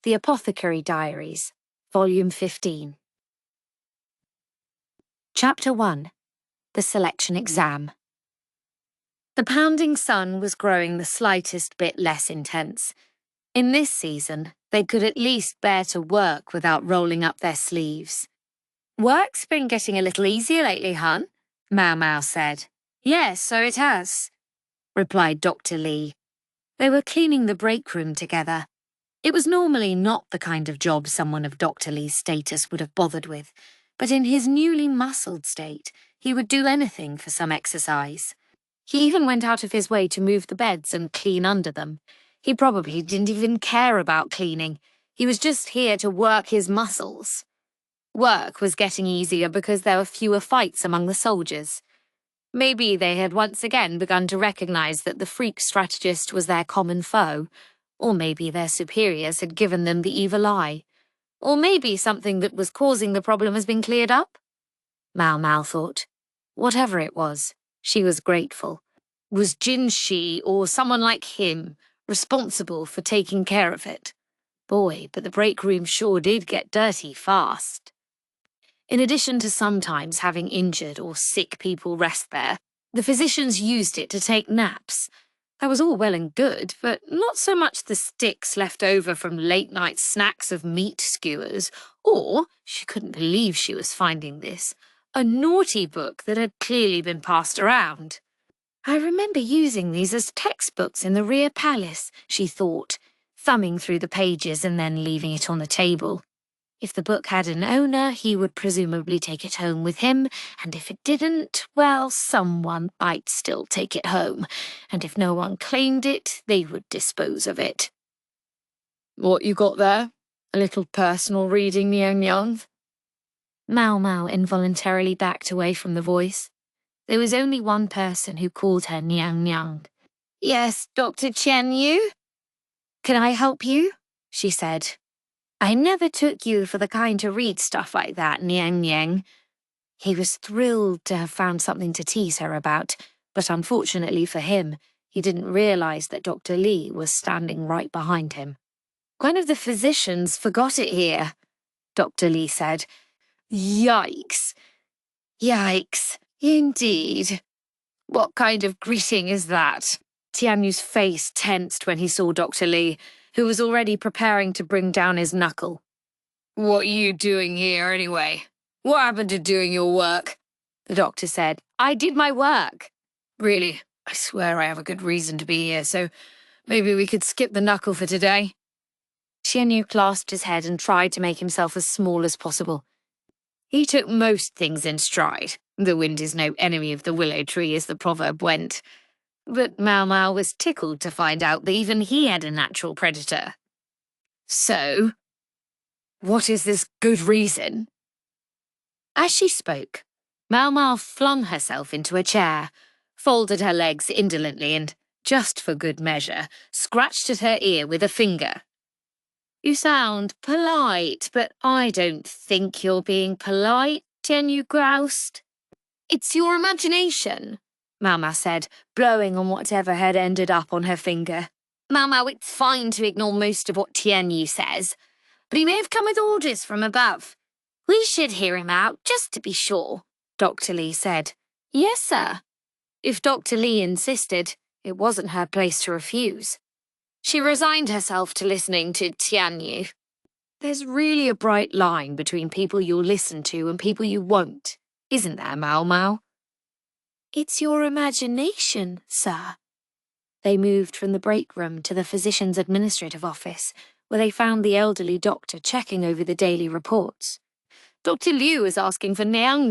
The Apothecary Diaries, Volume 15. Chapter 1. The Selection Exam. The pounding sun was growing the slightest bit less intense. In this season, they could at least bear to work without rolling up their sleeves. "Work's been getting a little easier lately, hun," Maomao said. "Yes, so it has," replied Dr. Lee. They were cleaning the break room together. It was normally not the kind of job someone of Dr. Lee's status would have bothered with, but in his newly muscled state, he would do anything for some exercise. He even went out of his way to move the beds and clean under them. He probably didn't even care about cleaning. He was just here to work his muscles. Work was getting easier because there were fewer fights among the soldiers. Maybe they had once again begun to recognize that the freak strategist was their common foe, or maybe their superiors had given them the evil eye. Or maybe something that was causing the problem has been cleared up? Maomao thought. Whatever it was, she was grateful. Was Jin Shi, or someone like him, responsible for taking care of it? Boy, but the break room sure did get dirty fast. In addition to sometimes having injured or sick people rest there, the physicians used it to take naps. That was all well and good, but not so much the sticks left over from late-night snacks of meat skewers, or, she couldn't believe she was finding this, a naughty book that had clearly been passed around. "I remember using these as textbooks in the Imperial Palace," she thought, thumbing through the pages and then leaving it on the table. If the book had an owner, he would presumably take it home with him, and if it didn't, well, someone might still take it home, and if no one claimed it, they would dispose of it. "What you got there? A little personal reading, Nyang?" Maomao involuntarily backed away from the voice. There was only one person who called her Nyang. "Yes, Dr. Chen Yu?" "Can I help you?" she said. "I never took you for the kind to read stuff like that, Nyang." He was thrilled to have found something to tease her about, but unfortunately for him, he didn't realize that Dr. Lee was standing right behind him. "One of the physicians forgot it here," Dr. Lee said. "Yikes. Yikes, indeed. What kind of greeting is that?" Tianyu's face tensed when he saw Dr. Lee, who was already preparing to bring down his knuckle. "What are you doing here, anyway? What happened to doing your work?" the doctor said. "I did my work." "Really? I swear I have a good reason to be here, so maybe we could skip the knuckle for today." Tianyu clasped his head and tried to make himself as small as possible. He took most things in stride. The wind is no enemy of the willow tree, as the proverb went. But Maomao was tickled to find out that even he had a natural predator. "So, what is this good reason?" As she spoke, Maomao flung herself into a chair, folded her legs indolently and, just for good measure, scratched at her ear with a finger. "You sound polite, but I don't think you're being polite," Tianyu groused. "It's your imagination," Maomao said, blowing on whatever had ended up on her finger. "Maomao, it's fine to ignore most of what Tianyu says, but he may have come with orders from above. We should hear him out, just to be sure," Dr. Lee said. "Yes, sir." If Dr. Lee insisted, it wasn't her place to refuse. She resigned herself to listening to Tianyu. There's really a bright line between people you'll listen to and people you won't, isn't there, Maomao? "It's your imagination, sir." They moved from the break room to the physician's administrative office, where they found the elderly doctor checking over the daily reports. "Dr. Liu is asking for Niang.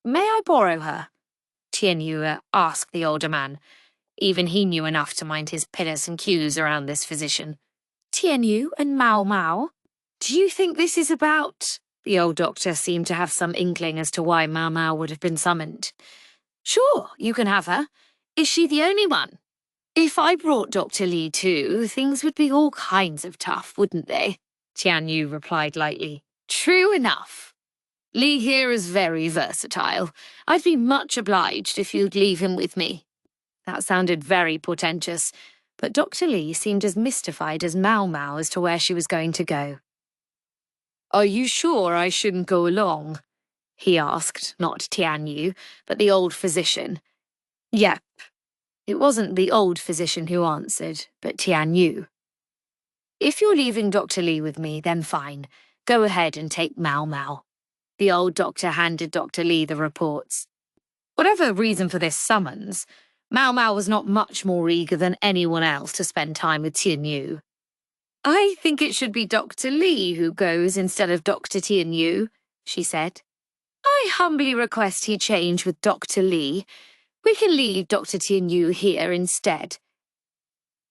May I borrow her?" Tianyu asked the older man. Even he knew enough to mind his P's and Q's around this physician. "Tianyu and Maomao? Do you think this is about—" The old doctor seemed to have some inkling as to why Maomao would have been summoned. "Sure, you can have her. Is she the only one?" "If I brought Dr. Lee too, things would be all kinds of tough, wouldn't they?" Tianyu replied lightly. "True enough. Lee here is very versatile. I'd be much obliged if you'd leave him with me." That sounded very portentous, but Dr. Li seemed as mystified as Maomao as to where she was going to go. "Are you sure I shouldn't go along?" he asked, not Tianyu, but the old physician. Yep. It wasn't the old physician who answered, but Tianyu. "If you're leaving Dr. Li with me, then fine. Go ahead and take Maomao." The old doctor handed Dr. Li the reports. Whatever reason for this summons, Maomao was not much more eager than anyone else to spend time with Tianyu. "I think it should be Dr. Li who goes instead of Dr. Tianyu," she said. "I humbly request he change with Dr. Li. We can leave Dr. Tianyu here instead."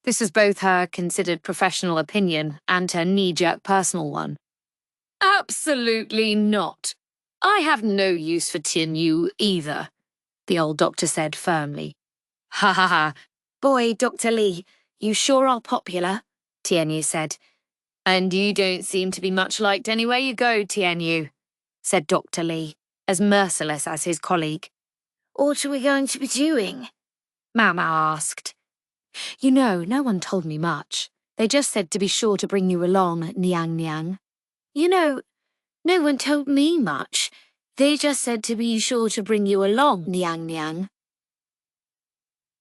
This was both her considered professional opinion and her knee-jerk personal one. "Absolutely not. I have no use for Tianyu either," the old doctor said firmly. "Ha ha ha. Boy, Dr. Li, you sure are popular," Tianyu said. "And you don't seem to be much liked anywhere you go, Tianyu," said Dr. Li, as merciless as his colleague. "What are we going to be doing?" Maomao asked. "You know, no one told me much. They just said to be sure to bring you along, Niang Niang." "You know, no one told me much. They just said to be sure to bring you along, Niang Niang."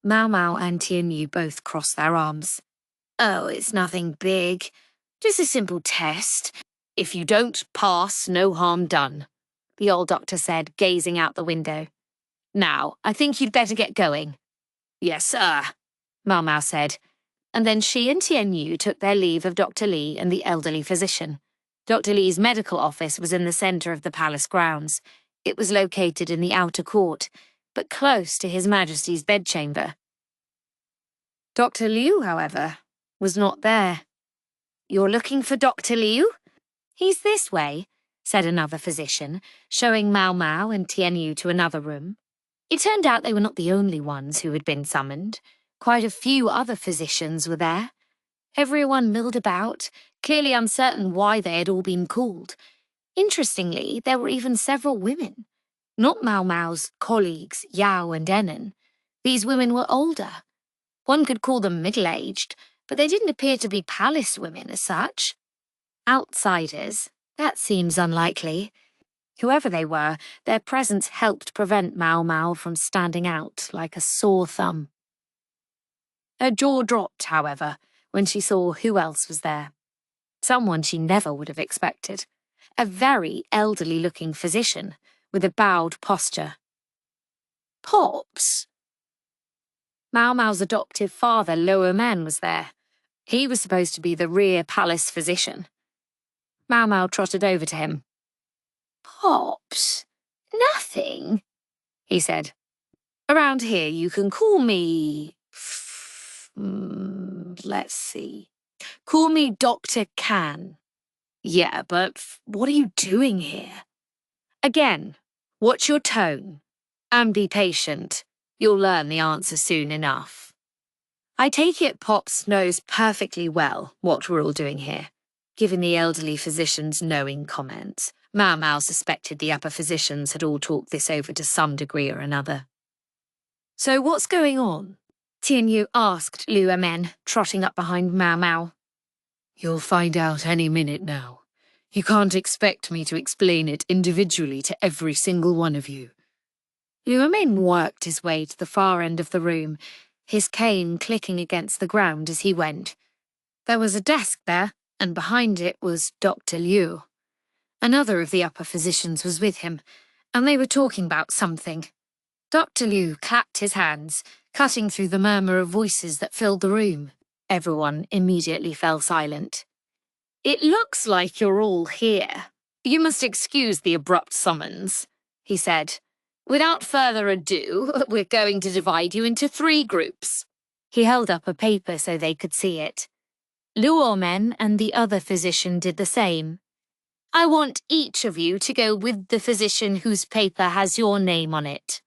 Maomao and Tianyu both crossed their arms. "Oh, it's nothing big. Just a simple test. If you don't pass, no harm done," the old doctor said, gazing out the window. "Now, I think you'd better get going." "Yes, sir," Maomao said, and then she and Tianyu took their leave of Dr. Li and the elderly physician. Dr. Li's medical office was in the centre of the palace grounds. It was located in the outer court, but close to His Majesty's bedchamber. Dr. Liu, however, was not there. "You're looking for Dr. Liu? He's this way," said another physician, showing Maomao and Tianyu to another room. It turned out they were not the only ones who had been summoned. Quite a few other physicians were there. Everyone milled about, clearly uncertain why they had all been called. Interestingly, there were even several women. Not Maomao's colleagues, Yao and Enon. These women were older. One could call them middle-aged, but they didn't appear to be palace women as such. Outsiders, that seems unlikely. Whoever they were, their presence helped prevent Maomao from standing out like a sore thumb. Her jaw dropped, however, when she saw who else was there. Someone she never would have expected. A very elderly-looking physician with a bowed posture. "Pops?" Maomao's adoptive father, Lower Man, was there. He was supposed to be the rear palace physician. Maomao trotted over to him. "Pops? Nothing," he said. "Around here you can call me... let's see. Call me Dr. Can." "Yeah, but what are you doing here?" "Again, watch your tone. And be patient. You'll learn the answer soon enough." "I take it Pops knows perfectly well what we're all doing here." Given the elderly physician's knowing comments, Maomao suspected the upper physicians had all talked this over to some degree or another. "So what's going on?" Tianyu asked Liu Men, trotting up behind Maomao. "You'll find out any minute now. You can't expect me to explain it individually to every single one of you." Liu Men worked his way to the far end of the room, his cane clicking against the ground as he went. There was a desk there, and behind it was Dr. Liu. Another of the upper physicians was with him, and they were talking about something. Dr. Liu clapped his hands, cutting through the murmur of voices that filled the room. Everyone immediately fell silent. "It looks like you're all here. You must excuse the abrupt summons," he said. "Without further ado, we're going to divide you into 3 groups." He held up a paper so they could see it. Luo Men and the other physician did the same. "I want each of you to go with the physician whose paper has your name on it."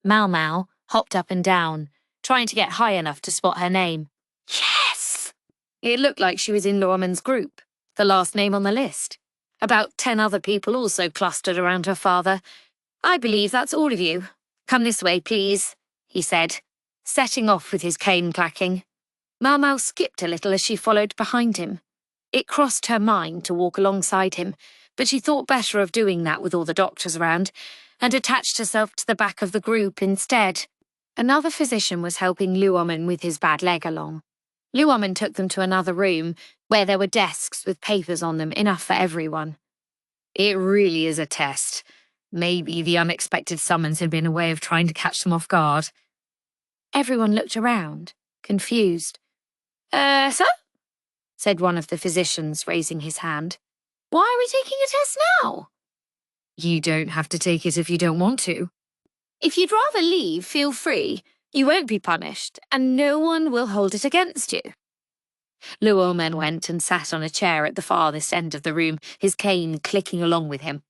Maomao hopped up and down, trying to get high enough to spot her name. Yes! It looked like she was in Luomen's group, the last name on the list. About 10 other people also clustered around her father. "I believe that's all of you. Come this way, please," he said, setting off with his cane clacking. Maomao skipped a little as she followed behind him. It crossed her mind to walk alongside him, but she thought better of doing that with all the doctors around, and attached herself to the back of the group instead. Another physician was helping Luomen with his bad leg along. Luomen took them to another room, where there were desks with papers on them, enough for everyone. It really is a test. Maybe the unexpected summons had been a way of trying to catch them off guard. Everyone looked around, confused. Sir? Said one of the physicians, raising his hand. Why are we taking a test now? You don't have to take it if you don't want to. If you'd rather leave, feel free. You won't be punished, and no one will hold it against you. Luomen went and sat on a chair at the farthest end of the room, his cane clicking along with him.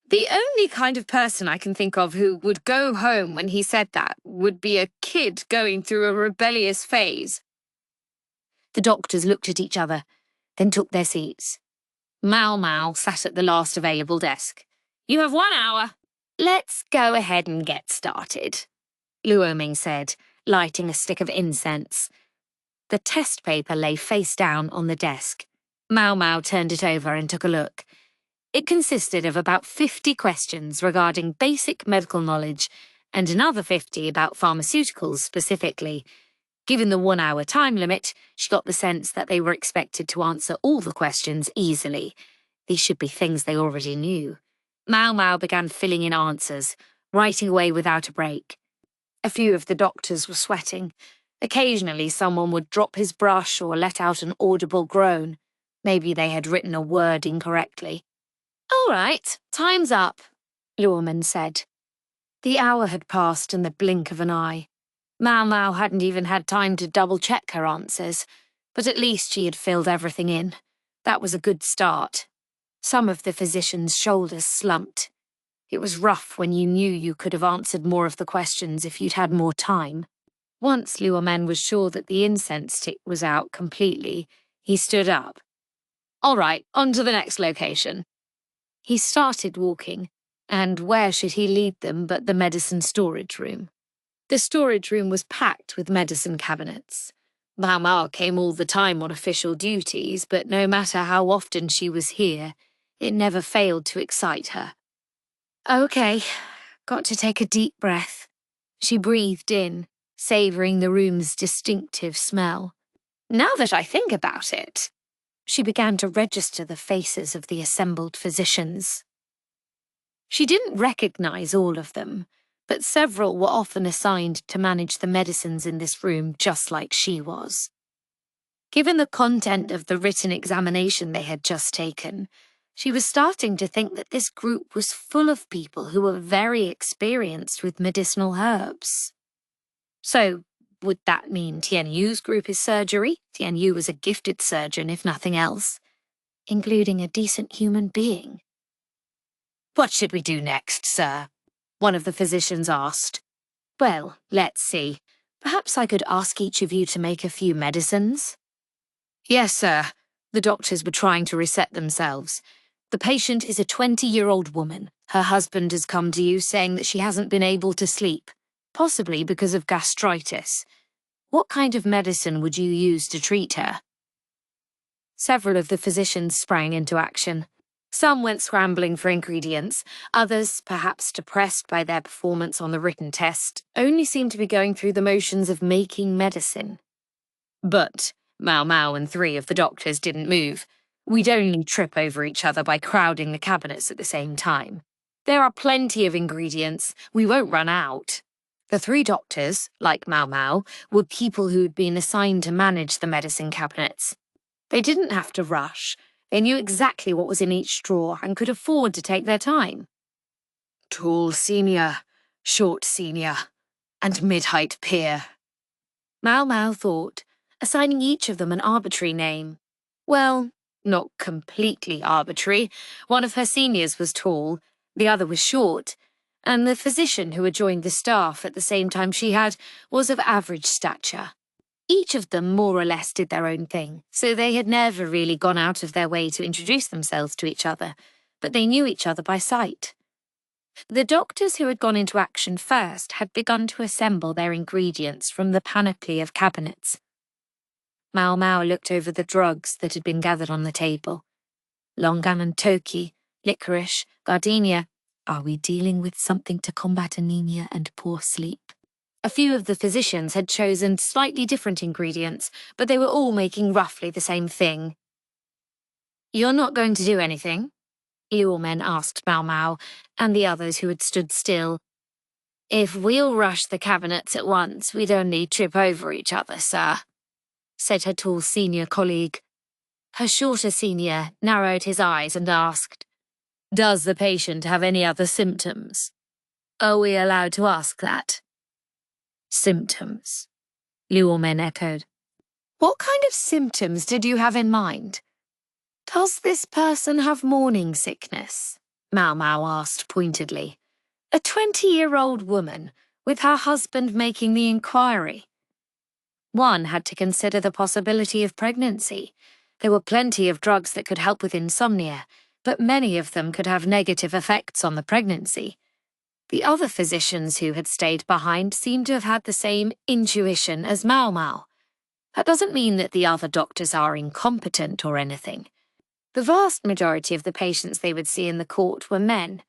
The only kind of person I can think of who would go home when he said that would be a kid going through a rebellious phase. The doctors looked at each other, then took their seats. Maomao sat at the last available desk. You have 1 hour. Let's go ahead and get started, Luoming said, lighting a stick of incense. The test paper lay face down on the desk. Maomao turned it over and took a look. It consisted of about 50 questions regarding basic medical knowledge and another 50 about pharmaceuticals specifically. Given the 1 hour time limit, she got the sense that they were expected to answer all the questions easily. These should be things they already knew. Maomao began filling in answers, writing away without a break. A few of the doctors were sweating. Occasionally someone would drop his brush or let out an audible groan. Maybe they had written a word incorrectly. All right, time's up, Luomen said. The hour had passed in the blink of an eye. Maomao hadn't even had time to double-check her answers, but at least she had filled everything in. That was a good start. Some of the physicians' shoulders slumped. It was rough when you knew you could have answered more of the questions if you'd had more time. Once Luomen was sure that the incense stick was out completely, he stood up. All right, on to the next location. He started walking, and where should he lead them but the medicine storage room? The storage room was packed with medicine cabinets. Maomao came all the time on official duties, but no matter how often she was here, it never failed to excite her. Okay, got to take a deep breath. She breathed in, savouring the room's distinctive smell. Now that I think about it, she began to register the faces of the assembled physicians. She didn't recognise all of them, but several were often assigned to manage the medicines in this room just like she was. Given the content of the written examination they had just taken, she was starting to think that this group was full of people who were very experienced with medicinal herbs. So, would that mean Tianyu's group is surgery? Tianyu was a gifted surgeon, if nothing else, including a decent human being. What should we do next, sir? One of the physicians asked. Well, let's see. Perhaps I could ask each of you to make a few medicines? Yes, sir. The doctors were trying to reset themselves. The patient is a 20-year-old woman. Her husband has come to you saying that she hasn't been able to sleep, possibly because of gastritis. What kind of medicine would you use to treat her? Several of the physicians sprang into action. Some went scrambling for ingredients. Others, perhaps depressed by their performance on the written test, only seemed to be going through the motions of making medicine. But Maomao and 3 of the doctors didn't move. We'd only trip over each other by crowding the cabinets at the same time. There are plenty of ingredients. We won't run out. The 3 doctors, like Maomao, were people who'd been assigned to manage the medicine cabinets. They didn't have to rush. They knew exactly what was in each drawer and could afford to take their time. Tall senior, short senior, and mid-height peer. Maomao thought, assigning each of them an arbitrary name. Well, not completely arbitrary. One of her seniors was tall, the other was short, and the physician who had joined the staff at the same time she had was of average stature. Each of them more or less did their own thing, so they had never really gone out of their way to introduce themselves to each other, but they knew each other by sight. The doctors who had gone into action first had begun to assemble their ingredients from the panoply of cabinets. Maomao looked over the drugs that had been gathered on the table. Longan and Toki, licorice, gardenia. Are we dealing with something to combat anemia and poor sleep? A few of the physicians had chosen slightly different ingredients, but they were all making roughly the same thing. You're not going to do anything? Luomen asked Maomao and the others who had stood still. If we all rushed the cabinets at once, we'd only trip over each other, sir, said her tall senior colleague. Her shorter senior narrowed his eyes and asked, Does the patient have any other symptoms? Are we allowed to ask that? Symptoms, Luomen echoed. What kind of symptoms did you have in mind? Does this person have morning sickness? Maomao asked pointedly. A 20-year-old woman, with her husband making the inquiry. One had to consider the possibility of pregnancy. There were plenty of drugs that could help with insomnia, but many of them could have negative effects on the pregnancy. The other physicians who had stayed behind seemed to have had the same intuition as Maomao. That doesn't mean that the other doctors are incompetent or anything. The vast majority of the patients they would see in the court were men.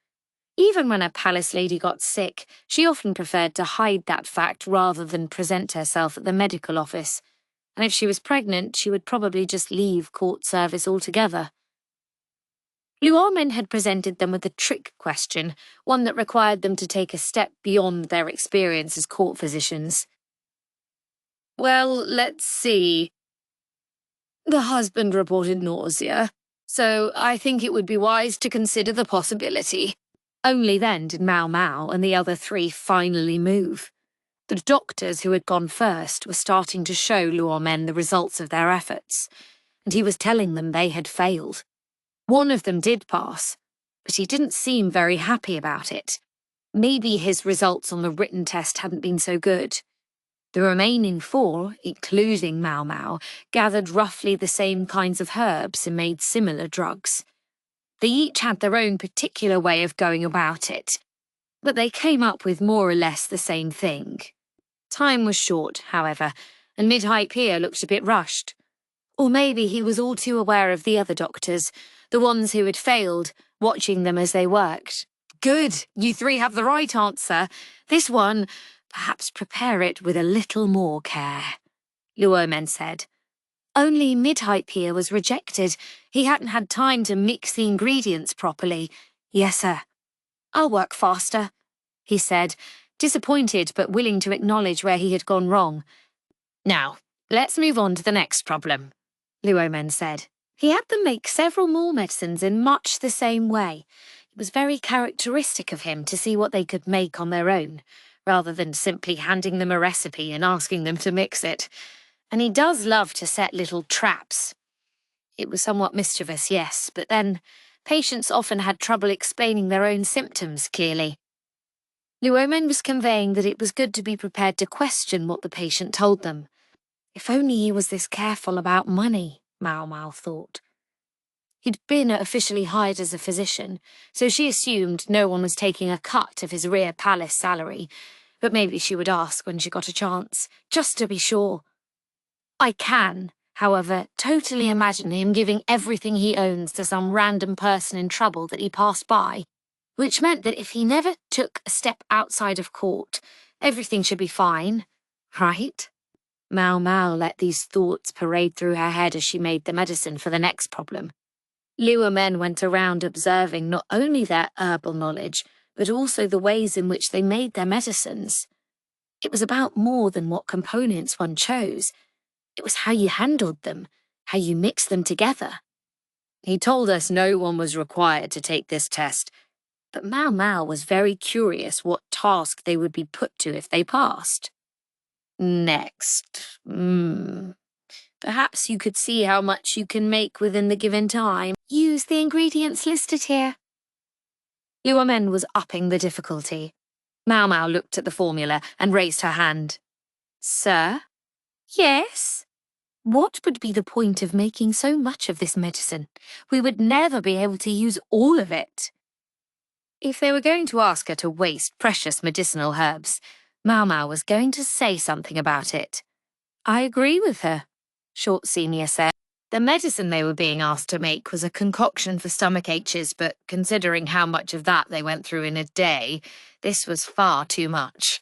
Even when a palace lady got sick, she often preferred to hide that fact rather than present herself at the medical office. And if she was pregnant, she would probably just leave court service altogether. Luomen had presented them with a trick question, one that required them to take a step beyond their experience as court physicians. Well, let's see. The husband reported nausea, so I think it would be wise to consider the possibility. Only then did Maomao and the other three finally move. The doctors who had gone first were starting to show Luomen the results of their efforts, and he was telling them they had failed. One of them did pass, but he didn't seem very happy about it. Maybe his results on the written test hadn't been so good. The remaining four, including Maomao, gathered roughly the same kinds of herbs and made similar drugs. They each had their own particular way of going about it, but they came up with more or less the same thing. Time was short, however, and Mid-Hypea looked a bit rushed. Or maybe he was all too aware of the other doctors, the ones who had failed, watching them as they worked. Good, you three have the right answer. This one, perhaps prepare it with a little more care, Luomen said. Only Mid-Hypea was rejected. He hadn't had time to mix the ingredients properly. Yes, sir. I'll work faster, he said, disappointed but willing to acknowledge where he had gone wrong. Now, let's move on to the next problem, Luomen said. He had them make several more medicines in much the same way. It was very characteristic of him to see what they could make on their own, rather than simply handing them a recipe and asking them to mix it. And he does love to set little traps. It was somewhat mischievous, yes, but then patients often had trouble explaining their own symptoms clearly. Luomen was conveying that it was good to be prepared to question what the patient told them. If only he was this careful about money, Maomao thought. He'd been officially hired as a physician, so she assumed no one was taking a cut of his Rear Palace salary, but maybe she would ask when she got a chance, just to be sure. I can, however, totally imagine him giving everything he owns to some random person in trouble that he passed by, which meant that if he never took a step outside of court, everything should be fine, right? Maomao let these thoughts parade through her head as she made the medicine for the next problem. Luomen went around observing not only their herbal knowledge, but also the ways in which they made their medicines. It was about more than what components one chose. It was how you handled them, how you mixed them together. He told us no one was required to take this test, but Maomao was very curious what task they would be put to if they passed. Next. Perhaps you could see how much you can make within the given time. Use the ingredients listed here. Luomen was upping the difficulty. Maomao looked at the formula and raised her hand. Sir? Yes? What would be the point of making so much of this medicine? We would never be able to use all of it. If they were going to ask her to waste precious medicinal herbs, Maomao was going to say something about it. I agree with her, Short Senior said. The medicine they were being asked to make was a concoction for stomach aches, but considering how much of that they went through in a day, this was far too much.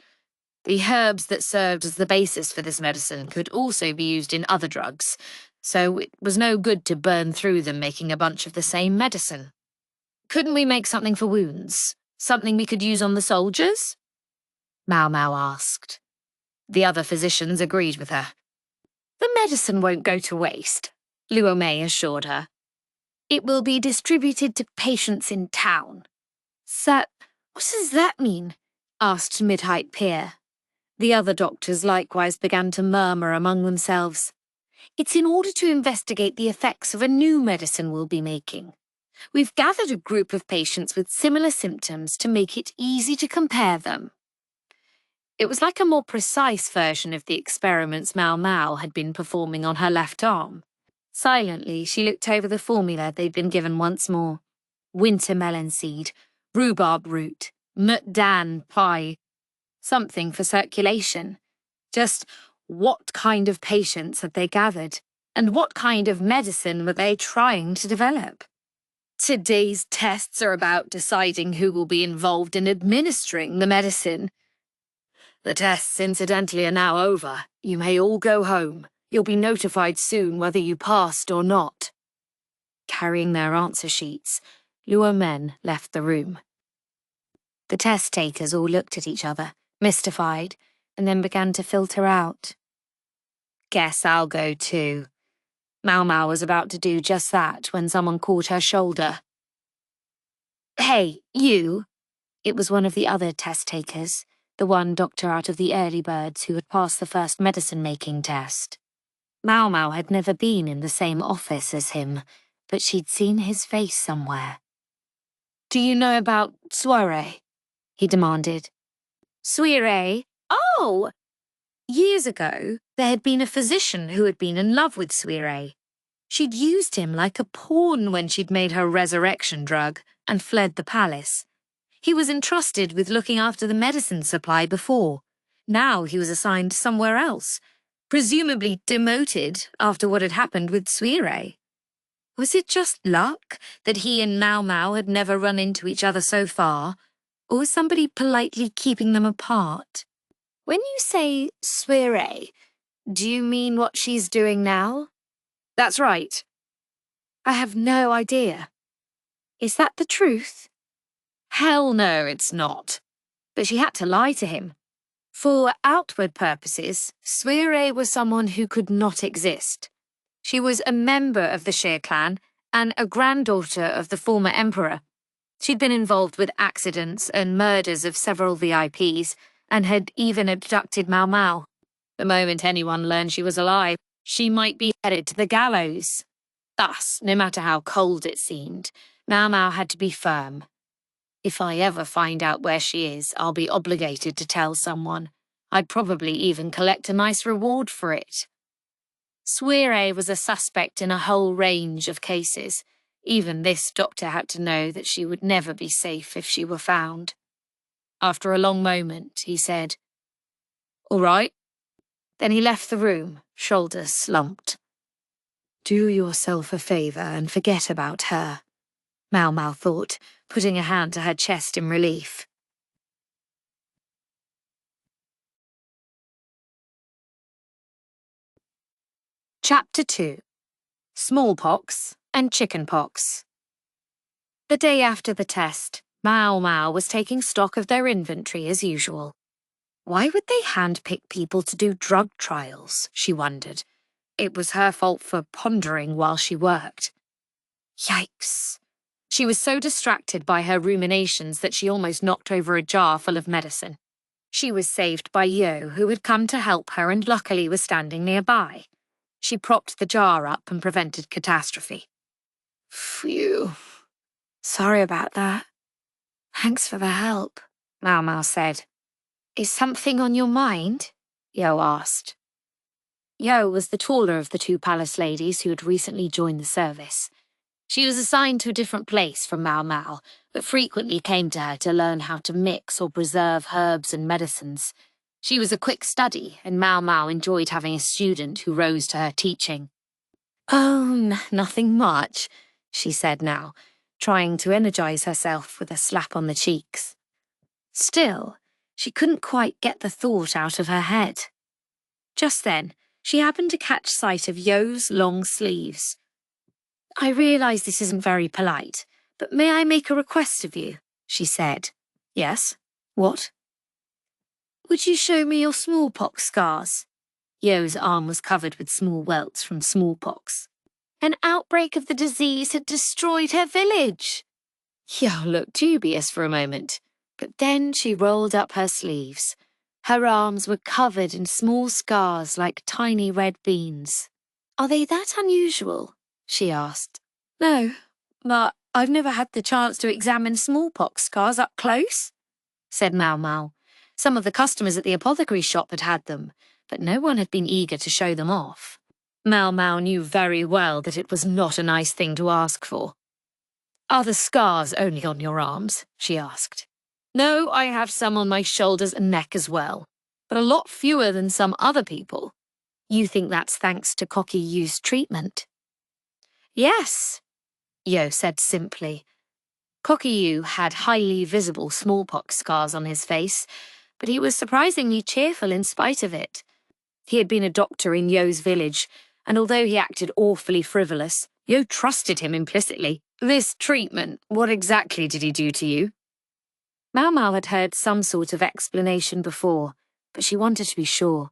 The herbs that served as the basis for this medicine could also be used in other drugs, so it was no good to burn through them making a bunch of the same medicine. Couldn't we make something for wounds? Something we could use on the soldiers? Maomao asked. The other physicians agreed with her. The medicine won't go to waste, Luo Mei assured her. It will be distributed to patients in town. What does that mean? Asked mid-height peer. The other doctors likewise began to murmur among themselves. It's in order to investigate the effects of a new medicine we'll be making. We've gathered a group of patients with similar symptoms to make it easy to compare them. It was like a more precise version of the experiments Maomao had been performing on her left arm. Silently, she looked over the formula they'd been given once more. Winter melon seed, rhubarb root, mutdan pie. Something for circulation. Just what kind of patients had they gathered? And what kind of medicine were they trying to develop? Today's tests are about deciding who will be involved in administering the medicine. The tests, incidentally, are now over. You may all go home. You'll be notified soon whether you passed or not. Carrying their answer sheets, Luo Men left the room. The test takers all looked at each other, mystified, and then began to filter out. Guess I'll go too. Maomao was about to do just that when someone caught her shoulder. Hey, you! It was one of the other test takers, the one doctor out of the early birds who had passed the first medicine-making test. Maomao had never been in the same office as him, but she'd seen his face somewhere. Do you know about soiree? He demanded. Soiree? Oh! Years ago, there had been a physician who had been in love with Soiree. She'd used him like a pawn when she'd made her resurrection drug and fled the palace. He was entrusted with looking after the medicine supply before. Now he was assigned somewhere else, presumably demoted after what had happened with Soiree. Was it just luck that he and Maomao had never run into each other so far, or was somebody politely keeping them apart? When you say Soiree, do you mean what she's doing now? That's right. I have no idea. Is that the truth? Hell no, it's not. But she had to lie to him. For outward purposes, Soiree was someone who could not exist. She was a member of the Sher clan and a granddaughter of the former emperor. She'd been involved with accidents and murders of several VIPs and had even abducted Maomao. The moment anyone learned she was alive, she might be headed to the gallows. Thus, no matter how cold it seemed, Maomao had to be firm. If I ever find out where she is, I'll be obligated to tell someone. I'd probably even collect a nice reward for it. Soiree was a suspect in a whole range of cases. Even this doctor had to know that she would never be safe if she were found. After a long moment, he said, All right. Then he left the room, shoulders slumped. Do yourself a favour and forget about her, Maomao thought, putting a hand to her chest in relief. Chapter 2. Smallpox and Chickenpox. The day after the test, Maomao was taking stock of their inventory as usual. Why would they handpick people to do drug trials, she wondered. It was her fault for pondering while she worked. Yikes. She was so distracted by her ruminations that she almost knocked over a jar full of medicine. She was saved by Gyouyoh, who had come to help her and luckily was standing nearby. She propped the jar up and prevented catastrophe. Phew. Sorry about that. Thanks for the help, Maomao said. Is something on your mind? Gyouyoh asked. Gyouyoh was the taller of the two palace ladies who had recently joined the service. She was assigned to a different place from Maomao, but frequently came to her to learn how to mix or preserve herbs and medicines. She was a quick study, and Maomao enjoyed having a student who rose to her teaching. Oh, nothing much, she said now, trying to energize herself with a slap on the cheeks. Still, she couldn't quite get the thought out of her head. Just then, she happened to catch sight of Gyouyoh's long sleeves. I realise this isn't very polite, but may I make a request of you? She said. Yes? What? Would you show me your smallpox scars? Gyouyoh's arm was covered with small welts from smallpox. An outbreak of the disease had destroyed her village. Gyouyoh looked dubious for a moment, but then she rolled up her sleeves. Her arms were covered in small scars like tiny red beans. Are they that unusual? She asked. No, but I've never had the chance to examine smallpox scars up close, said Maomao. Some of the customers at the apothecary shop had them, but no one had been eager to show them off. Maomao knew very well that it was not a nice thing to ask for. Are the scars only on your arms? She asked. No, I have some on my shoulders and neck as well, but a lot fewer than some other people. You think that's thanks to Gyouyoh's treatment? Yes, Gyouyoh said simply. Gyouyoh had highly visible smallpox scars on his face, but he was surprisingly cheerful in spite of it. He had been a doctor in Gyouyoh's village, and although he acted awfully frivolous, Gyouyoh trusted him implicitly. This treatment, what exactly did he do to you? Maomao had heard some sort of explanation before, but she wanted to be sure.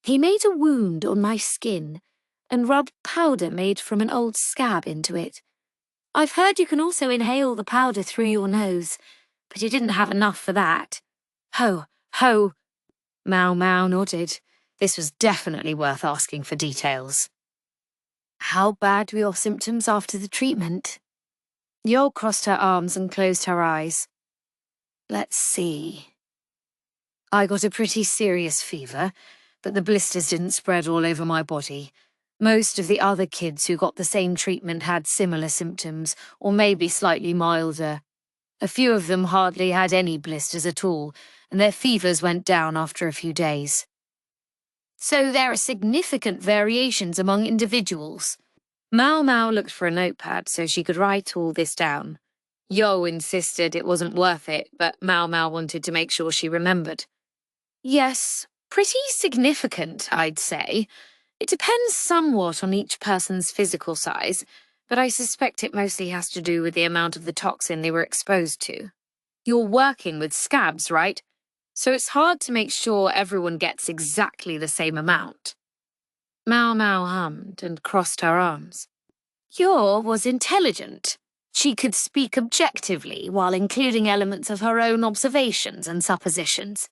He made a wound on my skin and rubbed powder made from an old scab into it. I've heard you can also inhale the powder through your nose, but he didn't have enough for that. Ho, ho. Maomao nodded. This was definitely worth asking for details. How bad were your symptoms after the treatment? Gyouyoh crossed her arms and closed her eyes. Let's see. I got a pretty serious fever, but the blisters didn't spread all over my body. Most of the other kids who got the same treatment had similar symptoms, or maybe slightly milder. A few of them hardly had any blisters at all, and their fevers went down after a few days. So there are significant variations among individuals. Maomao looked for a notepad so she could write all this down. Gyouyoh insisted it wasn't worth it, but Maomao wanted to make sure she remembered. Yes, pretty significant, I'd say. It depends somewhat on each person's physical size, but I suspect it mostly has to do with the amount of the toxin they were exposed to. You're working with scabs, right? So it's hard to make sure everyone gets exactly the same amount. Maomao hummed and crossed her arms. Gyouyoh was intelligent. She could speak objectively while including elements of her own observations and suppositions.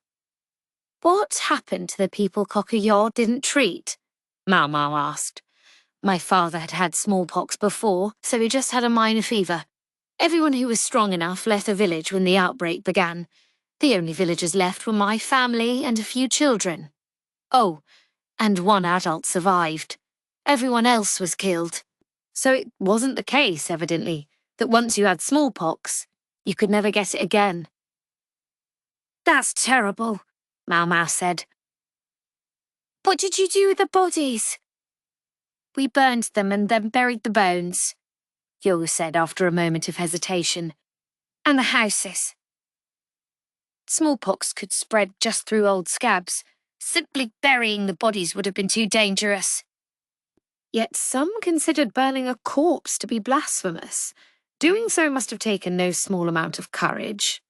What happened to the people Gyouyoh didn't treat? Maomao asked. My father had had smallpox before, so he just had a minor fever. Everyone who was strong enough left the village when the outbreak began. The only villagers left were my family and a few children. Oh, and one adult survived. Everyone else was killed. So it wasn't the case, evidently, that once you had smallpox, you could never get it again. That's terrible, Maomao said. What did you do with the bodies? We burned them and then buried the bones, Gyouyoh said after a moment of hesitation. And the houses. Smallpox could spread just through old scabs. Simply burying the bodies would have been too dangerous. Yet some considered burning a corpse to be blasphemous. Doing so must have taken no small amount of courage.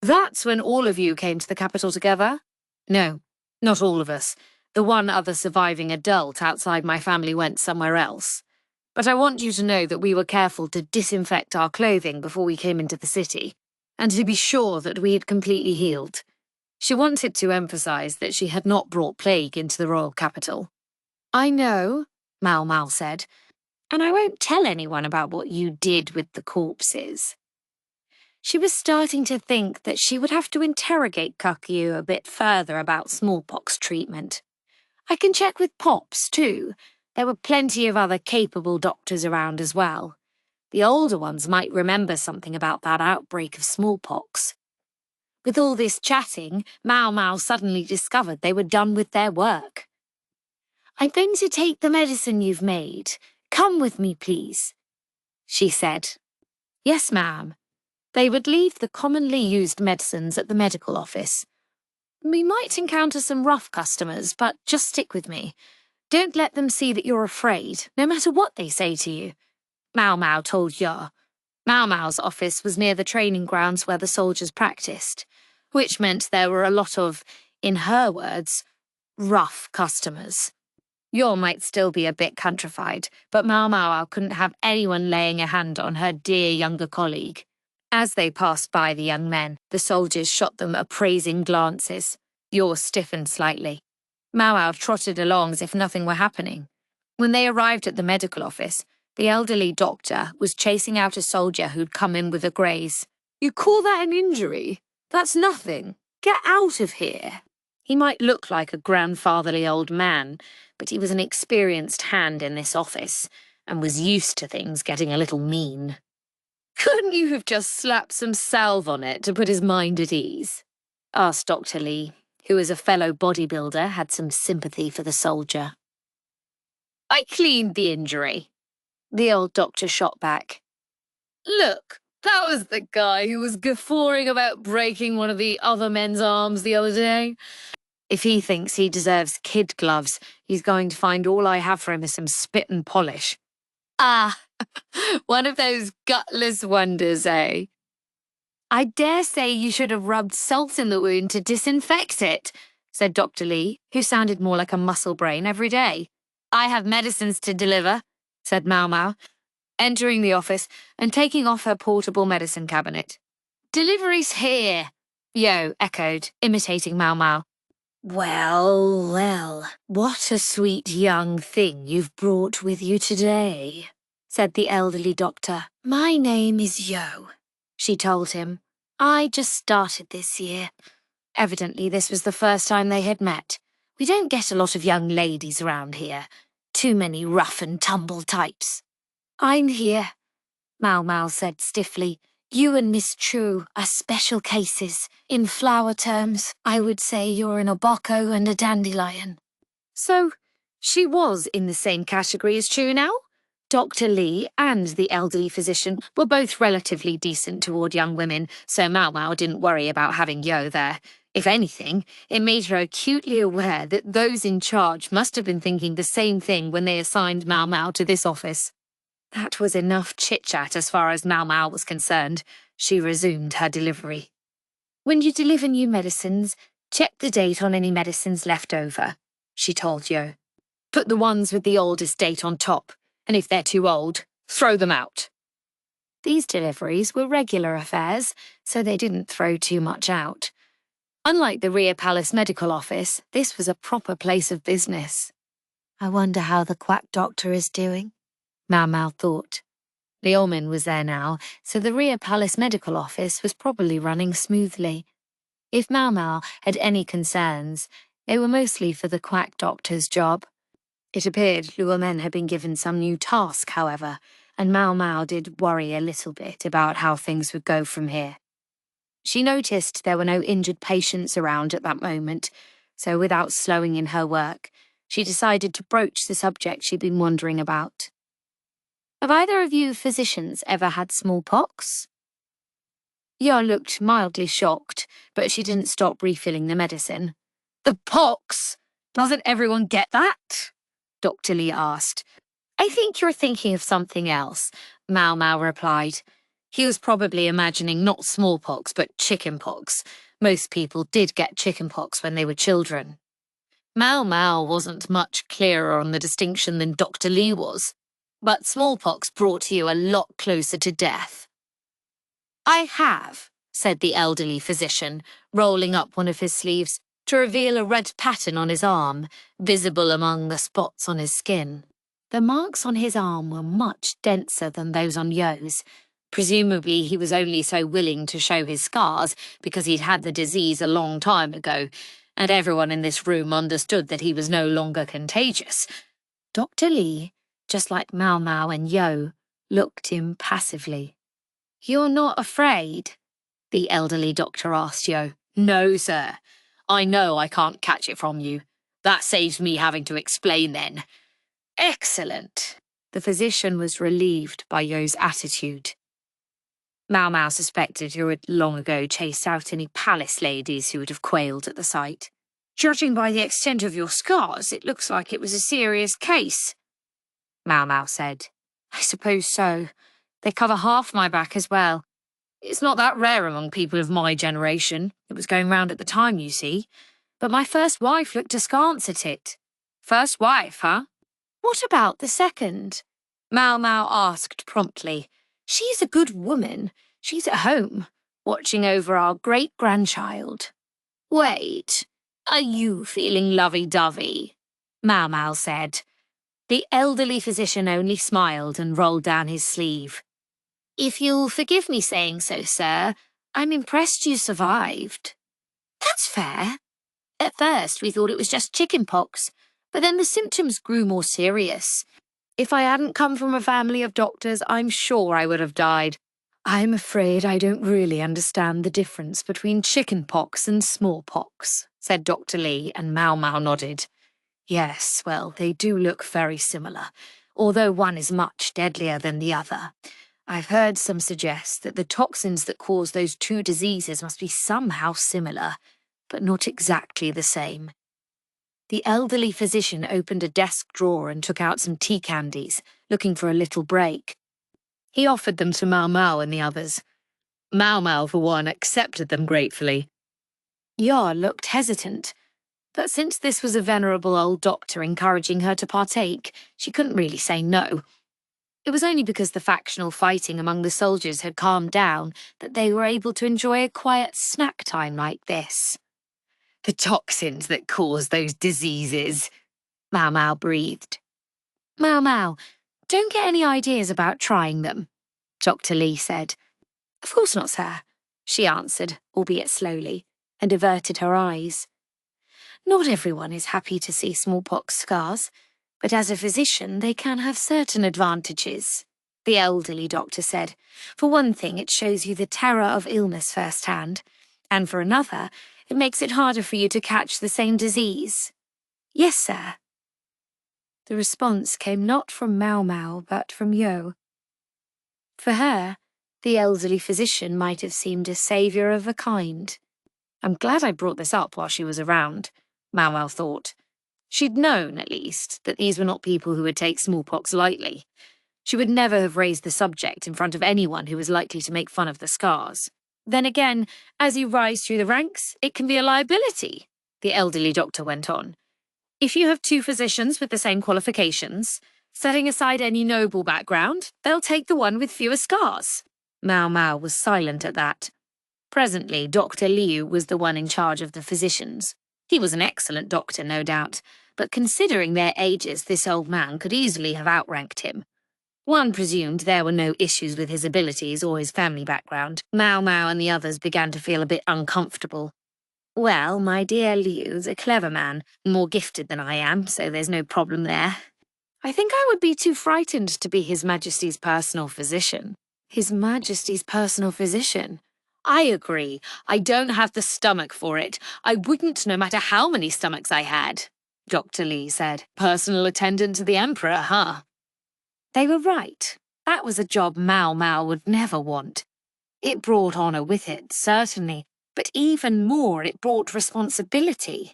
That's when all of you came to the capital together? No, not all of us. The one other surviving adult outside my family went somewhere else. But I want you to know that we were careful to disinfect our clothing before we came into the city, and to be sure that we had completely healed. She wanted to emphasize that she had not brought plague into the royal capital. I know, Maomao said, and I won't tell anyone about what you did with the corpses. She was starting to think that she would have to interrogate Gyouyoh a bit further about smallpox treatment. I can check with Pops, too. There were plenty of other capable doctors around as well. The older ones might remember something about that outbreak of smallpox. With all this chatting, Maomao suddenly discovered they were done with their work. "I'm going to take the medicine you've made. Come with me, please," she said. "Yes, ma'am." They would leave the commonly used medicines at the medical office. "We might encounter some rough customers, but just stick with me. Don't let them see that you're afraid, no matter what they say to you," Maomao told Gyouyoh. Maomao's office was near the training grounds where the soldiers practiced, which meant there were a lot of, in her words, rough customers. Gyouyoh might still be a bit countrified, but Maomao couldn't have anyone laying a hand on her dear younger colleague. As they passed by the young men, the soldiers shot them appraising glances. Gyouyoh stiffened slightly. Maomao trotted along as if nothing were happening. When they arrived at the medical office, the elderly doctor was chasing out a soldier who'd come in with a graze. "You call that an injury? That's nothing. Get out of here." He might look like a grandfatherly old man, but he was an experienced hand in this office and was used to things getting a little mean. "Couldn't you have just slapped some salve on it to put his mind at ease?" asked Dr. Lee, who as a fellow bodybuilder had some sympathy for the soldier. "I cleaned the injury," the old doctor shot back. "Look, that was the guy who was guffawing about breaking one of the other men's arms the other day. If he thinks he deserves kid gloves, he's going to find all I have for him is some spit and polish." "Ah, one of those gutless wonders, eh?" "I dare say you should have rubbed salt in the wound to disinfect it," said Dr. Lee, who sounded more like a muscle brain every day. "I have medicines to deliver," said Maomao, entering the office and taking off her portable medicine cabinet. "Delivery's here," Gyouyoh echoed, imitating Maomao. "Well, well, what a sweet young thing you've brought with you today," said the elderly doctor. "My name is Gyouyoh," she told him. "I just started this year." Evidently this was the first time they had met. "We don't get a lot of young ladies around here. Too many rough and tumble types." "I'm here," Maomao said stiffly. "You and Miss Chu are special cases. In flower terms, I would say you're an oboko and a dandelion." So, she was in the same category as Chu now? Dr. Lee and the elderly physician were both relatively decent toward young women, so Maomao didn't worry about having Gyouyoh there. If anything, it made her acutely aware that those in charge must have been thinking the same thing when they assigned Maomao to this office. That was enough chit-chat as far as Maomao was concerned. She resumed her delivery. "When you deliver new medicines, check the date on any medicines left over," she told Gyouyoh. "Put the ones with the oldest date on top, and if they're too old, throw them out." These deliveries were regular affairs, so they didn't throw too much out. Unlike the Imperial Palace medical office, this was a proper place of business. "I wonder how the quack doctor is doing," Maomao thought. Liumin was there now, so the Imperial Palace medical office was probably running smoothly. If Maomao had any concerns, they were mostly for the quack doctor's job. It appeared Liumin had been given some new task, however, and Maomao did worry a little bit about how things would go from here. She noticed there were no injured patients around at that moment, so without slowing in her work, she decided to broach the subject she'd been wondering about. "Have either of you physicians ever had smallpox?" Gyouyoh looked mildly shocked, but she didn't stop refilling the medicine. "The pox? Doesn't everyone get that?" Dr. Lee asked. "I think you're thinking of something else," Maomao replied. He was probably imagining not smallpox, but chickenpox. Most people did get chickenpox when they were children. Maomao wasn't much clearer on the distinction than Dr. Lee was, but smallpox brought you a lot closer to death. "I have," said the elderly physician, rolling up one of his sleeves to reveal a red pattern on his arm, visible among the spots on his skin. The marks on his arm were much denser than those on Gyouyoh's. Presumably he was only so willing to show his scars because he'd had the disease a long time ago, and everyone in this room understood that he was no longer contagious. Dr. Lee, just like Maomao and Gyouyoh, looked impassively. "You're not afraid?" the elderly doctor asked Gyouyoh. No, sir. I know I can't catch it from you. That saves me having to explain then. Excellent. The physician was relieved by Gyouyoh's attitude. Maomao suspected you had long ago chased out any palace ladies who would have quailed at the sight. Judging by the extent of your scars, it looks like it was a serious case, Maomao said. I suppose so. They cover half my back as well. It's not that rare among people of my generation. It was going round at the time, you see. But my first wife looked askance at it. First wife, huh? What about the second? Maomao asked promptly. She's a good woman. She's at home, watching over our great-grandchild. Wait, are you feeling lovey-dovey? Maomao said. The elderly physician only smiled and rolled down his sleeve. If you'll forgive me saying so, sir, I'm impressed you survived. That's fair. At first, we thought it was just chickenpox, but then the symptoms grew more serious. If I hadn't come from a family of doctors, I'm sure I would have died. I'm afraid I don't really understand the difference between chickenpox and smallpox, said Dr. Lee, and Maomao nodded. Yes, well, they do look very similar, although one is much deadlier than the other. I've heard some suggest that the toxins that cause those two diseases must be somehow similar, but not exactly the same. The elderly physician opened a desk drawer and took out some tea candies, looking for a little break. He offered them to Maomao and the others. Maomao, for one, accepted them gratefully. Gyouyoh looked hesitant, but since this was a venerable old doctor encouraging her to partake, she couldn't really say no. It was only because the factional fighting among the soldiers had calmed down that they were able to enjoy a quiet snack time like this. The toxins that cause those diseases, Maomao breathed. Maomao, don't get any ideas about trying them, Dr. Lee said. Of course not, sir, she answered, albeit slowly, and averted her eyes. Not everyone is happy to see smallpox scars, but as a physician they can have certain advantages, the elderly doctor said. For one thing, it shows you the terror of illness firsthand, and for another, it makes it harder for you to catch the same disease. Yes, sir. The response came not from Maomao, but from Gyouyoh. For her, the elderly physician might have seemed a saviour of a kind. I'm glad I brought this up while she was around, Maomao thought. She'd known, at least, that these were not people who would take smallpox lightly. She would never have raised the subject in front of anyone who was likely to make fun of the scars. Then again, as you rise through the ranks, it can be a liability, the elderly doctor went on. If you have two physicians with the same qualifications, setting aside any noble background, they'll take the one with fewer scars. Maomao was silent at that. Presently, Dr. Liu was the one in charge of the physicians. He was an excellent doctor, no doubt, but considering their ages, this old man could easily have outranked him. One presumed there were no issues with his abilities or his family background. Maomao and the others began to feel a bit uncomfortable. Well, my dear Liu's a clever man, more gifted than I am, so there's no problem there. I think I would be too frightened to be His Majesty's personal physician. His Majesty's personal physician? I agree. I don't have the stomach for it. I wouldn't no matter how many stomachs I had, Dr. Lee said. Personal attendant to the Emperor, huh? They were right. That was a job Maomao would never want. It brought honour with it, certainly, but even more it brought responsibility.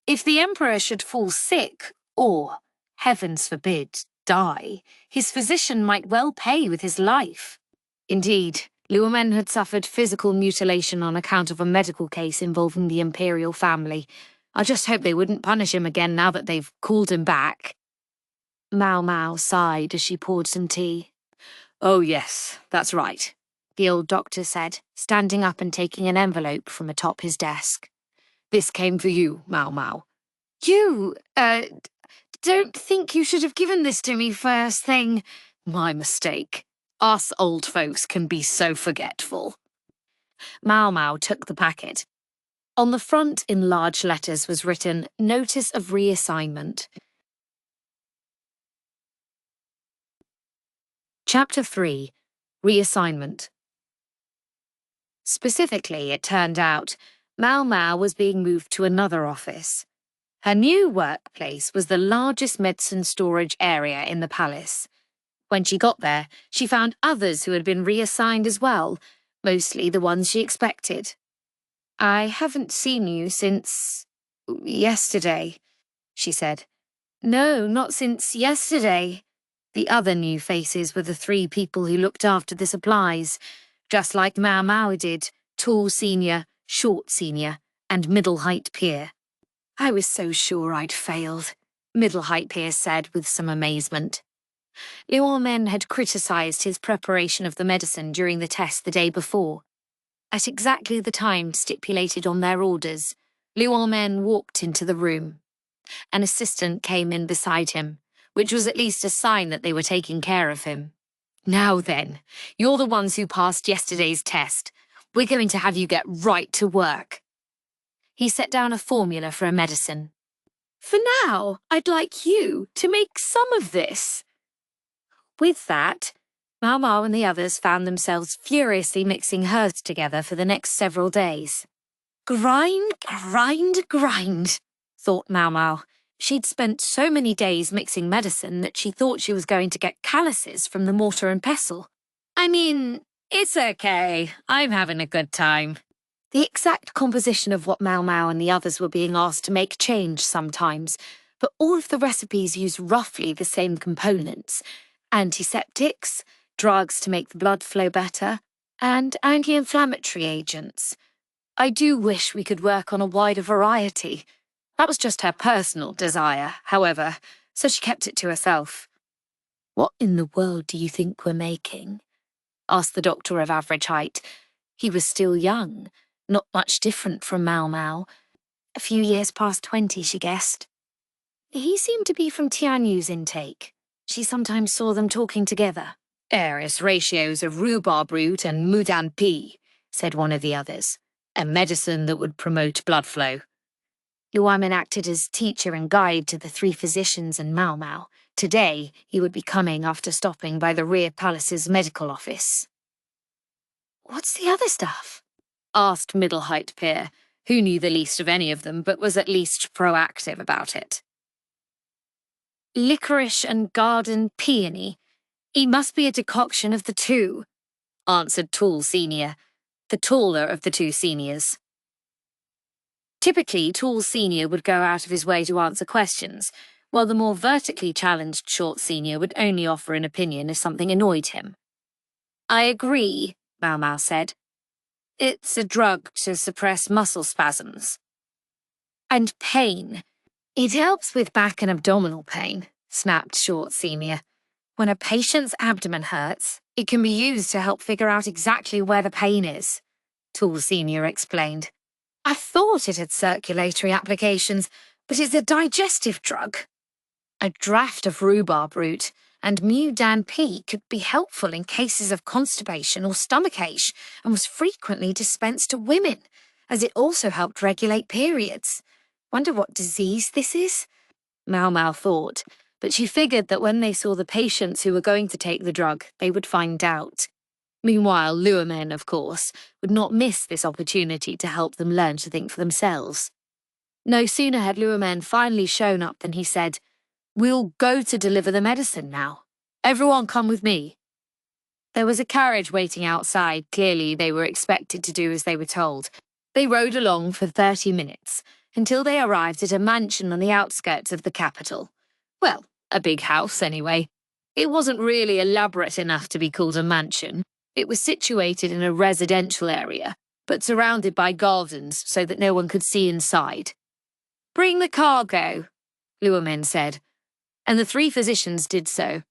If the Emperor should fall sick, or, heavens forbid, die, his physician might well pay with his life. Indeed, Luomen had suffered physical mutilation on account of a medical case involving the Imperial family. I just hope they wouldn't punish him again now that they've called him back. Maomao sighed as she poured some tea. Oh yes, that's right, the old doctor said, standing up and taking an envelope from atop his desk. This came for you, Maomao. You, don't think you should have given this to me first thing. My mistake. Us old folks can be so forgetful. Maomao took the packet. On the front, in large letters, was written, Notice of Reassignment. Chapter 3. Reassignment. Specifically, it turned out, Maomao was being moved to another office. Her new workplace was the largest medicine storage area in the palace. When she got there, she found others who had been reassigned as well, mostly the ones she expected. "I haven't seen you since yesterday," she said. "No, not since yesterday." The other new faces were the three people who looked after the supplies, just like Maomao did: tall senior, short senior, and middle-height peer. "I was so sure I'd failed," middle-height peer said with some amazement. Liu had criticised his preparation of the medicine during the test the day before. At exactly the time stipulated on their orders, Liu walked into the room. An assistant came in beside him, which was at least a sign that they were taking care of him. "Now then, you're the ones who passed yesterday's test. We're going to have you get right to work." He set down a formula for a medicine. "For now, I'd like you to make some of this." With that, Maomao and the others found themselves furiously mixing herbs together for the next several days. Grind, grind, grind, thought Maomao. She'd spent so many days mixing medicine that she thought she was going to get calluses from the mortar and pestle. "I mean, it's okay. I'm having a good time." The exact composition of what Maomao and the others were being asked to make changed sometimes, but all of the recipes used roughly the same components: antiseptics, drugs to make the blood flow better, and anti-inflammatory agents. I do wish we could work on a wider variety. That was just her personal desire, however, so she kept it to herself. "What in the world do you think we're making?" asked the doctor of average height. He was still young, not much different from Maomao. A few years past 20, she guessed. He seemed to be from Tianyu's intake. She sometimes saw them talking together. "Heiress ratios of rhubarb root and mudan pea," said one of the others. "A medicine that would promote blood flow." Liu acted as teacher and guide to the three physicians and Maomao. Today, he would be coming after stopping by the Imperial Palace's medical office. "What's the other stuff?" asked middle-height peer, who knew the least of any of them but was at least proactive about it. "Licorice and garden peony. It must be a decoction of the two," answered tall senior, the taller of the two seniors. Typically, tall senior would go out of his way to answer questions, while the more vertically challenged short senior would only offer an opinion if something annoyed him. "I agree," Maomao said. "It's a drug to suppress muscle spasms." "And pain. It helps with back and abdominal pain," snapped short senior. "When a patient's abdomen hurts, it can be used to help figure out exactly where the pain is," tall senior explained. "I thought it had circulatory applications, but it's a digestive drug." "A draft of rhubarb root and mudan pea could be helpful in cases of constipation or stomachache and was frequently dispensed to women, as it also helped regulate periods. Wonder what disease this is?" Maomao thought, but she figured that when they saw the patients who were going to take the drug, they would find out. Meanwhile, Liu, of course, would not miss this opportunity to help them learn to think for themselves. No sooner had Liu finally shown up than he said, "We'll go to deliver the medicine now. Everyone come with me." There was a carriage waiting outside. Clearly, they were expected to do as they were told. They rode along for 30 minutes, until they arrived at a mansion on the outskirts of the capital. Well, a big house anyway. It wasn't really elaborate enough to be called a mansion. It was situated in a residential area, but surrounded by gardens so that no one could see inside. "Bring the cargo," Liu said, and the three physicians did so.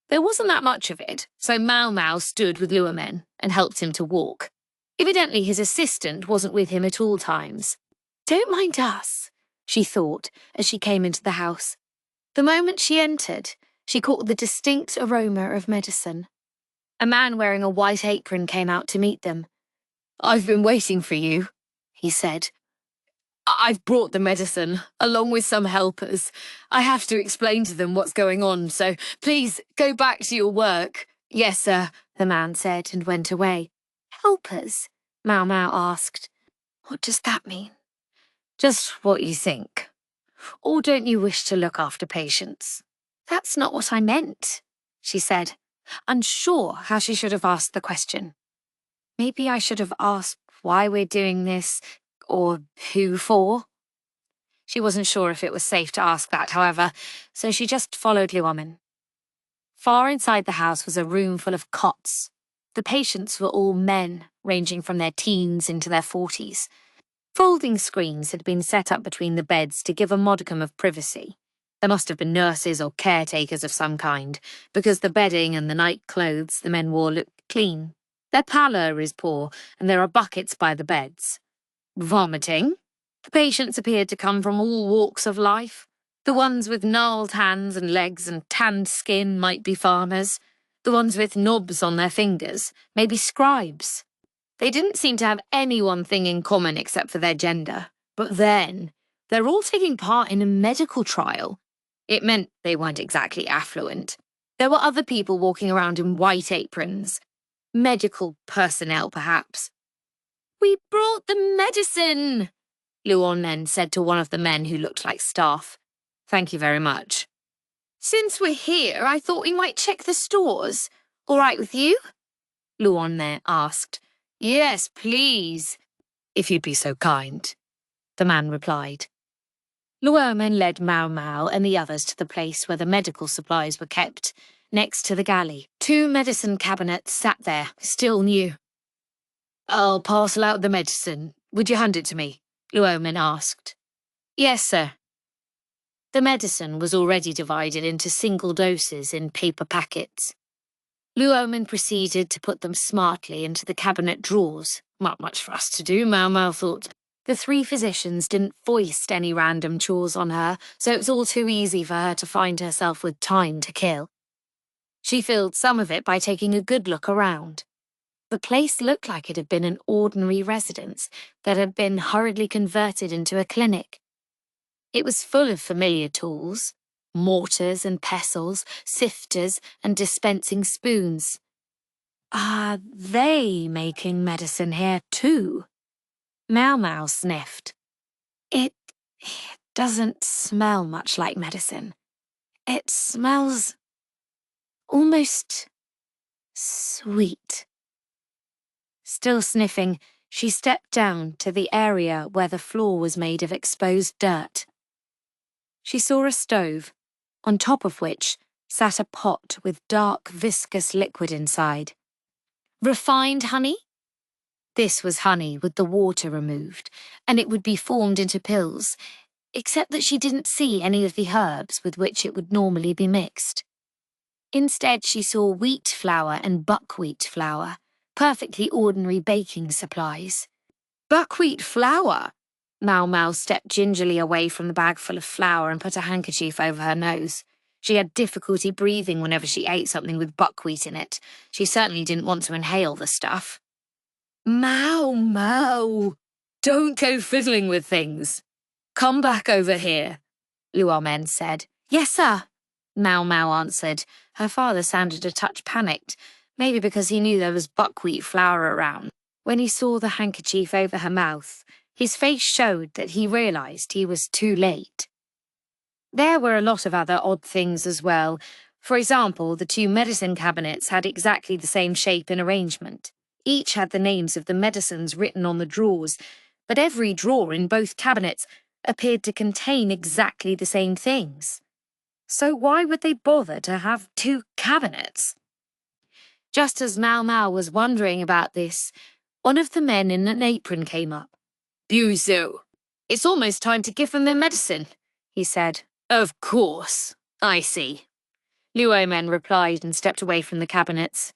There wasn't that much of it, so Maomao stood with Liu and helped him to walk. Evidently his assistant wasn't with him at all times. "Don't mind us," she thought as she came into the house. The moment she entered, she caught the distinct aroma of medicine. A man wearing a white apron came out to meet them. "I've been waiting for you," he said. "I've brought the medicine, along with some helpers. I have to explain to them what's going on, so please go back to your work." "Yes, sir," the man said and went away. "Helpers?" Maomao asked. What does that mean? Just what you think. Or don't you wish to look after patients? That's not what I meant, she said, unsure how she should have asked the question. Maybe I should have asked why we're doing this, or who for. She wasn't sure if it was safe to ask that, however, so she just followed Luomen. Far inside the house was a room full of cots. The patients were all men, ranging from their teens into their 40s. Folding screens had been set up between the beds to give a modicum of privacy. There must have been nurses or caretakers of some kind, because the bedding and the night clothes the men wore looked clean. Their pallor is poor, and there are buckets by the beds. Vomiting? The patients appeared to come from all walks of life. The ones with gnarled hands and legs and tanned skin might be farmers. The ones with knobs on their fingers, maybe scribes. They didn't seem to have any one thing in common except for their gender. But then, they're all taking part in a medical trial. It meant they weren't exactly affluent. There were other people walking around in white aprons. Medical personnel, perhaps. We brought the medicine, Luomen said to one of the men who looked like staff. Thank you very much. Since we're here, I thought we might check the stores. All right with you? Luomen asked. Yes, please. If you'd be so kind, the man replied. Luomen led Maomao and the others to the place where the medical supplies were kept, next to the galley. 2 medicine cabinets sat there, still new. I'll parcel out the medicine. Would you hand it to me? Luomen asked. Yes, sir. The medicine was already divided into single doses in paper packets. Luomen proceeded to put them smartly into the cabinet drawers. Not much for us to do, Maomao thought. The 3 physicians didn't foist any random chores on her, so it was all too easy for her to find herself with time to kill. She filled some of it by taking a good look around. The place looked like it had been an ordinary residence that had been hurriedly converted into a clinic. It was full of familiar tools, mortars and pestles, sifters and dispensing spoons. Are they making medicine here too? Maomao sniffed. It doesn't smell much like medicine. It smells almost sweet. Still sniffing, she stepped down to the area where the floor was made of exposed dirt. She saw a stove, on top of which sat a pot with dark, viscous liquid inside. Refined honey? This was honey with the water removed, and it would be formed into pills, except that she didn't see any of the herbs with which it would normally be mixed. Instead, she saw wheat flour and buckwheat flour, perfectly ordinary baking supplies. Buckwheat flour? Maomao stepped gingerly away from the bag full of flour and put a handkerchief over her nose. She had difficulty breathing whenever she ate something with buckwheat in it. She certainly didn't want to inhale the stuff. Maomao, don't go fiddling with things. Come back over here, Luomen said. Yes, sir, Maomao answered. Her father sounded a touch panicked, maybe because he knew there was buckwheat flour around. When he saw the handkerchief over her mouth, his face showed that he realised he was too late. There were a lot of other odd things as well. For example, the 2 medicine cabinets had exactly the same shape and arrangement. Each had the names of the medicines written on the drawers, but every drawer in both cabinets appeared to contain exactly the same things. So why would they bother to have 2 cabinets? Just as Maomao was wondering about this, one of the men in an apron came up. Gyouyoh, it's almost time to give them their medicine, he said. Of course, I see. Luomen replied and stepped away from the cabinets.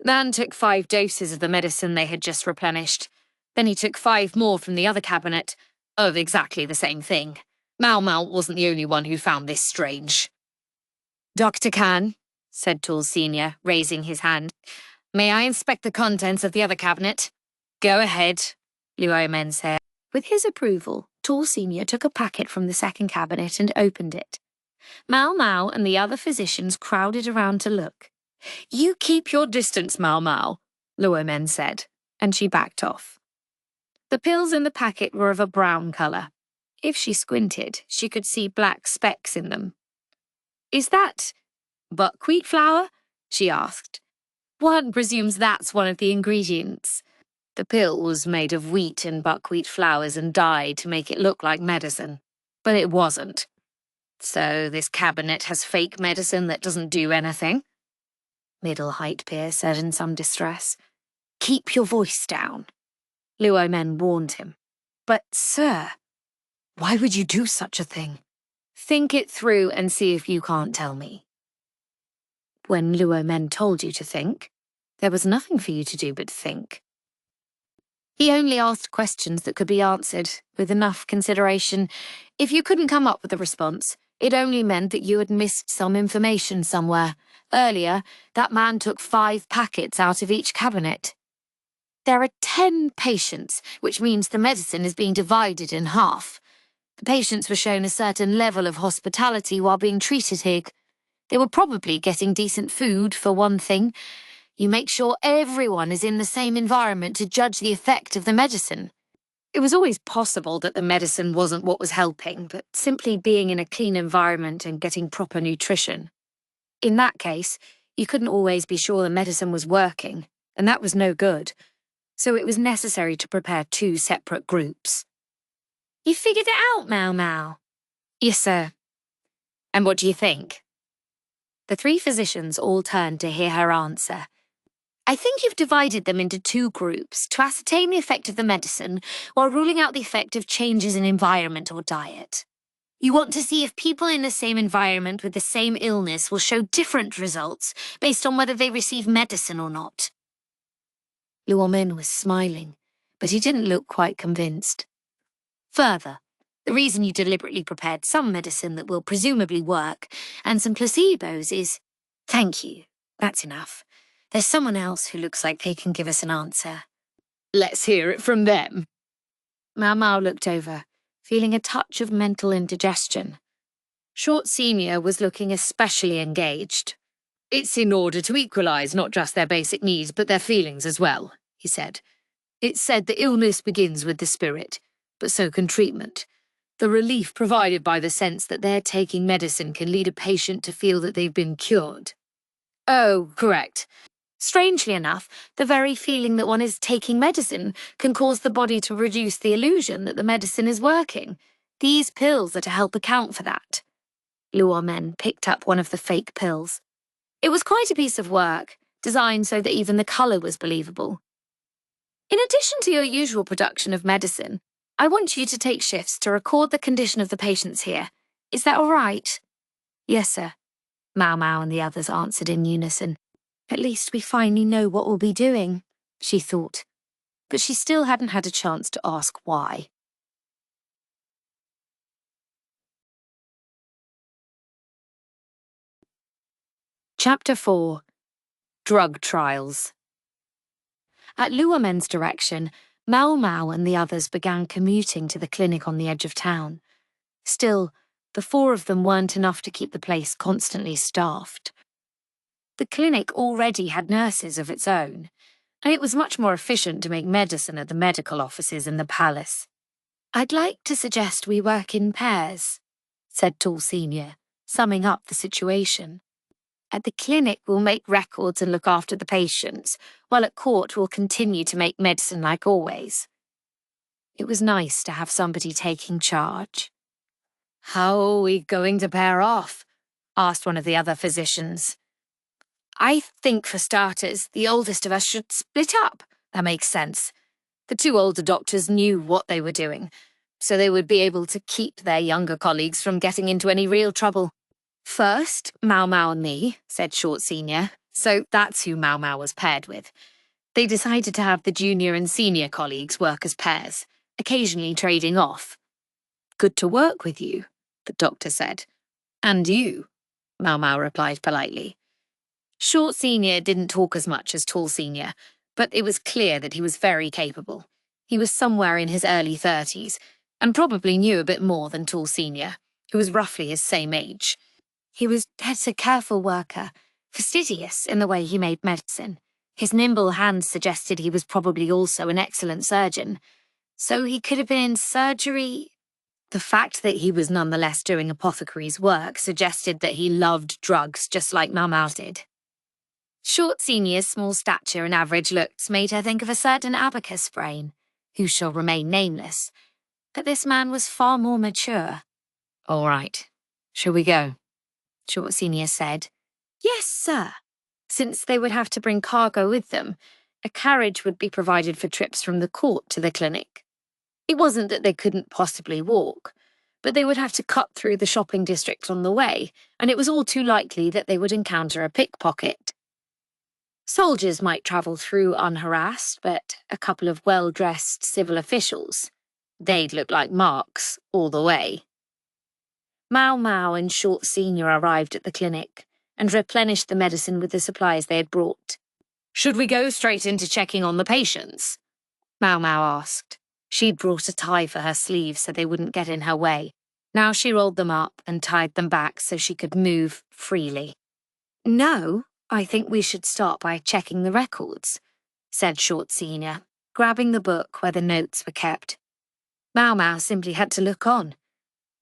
The man took 5 doses of the medicine they had just replenished. Then he took 5 more from the other cabinet, of exactly the same thing. Maomao wasn't the only one who found this strange. Dr. Khan, said Tall Senior, raising his hand. May I inspect the contents of the other cabinet? Go ahead, Luomen said. With his approval, Tall Senior took a packet from the second cabinet and opened it. Maomao and the other physicians crowded around to look. You keep your distance, Maomao, Luomen said, and she backed off. The pills in the packet were of a brown colour. If she squinted, she could see black specks in them. "Is that buckwheat flour?" she asked. "One presumes that's one of the ingredients." The pill was made of wheat and buckwheat flours and dyed to make it look like medicine. But it wasn't. "So this cabinet has fake medicine that doesn't do anything?" Middle-height peer said in some distress. "Keep your voice down," Luo Men warned him. "But, sir, why would you do such a thing?" "Think it through and see if you can't tell me." When Luo Men told you to think, there was nothing for you to do but think. He only asked questions that could be answered, with enough consideration. If you couldn't come up with a response, it only meant that you had missed some information somewhere. Earlier, that man took 5 packets out of each cabinet. There are 10 patients, which means the medicine is being divided in half. The patients were shown a certain level of hospitality while being treated here. They were probably getting decent food, for one thing. You make sure everyone is in the same environment to judge the effect of the medicine. It was always possible that the medicine wasn't what was helping, but simply being in a clean environment and getting proper nutrition. In that case, you couldn't always be sure the medicine was working, and that was no good. So it was necessary to prepare 2 separate groups. "You figured it out, Maomao?" "Yes, sir." "And what do you think?" The 3 physicians all turned to hear her answer. "I think you've divided them into 2 groups to ascertain the effect of the medicine while ruling out the effect of changes in environment or diet. You want to see if people in the same environment with the same illness will show different results based on whether they receive medicine or not." Luo Men was smiling, but he didn't look quite convinced. "Further, the reason you deliberately prepared some medicine that will presumably work and some placebos is—" "Thank you, that's enough. There's someone else who looks like they can give us an answer." "Let's hear it from them." Maomao looked over, feeling a touch of mental indigestion. Short Senior was looking especially engaged. "It's in order to equalise not just their basic needs, but their feelings as well," he said. "It's said that illness begins with the spirit, but so can treatment. The relief provided by the sense that they're taking medicine can lead a patient to feel that they've been cured." "Oh, correct. Strangely enough, the very feeling that one is taking medicine can cause the body to reduce the illusion that the medicine is working. These pills are to help account for that." Luo Men picked up one of the fake pills. It was quite a piece of work, designed so that even the colour was believable. "In addition to your usual production of medicine, I want you to take shifts to record the condition of the patients here. Is that all right?" "Yes, sir," Maomao and the others answered in unison. "At least we finally know what we'll be doing," she thought. But she still hadn't had a chance to ask why. Chapter 4. Drug Trials. At Luo Men's direction, Maomao and the others began commuting to the clinic on the edge of town. Still, the 4 of them weren't enough to keep the place constantly staffed. The clinic already had nurses of its own, and it was much more efficient to make medicine at the medical offices in the palace. "I'd like to suggest we work in pairs," said Tall Senior, summing up the situation. "At the clinic, we'll make records and look after the patients, while at court we'll continue to make medicine like always." It was nice to have somebody taking charge. "How are we going to pair off?" asked one of the other physicians. "I think, for starters, the oldest of us should split up. That makes sense. The 2 older doctors knew what they were doing, so they would be able to keep their younger colleagues from getting into any real trouble." "First, Maomao and me," said Short Senior, so that's who Maomao was paired with. They decided to have the junior and senior colleagues work as pairs, occasionally trading off. "Good to work with you," the doctor said. "And you," Maomao replied politely. Short Senior didn't talk as much as Tall Senior, but it was clear that he was very capable. He was somewhere in his early 30s, and probably knew a bit more than Tall Senior, who was roughly his same age. He was a careful worker, fastidious in the way he made medicine. His nimble hands suggested he was probably also an excellent surgeon, so he could have been in surgery. The fact that he was nonetheless doing apothecary's work suggested that he loved drugs just like Maomao did. Short Senior's small stature and average looks made her think of a certain abacus brain, who shall remain nameless, but this man was far more mature. "All right, shall we go?" Short Senior said. "Yes, sir." Since they would have to bring cargo with them, a carriage would be provided for trips from the court to the clinic. It wasn't that they couldn't possibly walk, but they would have to cut through the shopping district on the way, and it was all too likely that they would encounter a pickpocket. Soldiers might travel through unharassed, but a couple of well-dressed civil officials, they'd look like marks all the way. Maomao and Short Senior arrived at the clinic and replenished the medicine with the supplies they had brought. "Should we go straight into checking on the patients?" Maomao asked. She'd brought a tie for her sleeves so they wouldn't get in her way. Now she rolled them up and tied them back so she could move freely. "No, I think we should start by checking the records," said Short Senior, grabbing the book where the notes were kept. Maomao simply had to look on.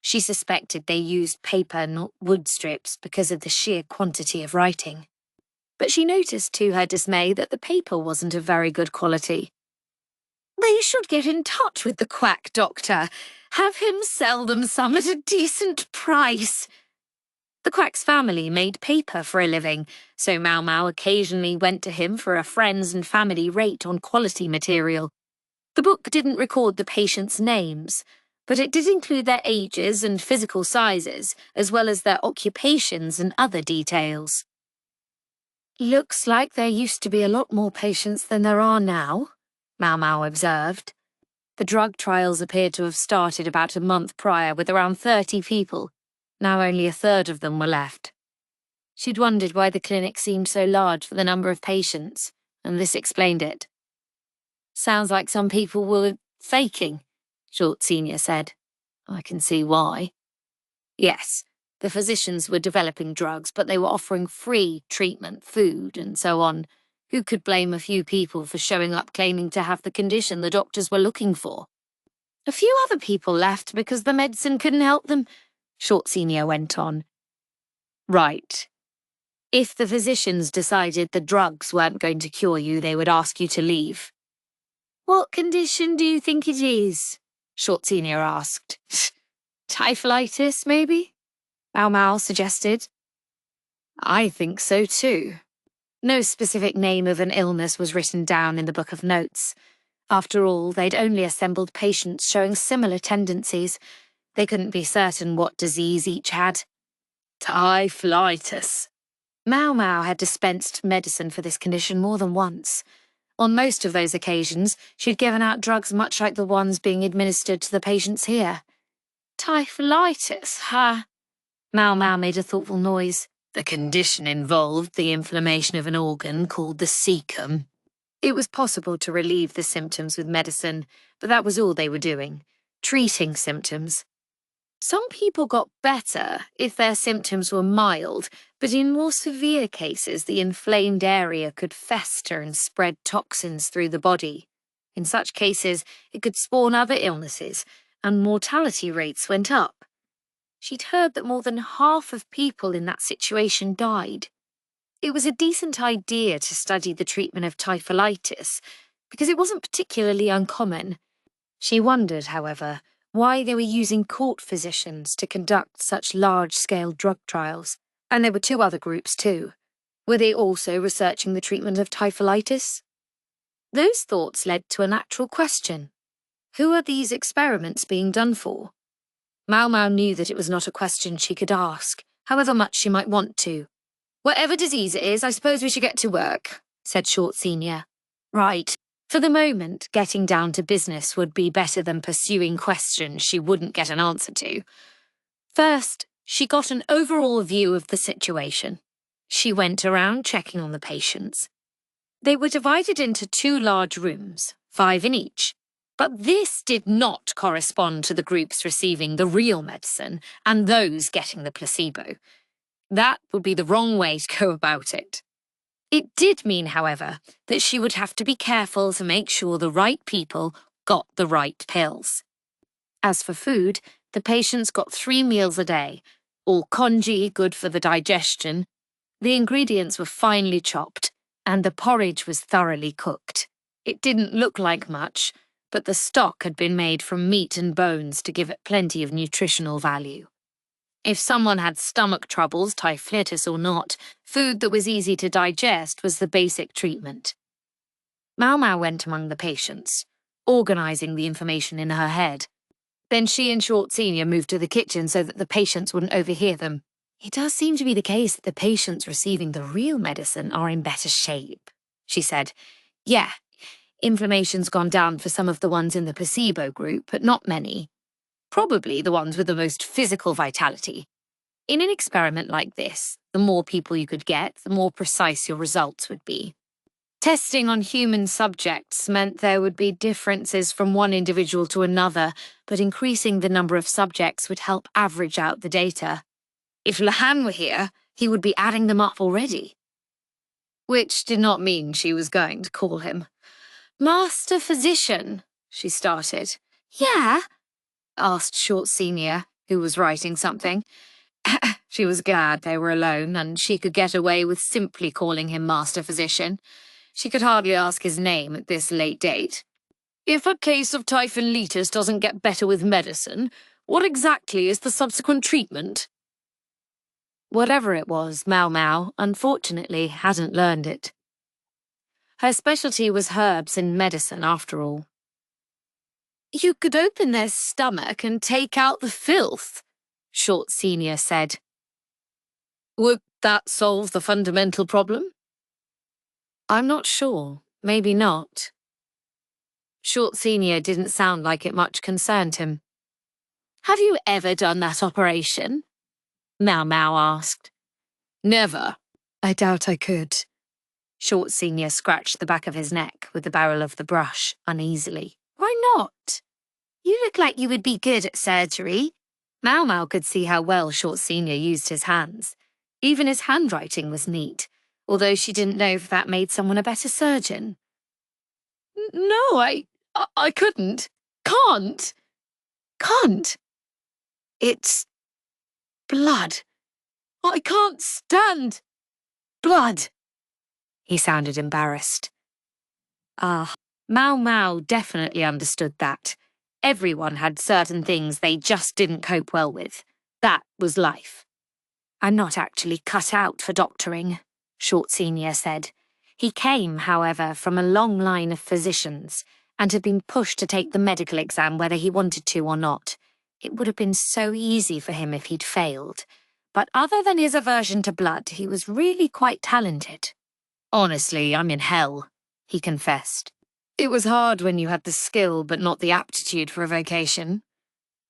She suspected they used paper, not wood strips, because of the sheer quantity of writing. But she noticed to her dismay that the paper wasn't of very good quality. "They should get in touch with the quack doctor. Have him sell them some at a decent price." The quack's family made paper for a living, so Maomao occasionally went to him for a friends and family rate on quality material. The book didn't record the patients' names, but it did include their ages and physical sizes, as well as their occupations and other details. "Looks like there used to be a lot more patients than there are now," Maomao observed. The drug trials appeared to have started about a month prior with around 30 people. Now only a third of them were left. She'd wondered why the clinic seemed so large for the number of patients, and this explained it. "Sounds like some people were faking," Short Senior said. "I can see why." Yes, the physicians were developing drugs, but they were offering free treatment, food, and so on. Who could blame a few people for showing up claiming to have the condition the doctors were looking for? "A few other people left because the medicine couldn't help them," Short Senior went on. "Right. If the physicians decided the drugs weren't going to cure you, they would ask you to leave." "What condition do you think it is?" Short Senior asked. "Typhlitis, maybe?" Maomao suggested. "I think so too." No specific name of an illness was written down in the book of notes. After all, they'd only assembled patients showing similar tendencies. They couldn't be certain what disease each had. Typhlitis. Maomao had dispensed medicine for this condition more than once. On most of those occasions, she'd given out drugs much like the ones being administered to the patients here. "Typhlitis, huh?" Maomao made a thoughtful noise. "The condition involved the inflammation of an organ called the cecum." It was possible to relieve the symptoms with medicine, but that was all they were doing, treating symptoms. Some people got better if their symptoms were mild, but in more severe cases, the inflamed area could fester and spread toxins through the body. In such cases, it could spawn other illnesses, and mortality rates went up. She'd heard that more than half of people in that situation died. It was a decent idea to study the treatment of typhlitis, because it wasn't particularly uncommon. She wondered, however, why they were using court physicians to conduct such large-scale drug trials. And there were two other groups too. Were they also researching the treatment of typhlitis? Those thoughts led to a natural question. Who are these experiments being done for? Maomao knew that it was not a question she could ask, however much she might want to. "Whatever disease it is, I suppose we should get to work," said Short Senior. "Right. For the moment, getting down to business would be better than pursuing questions she wouldn't get an answer to." First, she got an overall view of the situation. She went around checking on the patients. They were divided into 2 large rooms, 5 in each. But this did not correspond to the groups receiving the real medicine and those getting the placebo. That would be the wrong way to go about it. It did mean, however, that she would have to be careful to make sure the right people got the right pills. As for food, the patients got 3 meals a day, all congee, good for the digestion. The ingredients were finely chopped, and the porridge was thoroughly cooked. It didn't look like much, but the stock had been made from meat and bones to give it plenty of nutritional value. If someone had stomach troubles, typhlitis or not, food that was easy to digest was the basic treatment. Maomao went among the patients, organising the information in her head. Then she and Short Senior moved to the kitchen so that the patients wouldn't overhear them. It does seem to be the case that the patients receiving the real medicine are in better shape, she said. Yeah, inflammation's gone down for some of the ones in the placebo group, but not many. Probably the ones with the most physical vitality. In an experiment like this, the more people you could get, the more precise your results would be. Testing on human subjects meant there would be differences from one individual to another, but increasing the number of subjects would help average out the data. If Lahan were here, he would be adding them up already. Which did not mean she was going to call him. Master Physician, she started. Yeah? Asked Short Senior, who was writing something. She was glad they were alone, and she could get away with simply calling him Master Physician. She could hardly ask his name at this late date. If a case of typhlitis doesn't get better with medicine, what exactly is the subsequent treatment? Whatever it was, Maomao, unfortunately, hadn't learned it. Her specialty was herbs and medicine, after all. You could open their stomach and take out the filth, Short Senior said. Would that solve the fundamental problem? I'm not sure. Maybe not. Short Senior didn't sound like it much concerned him. Have you ever done that operation? Maomao asked. Never. I doubt I could. Short Senior scratched the back of his neck with the barrel of the brush uneasily. Why not? You look like you would be good at surgery. Maomao could see how well Short Senior used his hands. Even his handwriting was neat, although she didn't know if that made someone a better surgeon. No, I couldn't. Can't. It's blood. I can't stand blood. He sounded embarrassed. Maomao definitely understood that. Everyone had certain things they just didn't cope well with. That was life. I'm not actually cut out for doctoring, Short Senior said. He came, however, from a long line of physicians and had been pushed to take the medical exam whether he wanted to or not. It would have been so easy for him if he'd failed. But other than his aversion to blood, he was really quite talented. Honestly, I'm in hell, he confessed. It was hard when you had the skill but not the aptitude for a vocation.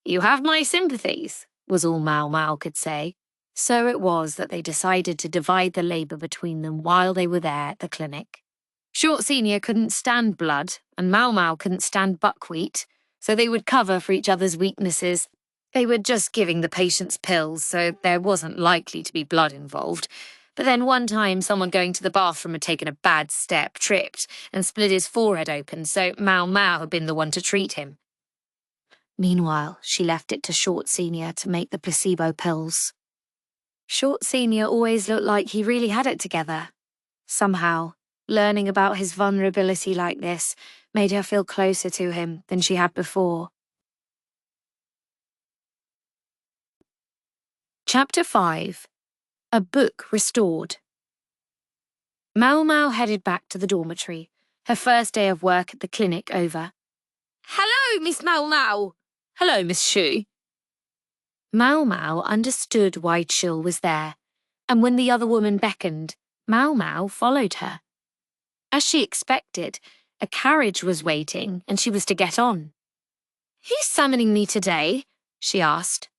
You have my sympathies, was all Maomao could say. So it was that they decided to divide the labour between them while they were there at the clinic. Short Senior couldn't stand blood, and Maomao couldn't stand buckwheat, so they would cover for each other's weaknesses. They were just giving the patients pills, so there wasn't likely to be blood involved. But then one time someone going to the bathroom had taken a bad step, tripped, and split his forehead open, so Maomao had been the one to treat him. Meanwhile, she left it to Short Senior to make the placebo pills. Short Senior always looked like he really had it together. Somehow, learning about his vulnerability like this made her feel closer to him than she had before. Chapter 5. A Book Restored. Maomao headed back to the dormitory, her first day of work at the clinic over. Hello, Miss Maomao. Hello, Miss Shu. Maomao understood why Chill was there, and when the other woman beckoned, Maomao followed her. As she expected, a carriage was waiting and she was to get on. Who's summoning me today? She asked.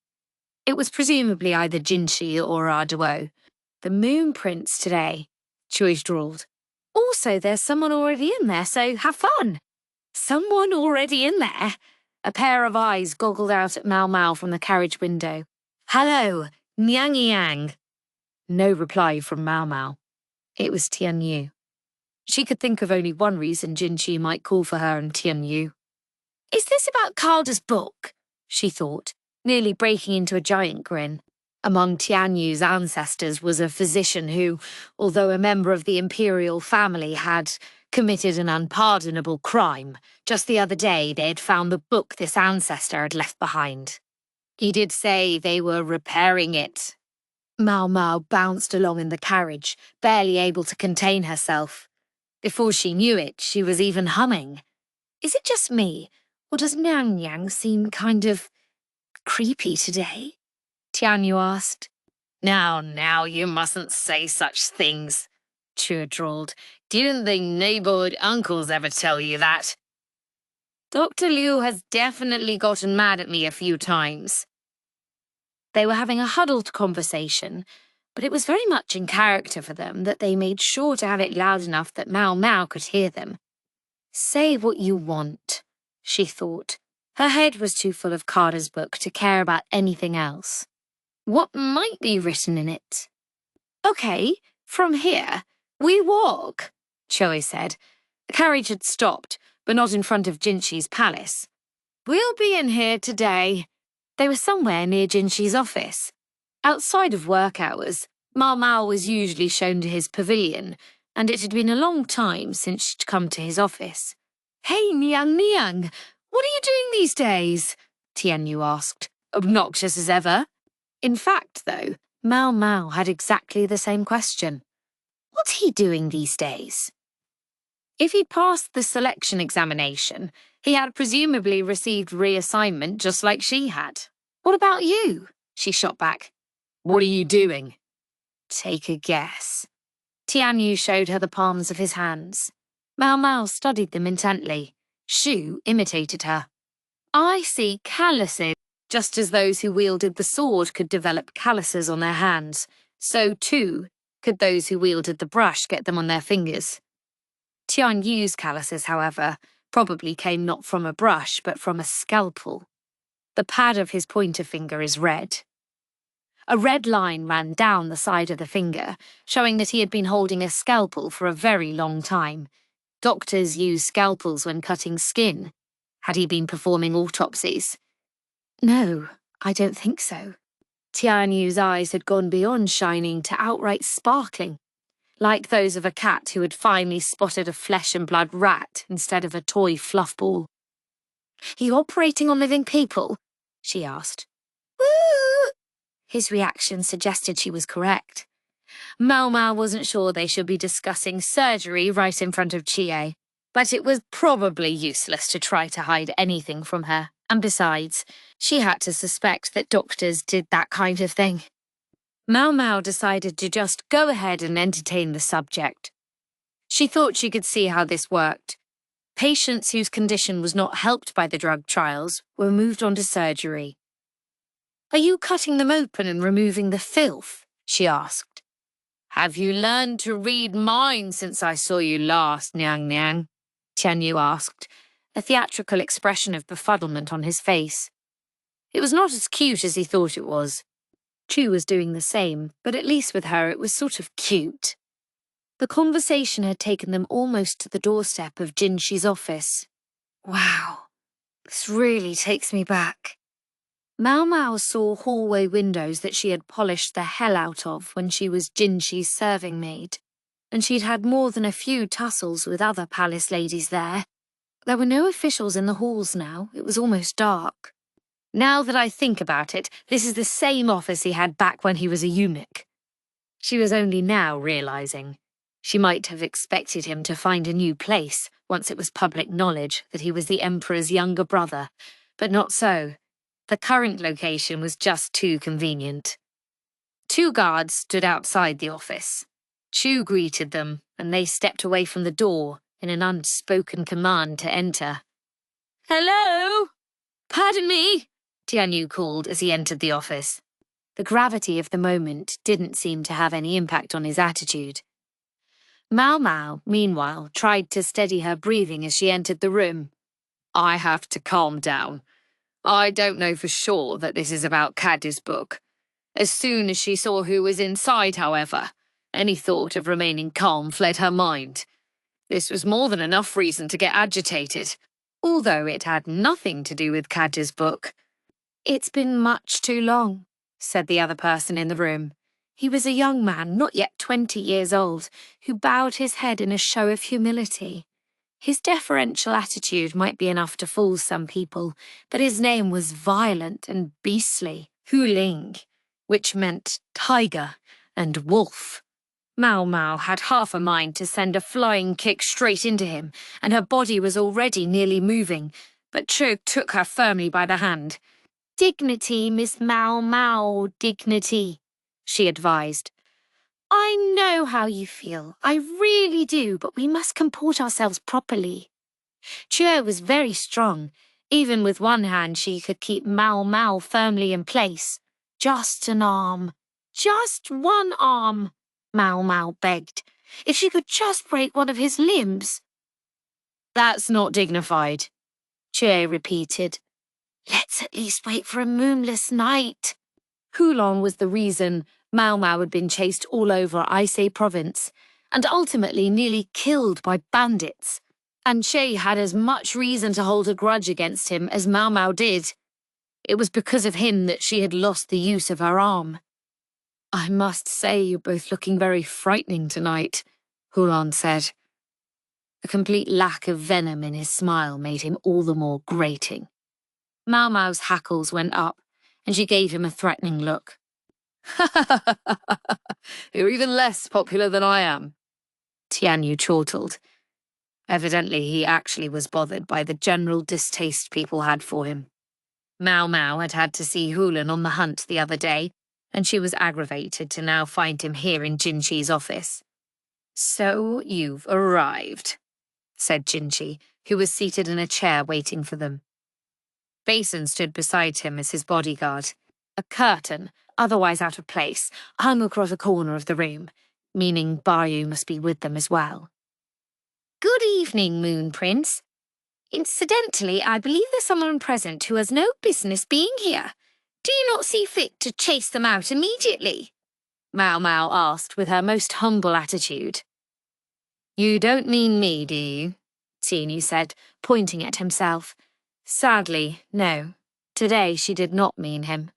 It was presumably either Jinshi or our Gyouyoh. The Moon Prince today, Chui drawled. Also, there's someone already in there, so have fun. Someone already in there? A pair of eyes goggled out at Maomao from the carriage window. Hello, Nyang Yang. No reply from Maomao. It was Tianyu. She could think of only one reason Jinchi might call for her and Tianyu. Is this about Calder's book? She thought, nearly breaking into a giant grin. Among Tianyu's ancestors was a physician who, although a member of the imperial family, had committed an unpardonable crime. Just the other day, they had found the book this ancestor had left behind. He did say they were repairing it. Maomao bounced along in the carriage, barely able to contain herself. Before she knew it, she was even humming. Is it just me, or does Nyang Nyang seem kind of creepy today? Tianyu asked. Now, you mustn't say such things, Chua drawled. Didn't the neighborhood uncles ever tell you that? Dr. Liu has definitely gotten mad at me a few times. They were having a huddled conversation, but it was very much in character for them that they made sure to have it loud enough that Maomao could hear them. Say what you want, she thought. Her head was too full of Carter's book to care about anything else. What might be written in it? Okay, from here, we walk, Choi said. The carriage had stopped, but not in front of Jinchi's palace. We'll be in here today. They were somewhere near Jinchi's office. Outside of work hours, Maomao was usually shown to his pavilion, and it had been a long time since she'd come to his office. Hey, Niang Niang, what are you doing these days? Tianyu asked, obnoxious as ever. In fact, though, Maomao had exactly the same question. What's he doing these days? If he'd passed the selection examination, he had presumably received reassignment just like she had. What about you? She shot back. What are you doing? Take a guess. Tianyu showed her the palms of his hands. Maomao studied them intently. Shu imitated her. I see calluses. Just as those who wielded the sword could develop calluses on their hands, so too could those who wielded the brush get them on their fingers. Tianyu's calluses, however, probably came not from a brush but from a scalpel. The pad of his pointer finger is red. A red line ran down the side of the finger, showing that he had been holding a scalpel for a very long time. Doctors use scalpels when cutting skin. Had he been performing autopsies? No, I don't think so. Tianyu's eyes had gone beyond shining to outright sparkling, like those of a cat who had finally spotted a flesh-and-blood rat instead of a toy fluff ball. Are you operating on living people? She asked. Woo! His reaction suggested she was correct. Maomao wasn't sure they should be discussing surgery right in front of Chie, but it was probably useless to try to hide anything from her. And besides, she had to suspect that doctors did that kind of thing. Maomao decided to just go ahead and entertain the subject. She thought she could see how this worked. Patients whose condition was not helped by the drug trials were moved on to surgery. Are you cutting them open and removing the filth? She asked. Have you learned to read minds since I saw you last, Nyang Nyang? Tianyu asked, a theatrical expression of befuddlement on his face. It was not as cute as he thought it was. Chu was doing the same, but at least with her it was sort of cute. The conversation had taken them almost to the doorstep of Jinchi's office. Wow, this really takes me back. Maomao saw hallway windows that she had polished the hell out of when she was Jinchi's serving maid, and she'd had more than a few tussles with other palace ladies there. There were no officials in the halls now. It was almost dark. Now that I think about it, this is the same office he had back when he was a eunuch. She was only now realizing. She might have expected him to find a new place once it was public knowledge that he was the Emperor's younger brother, but not so. The current location was just too convenient. 2 guards stood outside the office. Chu greeted them, and they stepped away from the door in an unspoken command to enter. Hello? Pardon me, Tianyu called as he entered the office. The gravity of the moment didn't seem to have any impact on his attitude. Maomao, meanwhile, tried to steady her breathing as she entered the room. I have to calm down. I don't know for sure that this is about Caddy's book. As soon as she saw who was inside, however, Any thought of remaining calm fled her mind. This was more than enough reason to get agitated, although it had nothing to do with Kadja's book. "It's been much too long," said the other person in the room. He was a young man, not yet 20 years old, who bowed his head in a show of humility. His deferential attitude might be enough to fool some people, but his name was violent and beastly, Huling, which meant tiger and wolf. Maomao had half a mind to send a flying kick straight into him, and her body was already nearly moving, but Cho took her firmly by the hand. "Dignity, Miss Maomao, dignity," she advised. "I know how you feel, I really do, but we must comport ourselves properly." Gyouyoh was very strong. Even with one hand she could keep Maomao firmly in place. "Just an arm. Just one arm," Maomao begged. "If she could just break one of his limbs." "That's not dignified," Gyouyoh repeated. "Let's at least wait for a moonless night." Readalong was the reason Maomao had been chased all over Aisei province, and ultimately nearly killed by bandits. And She had as much reason to hold a grudge against him as Maomao did. It was because of him that she had lost the use of her arm. "I must say you're both looking very frightening tonight," Readalong said. A complete lack of venom in his smile made him all the more grating. Maomao's hackles went up, and she gave him a threatening look. "You're even less popular than I am," Tianyu chortled. Evidently, he actually was bothered by the general distaste people had for him. Maomao had had to see Hulan on the hunt the other day, and she was aggravated to now find him here in Jinqi's office. "So you've arrived," said Jinqi, who was seated in a chair waiting for them. Basin stood beside him as his bodyguard. A curtain, otherwise out of place, hung across a corner of the room, meaning Bayu must be with them as well. "Good evening, Moon Prince. Incidentally, I believe there's someone present who has no business being here. Do you not see fit to chase them out immediately?" Maomao asked with her most humble attitude. "You don't mean me, do you?" Tianyu said, pointing at himself. Sadly, no. Today she did not mean him.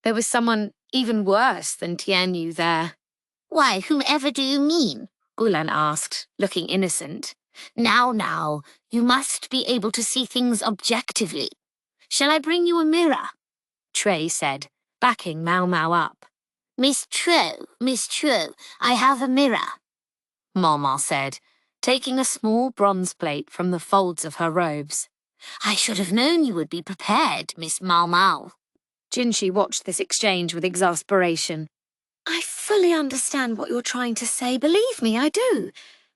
There was someone even worse than Tianyu there. "Why, whomever do you mean?" Gulan asked, looking innocent. Now, you must be able to see things objectively. Shall I bring you a mirror?" Trey said, backing Maomao up. Miss Cho, I have a mirror," Maomao said, taking a small bronze plate from the folds of her robes. "I should have known you would be prepared, Miss Maomao." Jinqi watched this exchange with exasperation. "I fully understand what you're trying to say, believe me, I do.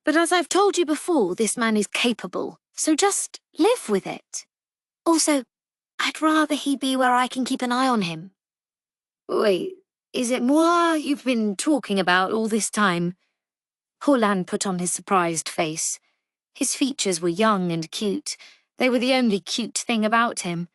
But as I've told you before, this man is capable, so just live with it. Also, I'd rather he be where I can keep an eye on him." "Wait, is it moi you've been talking about all this time?" Hulan put on his surprised face. His features were young and cute. They were the only cute thing about him.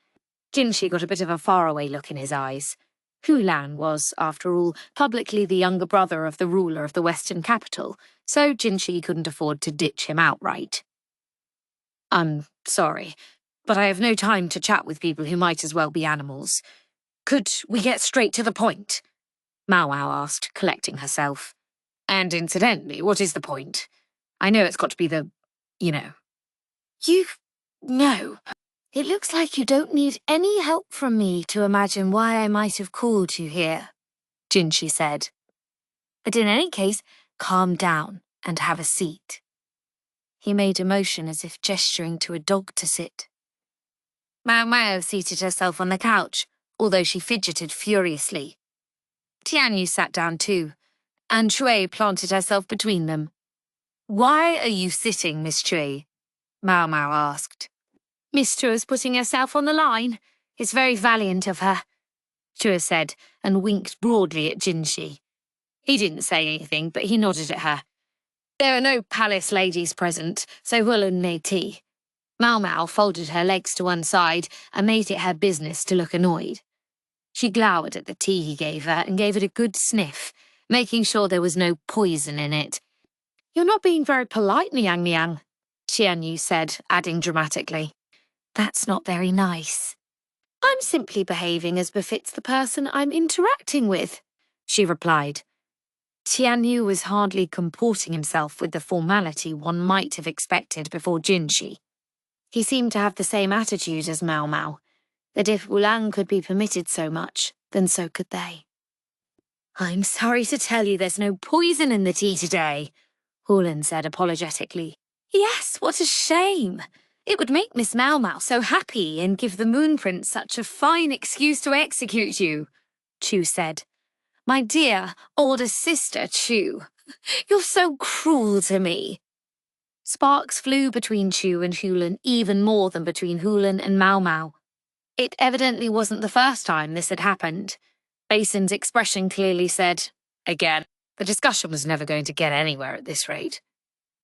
Jinqi got a bit of a faraway look in his eyes. Hulan was, after all, publicly the younger brother of the ruler of the western capital, so Jinqi couldn't afford to ditch him outright. "I'm sorry, but I have no time to chat with people who might as well be animals. Could we get straight to the point?" Maomao asked, collecting herself. "And incidentally, what is the point? I know it's got to be the, you know." No. It looks like you don't need any help from me to imagine why I might have called you here," Jinqi said. "But in any case, calm down and have a seat." He made a motion as if gesturing to a dog to sit. Maomao seated herself on the couch, although she fidgeted furiously. Tianyu sat down too, and Shui planted herself between them. "Why are you sitting, Miss Shui?" Maomao asked. "Miss Chua's putting herself on the line. It's very valiant of her," Chua said, and winked broadly at Jinqi. He didn't say anything, but he nodded at her. There were no palace ladies present, so Hulan made tea. Maomao folded her legs to one side and made it her business to look annoyed. She glowered at the tea he gave her and gave it a good sniff, making sure there was no poison in it. "You're not being very polite, Niang Niang," Qianyu said, adding dramatically. "That's not very nice." "I'm simply behaving as befits the person I'm interacting with," she replied. Qianyu was hardly comporting himself with the formality one might have expected before Jinshi. He seemed to have the same attitude as Maomao, that if Wulang could be permitted so much, then so could they. "I'm sorry to tell you there's no poison in the tea today," Hulin said apologetically. "Yes, what a shame. It would make Miss Maomao so happy and give the Moon Prince such a fine excuse to execute you," Chu said. "My dear older sister, Chu, you're so cruel to me." Sparks flew between Chu and Hulin even more than between Hulin and Maomao. It evidently wasn't the first time this had happened. Basin's expression clearly said, "Again, the discussion was never going to get anywhere at this rate."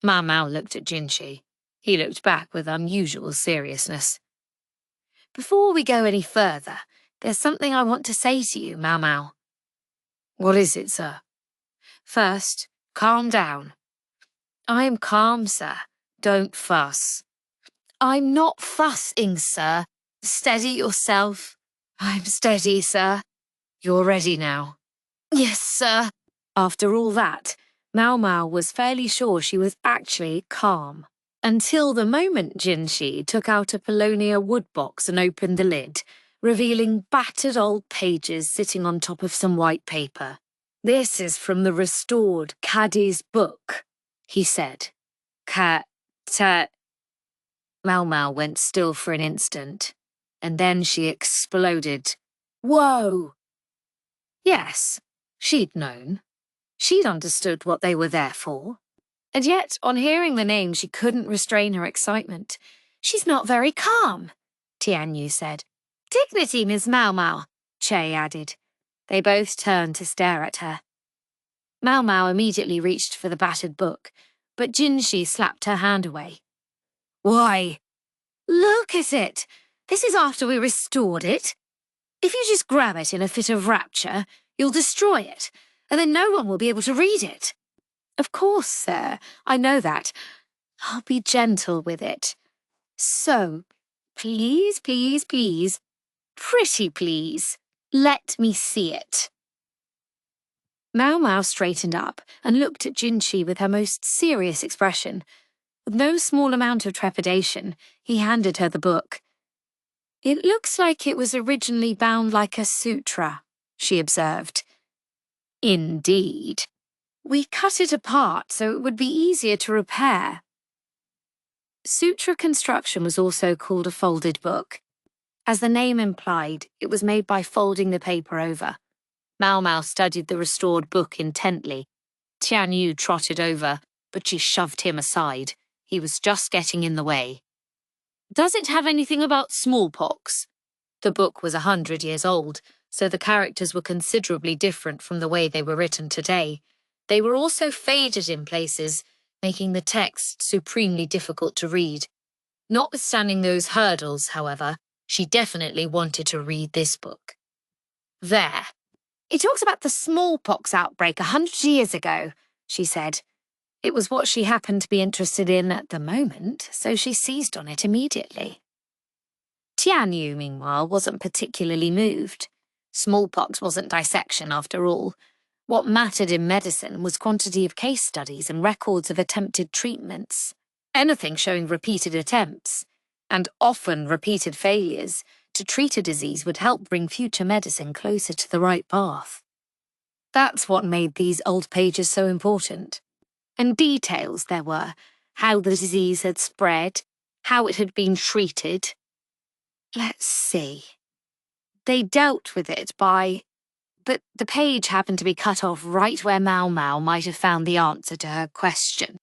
Maomao looked at Jinshi. He looked back with unusual seriousness. "Before we go any further, there's something I want to say to you, Maomao." "What is it, sir?" "First, calm down." "I am calm, sir. Don't fuss." "I'm not fussing, sir. Steady yourself." "I'm steady, sir." "You're ready now?" "Yes, sir." After all that, Maomao was fairly sure she was actually calm. Until the moment Jinshi took out a Polonia wood box and opened the lid, revealing battered old pages sitting on top of some white paper. "This is from the restored Caddy's book," he said. Maomao went still for an instant, and then she exploded. "Whoa!" Yes, she'd known. She'd understood what they were there for. And yet, on hearing the name, she couldn't restrain her excitement. "She's not very calm," Tianyu said. "Dignity, Miss Maomao," Che added. They both turned to stare at her. Maomao immediately reached for the battered book, but Jinshi slapped her hand away. "Why? Look at it! This is after we restored it. If you just grab it in a fit of rapture, you'll destroy it, and then no one will be able to read it." "Of course, sir, I know that. I'll be gentle with it. So, please, please, please, pretty please, let me see it." Maomao straightened up and looked at Jinshi with her most serious expression. With no small amount of trepidation, he handed her the book. "It looks like it was originally bound like a sutra," she observed. "Indeed. We cut it apart so it would be easier to repair." Sutra construction was also called a folded book. As the name implied, it was made by folding the paper over. Maomao studied the restored book intently. Tianyu trotted over, but she shoved him aside. He was just getting in the way. "Does it have anything about smallpox?" The book was 100 years old, so the characters were considerably different from the way they were written today. They were also faded in places, making the text supremely difficult to read. Notwithstanding those hurdles, however, she definitely wanted to read this book. "There. It talks about the smallpox outbreak 100 years ago," she said. It was what she happened to be interested in at the moment, so she seized on it immediately. Tianyu, meanwhile, wasn't particularly moved. Smallpox wasn't dissection, after all. What mattered in medicine was quantity of case studies and records of attempted treatments. Anything showing repeated attempts, and often repeated failures, to treat a disease would help bring future medicine closer to the right path. That's what made these old pages so important. And details there were, how the disease had spread, how it had been treated. Let's see. They dealt with it by... But the page happened to be cut off right where Maomao might have found the answer to her question.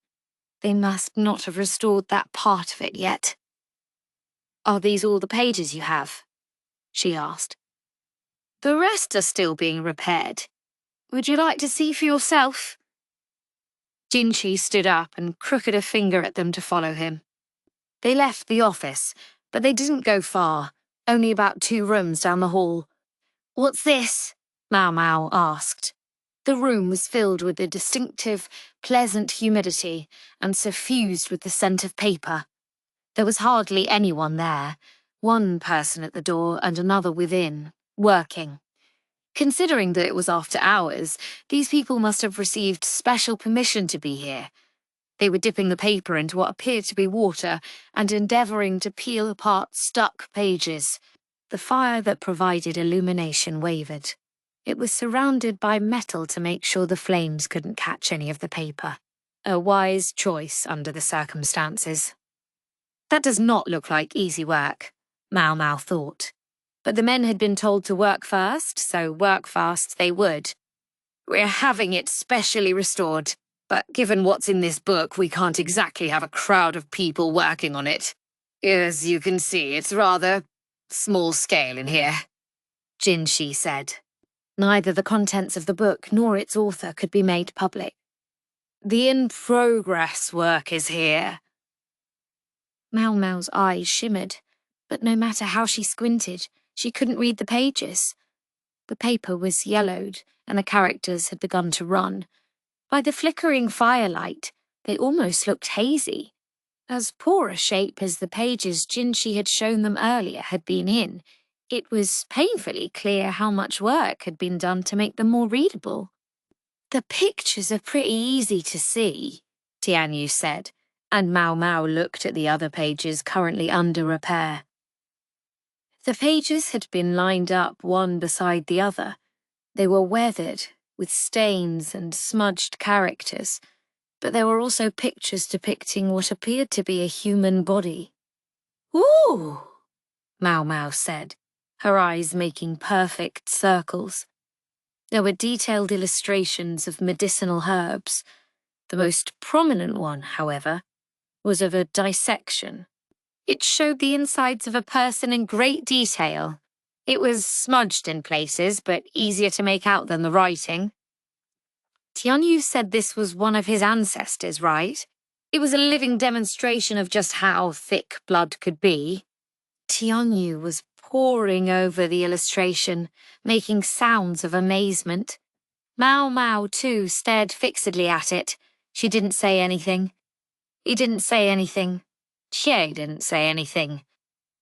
They must not have restored that part of it yet. "Are these all the pages you have?" she asked. "The rest are still being repaired. Would you like to see for yourself?" Jinshi stood up and crooked a finger at them to follow him. They left the office, but they didn't go far, only about 2 rooms down the hall. "What's this?" Maomao asked. The room was filled with a distinctive, pleasant humidity and suffused with the scent of paper. There was hardly anyone there, one person at the door and another within, working. Considering that it was after hours, these people must have received special permission to be here. They were dipping the paper into what appeared to be water and endeavouring to peel apart stuck pages. The fire that provided illumination wavered. It was surrounded by metal to make sure the flames couldn't catch any of the paper. A wise choice under the circumstances. That does not look like easy work, Maomao thought. But the men had been told to work first, so work fast they would. We're having it specially restored, but given what's in this book, we can't exactly have a crowd of people working on it. As you can see, it's rather small scale in here, Jinshi said. Neither the contents of the book nor its author could be made public. The in-progress work is here. Maomao's eyes shimmered, but no matter how she squinted, she couldn't read the pages. The paper was yellowed, and the characters had begun to run. By the flickering firelight, they almost looked hazy. As poor a shape as the pages Jinshi had shown them earlier had been in, it was painfully clear how much work had been done to make them more readable. The pictures are pretty easy to see, Tianyu said, and Maomao looked at the other pages currently under repair. The pages had been lined up one beside the other. They were weathered, with stains and smudged characters, but there were also pictures depicting what appeared to be a human body. "Ooh!" Maomao said, her eyes making perfect circles. There were detailed illustrations of medicinal herbs. The most prominent one, however, was of a dissection. It showed the insides of a person in great detail. It was smudged in places, but easier to make out than the writing. Tianyu said this was one of his ancestors, right? It was a living demonstration of just how thick blood could be. Tianyu was poring over the illustration, making sounds of amazement. Maomao, too, stared fixedly at it. She didn't say anything. He didn't say anything. Xie didn't say anything.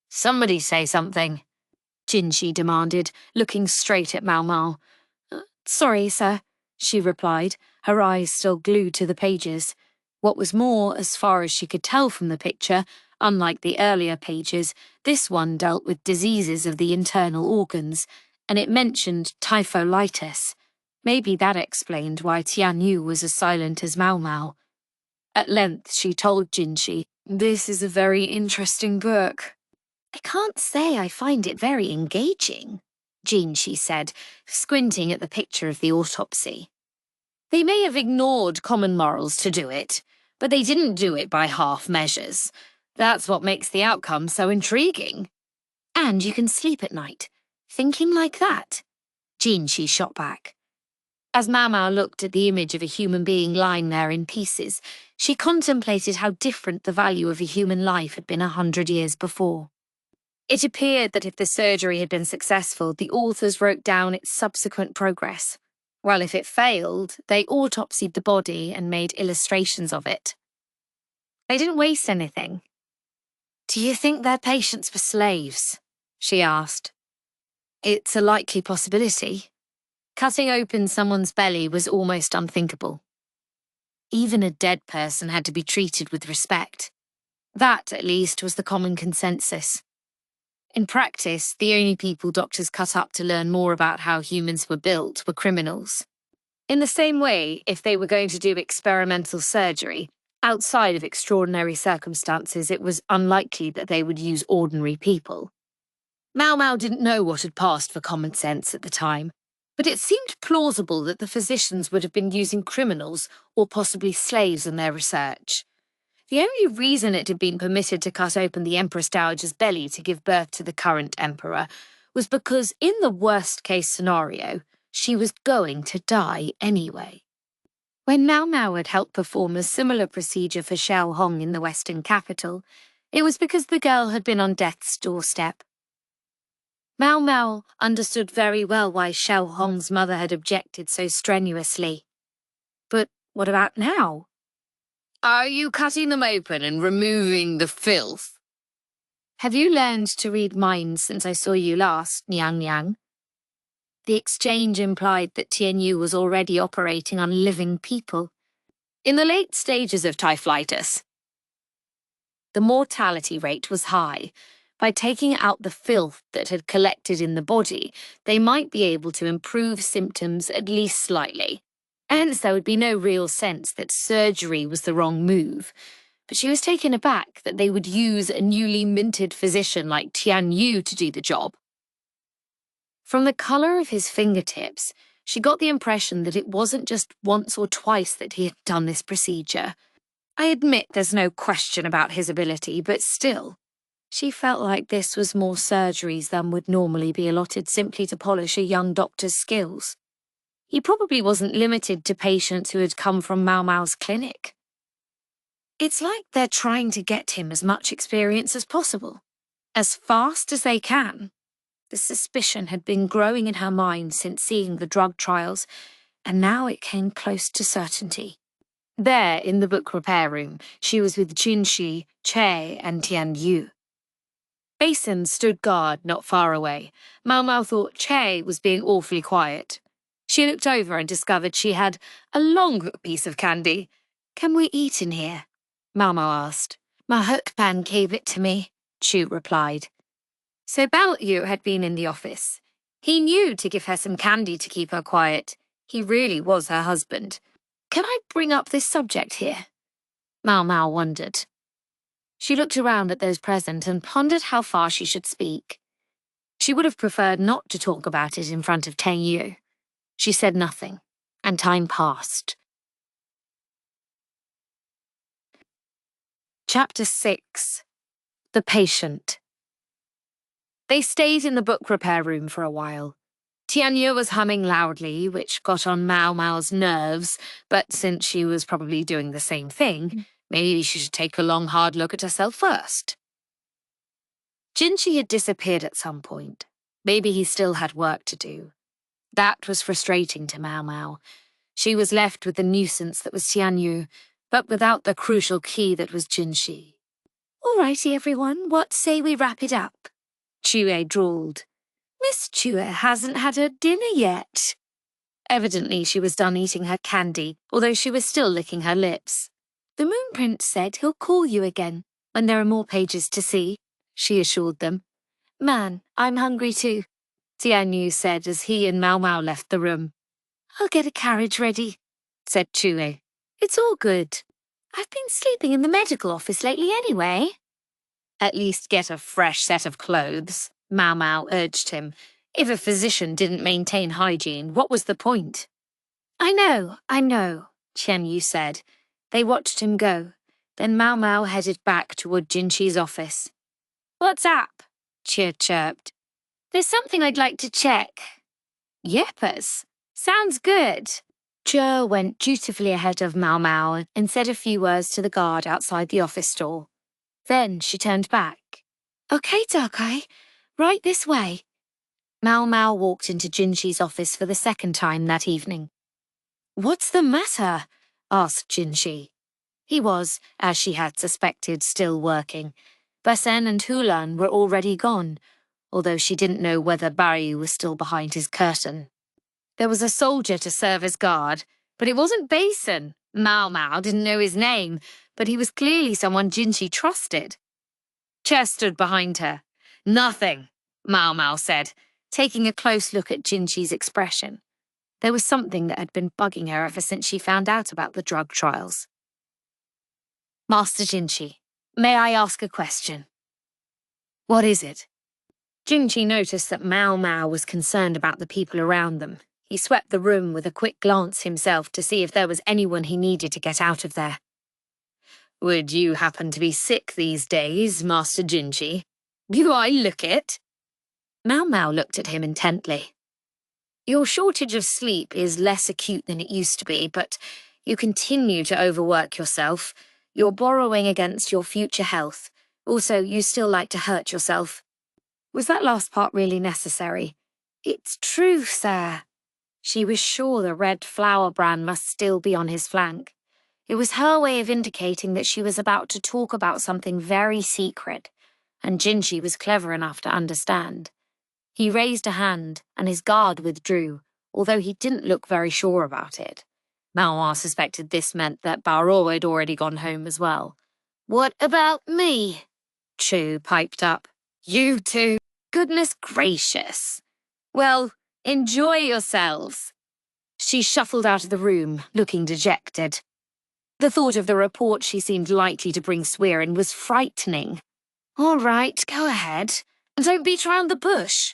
Somebody say something, Jinshi demanded, looking straight at Maomao. Sorry, sir, she replied, her eyes still glued to the pages. What was more, as far as she could tell from the picture, unlike the earlier pages, this one dealt with diseases of the internal organs, and it mentioned typholitis. Maybe that explained why Tianyu was as silent as Maomao. At length she told Jinshi, "This is a very interesting book." "I can't say I find it very engaging," Jinshi said, squinting at the picture of the autopsy. They may have ignored common morals to do it, but they didn't do it by half measures. That's what makes the outcome so intriguing. And you can sleep at night, thinking like that, Jinshi shot back. As Maomao looked at the image of a human being lying there in pieces, she contemplated how different the value of a human life had been 100 years before. It appeared that if the surgery had been successful, the authors wrote down its subsequent progress, while if it failed, they autopsied the body and made illustrations of it. They didn't waste anything. "Do you think their patients were slaves?" she asked. "It's a likely possibility." Cutting open someone's belly was almost unthinkable. Even a dead person had to be treated with respect. That, at least, was the common consensus. In practice, the only people doctors cut up to learn more about how humans were built were criminals. In the same way, if they were going to do experimental surgery, outside of extraordinary circumstances, it was unlikely that they would use ordinary people. Maomao didn't know what had passed for common sense at the time, but it seemed plausible that the physicians would have been using criminals or possibly slaves in their research. The only reason it had been permitted to cut open the Empress Dowager's belly to give birth to the current emperor was because, in the worst-case scenario, she was going to die anyway. When Maomao had helped perform a similar procedure for Shao Hong in the Western capital, it was because the girl had been on death's doorstep. Maomao understood very well why Xiao Hong's mother had objected so strenuously. But what about now? Are you cutting them open and removing the filth? Have you learned to read minds since I saw you last, Niang Niang? The exchange implied that Tianyu was already operating on living people. In the late stages of typhlitis, the mortality rate was high. By taking out the filth that had collected in the body, they might be able to improve symptoms at least slightly. Hence, there would be no real sense that surgery was the wrong move. But she was taken aback that they would use a newly minted physician like Tianyu to do the job. From the colour of his fingertips, she got the impression that it wasn't just once or twice that he had done this procedure. I admit there's no question about his ability, but still, she felt like this was more surgeries than would normally be allotted simply to polish a young doctor's skills. He probably wasn't limited to patients who had come from Maomao's clinic. It's like they're trying to get him as much experience as possible, as fast as they can. The suspicion had been growing in her mind since seeing the drug trials, and now it came close to certainty. There, in the book repair room, she was with Jinshi, Che, and Tianyu. Basin stood guard not far away. Maomao thought Che was being awfully quiet. She looked over and discovered she had a long piece of candy. Can we eat in here? Maomao asked. My hukpan gave it to me, Chu replied. So Bao had been in the office. He knew to give her some candy to keep her quiet. He really was her husband. Can I bring up this subject here? Maomao wondered. She looked around at those present and pondered how far she should speak. She would have preferred not to talk about it in front of Teng Yu. She said nothing, and time passed. Chapter 6. The Patient. They stayed in the book repair room for a while. Tianyu was humming loudly, which got on Maomao's nerves, but since she was probably doing the same thing, maybe she should take a long, hard look at herself first. Jinshi had disappeared at some point. Maybe he still had work to do. That was frustrating to Maomao. She was left with the nuisance that was Tianyu, but without the crucial key that was Jinshi. All righty, everyone, what say we wrap it up? Chue drawled. Miss Chue hasn't had her dinner yet. Evidently, she was done eating her candy, although she was still licking her lips. The Moon Prince said he'll call you again when there are more pages to see, she assured them. Man, I'm hungry too, Tianyu said as he and Maomao left the room. I'll get a carriage ready, said Chue. It's all good. I've been sleeping in the medical office lately anyway. At least get a fresh set of clothes, Maomao urged him. If a physician didn't maintain hygiene, what was the point? I know, Tianyu said. They watched him go. Then Maomao headed back toward Jinshi's office. What's up? Chia chirped. There's something I'd like to check. Yeppers. Sounds good. Gyouyoh went dutifully ahead of Maomao and said a few words to the guard outside the office door. Then she turned back. Okay, Dark Eye, right this way. Maomao walked into Jinshi's office for the second time that evening. What's the matter? Asked Jinshi. He was, as she had suspected, still working. Basen and Hulan were already gone, although she didn't know whether Barry was still behind his curtain. There was a soldier to serve as guard, but it wasn't Basin. Maomao didn't know his name, but he was clearly someone Jinshi trusted. Che stood behind her. Nothing, Maomao said, taking a close look at Jinshi's expression. There was something that had been bugging her ever since she found out about the drug trials. Master Jinshi, may I ask a question? What is it? Jinshi noticed that Maomao was concerned about the people around them. He swept the room with a quick glance himself to see if there was anyone he needed to get out of there. Would you happen to be sick these days, Master Jinshi? Do I look it? Maomao looked at him intently. Your shortage of sleep is less acute than it used to be, but you continue to overwork yourself. You're borrowing against your future health. Also, you still like to hurt yourself. Was that last part really necessary? It's true, sir. She was sure the red flower brand must still be on his flank. It was her way of indicating that she was about to talk about something very secret, and Jinshi was clever enough to understand. He raised a hand, and his guard withdrew, although he didn't look very sure about it. Maomao suspected this meant that Baoro had already gone home as well. What about me? Chu piped up. You too. Goodness gracious. Well, enjoy yourselves. She shuffled out of the room, looking dejected. The thought of the report she seemed likely to bring Swearin was frightening. All right, go ahead. And don't beat around the bush.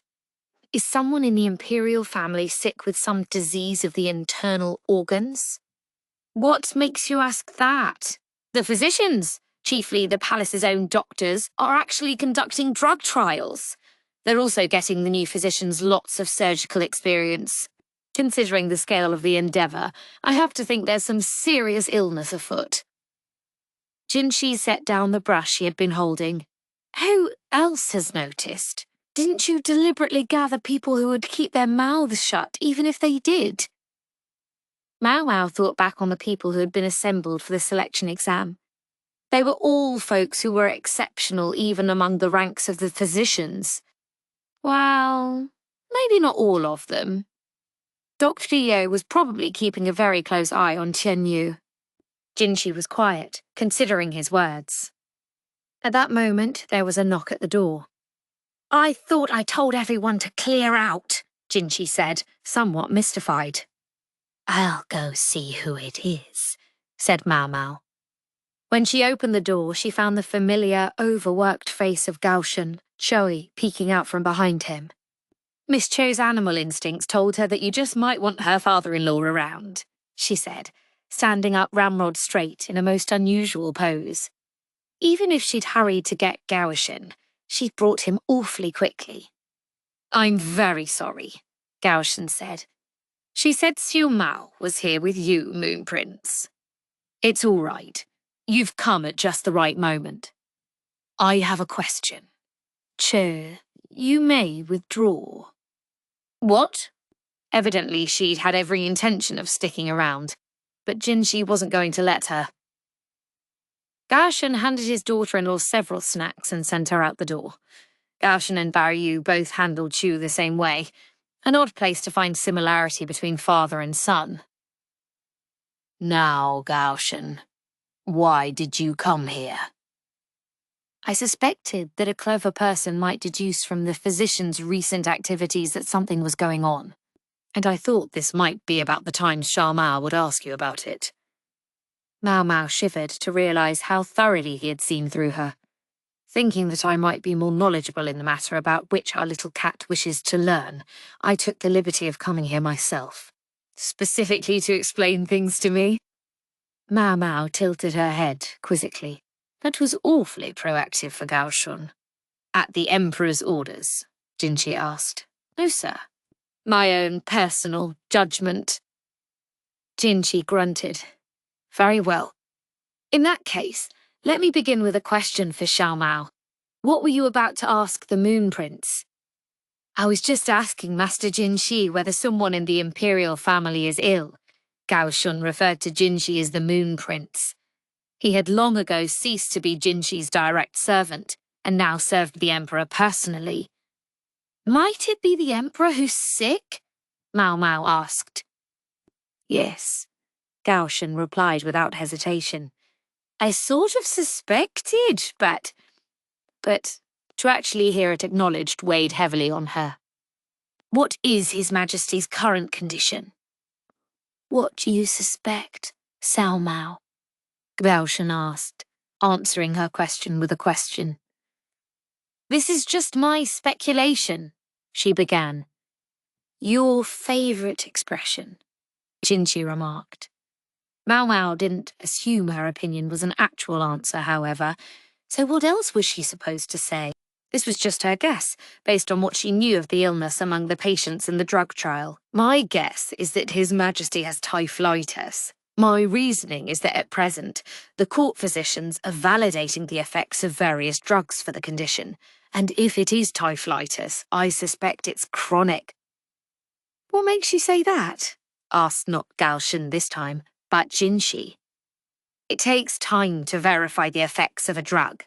Is someone in the Imperial family sick with some disease of the internal organs? What makes you ask that? The physicians, chiefly the palace's own doctors, are actually conducting drug trials. They're also getting the new physicians lots of surgical experience. Considering the scale of the endeavour, I have to think there's some serious illness afoot. Jinshi set down the brush she had been holding. Who else has noticed? Didn't you deliberately gather people who would keep their mouths shut, even if they did? Maomao thought back on the people who had been assembled for the selection exam. They were all folks who were exceptional even among the ranks of the physicians. Well, maybe not all of them. Dr. Gyouyoh was probably keeping a very close eye on Yu. Jinshi was quiet, considering his words. At that moment, there was a knock at the door. I thought I told everyone to clear out, Jinshi said, somewhat mystified. I'll go see who it is, said Maomao. When she opened the door, she found the familiar, overworked face of Gaoshan, Choi, peeking out from behind him. Miss Cho's animal instincts told her that you just might want her father-in-law around, she said, standing up ramrod straight in a most unusual pose. Even if she'd hurried to get Gaoshan, she'd brought him awfully quickly. I'm very sorry, Gaoshan said. She said Xiu Mao was here with you, Moon Prince. It's all right. You've come at just the right moment. I have a question. Che, you may withdraw. What? Evidently, she'd had every intention of sticking around, but Jinshi wasn't going to let her. Gaoshan handed his daughter-in-law several snacks and sent her out the door. Gaoshan and Baoyu both handled Chu the same way, an odd place to find similarity between father and son. Now, Gaoshan, why did you come here? I suspected that a clever person might deduce from the physician's recent activities that something was going on, and I thought this might be about the time Maomao would ask you about it. Maomao shivered to realise how thoroughly he had seen through her. Thinking that I might be more knowledgeable in the matter about which our little cat wishes to learn, I took the liberty of coming here myself. Specifically to explain things to me? Maomao tilted her head quizzically. That was awfully proactive for Gaoshan. At the Emperor's orders, Jinshi asked. No, sir. My own personal judgment. Jinshi grunted. Very well. In that case, let me begin with a question for Xiaomao. What were you about to ask the Moon Prince? I was just asking Master Jinshi whether someone in the Imperial family is ill. Gaoshan referred to Jinshi as the Moon Prince. He had long ago ceased to be Jinshi's direct servant, and now served the Emperor personally. Might it be the Emperor who's sick? Maomao asked. Yes, Gaoshan replied without hesitation. I sort of suspected, but to actually hear it acknowledged weighed heavily on her. What is His Majesty's current condition? What do you suspect, Maomao? Gaoshan asked, answering her question with a question. This is just my speculation, she began. Your favourite expression, Jinshi remarked. Maomao didn't assume her opinion was an actual answer, however, so what else was she supposed to say? This was just her guess, based on what she knew of the illness among the patients in the drug trial. My guess is that His Majesty has typhlitis. My reasoning is that at present, the court physicians are validating the effects of various drugs for the condition, And if it is typhlitis, I suspect it's chronic. What makes you say that? Asked not Gaoshen this time, but Jinshi. It takes time to verify the effects of a drug.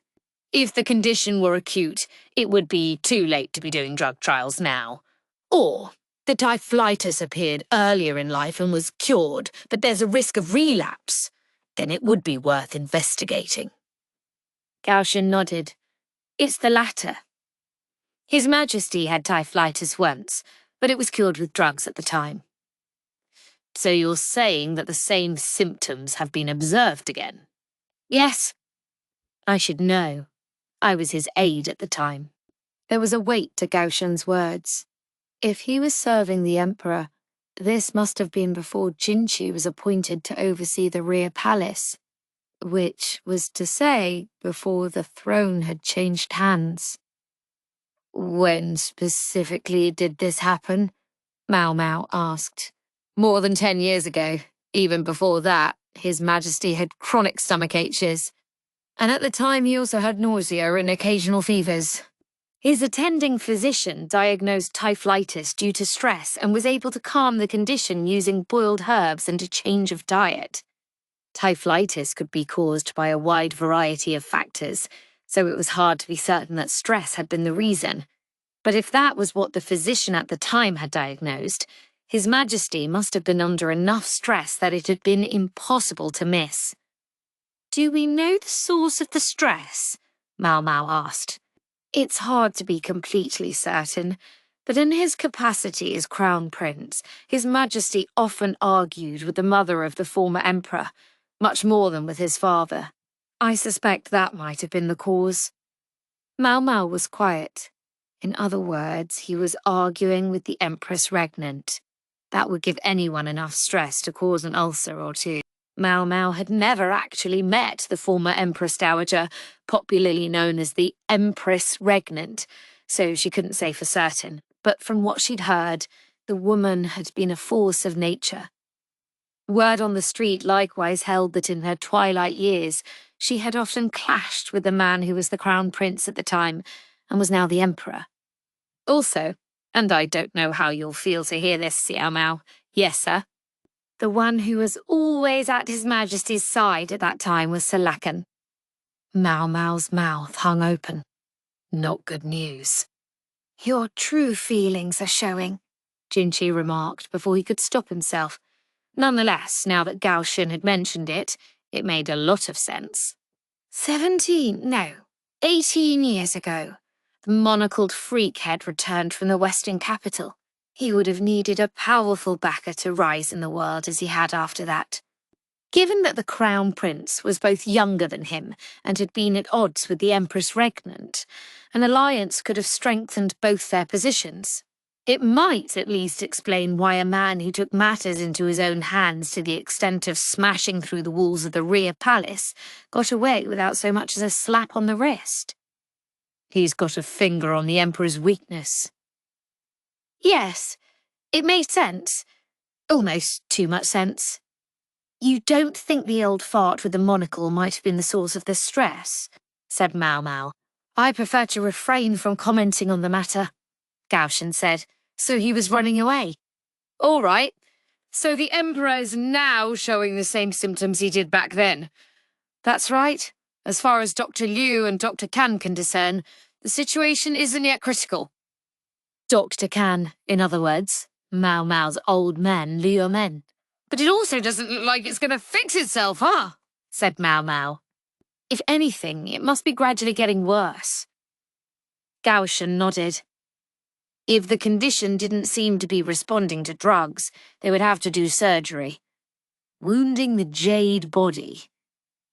If the condition were acute, it would be too late to be doing drug trials now. Or the typhlitis appeared earlier in life and was cured, but there's a risk of relapse. Then it would be worth investigating. Gaoshen nodded. It's the latter. His Majesty had typhlitis once, but it was cured with drugs at the time. So you're saying that the same symptoms have been observed again? Yes. I should know. I was his aide at the time. There was a weight to Gaoshen's words. If he was serving the Emperor, this must have been before Jinshi was appointed to oversee the Rear Palace, which was to say, before the throne had changed hands. When specifically did this happen? Maomao asked. More than 10 years ago. Even before that, His Majesty had chronic stomach aches. And at the time he also had nausea and occasional fevers. His attending physician diagnosed typhlitis due to stress and was able to calm the condition using boiled herbs and a change of diet. Typhlitis could be caused by a wide variety of factors, so it was hard to be certain that stress had been the reason. But if that was what the physician at the time had diagnosed, His Majesty must have been under enough stress that it had been impossible to miss. Do we know the source of the stress? Maomao asked. It's hard to be completely certain, but in his capacity as Crown Prince, His Majesty often argued with the mother of the former emperor, much more than with his father. I suspect that might have been the cause. Maomao was quiet. In other words, he was arguing with the Empress Regnant. That would give anyone enough stress to cause an ulcer or two. Maomao had never actually met the former Empress Dowager, popularly known as the Empress Regnant, so she couldn't say for certain. But from what she'd heard, the woman had been a force of nature. Word on the street likewise held that in her twilight years, she had often clashed with the man who was the Crown Prince at the time and was now the Emperor. Also, and I don't know how you'll feel to hear this, Xiao Mao. Yes, sir. The one who was always at His Majesty's side at that time was Sir Lakan. Maomao's mouth hung open. Not good news. Your true feelings are showing, Jinshi remarked before he could stop himself. Nonetheless, now that Gaoshen had mentioned it, it made a lot of sense. 18 years ago, the monocled freak had returned from the Western capital. He would have needed a powerful backer to rise in the world as he had after that. Given that the Crown Prince was both younger than him and had been at odds with the Empress Regnant, an alliance could have strengthened both their positions. It might at least explain why a man who took matters into his own hands to the extent of smashing through the walls of the Rear Palace got away without so much as a slap on the wrist. He's got a finger on the Emperor's weakness. Yes, it made sense. Almost too much sense. You don't think the old fart with the monocle might have been the source of the stress? Said Maomao. I prefer to refrain from commenting on the matter, Gaoshen said. So he was running away. All right. So the Emperor is now showing the same symptoms he did back then. That's right. As far as Dr. Liu and Dr. Kan can discern, the situation isn't yet critical. Dr. Kan, in other words, Maomao's old man, Liu Men. But it also doesn't look like it's going to fix itself, huh? Said Maomao. If anything, it must be gradually getting worse. Gaoshen nodded. If the condition didn't seem to be responding to drugs, they would have to do surgery. Wounding the jade body.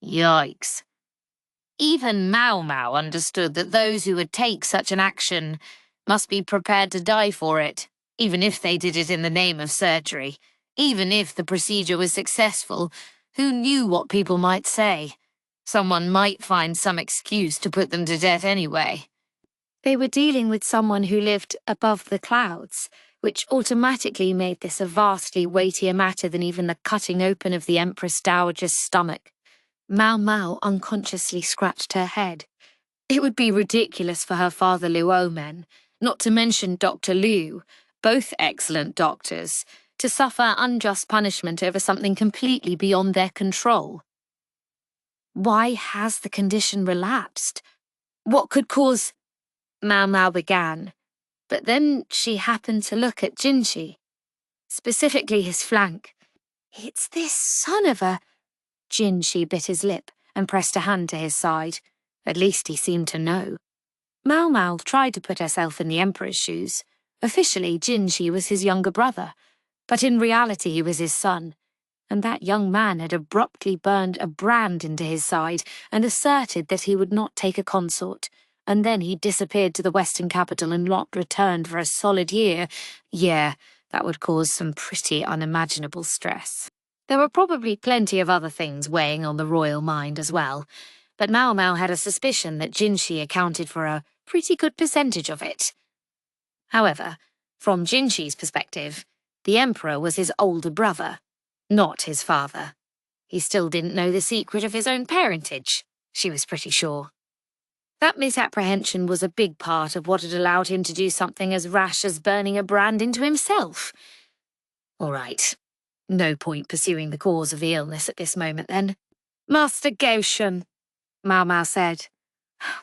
Yikes. Even Maomao understood that those who would take such an action must be prepared to die for it, even if they did it in the name of surgery. Even if the procedure was successful, who knew what people might say? Someone might find some excuse to put them to death anyway. They were dealing with someone who lived above the clouds, which automatically made this a vastly weightier matter than even the cutting open of the Empress Dowager's stomach. Maomao unconsciously scratched her head. It would be ridiculous for her father Luo men, not to mention Dr. Liu, both excellent doctors, to suffer unjust punishment over something completely beyond their control. Why has the condition relapsed? What could cause... Maomao began, but then she happened to look at Jinshi, specifically his flank. It's this son of a... Jinshi bit his lip and pressed a hand to his side. At least he seemed to know. Maomao tried to put herself in the Emperor's shoes. Officially, Jinshi was his younger brother, but in reality he was his son, and that young man had abruptly burned a brand into his side and asserted that he would not take a consort, and then he disappeared to the Western capital and not returned for a solid year. Yeah, that would cause some pretty unimaginable stress. There were probably plenty of other things weighing on the royal mind as well, but Maomao had a suspicion that Jinshi accounted for a pretty good percentage of it. However, from Jinshi's perspective, the Emperor was his older brother, not his father. He still didn't know the secret of his own parentage, she was pretty sure. That misapprehension was a big part of what had allowed him to do something as rash as burning a brand into himself. All right, no point pursuing the cause of the illness at this moment then. Master Gyouyoh, Maomao said,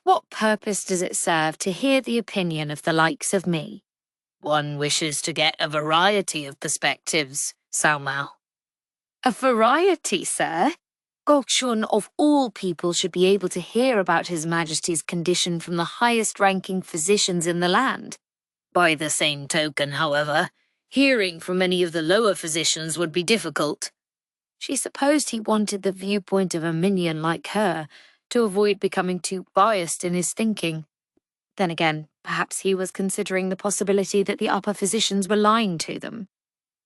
what purpose does it serve to hear the opinion of the likes of me? One wishes to get a variety of perspectives, Maomao. A variety, sir? Gyouyoh of all people should be able to hear about His Majesty's condition from the highest-ranking physicians in the land. By the same token, however, hearing from any of the lower physicians would be difficult. She supposed he wanted the viewpoint of a minion like her, to avoid becoming too biased in his thinking. Then again, perhaps he was considering the possibility that the upper physicians were lying to them.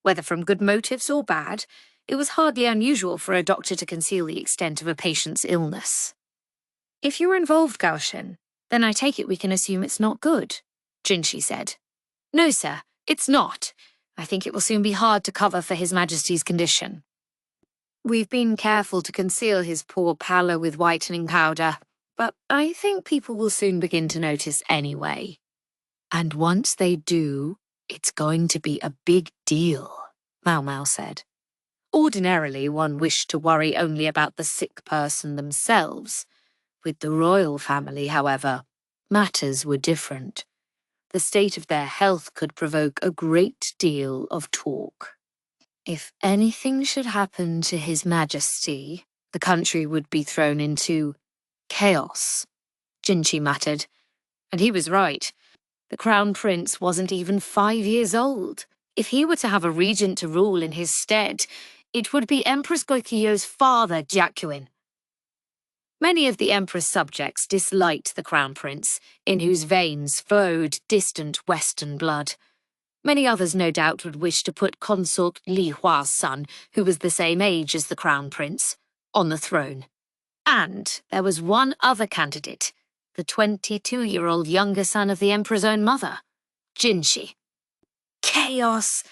Whether from good motives or bad, it was hardly unusual for a doctor to conceal the extent of a patient's illness. If you're involved, Gyouyoh, then I take it we can assume it's not good, Jinshi said. No, sir, it's not. I think it will soon be hard to cover for His Majesty's condition. We've been careful to conceal his poor pallor with whitening powder, but I think people will soon begin to notice anyway. And once they do, it's going to be a big deal, Maomao said. Ordinarily, one wished to worry only about the sick person themselves. With the royal family, however, matters were different. The state of their health could provoke a great deal of talk. If anything should happen to His Majesty, the country would be thrown into chaos, Jinshi muttered. And he was right. The Crown Prince wasn't even 5 years old. If he were to have a regent to rule in his stead, it would be Empress Gyouyoh's father, Gyouyoh. Many of the Emperor's subjects disliked the Crown Prince, in whose veins flowed distant Western blood. Many others no doubt would wish to put Consort Li Hua's son, who was the same age as the Crown Prince, on the throne. And there was one other candidate, the 22-year-old younger son of the Emperor's own mother, Jinshi. Chaos!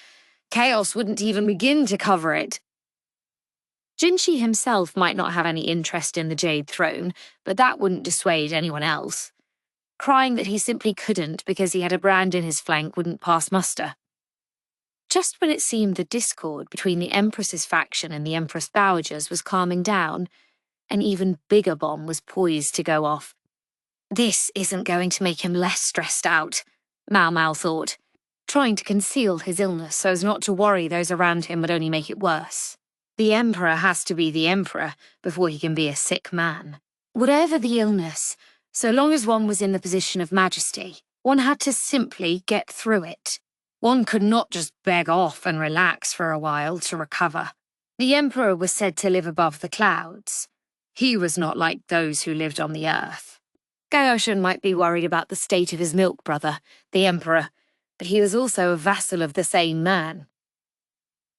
Chaos wouldn't even begin to cover it. Jinshi himself might not have any interest in the Jade Throne, but that wouldn't dissuade anyone else. Crying that he simply couldn't because he had a brand in his flank wouldn't pass muster. Just when it seemed the discord between the Empress's faction and the Empress Dowager's was calming down, an even bigger bomb was poised to go off. This isn't going to make him less stressed out, Maomao thought, trying to conceal his illness so as not to worry those around him would only make it worse. The Emperor has to be the Emperor before he can be a sick man. Whatever the illness, so long as one was in the position of majesty, one had to simply get through it. One could not just beg off and relax for a while to recover. The Emperor was said to live above the clouds. He was not like those who lived on the earth. Gyouyoh might be worried about the state of his milk brother, the Emperor, but he was also a vassal of the same man.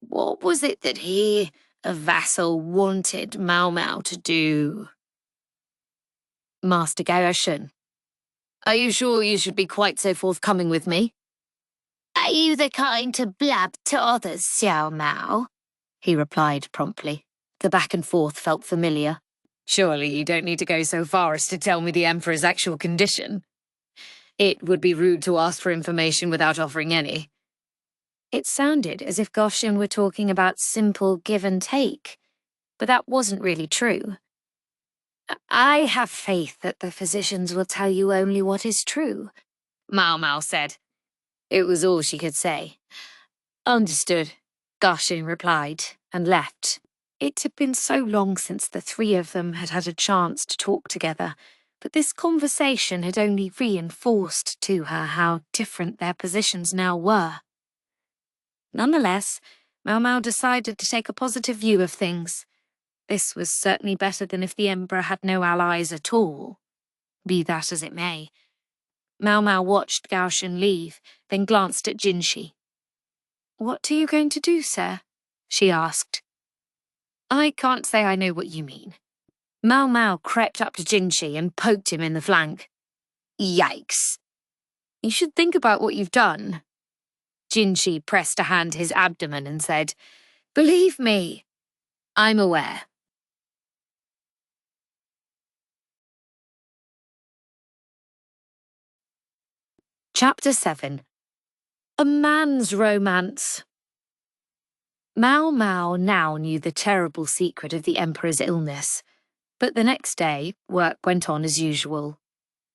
What was it that he, a vassal, wanted Maomao to do? Master Gyouyoh, are you sure you should be quite so forthcoming with me? Are you the kind to blab to others, Xiao Mao? He replied promptly. The back and forth felt familiar. Surely you don't need to go so far as to tell me the Emperor's actual condition. It would be rude to ask for information without offering any. It sounded as if Goshen were talking about simple give and take, but that wasn't really true. I have faith that the physicians will tell you only what is true, Maomao said. It was all she could say. Understood, Goshen replied, and left. It had been so long since the three of them had had a chance to talk together, but this conversation had only reinforced to her how different their positions now were. Nonetheless, Maomao decided to take a positive view of things. This was certainly better than if the Emperor had no allies at all. Be that as it may. Maomao watched Gaoshen leave, then glanced at Jinshi. What are you going to do, sir? She asked. I can't say I know what you mean. Maomao crept up to Jinshi and poked him in the flank. Yikes. You should think about what you've done. Jinshi pressed a hand to his abdomen and said, Believe me, I'm aware. Chapter 7. A Man's Romance. Maomao now knew the terrible secret of the Emperor's illness, but the next day work went on as usual.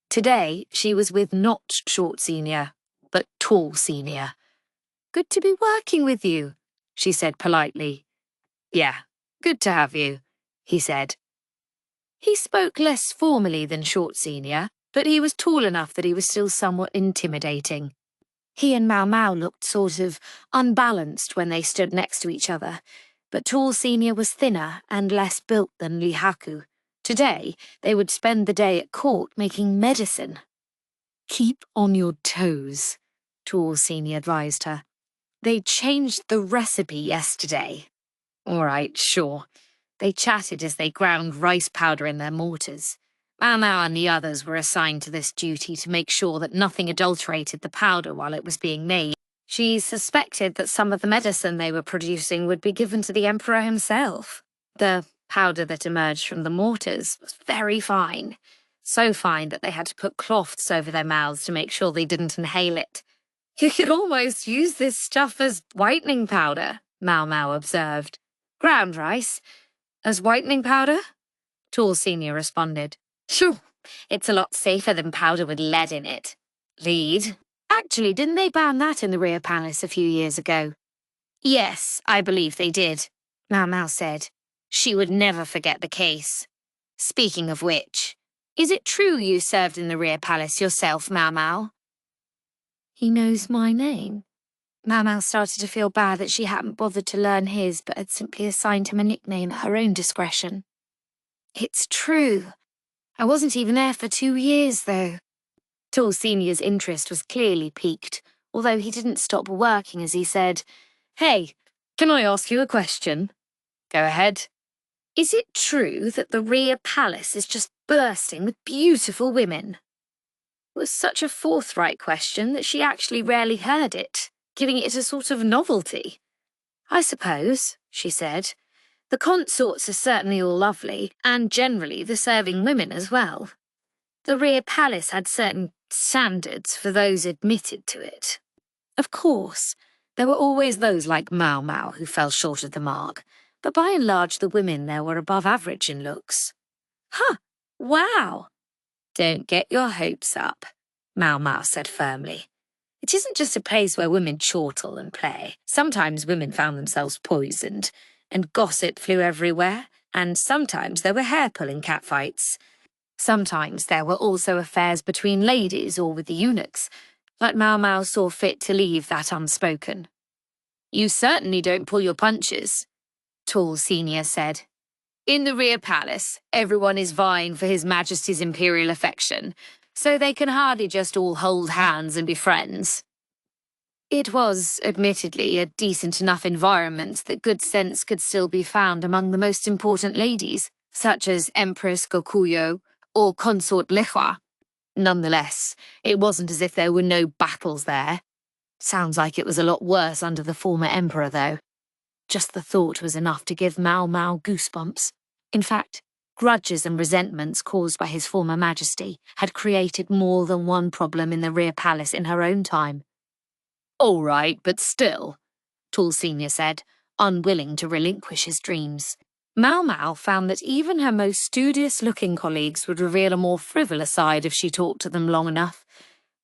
Today she was with not Short Senior, but Tall Senior. Good to be working with you, she said politely. Yeah, good to have you, he said. He spoke less formally than Short Senior, but he was tall enough that he was still somewhat intimidating. He and Maomao looked sort of unbalanced when they stood next to each other, but Tall Senior was thinner and less built than Li Haku. Today, they would spend the day at court making medicine. Keep on your toes, Tall Senior advised her. They changed the recipe yesterday. All right, sure. They chatted as they ground rice powder in their mortars. Maomao and the others were assigned to this duty to make sure that nothing adulterated the powder while it was being made. She suspected that some of the medicine they were producing would be given to the Emperor himself. The powder that emerged from the mortars was very fine. So fine that they had to put cloths over their mouths to make sure they didn't inhale it. You could almost use this stuff as whitening powder, Maomao observed. Ground rice? As whitening powder? Tall Senior responded. Sure, it's a lot safer than powder with lead in it. Lead? Actually, didn't they ban that in the Rear Palace a few years ago? Yes, I believe they did, Maomao said. She would never forget the case. Speaking of which, is it true you served in the Rear Palace yourself, Maomao? He knows my name. Maomao started to feel bad that she hadn't bothered to learn his but had simply assigned him a nickname at her own discretion. It's true. I wasn't even there for 2 years, though. Tall Senior's interest was clearly piqued, although he didn't stop working as he said, Hey, can I ask you a question? Go ahead. Is it true that the Rear Palace is just bursting with beautiful women? It was such a forthright question that she actually rarely heard it, giving it a sort of novelty. I suppose, she said. The consorts are certainly all lovely, and generally the serving women as well. The Rear Palace had certain standards for those admitted to it. Of course, there were always those like Maomao who fell short of the mark, but by and large the women there were above average in looks. Huh, wow! Don't get your hopes up, Maomao said firmly. It isn't just a place where women chortle and play. Sometimes women found themselves poisoned, and gossip flew everywhere, and sometimes there were hair-pulling catfights. Sometimes there were also affairs between ladies or with the eunuchs, but Maomao saw fit to leave that unspoken. You certainly don't pull your punches, Tall Senior said. In the Rear Palace, everyone is vying for His Majesty's imperial affection, so they can hardly just all hold hands and be friends. It was, admittedly, a decent enough environment that good sense could still be found among the most important ladies, such as Empress Gyouyoh or Consort Lihua. Nonetheless, it wasn't as if there were no battles there. Sounds like it was a lot worse under the former emperor, though. Just the thought was enough to give Maomao goosebumps. In fact, grudges and resentments caused by his former majesty had created more than one problem in the rear palace in her own time. "All right, but still," Tall Senior said, unwilling to relinquish his dreams. Maomao found that even her most studious-looking colleagues would reveal a more frivolous side if she talked to them long enough.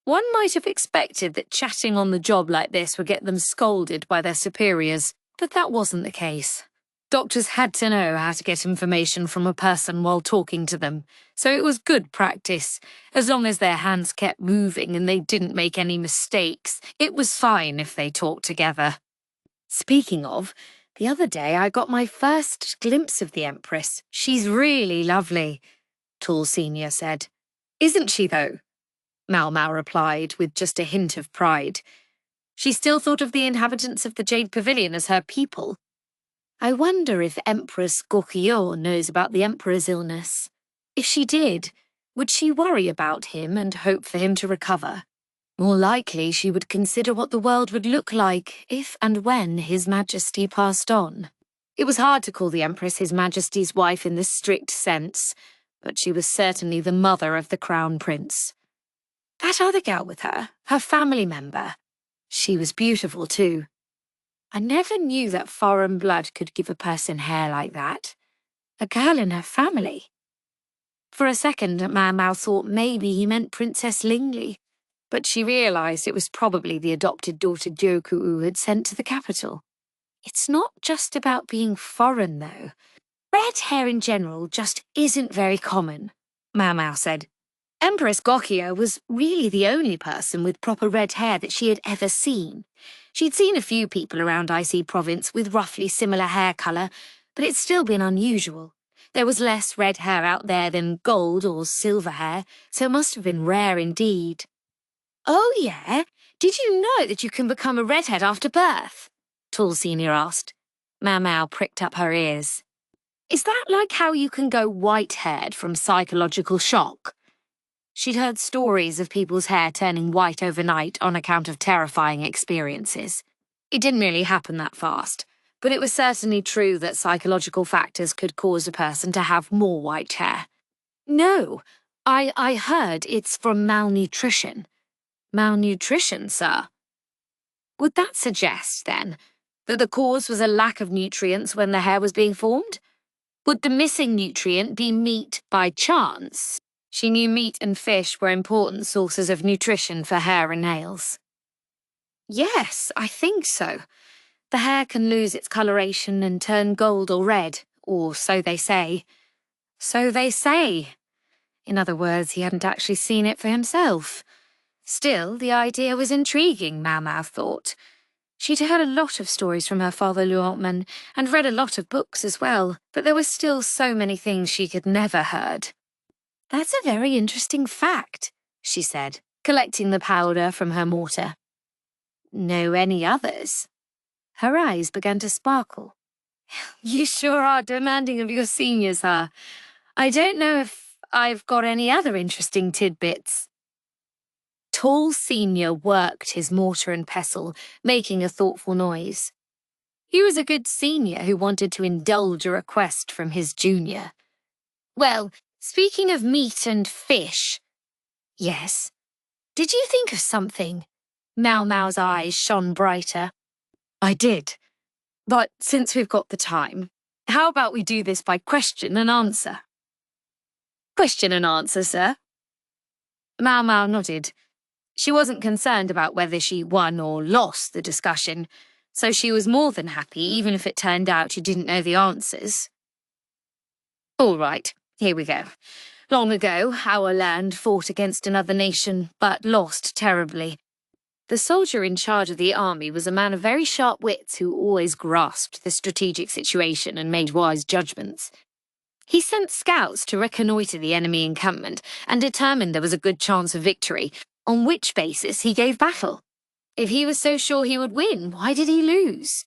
One might have expected that chatting on the job like this would get them scolded by their superiors, but that wasn't the case. Doctors had to know how to get information from a person while talking to them, so it was good practice. As long as their hands kept moving and they didn't make any mistakes, it was fine if they talked together. Speaking of, the other day I got my first glimpse of the Empress. She's really lovely, Tall Senior said. "Isn't she, though?" Maomao replied with just a hint of pride. She still thought of the inhabitants of the Jade Pavilion as her people. I wonder if Empress Gyouyoh knows about the Emperor's illness. If she did, would she worry about him and hope for him to recover? More likely she would consider what the world would look like if and when His Majesty passed on. It was hard to call the Empress His Majesty's wife in the strict sense, but she was certainly the mother of the Crown Prince. That other girl with her family member, she was beautiful too. I never knew that foreign blood could give a person hair like that. A girl in her family. For a second, Maomao thought maybe he meant Princess Lingley, but she realised it was probably the adopted daughter Gyouyoh had sent to the capital. It's not just about being foreign, though. Red hair in general just isn't very common, Maomao said. Empress Gyouyoh was really the only person with proper red hair that she had ever seen. She'd seen a few people around Icy Province with roughly similar hair colour, but it's still been unusual. There was less red hair out there than gold or silver hair, so it must have been rare indeed. "Oh, yeah? Did you know that you can become a redhead after birth?" Tall Senior asked. Maomao pricked up her ears. "Is that like how you can go white-haired from psychological shock?" She'd heard stories of people's hair turning white overnight on account of terrifying experiences. It didn't really happen that fast, but it was certainly true that psychological factors could cause a person to have more white hair. "No, I heard it's from malnutrition." "Malnutrition, sir?" Would that suggest, then, that the cause was a lack of nutrients when the hair was being formed? Would the missing nutrient be meat by chance? She knew meat and fish were important sources of nutrition for hair and nails. "Yes, I think so. The hair can lose its coloration and turn gold or red, or so they say." So they say. In other words, he hadn't actually seen it for himself. Still, the idea was intriguing, Maomao thought. She'd heard a lot of stories from her father Luontman, and read a lot of books as well, but there were still so many things she had never heard. "That's a very interesting fact," she said, collecting the powder from her mortar. "Know any others?" Her eyes began to sparkle. "You sure are demanding of your seniors, huh? I don't know if I've got any other interesting tidbits." Tall Senior worked his mortar and pestle, making a thoughtful noise. He was a good senior who wanted to indulge a request from his junior. "Well, speaking of meat and fish..." "Yes? Did you think of something?" Maomao's eyes shone brighter. "I did. But since we've got the time, how about we do this by question and answer?" "Question and answer, sir?" Maomao nodded. She wasn't concerned about whether she won or lost the discussion, so she was more than happy even if it turned out she didn't know the answers. "All right, here we go. Long ago, our land fought against another nation, but lost terribly. The soldier in charge of the army was a man of very sharp wits who always grasped the strategic situation and made wise judgments. He sent scouts to reconnoitre the enemy encampment and determined there was a good chance of victory, on which basis he gave battle. If he was so sure he would win, why did he lose?"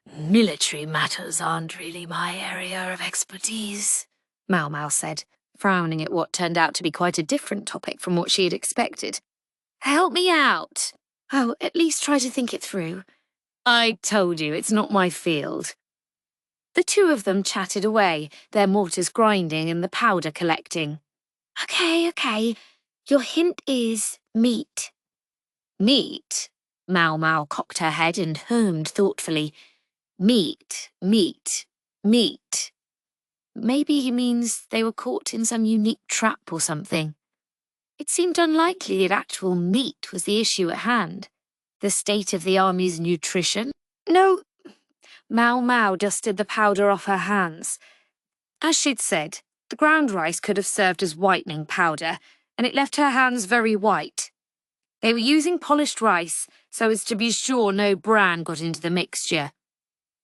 "Military matters aren't really my area of expertise," Maomao said, frowning at what turned out to be quite a different topic from what she had expected. "Help me out." "Oh, at least try to think it through." "I told you, it's not my field." The two of them chatted away, their mortars grinding and the powder collecting. Okay. Your hint is meat. Meat? Maomao cocked her head and hummed thoughtfully. Meat. Maybe he means they were caught in some unique trap or something. It seemed unlikely that actual meat was the issue at hand. The state of the army's nutrition? No. Maomao dusted the powder off her hands. As she'd said, the ground rice could have served as whitening powder, and it left her hands very white. They were using polished rice so as to be sure no bran got into the mixture.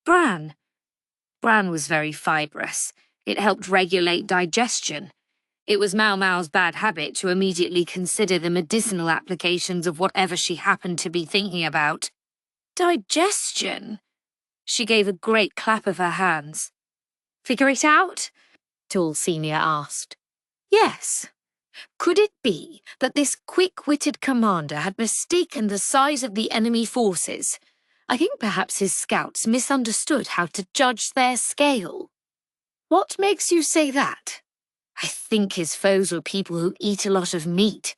Bran? Bran was very fibrous. It helped regulate digestion. It was Maomao's bad habit to immediately consider the medicinal applications of whatever she happened to be thinking about. Digestion? She gave a great clap of her hands. Figure it out? Tall Senior asked. Yes. Could it be that this quick-witted commander had mistaken the size of the enemy forces? I think perhaps his scouts misunderstood how to judge their scale. What makes you say that? I think his foes were people who eat a lot of meat.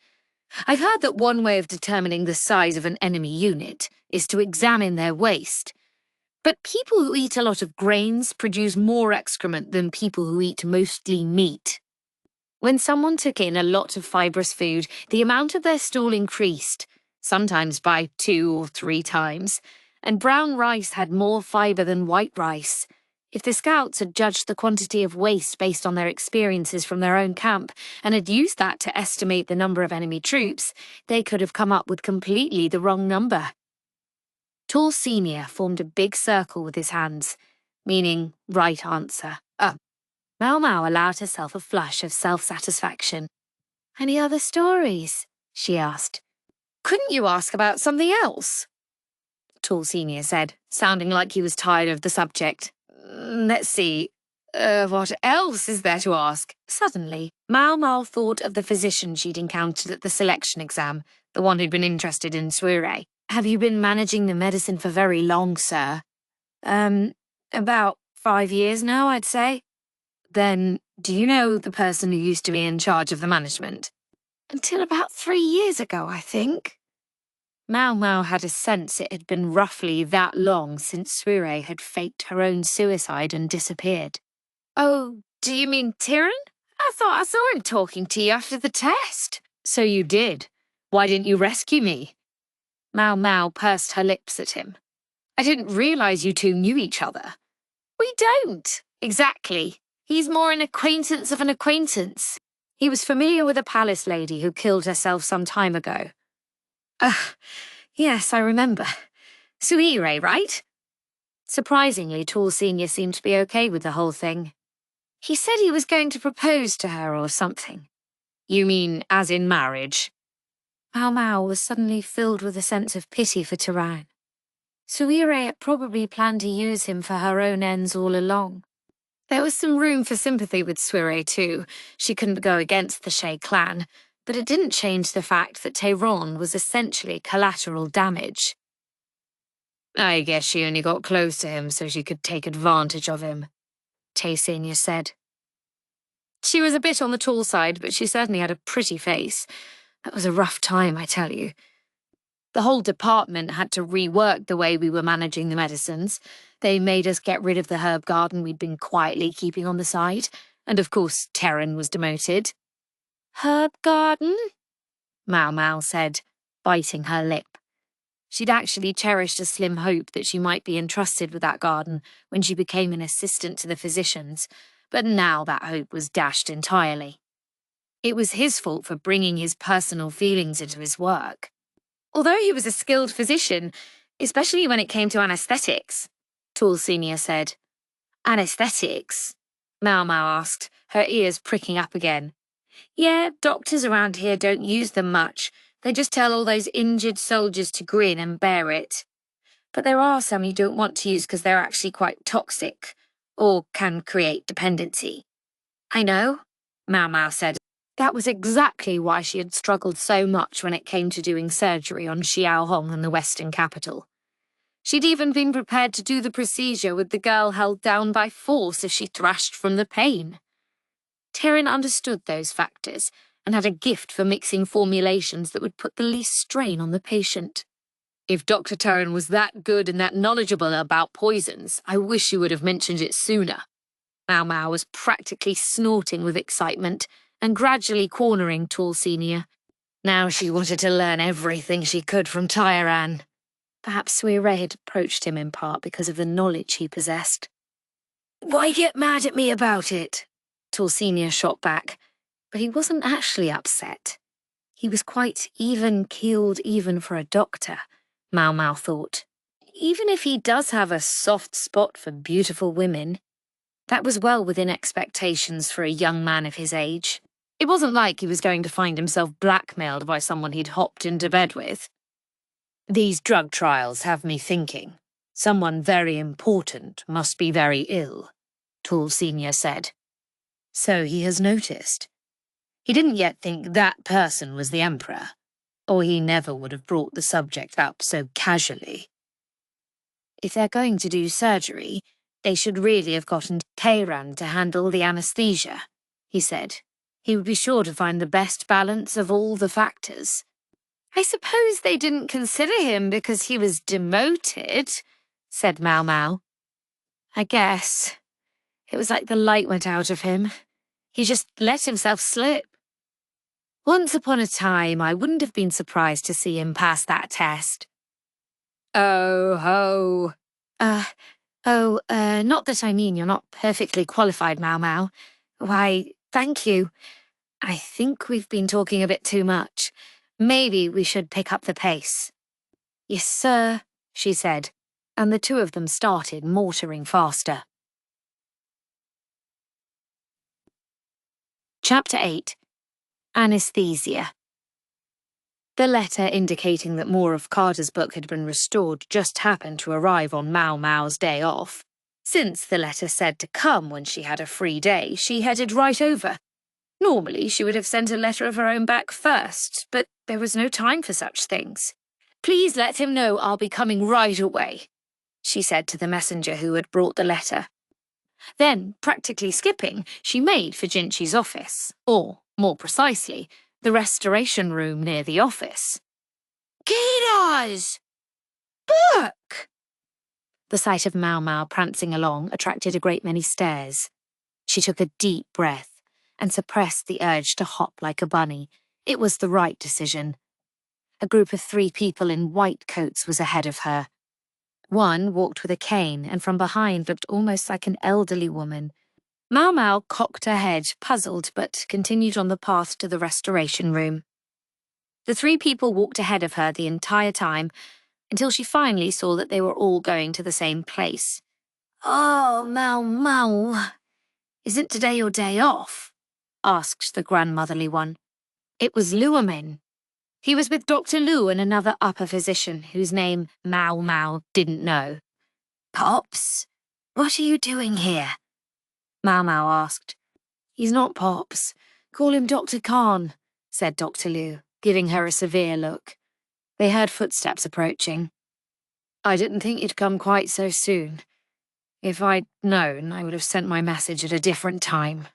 I've heard that one way of determining the size of an enemy unit is to examine their waste. But people who eat a lot of grains produce more excrement than people who eat mostly meat. When someone took in a lot of fibrous food, the amount of their stool increased, sometimes by 2 or 3 times, and brown rice had more fibre than white rice. If the scouts had judged the quantity of waste based on their experiences from their own camp and had used that to estimate the number of enemy troops, they could have come up with completely the wrong number. Tall Senior formed a big circle with his hands, meaning right answer. Maomao allowed herself a flush of self-satisfaction. Any other stories? She asked. Couldn't you ask about something else? Tall Senior said, sounding like he was tired of the subject. Let's see. What else is there to ask? Suddenly, Maomao thought of the physician she'd encountered at the selection exam, the one who'd been interested in Sowing. Have you been managing the medicine for very long, sir? About 5 years now, I'd say. Then, do you know the person who used to be in charge of the management? Until about 3 years ago, I think. Maomao had a sense it had been roughly that long since Sowing had faked her own suicide and disappeared. Oh, do you mean Tyrion? I thought I saw him talking to you after the test. So you did. Why didn't you rescue me? Maomao pursed her lips at him. I didn't realize you two knew each other. We don't. Exactly. He's more an acquaintance of an acquaintance. He was familiar with a palace lady who killed herself some time ago. Yes, I remember. Suire, right? Surprisingly, Tall Senior seemed to be okay with the whole thing. He said he was going to propose to her or something. You mean as in marriage? Maomao was suddenly filled with a sense of pity for Tyrion. Suire had probably planned to use him for her own ends all along. There was some room for sympathy with Suire too. She couldn't go against the Shay clan, but it didn't change the fact that Tehran was essentially collateral damage. I guess she only got close to him so she could take advantage of him, Tay Senior said. She was a bit on the tall side, but she certainly had a pretty face. That was a rough time, I tell you. The whole department had to rework the way we were managing the medicines. They made us get rid of the herb garden we'd been quietly keeping on the side, and of course Terran was demoted. Herb garden? Maomao said, biting her lip. She'd actually cherished a slim hope that she might be entrusted with that garden when she became an assistant to the physicians, but now that hope was dashed entirely. It was his fault for bringing his personal feelings into his work. Although he was a skilled physician, especially when it came to anesthetics, Tall Senior said. Anesthetics? Maomao asked, her ears pricking up again. Yeah, doctors around here don't use them much. They just tell all those injured soldiers to grin and bear it. But there are some you don't want to use because they're actually quite toxic, or can create dependency. I know, Maomao said. That was exactly why she had struggled so much when it came to doing surgery on Xiaohong in the Western capital. She'd even been prepared to do the procedure with the girl held down by force if she thrashed from the pain. Tyrion understood those factors and had a gift for mixing formulations that would put the least strain on the patient. If Dr. Tyrion was that good and that knowledgeable about poisons, I wish he would have mentioned it sooner. Maomao was practically snorting with excitement and gradually cornering Tall Senior. Now she wanted to learn everything she could from Tyran. Perhaps Suire had approached him in part because of the knowledge he possessed. "Why get mad at me about it?" Tall Senior shot back, but he wasn't actually upset. He was quite even-keeled even for a doctor, Maomao thought. Even if he does have a soft spot for beautiful women, that was well within expectations for a young man of his age. It wasn't like he was going to find himself blackmailed by someone he'd hopped into bed with. "These drug trials have me thinking. Someone very important must be very ill," Tall Senior said. So he has noticed. He didn't yet think that person was the Emperor, or he never would have brought the subject up so casually. If they're going to do surgery, they should really have gotten Tyran to handle the anesthesia, he said. He would be sure to find the best balance of all the factors. "I suppose they didn't consider him because he was demoted," said Maomao. "I guess. It was like the light went out of him. He just let himself slip. Once upon a time, I wouldn't have been surprised to see him pass that test." "Oh, ho." Not that I mean you're not perfectly qualified, Maomao. Why, thank you. I think we've been talking a bit too much. Maybe we should pick up the pace." "Yes, sir," she said, and the two of them started motoring faster. Chapter 8. Anesthesia. The letter indicating that more of Carter's book had been restored just happened to arrive on Maomao's day off. Since the letter said to come when she had a free day, she headed right over. Normally, she would have sent a letter of her own back first, but there was no time for such things. "Please let him know I'll be coming right away," she said to the messenger who had brought the letter. Then, practically skipping, she made for Jinchi's office, or, more precisely, the restoration room near the office. "Kidas! Book!" The sight of Maomao prancing along attracted a great many stares. She took a deep breath and suppressed the urge to hop like a bunny. It was the right decision. A group of 3 people in white coats was ahead of her. One walked with a cane and from behind looked almost like an elderly woman. Maomao cocked her head, puzzled, but continued on the path to the restoration room. The 3 people walked ahead of her the entire time, until she finally saw that they were all going to the same place. "Oh, Maomao, isn't today your day off?" asked the grandmotherly one. It was Luomin. He was with Dr. Lu and another upper physician, whose name Maomao didn't know. "Pops, what are you doing here?" Maomao asked. "He's not Pops. Call him Dr. Khan," said Dr. Lu, giving her a severe look. They heard footsteps approaching. "I didn't think you'd come quite so soon. If I'd known, I would have sent my message at a different time."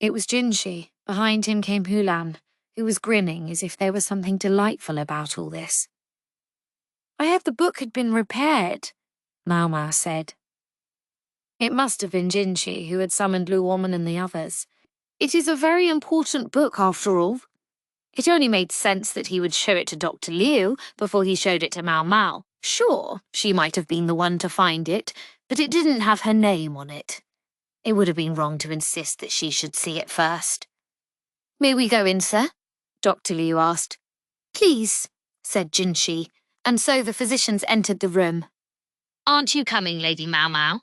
It was Jinshi. Behind him came Hulan, who was grinning as if there was something delightful about all this. "I heard the book had been repaired," Maomao said. It must have been Jinshi who had summoned Luomin and the others. "It is a very important book, after all." It only made sense that he would show it to Dr. Liu before he showed it to Maomao. Sure, she might have been the one to find it, but it didn't have her name on it. It would have been wrong to insist that she should see it first. "May we go in, sir?" Dr. Liu asked. "Please," said Jinshi, and so the physicians entered the room. "Aren't you coming, Lady Maomao?"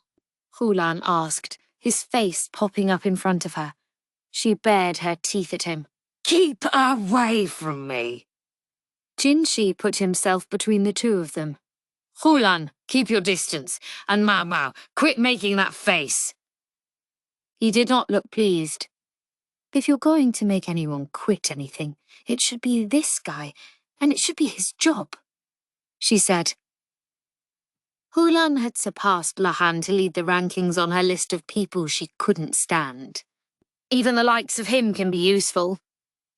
Hulan asked, his face popping up in front of her. She bared her teeth at him. "Keep away from me!" Jinshi put himself between the two of them. "Hulan, keep your distance, and Maomao, quit making that face." He did not look pleased. "If you're going to make anyone quit anything, it should be this guy, and it should be his job," she said. Hulan had surpassed Lahan to lead the rankings on her list of people she couldn't stand. Even the likes of him can be useful.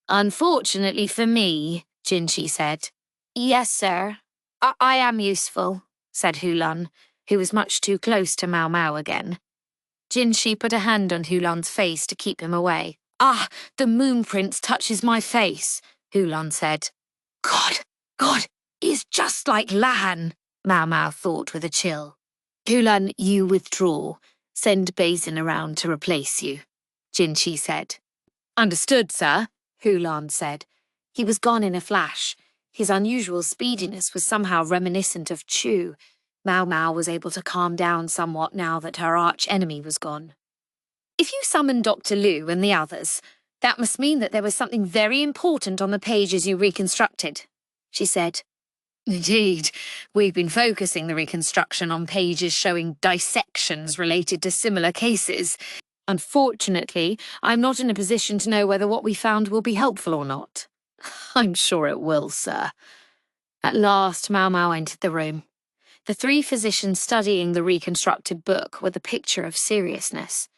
Unfortunately for me, Jinshi said. Yes, sir. I am useful, said Hulan, who was much too close to Maomao again. Jinshi put a hand on Hulan's face to keep him away. Ah, the moon prince touches my face, Hulan said. God, he's just like Lahan, Maomao thought with a chill. Hulan, you withdraw. Send Bazin around to replace you, Jinshi said. Understood, sir, Hulan said. He was gone in a flash. His unusual speediness was somehow reminiscent of Chu. Maomao was able to calm down somewhat now that her arch-enemy was gone. If you summoned Dr. Liu and the others, that must mean that there was something very important on the pages you reconstructed, she said. Indeed, we've been focusing the reconstruction on pages showing dissections related to similar cases. Unfortunately, I'm not in a position to know whether what we found will be helpful or not. I'm sure it will, sir. At last, Maomao entered the room. The three physicians studying the reconstructed book were the picture of seriousness.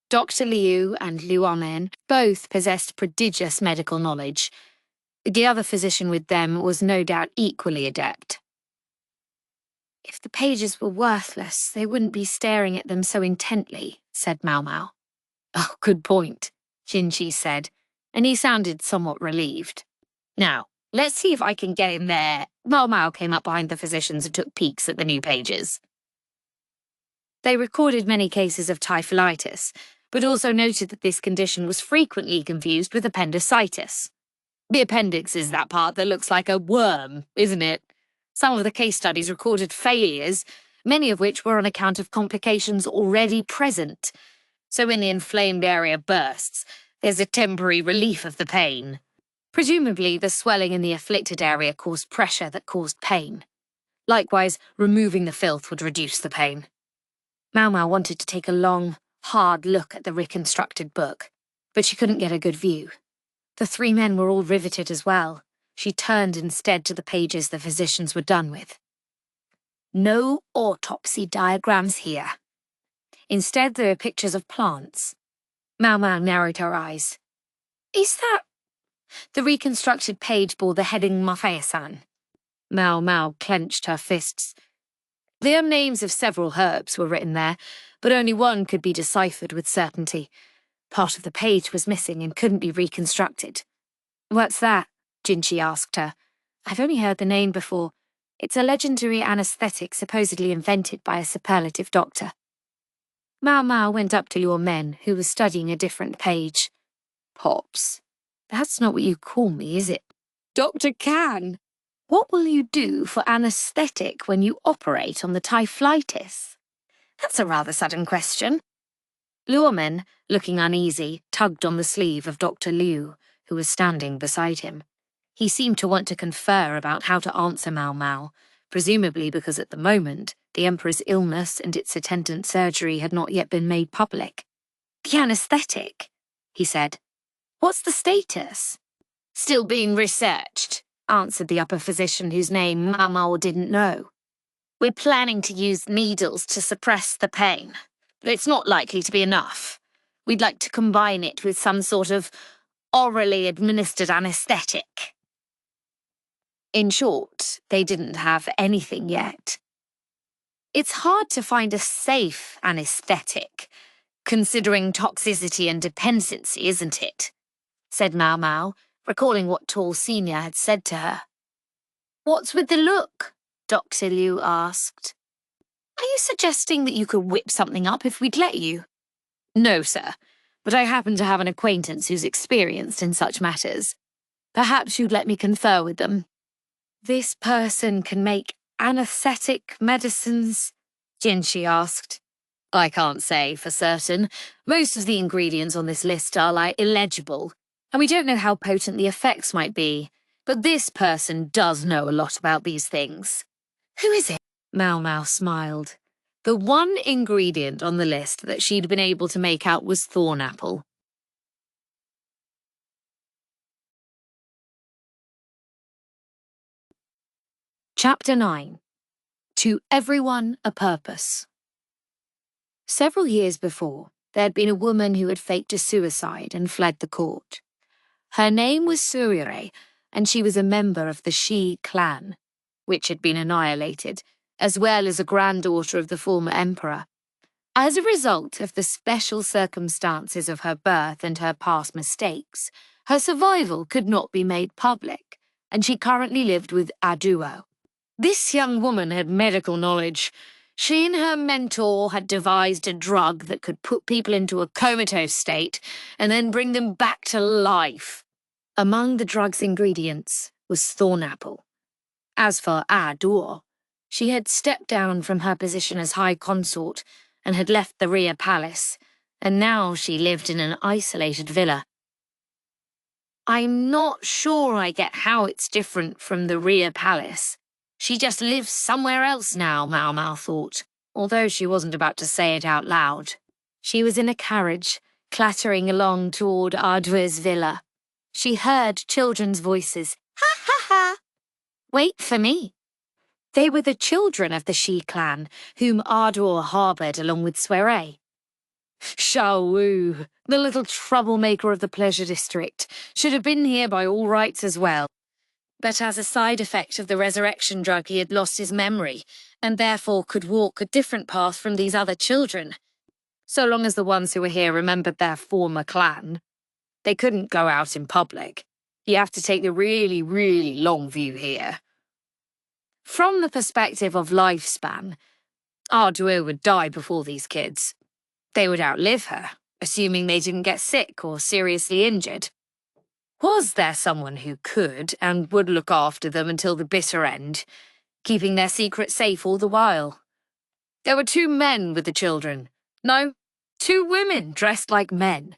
Dr. Liu and Liu Amen both possessed prodigious medical knowledge. The other physician with them was no doubt equally adept. If the pages were worthless, they wouldn't be staring at them so intently, said Maomao. Oh, good point, Jinshi said, and he sounded somewhat relieved. Now, let's see if I can get him there. Maomao came up behind the physicians and took peeks at the new pages. They recorded many cases of typhlitis, but also noted that this condition was frequently confused with appendicitis. The appendix is that part that looks like a worm, isn't it? Some of the case studies recorded failures, many of which were on account of complications already present. So when the inflamed area bursts, there's a temporary relief of the pain. Presumably, the swelling in the afflicted area caused pressure that caused pain. Likewise, removing the filth would reduce the pain. Maomao wanted to take a long, hard look at the reconstructed book, but she couldn't get a good view. The three men were all riveted as well. She turned instead to the pages the physicians were done with. No autopsy diagrams here. Instead, there are pictures of plants. Maomao narrowed her eyes. Is that... The reconstructed page bore the heading Mafeyasan. Maomao clenched her fists. The names of several herbs were written there, but only one could be deciphered with certainty. Part of the page was missing and couldn't be reconstructed. What's that? Jinshi asked her. I've only heard the name before. It's a legendary anesthetic supposedly invented by a superlative doctor. Maomao went up to your men, who was studying a different page. Pops, that's not what you call me, is it? Dr. Can. What will you do for anesthetic when you operate on the typhlitis? That's a rather sudden question. Luomen, looking uneasy, tugged on the sleeve of Dr. Liu, who was standing beside him. He seemed to want to confer about how to answer Maomao, presumably because at the moment, the Emperor's illness and its attendant surgery had not yet been made public. The anesthetic, he said. What's the status? Still being researched, answered the upper physician whose name Maomao didn't know. We're planning to use needles to suppress the pain, but it's not likely to be enough. We'd like to combine it with some sort of orally administered anesthetic. In short, they didn't have anything yet. It's hard to find a safe anesthetic, considering toxicity and dependency, isn't it? Said Maomao, recalling what Tall Senior had said to her. What's with the look? Dr. Liu asked. Are you suggesting that you could whip something up if we'd let you? No, sir, but I happen to have an acquaintance who's experienced in such matters. Perhaps you'd let me confer with them. This person can make anesthetic medicines? Jinshi asked. I can't say for certain. Most of the ingredients on this list are illegible, and we don't know how potent the effects might be. But this person does know a lot about these things. Who is it? Maomao smiled. The one ingredient on the list that she'd been able to make out was thornapple. Chapter 9. To everyone a purpose. Several years before, there had been a woman who had faked a suicide and fled the court. Her name was Surire, and she was a member of the Shi clan, which had been annihilated, as well as a granddaughter of the former emperor. As a result of the special circumstances of her birth and her past mistakes, her survival could not be made public, and she currently lived with Gyouyoh. This young woman had medical knowledge. She and her mentor had devised a drug that could put people into a comatose state and then bring them back to life. Among the drug's ingredients was thornapple. As for Gyouyoh, she had stepped down from her position as High Consort and had left the Rear Palace, and now she lived in an isolated villa. I'm not sure I get how it's different from the Rear Palace. She just lives somewhere else now, Maomao thought, although she wasn't about to say it out loud. She was in a carriage, clattering along toward Gyouyoh's villa. She heard children's voices. Ha ha ha! Wait for me. They were the children of the Shi clan, whom Gyouyoh harboured along with Sowing. Wu, the little troublemaker of the pleasure district, should have been here by all rights as well. But as a side effect of the resurrection drug, he had lost his memory, and therefore could walk a different path from these other children. So long as the ones who were here remembered their former clan. They couldn't go out in public. You have to take the really, really long view here. From the perspective of lifespan, Gyouyoh would die before these kids. They would outlive her, assuming they didn't get sick or seriously injured. Was there someone who could and would look after them until the bitter end, keeping their secret safe all the while? There were 2 men with the children. No, 2 women dressed like men.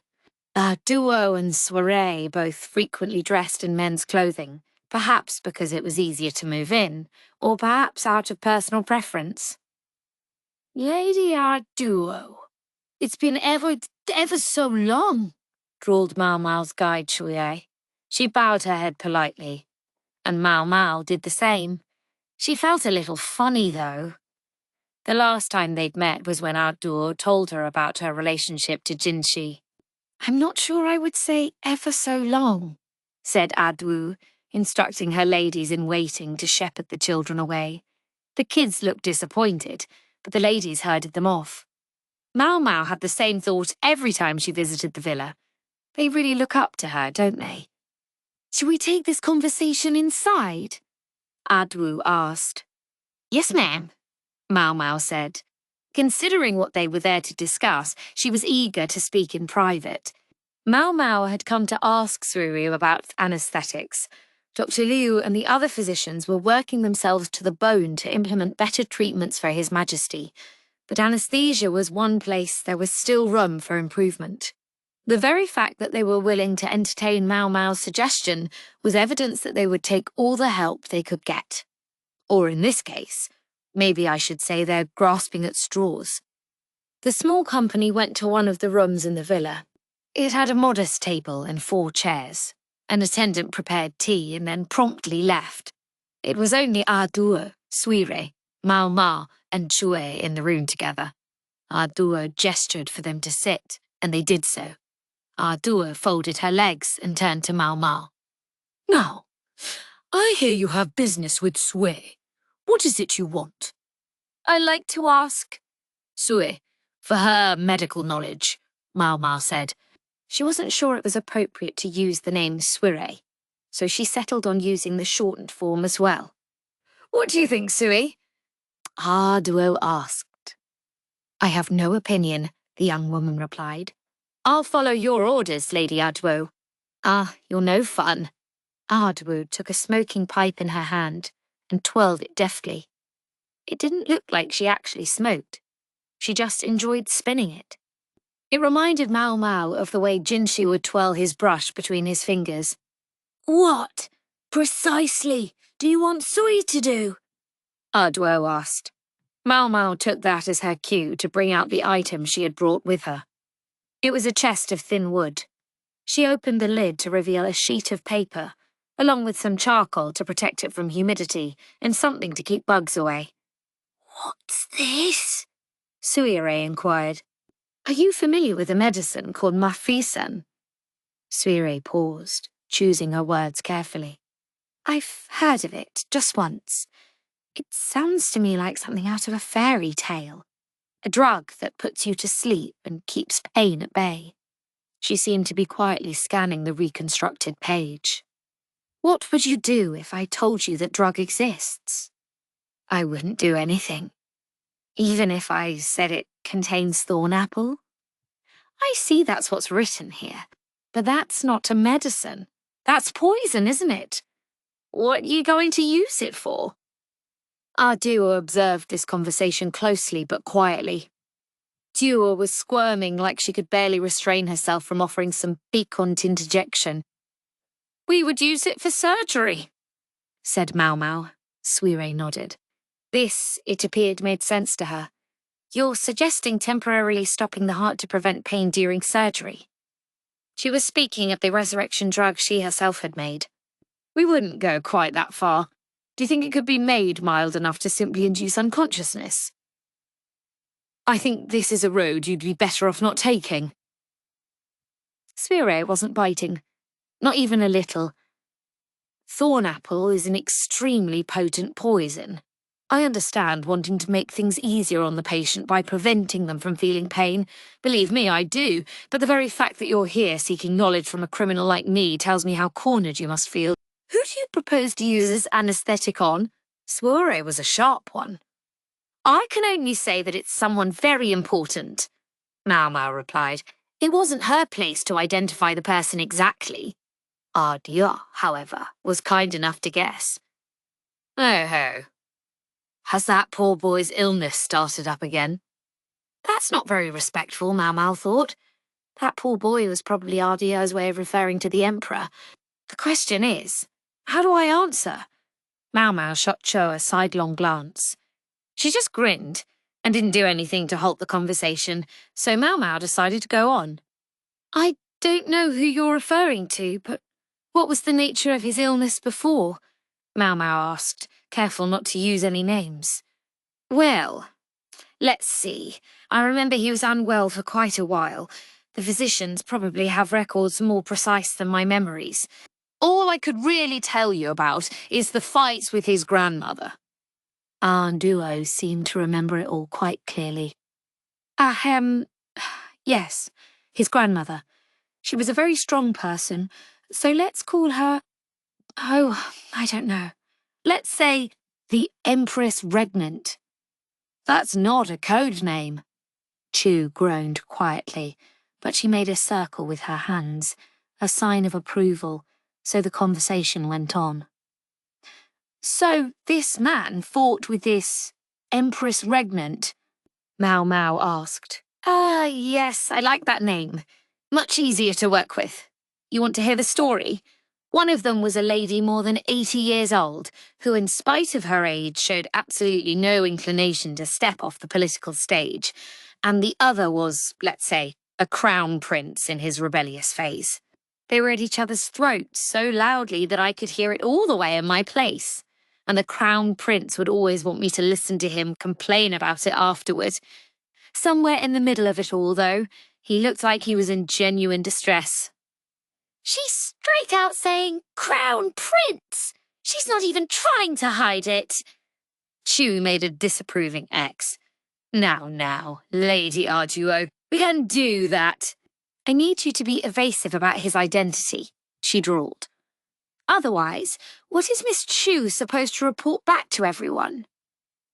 Gyouyoh and Sowing both frequently dressed in men's clothing, perhaps because it was easier to move in, or perhaps out of personal preference. Lady Gyouyoh, it's been ever so long, drawled Maomao's guide Gyouyoh. She bowed her head politely, and Maomao did the same. She felt a little funny, though. The last time they'd met was when Gyouyoh told her about her relationship to Jinshi. I'm not sure I would say ever so long, said Gyouyoh, instructing her ladies-in-waiting to shepherd the children away. The kids looked disappointed, but the ladies herded them off. Maomao had the same thought every time she visited the villa. They really look up to her, don't they? Should we take this conversation inside? Gyouyoh asked. Yes, ma'am, Maomao said. Considering what they were there to discuss, she was eager to speak in private. Maomao had come to ask Sowing about anesthetics. Dr. Liu and the other physicians were working themselves to the bone to implement better treatments for His Majesty, but anesthesia was one place there was still room for improvement. The very fact that they were willing to entertain Maomao's suggestion was evidence that they would take all the help they could get. Or in this case, maybe I should say they're grasping at straws. The small company went to one of the rooms in the villa. It had a modest table and 4 chairs. An attendant prepared tea and then promptly left. It was only Gyouyoh, Sowing, Maomao, and Gyouyoh in the room together. Gyouyoh gestured for them to sit, and they did so. Gyouyoh folded her legs and turned to Maomao. Now, I hear you have business with Sowing. What is it you want? I like to ask Sowing for her medical knowledge, Maomao said. She wasn't sure it was appropriate to use the name Sowing, so she settled on using the shortened form as well. What do you think, Sowing? Gyouyoh asked. I have no opinion, the young woman replied. I'll follow your orders, Lady Gyouyoh. You're no fun. Gyouyoh took a smoking pipe in her hand and twirled it deftly. It didn't look like she actually smoked. She just enjoyed spinning it. It reminded Maomao of the way Jinshi would twirl his brush between his fingers. What, precisely, do you want Sowing to do? Gyouyoh asked. Maomao took that as her cue to bring out the item she had brought with her. It was a chest of thin wood. She opened the lid to reveal a sheet of paper, along with some charcoal to protect it from humidity and something to keep bugs away. What's this? Suire inquired. Are you familiar with a medicine called mafisen? Suire paused, choosing her words carefully. I've heard of it, just once. It sounds to me like something out of a fairy tale. A drug that puts you to sleep and keeps pain at bay. She seemed to be quietly scanning the reconstructed page. What would you do if I told you that drug exists? I wouldn't do anything. Even if I said it contains thorn apple? I see that's what's written here, but that's not a medicine. That's poison, isn't it? What are you going to use it for? Our duo observed this conversation closely but quietly. Gyouyoh was squirming like she could barely restrain herself from offering some piquant interjection. We would use it for surgery, said Maomao. Suire nodded. This, it appeared, made sense to her. You're suggesting temporarily stopping the heart to prevent pain during surgery. She was speaking of the resurrection drug she herself had made. We wouldn't go quite that far. Do you think it could be made mild enough to simply induce unconsciousness? I think this is a road you'd be better off not taking. Suire wasn't biting. Not even a little. Thorn apple is an extremely potent poison. I understand wanting to make things easier on the patient by preventing them from feeling pain. Believe me, I do. But the very fact that you're here seeking knowledge from a criminal like me tells me how cornered you must feel. Who do you propose to use as anaesthetic on? Suire was a sharp one. I can only say that it's someone very important, Maomao replied. It wasn't her place to identify the person exactly. Gyouyoh, however, was kind enough to guess. Oh ho. Has that poor boy's illness started up again? That's not very respectful, Maomao thought. That poor boy was probably Gyouyoh's way of referring to the Emperor. The question is, how do I answer? Maomao shot Cho a sidelong glance. She just grinned and didn't do anything to halt the conversation, so Maomao decided to go on. I don't know who you're referring to, but what was the nature of his illness before? Maomao asked, careful not to use any names. Well, let's see. I remember he was unwell for quite a while. The physicians probably have records more precise than my memories. All I could really tell you about is the fights with his grandmother. Our duo seemed to remember it all quite clearly. Yes, his grandmother. She was a very strong person, so let's call her, I don't know. Let's say the Empress Regnant. That's not a code name. Chu groaned quietly, but she made a circle with her hands, a sign of approval, so the conversation went on. So this man fought with this Empress Regnant? Maomao asked. Yes, I like that name. Much easier to work with. You want to hear the story? One of them was a lady more than 80 years old, who in spite of her age showed absolutely no inclination to step off the political stage, and the other was, let's say, a crown prince in his rebellious phase. They were at each other's throats so loudly that I could hear it all the way in my place, and the crown prince would always want me to listen to him complain about it afterward. Somewhere in the middle of it all, though, he looked like he was in genuine distress. She's straight out saying Crown Prince. She's not even trying to hide it. Chu made a disapproving X. Now, Lady Gyouyoh, we can do that. I need you to be evasive about his identity, she drawled. Otherwise, what is Miss Chu supposed to report back to everyone?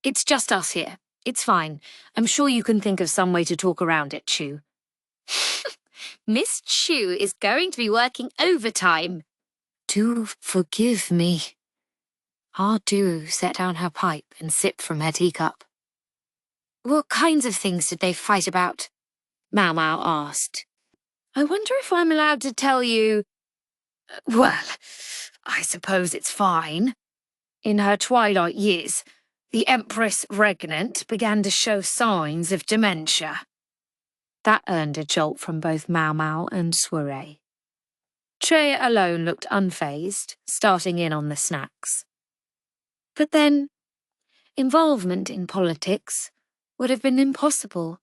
It's just us here. It's fine. I'm sure you can think of some way to talk around it, Chu. Miss Chu is going to be working overtime. Do forgive me. Our duo set down her pipe and sipped from her teacup. What kinds of things did they fight about? Maomao asked. I wonder if I'm allowed to tell you... Well, I suppose it's fine. In her twilight years, the Empress Regnant began to show signs of dementia. That earned a jolt from both Maomao and Suire. Che alone looked unfazed, starting in on the snacks. But then, Involvement in politics would have been impossible,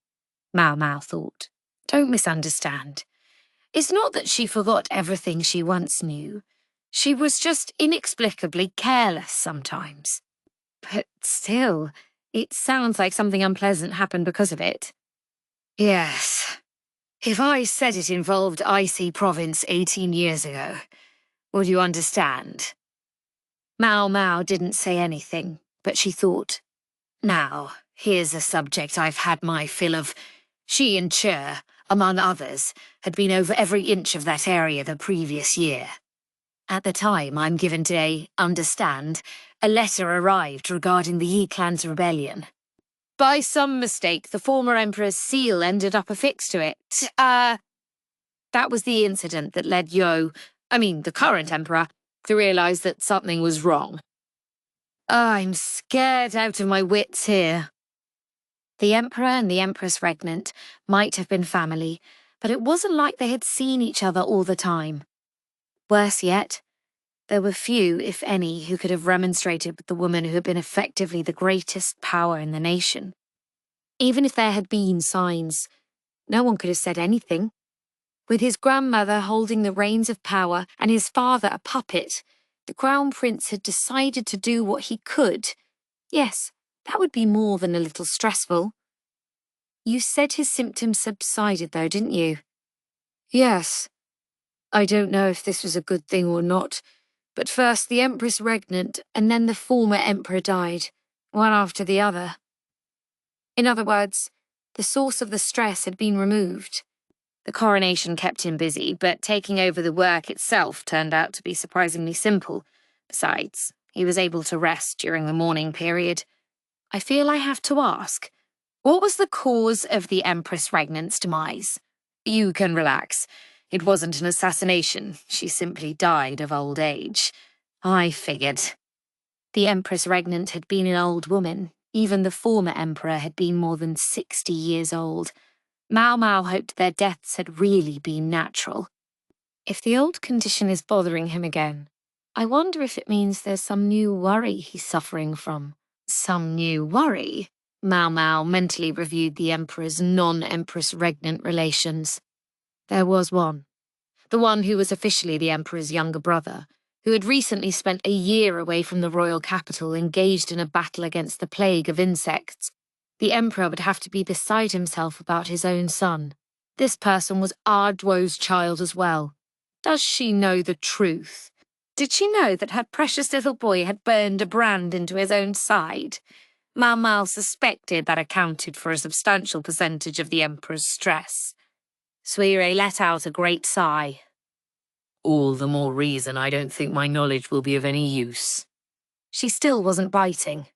Maomao thought. Don't misunderstand. It's not that she forgot everything she once knew. She was just inexplicably careless sometimes. But still, it sounds like something unpleasant happened because of it. Yes. If I said it involved Icy Province 18 years ago, would you understand? Maomao didn't say anything, but she thought, now, here's a subject I've had my fill of. She and Chur, among others, had been over every inch of that area the previous year. At the time I'm given to understand, a letter arrived regarding the Yi clan's rebellion. By some mistake, the former emperor's seal ended up affixed to it. That was the incident that led the current emperor, to realize that something was wrong. I'm scared out of my wits here. The emperor and the empress regnant might have been family, but it wasn't like they had seen each other all the time. Worse yet, there were few, if any, who could have remonstrated with the woman who had been effectively the greatest power in the nation. Even if there had been signs, no one could have said anything. With his grandmother holding the reins of power and his father a puppet, the Crown Prince had decided to do what he could. Yes, that would be more than a little stressful. You said his symptoms subsided though, didn't you? Yes. I don't know if this was a good thing or not, but first the Empress regnant and then the former emperor died, one after the other. In other words, the source of the stress had been removed. The coronation kept him busy, but taking over the work itself turned out to be surprisingly simple. Besides, he was able to rest during the mourning period. I feel I have to ask, what was the cause of the Empress Regnant's demise? You can relax. It wasn't an assassination. She simply died of old age. I figured. The Empress Regnant had been an old woman. Even the former emperor had been more than 60 years old. Maomao hoped their deaths had really been natural. If the old condition is bothering him again, I wonder if it means there's some new worry he's suffering from. Some new worry? Maomao mentally reviewed the emperor's non-empress regnant relations. There was one. The one who was officially the emperor's younger brother, who had recently spent a year away from the royal capital engaged in a battle against the plague of insects. The emperor would have to be beside himself about his own son. This person was Ardwo's child as well. Does she know the truth? Did she know that her precious little boy had burned a brand into his own side? Maomao suspected that accounted for a substantial percentage of the emperor's stress. Suire let out a great sigh. All the more reason I don't think my knowledge will be of any use. She still wasn't biting.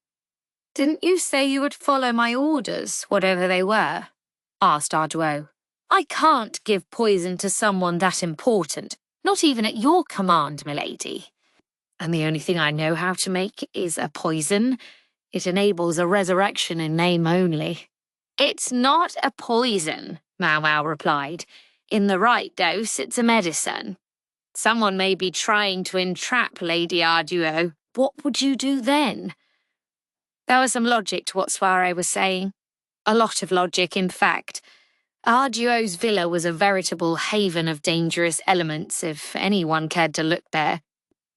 Didn't you say you would follow my orders, whatever they were? Asked Ardwo. I can't give poison to someone that important, not even at your command, milady. And the only thing I know how to make is a poison. It enables a resurrection in name only. It's not a poison, Maomao replied. In the right dose, it's a medicine. Someone may be trying to entrap Lady Ardwo. What would you do then? There was some logic to what Soire was saying. A lot of logic, in fact. Ardwo's villa was a veritable haven of dangerous elements if anyone cared to look there.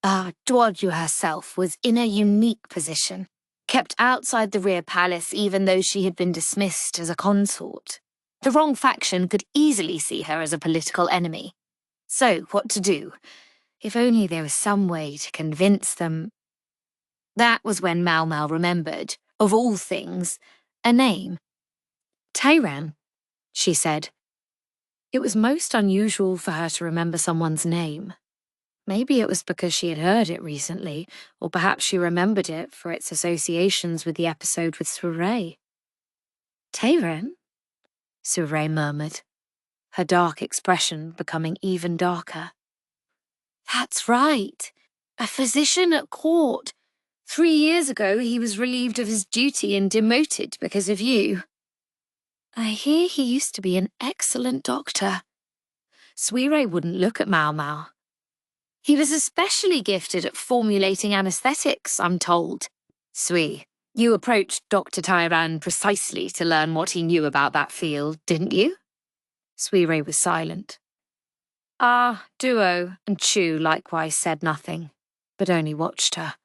Ardwo herself was in a unique position, kept outside the rear palace even though she had been dismissed as a consort. The wrong faction could easily see her as a political enemy. So, what to do? If only there was some way to convince them. That was when Maomao remembered, of all things, a name. Tayran, she said. It was most unusual for her to remember someone's name. Maybe it was because she had heard it recently, or perhaps she remembered it for its associations with the episode with Suire. Tayran? Suire murmured, her dark expression becoming even darker. That's right. A physician at court. 3 years ago, he was relieved of his duty and demoted because of you. I hear he used to be an excellent doctor. Suire wouldn't look at Maomao. He was especially gifted at formulating anesthetics, I'm told. Sui, You approached Dr. Tairan precisely to learn what he knew about that field, didn't you? Suire was silent. Duo and Chu likewise said nothing, but only watched her.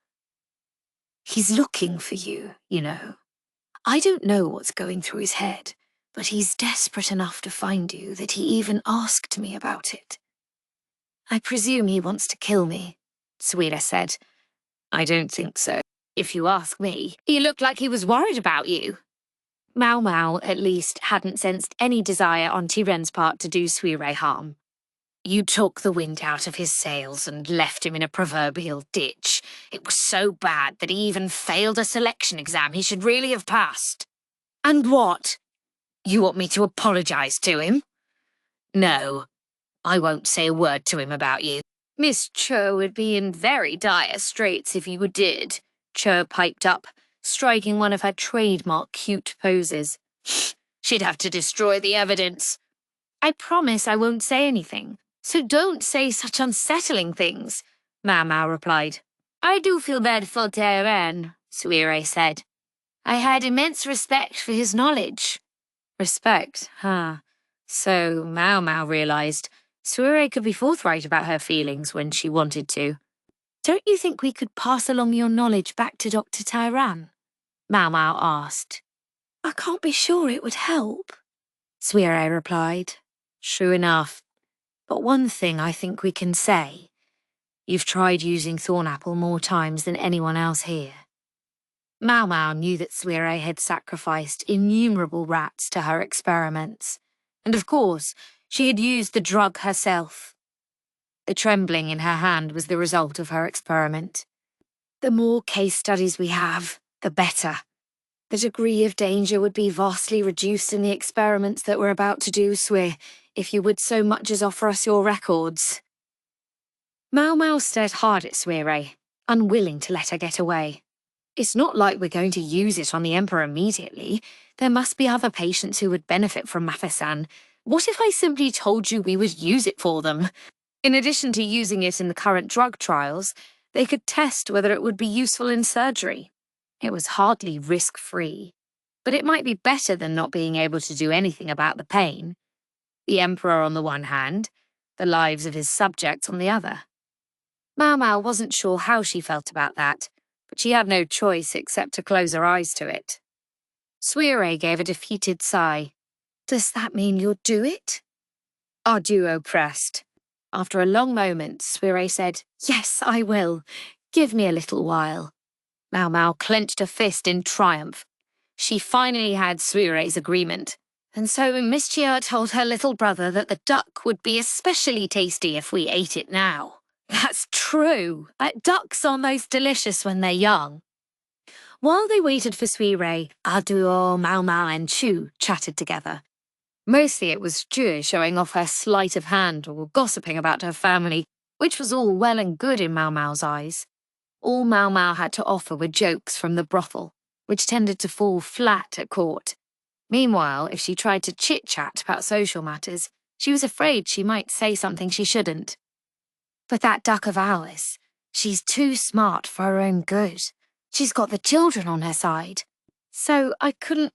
He's looking for you, you know. I don't know what's going through his head, but he's desperate enough to find you that he even asked me about it. I presume he wants to kill me, Suire said. I don't think so. If you ask me, he looked like he was worried about you. Maomao, at least, hadn't sensed any desire on Tiren's part to do Suire harm. You took the wind out of his sails and left him in a proverbial ditch. It was so bad that he even failed a selection exam he should really have passed. And what? You want me to apologise to him? No, I won't say a word to him about you. Miss Cho would be in very dire straits if you did, Cho piped up, striking one of her trademark cute poses. She'd have to destroy the evidence. I promise I won't say anything. So don't say such unsettling things, Maomao replied. I do feel bad for Tairan, Suire said. I had immense respect for his knowledge. Respect, huh? So Maomao realised Suire could be forthright about her feelings when she wanted to. Don't you think we could pass along your knowledge back to Dr. Tairan? Maomao asked. I can't be sure it would help, Suire replied. True enough. But one thing I think we can say. You've tried using Thornapple more times than anyone else here. Maomao knew that Suire had sacrificed innumerable rats to her experiments. And of course, she had used the drug herself. The trembling in her hand was the result of her experiment. The more case studies we have, the better. The degree of danger would be vastly reduced in the experiments that we're about to do, Suire, if you would so much as offer us your records. Maomao stared hard at Suire, unwilling to let her get away. It's not like we're going to use it on the Emperor immediately. There must be other patients who would benefit from Mathesan. What if I simply told you we would use it for them? In addition to using it in the current drug trials, they could test whether it would be useful in surgery. It was hardly risk-free, but it might be better than not being able to do anything about the pain. The Emperor on the one hand, the lives of his subjects on the other. Maomao wasn't sure how she felt about that, but she had no choice except to close her eyes to it. Suire gave a defeated sigh. Does that mean you'll do it? Our duo pressed. After a long moment, Suire said, Yes, I will. Give me a little while. Maomao clenched a fist in triumph. She finally had Suire's agreement. And so Miss Gyouyoh told her little brother that the duck would be especially tasty if we ate it now. That's true. Ducks are most delicious when they're young. While they waited for Suire, Duo, Maomao and Chu chatted together. Mostly it was Gyouyoh showing off her sleight of hand or gossiping about her family, which was all well and good in Maomao's eyes. All Maomao had to offer were jokes from the brothel, which tended to fall flat at court. Meanwhile, if she tried to chit-chat about social matters, she was afraid she might say something she shouldn't. But that duck of ours, she's too smart for her own good. She's got the children on her side. So I couldn't...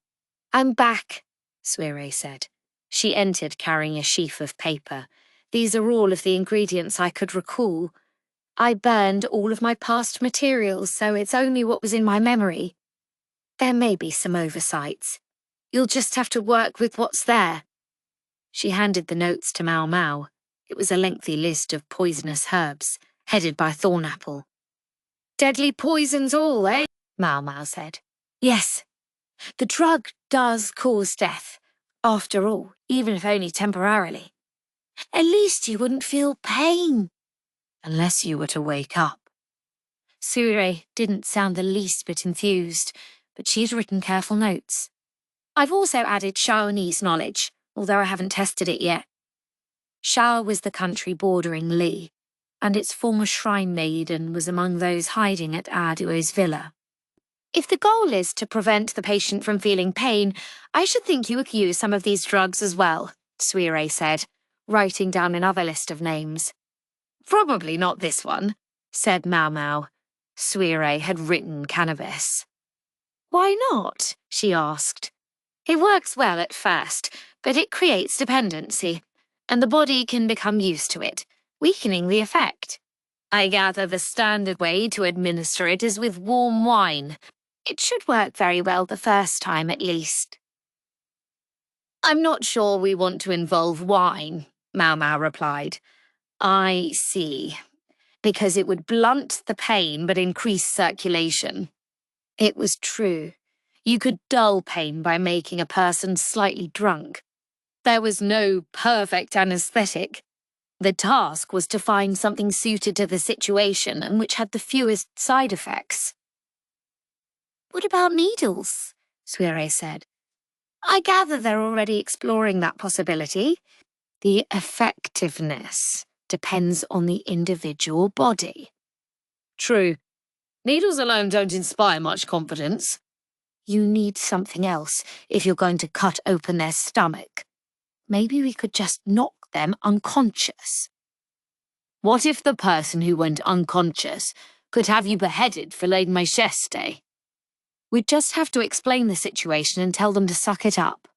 I'm back, Suire said. She entered carrying a sheaf of paper. These are all of the ingredients I could recall. I burned all of my past materials, so it's only what was in my memory. There may be some oversights. You'll just have to work with what's there. She handed the notes to Maomao. It was a lengthy list of poisonous herbs, headed by Thornapple. Deadly poisons all, eh? Maomao said. Yes. The drug does cause death, after all, even if only temporarily. At least you wouldn't feel pain. Unless you were to wake up. Suire didn't sound the least bit enthused, but she'd written careful notes. I've also added Shaoanese knowledge, although I haven't tested it yet. Shao was the country bordering Li, and its former shrine maiden was among those hiding at Duo's villa. If the goal is to prevent the patient from feeling pain, I should think you could use some of these drugs as well, Suire said, writing down another list of names. Probably not this one, said Maomao. Suire had written cannabis. Why not? She asked. It works well at first, but it creates dependency, and the body can become used to it, weakening the effect. I gather the standard way to administer it is with warm wine. It should work very well the first time, at least. I'm not sure we want to involve wine, Maomao replied. I see. Because it would blunt the pain but increase circulation. It was true. You could dull pain by making a person slightly drunk. There was no perfect anesthetic. The task was to find something suited to the situation and which had the fewest side effects. What about needles? Sowing said. I gather they're already exploring that possibility. The effectiveness depends on the individual body. True. Needles alone don't inspire much confidence. You need something else if you're going to cut open their stomach. Maybe we could just knock them unconscious. What if the person who went unconscious could have you beheaded for lèse majesté? We'd just have to explain the situation and tell them to suck it up.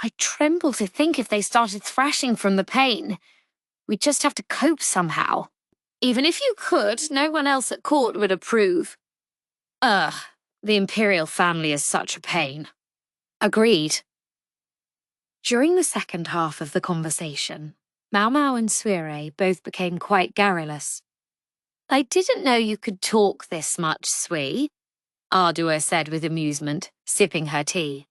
I tremble to think if they started thrashing from the pain. We'd just have to cope somehow. Even if you could, no one else at court would approve. Ugh, the Imperial family is such a pain. Agreed. During the second half of the conversation, Maomao and Sowing both became quite garrulous. I didn't know you could talk this much, Sui, Ardua said with amusement, sipping her tea.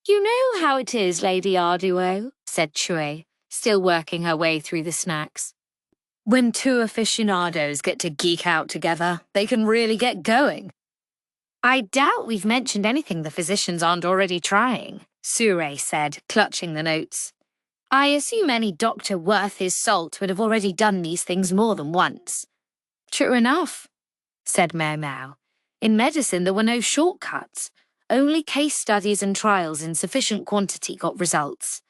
You know how it is, Lady Arduo, said Chui, still working her way through the snacks. When two aficionados get to geek out together, they can really get going. I doubt we've mentioned anything the physicians aren't already trying, Sowing said, clutching the notes. I assume any doctor worth his salt would have already done these things more than once. True enough, said Maomao. In medicine, there were no shortcuts. Only case studies and trials in sufficient quantity got results.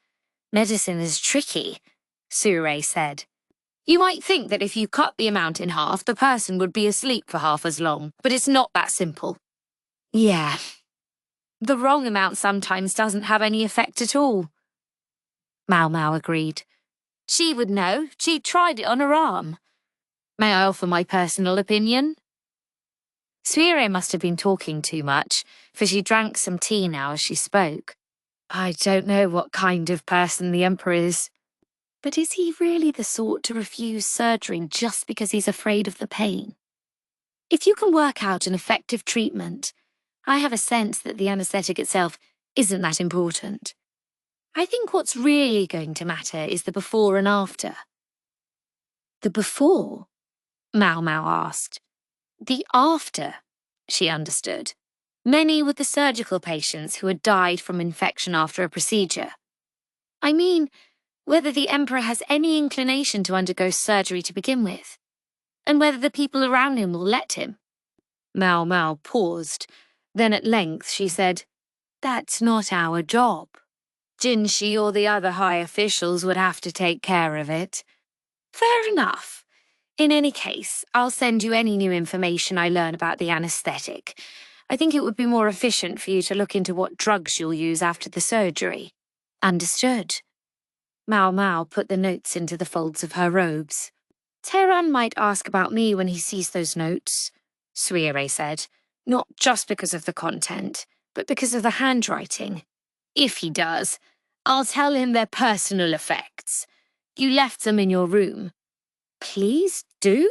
Medicine is tricky, Sowing said. You might think that if you cut the amount in half, the person would be asleep for half as long, but it's not that simple. Yeah. The wrong amount sometimes doesn't have any effect at all. Maomao agreed. She would know. She tried it on her arm. May I offer my personal opinion? Sowing must have been talking too much, for she drank some tea now as she spoke. I don't know what kind of person the Emperor is. But is he really the sort to refuse surgery just because he's afraid of the pain? If you can work out an effective treatment, I have a sense that the anesthetic itself isn't that important. I think what's really going to matter is the before and after. The before? Maomao asked. The after, she understood. Many were the surgical patients who had died from infection after a procedure. I mean, whether the Emperor has any inclination to undergo surgery to begin with, and whether the people around him will let him. Maomao paused. Then at length she said, That's not our job. Jinshi or the other high officials would have to take care of it. Fair enough. In any case, I'll send you any new information I learn about the anesthetic. I think it would be more efficient for you to look into what drugs you'll use after the surgery. Understood. Maomao put the notes into the folds of her robes. Tehran might ask about me when he sees those notes, Sowing said, not just because of the content, but because of the handwriting. If he does, I'll tell him they're personal effects. You left them in your room. Please do?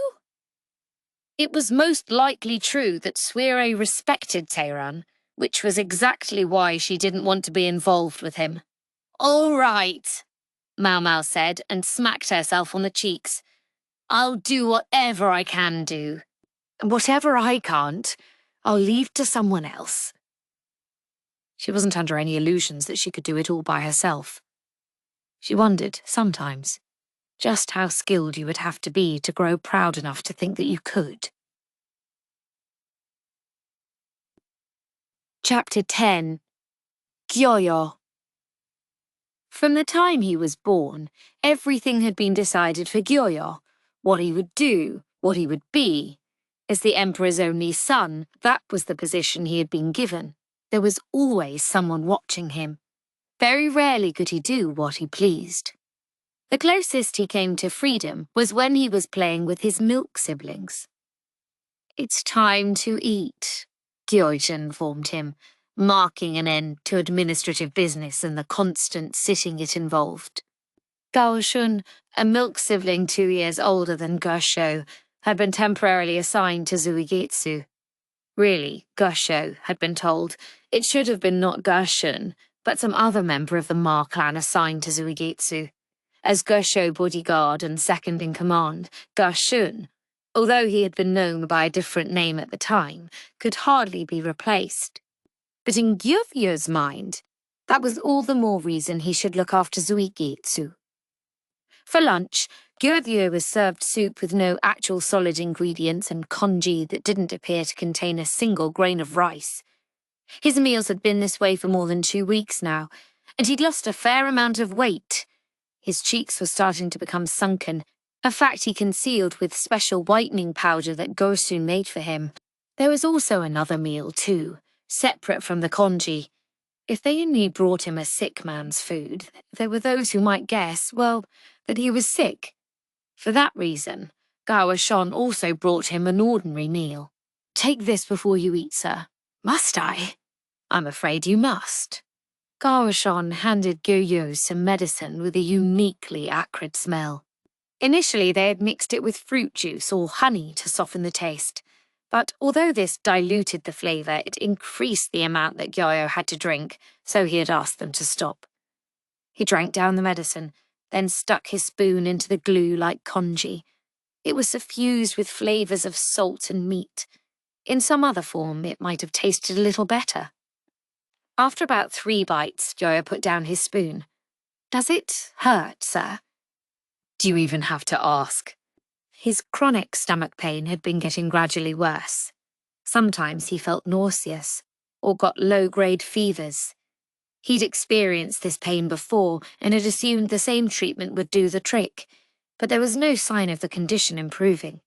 It was most likely true that Sowing respected Tehran, which was exactly why she didn't want to be involved with him. All right, Maomao said and smacked herself on the cheeks. I'll do whatever I can do. And whatever I can't, I'll leave to someone else. She wasn't under any illusions that she could do it all by herself. She wondered, sometimes, just how skilled you would have to be to grow proud enough to think that you could. Chapter 10. Gyouyoh. From the time he was born, everything had been decided for Gyouyoh. What he would do, what he would be. As the Emperor's only son, that was the position he had been given. There was always someone watching him. Very rarely could he do what he pleased. The closest he came to freedom was when he was playing with his milk siblings. "It's time to eat," Gyouyoh informed him, marking an end to administrative business and the constant sitting it involved. Gyouyoh, a milk sibling 2 years older than Gyouyoh, had been temporarily assigned to Zuigetsu. Really, Gyouyoh had been told it should have been not Gyouyoh, but some other member of the Ma clan assigned to Zuigetsu. As Gyouyoh bodyguard and second in command, Gyouyoh, although he had been known by a different name at the time, could hardly be replaced. But in Gyouyoh's mind, that was all the more reason he should look after Zuigetsu. For lunch, Gyouyoh was served soup with no actual solid ingredients and congee that didn't appear to contain a single grain of rice. His meals had been this way for more than 2 weeks now, and he'd lost a fair amount of weight. His cheeks were starting to become sunken, a fact he concealed with special whitening powder that Gyouyoh made for him. There was also another meal, too, separate from the congee. If they only brought him a sick man's food, there were those who might guess, well, that he was sick. For that reason, Gyouyoh also brought him an ordinary meal. "Take this before you eat, sir." "Must I?" "I'm afraid you must." Gyouyoh handed Gyouyoh some medicine with a uniquely acrid smell. Initially, they had mixed it with fruit juice or honey to soften the taste, but although this diluted the flavour, it increased the amount that Gyouyoh had to drink, so he had asked them to stop. He drank down the medicine, then stuck his spoon into the glue-like congee. It was suffused with flavours of salt and meat. In some other form, it might have tasted a little better. After about 3 bites, Gyouyoh put down his spoon. "Does it hurt, sir?" "Do you even have to ask?" His chronic stomach pain had been getting gradually worse. Sometimes he felt nauseous, or got low-grade fevers. He'd experienced this pain before and had assumed the same treatment would do the trick, but there was no sign of the condition improving.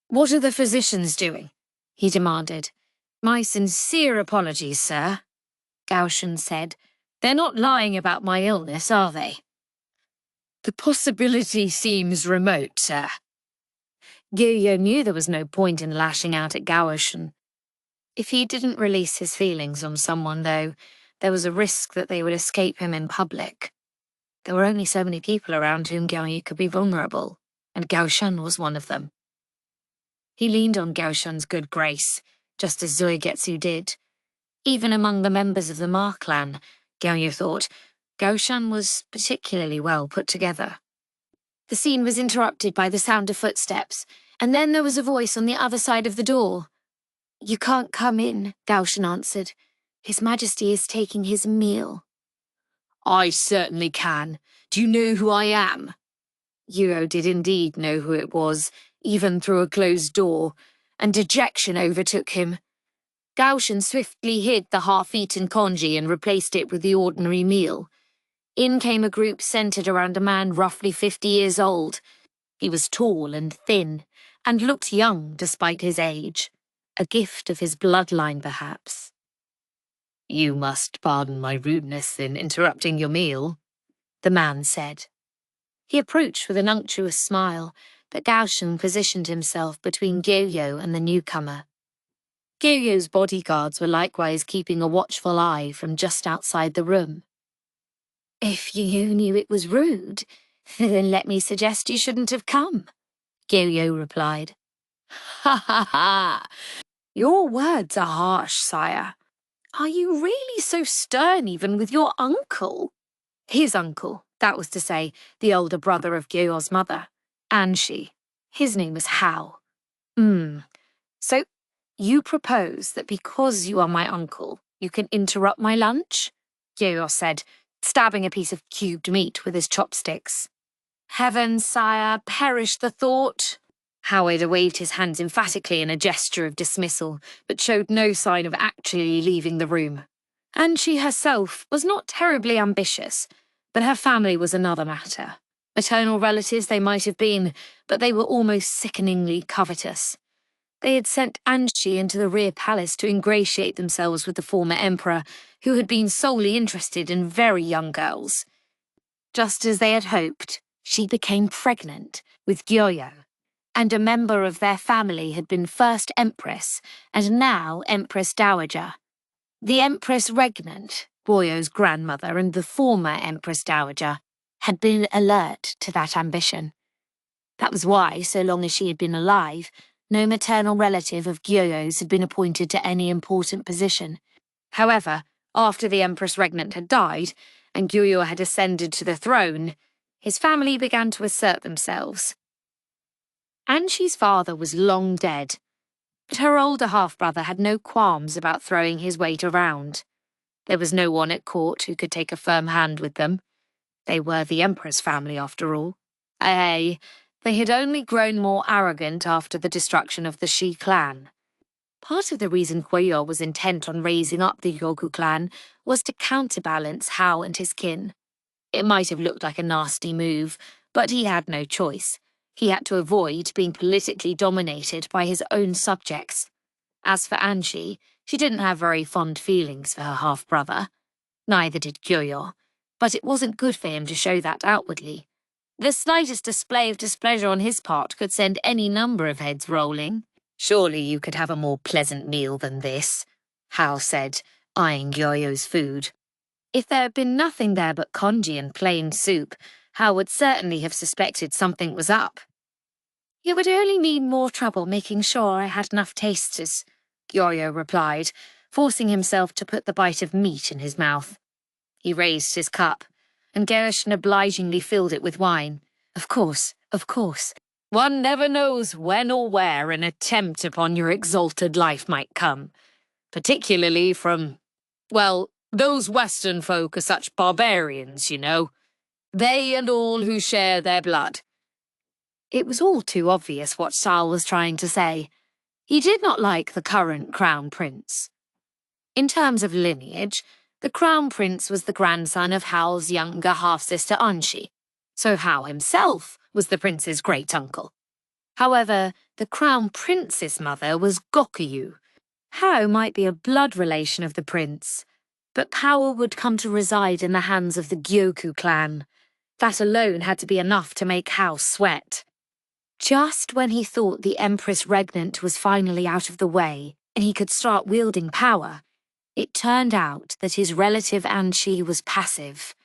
"What are the physicians doing?" he demanded. "My sincere apologies, sir," Gyouyoh said. "They're not lying about my illness, are they?" "The possibility seems remote, sir." Gyouyoh knew there was no point in lashing out at Gyouyoh. If he didn't release his feelings on someone, though, there was a risk that they would escape him in public. There were only so many people around whom Gyouyoh could be vulnerable, and Gyouyoh was one of them. He leaned on Gyouyoh's good grace, just as Zuigetsu did. Even among the members of the Ma clan, Gyouyoh thought, Gyouyoh was particularly well put together. The scene was interrupted by the sound of footsteps, and then there was a voice on the other side of the door. "You can't come in," Gyouyoh answered. "His Majesty is taking his meal." "I certainly can. Do you know who I am?" Gyouyoh did indeed know who it was, even through a closed door, and dejection overtook him. Gyouyoh swiftly hid the half-eaten congee and replaced it with the ordinary meal. In came a group centered around a man roughly 50 years old. He was tall and thin, and looked young despite his age. A gift of his bloodline, perhaps. "You must pardon my rudeness in interrupting your meal," the man said. He approached with an unctuous smile, but Gyouyoh positioned himself between Gyouyoh and the newcomer. Gyouyoh's bodyguards were likewise keeping a watchful eye from just outside the room. "If you knew it was rude, then let me suggest you shouldn't have come," Gyouyoh replied. "Ha ha ha! Your words are harsh, sire. Are you really so stern even with your uncle?" His uncle, that was to say, the older brother of Gyouyoh's mother. Anshi. His name was Hao. So, you propose that because you are my uncle, you can interrupt my lunch?" Gyouyoh said, stabbing a piece of cubed meat with his chopsticks. "Heavens, sire, perish the thought." Howard waved his hands emphatically in a gesture of dismissal, but showed no sign of actually leaving the room. And she herself was not terribly ambitious, but her family was another matter. Maternal relatives they might have been, but they were almost sickeningly covetous. They had sent Anshi into the rear palace to ingratiate themselves with the former emperor, who had been solely interested in very young girls. Just as they had hoped, she became pregnant with Gyouyoh, and a member of their family had been first empress and now empress dowager. The empress regnant, Gyouyoh's grandmother and the former empress dowager, had been alert to that ambition. That was why, so long as she had been alive, no maternal relative of Gyouyoh's had been appointed to any important position. However, after the empress regnant had died, and Gyouyoh had ascended to the throne, his family began to assert themselves. Anshi's father was long dead, but her older half-brother had no qualms about throwing his weight around. There was no one at court who could take a firm hand with them. They were the emperor's family, after all. They had only grown more arrogant after the destruction of the Shi clan. Part of the reason Gyouyoh was intent on raising up the Gyouyoh clan was to counterbalance Hao and his kin. It might have looked like a nasty move, but he had no choice. He had to avoid being politically dominated by his own subjects. As for Anshi, she didn't have very fond feelings for her half-brother. Neither did Gyouyoh, but it wasn't good for him to show that outwardly. The slightest display of displeasure on his part could send any number of heads rolling. "Surely you could have a more pleasant meal than this," Hao said, eyeing Gyouyoh's food. If there had been nothing there but congee and plain soup, Hao would certainly have suspected something was up. "It would only mean more trouble making sure I had enough tasters," Gyouyoh replied, forcing himself to put the bite of meat in his mouth. He raised his cup, and Gershon obligingly filled it with wine. Of course. One never knows when or where an attempt upon your exalted life might come, particularly from, well, those Western folk are such barbarians, you know. They and all who share their blood. It was all too obvious what Sal was trying to say. He did not like the current crown prince. In terms of lineage, the crown prince was the grandson of Hao's younger half-sister Anshi, so Hao himself was the prince's great-uncle. However, the crown prince's mother was Gyouyoh. Hao might be a blood relation of the prince, but power would come to reside in the hands of the Gyouyoh clan. That alone had to be enough to make Hao sweat. Just when he thought the Empress Regnant was finally out of the way and he could start wielding power, it turned out that his relative Anshi was passive.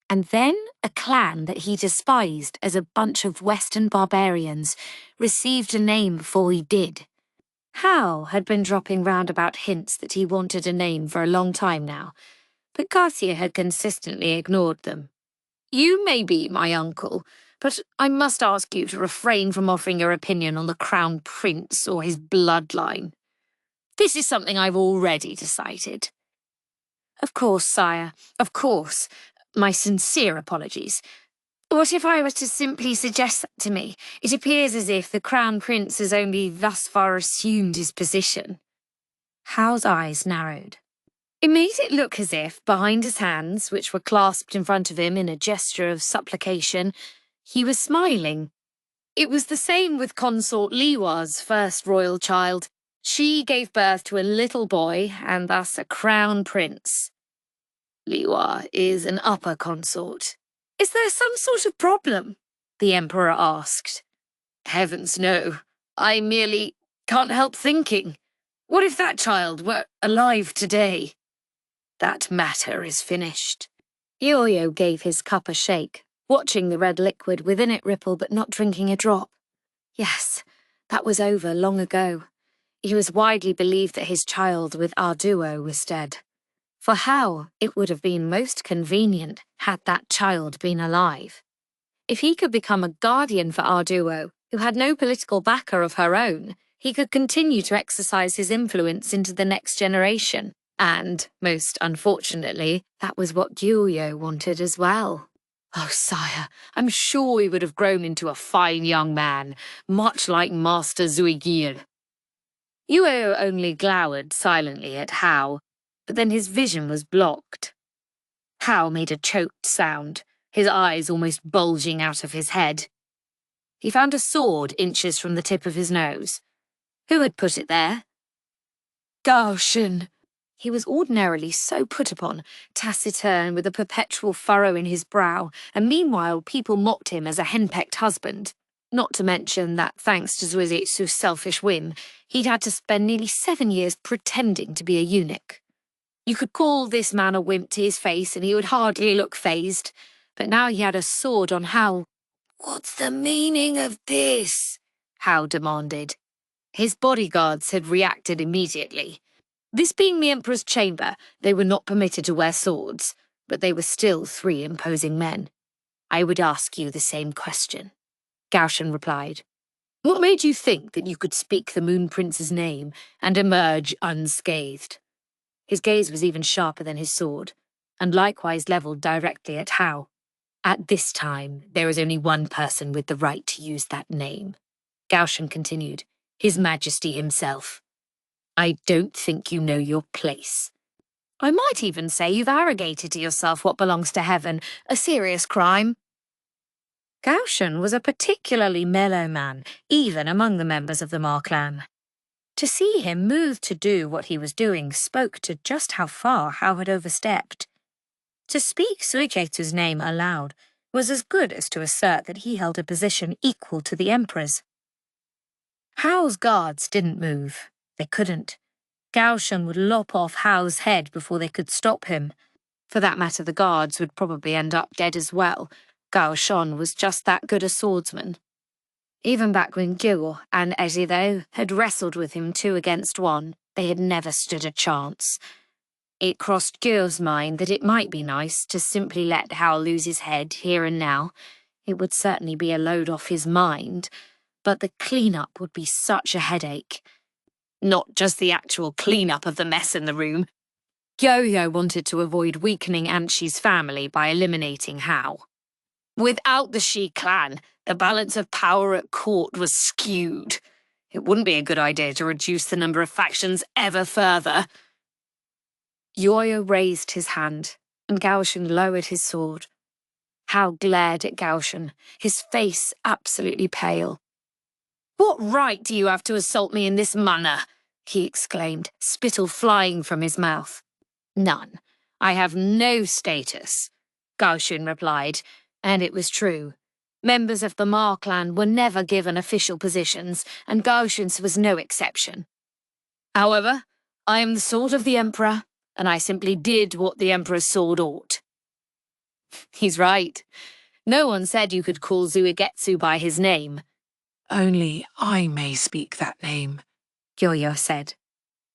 And then a clan that he despised as a bunch of Western barbarians received a name before he did. Hao had been dropping roundabout hints that he wanted a name for a long time now, but Garcia had consistently ignored them. "You may be my uncle, but I must ask you to refrain from offering your opinion on the Crown Prince or his bloodline. This is something I've already decided." "Of course, sire, of course. My sincere apologies. What if I were to simply suggest that to me? It appears as if the Crown Prince has only thus far assumed his position." Hao's eyes narrowed. It made it look as if, behind his hands, which were clasped in front of him in a gesture of supplication, he was smiling. It was the same with Consort Liwa's first royal child. She gave birth to a little boy, and thus a crown prince. Liwa is an upper consort. "Is there some sort of problem?" the emperor asked. "Heavens, no. I merely can't help thinking. What if that child were alive today? That matter is finished." Gyouyoh gave his cup a shake, watching the red liquid within it ripple but not drinking a drop. Yes, that was over long ago. It was widely believed that his child with Arduo was dead. For Hao, it would have been most convenient had that child been alive. If he could become a guardian for Arduo, who had no political backer of her own, he could continue to exercise his influence into the next generation. And, most unfortunately, that was what Gyouyoh wanted as well. "Oh, sire, I'm sure he would have grown into a fine young man, much like Master Zuigir." Gyouyoh only glowered silently at Hao, but then his vision was blocked. Hao made a choked sound, his eyes almost bulging out of his head. He found a sword inches from the tip of his nose. Who had put it there? Gaoshen. He was ordinarily so put upon, taciturn, with a perpetual furrow in his brow, and meanwhile people mocked him as a henpecked husband. Not to mention that, thanks to Zuizetsu's selfish whim, he'd had to spend nearly 7 years pretending to be a eunuch. You could call this man a wimp to his face and he would hardly look fazed, but now he had a sword on Hal. "What's the meaning of this?" Hal demanded. His bodyguards had reacted immediately. This being the Emperor's chamber, they were not permitted to wear swords, but they were still 3 imposing men. "I would ask you the same question," Gaoshen replied. "What made you think that you could speak the Moon Prince's name and emerge unscathed?" His gaze was even sharper than his sword, and likewise levelled directly at Hal. "At this time, there is only one person with the right to use that name," Gaoshen continued, "His Majesty himself. I don't think you know your place. I might even say you've arrogated to yourself what belongs to heaven, a serious crime." Gaoshen was a particularly mellow man, even among the members of the Ma clan. To see him moved to do what he was doing spoke to just how far Hal had overstepped. To speak Zuizetsu's name aloud was as good as to assert that he held a position equal to the Emperor's. Hal's guards didn't move. They couldn't. Gaoshen would lop off Hal's head before they could stop him. For that matter, the guards would probably end up dead as well. Gaoshen was just that good a swordsman. Even back when Gyouyoh and Epilogue had wrestled with him 2 against 1, they had never stood a chance. It crossed Gyouyoh's mind that it might be nice to simply let Hal lose his head here and now. It would certainly be a load off his mind, but the clean-up would be such a headache. Not just the actual clean-up of the mess in the room. Gyouyoh wanted to avoid weakening Anshi's family by eliminating Hal. Without the Shi clan, the balance of power at court was skewed. It wouldn't be a good idea to reduce the number of factions ever further. Gyouyoh raised his hand, and Gaoshen lowered his sword. Hal glared at Gaoshen, his face absolutely pale. "What right do you have to assault me in this manner?" he exclaimed, spittle flying from his mouth. "None. I have no status," Gaoshen replied, and it was true. Members of the Ma clan were never given official positions, and Gaoshen's was no exception. "However, I am the sword of the Emperor, and I simply did what the Emperor's sword ought." He's right. No one said you could call Zuigetsu by his name. "Only I may speak that name," Gyouyoh said.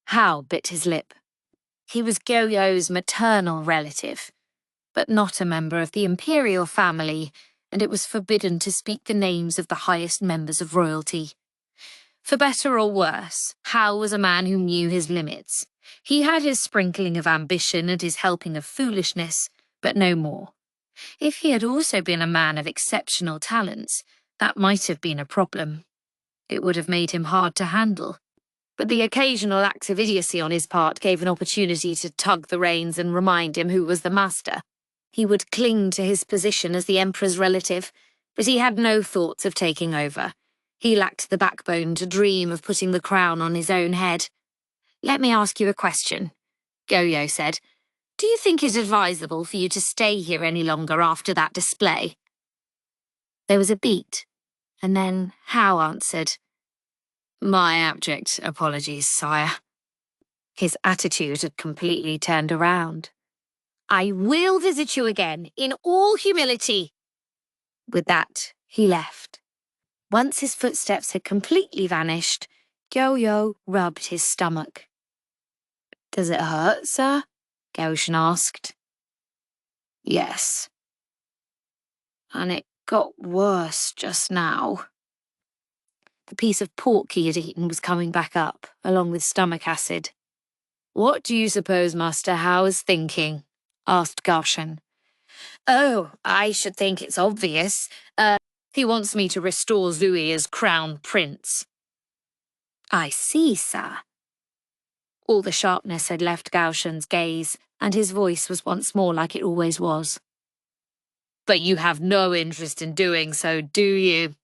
Hal bit his lip. He was Gyouyoh's maternal relative, but not a member of the Imperial family, and it was forbidden to speak the names of the highest members of royalty. For better or worse, Hal was a man who knew his limits. He had his sprinkling of ambition and his helping of foolishness, but no more. If he had also been a man of exceptional talents, that might have been a problem. It would have made him hard to handle. But the occasional acts of idiocy on his part gave an opportunity to tug the reins and remind him who was the master. He would cling to his position as the Emperor's relative, but he had no thoughts of taking over. He lacked the backbone to dream of putting the crown on his own head. "Let me ask you a question," Gyouyoh said. "Do you think it advisable for you to stay here any longer after that display?" There was a beat, and then Hal answered, "My abject apologies, sire." His attitude had completely turned around. "I will visit you again, in all humility." With that, he left. Once his footsteps had completely vanished, Gyouyoh rubbed his stomach. "Does it hurt, sir?" Gaoshen asked. "Yes." "And it got worse just now." The piece of pork he had eaten was coming back up, along with stomach acid. "What do you suppose Master Hao is thinking?" asked Gaoshen. "Oh, I should think it's obvious. He wants me to restore Zui as crown prince." "I see, sir." All the sharpness had left Gaoshen's gaze, and his voice was once more like it always was. "But you have no interest in doing so, do you?"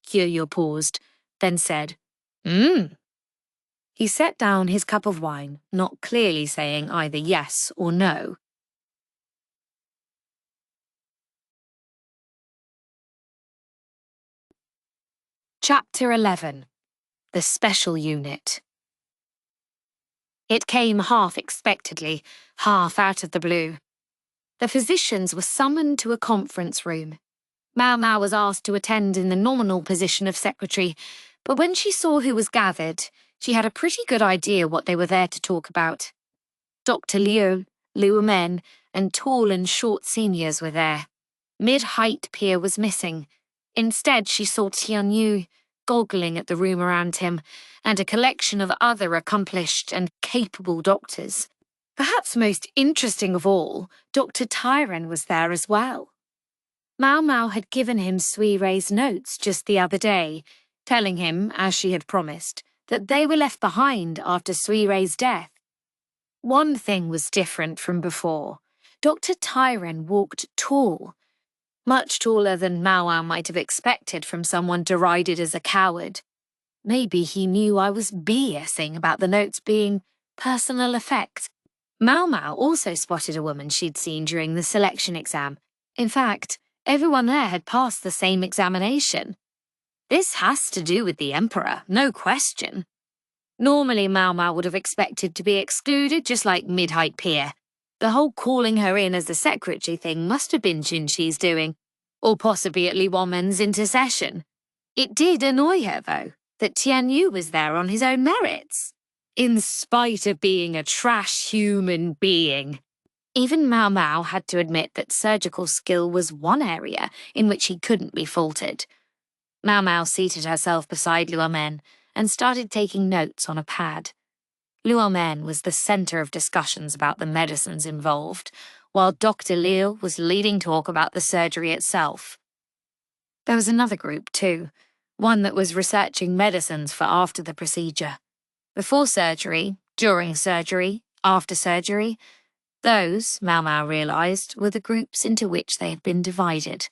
Gyouyoh paused, then said, He set down his cup of wine, not clearly saying either yes or no. Chapter 11. The Special Unit. It came half expectedly, half out of the blue. The physicians were summoned to a conference room. Maomao was asked to attend in the nominal position of secretary, but when she saw who was gathered, she had a pretty good idea what they were there to talk about. Dr. Liu, Liu Men, and tall and short seniors were there. Mid-height peer was missing. Instead, she saw Tianyu, goggling at the room around him, and a collection of other accomplished and capable doctors. Perhaps most interesting of all, Dr. Tyron was there as well. Maomao had given him Sui Rei's notes just the other day, telling him, as she had promised, that they were left behind after Sui Rei's death. One thing was different from before. Dr. Tyron walked tall, much taller than Maomao might have expected from someone derided as a coward. Maybe he knew I was BSing about the notes being personal effects. Maomao also spotted a woman she'd seen during the selection exam. In fact, everyone there had passed the same examination. This has to do with the Emperor, no question. Normally, Maomao would have expected to be excluded, just like mid-height peer. The whole calling her in as the secretary thing must have been Jinshi's doing, or possibly at Li Wanmen's intercession. It did annoy her, though, that Tianyu was there on his own merits, in spite of being a trash human being. Even Maomao had to admit that surgical skill was one area in which he couldn't be faulted. Maomao seated herself beside Liu Men and started taking notes on a pad. Liu Men was the centre of discussions about the medicines involved, while Dr. Liu was leading talk about the surgery itself. There was another group too, one that was researching medicines for after the procedure. Before surgery, during surgery, after surgery, those, Maomao realised, were the groups into which they had been divided.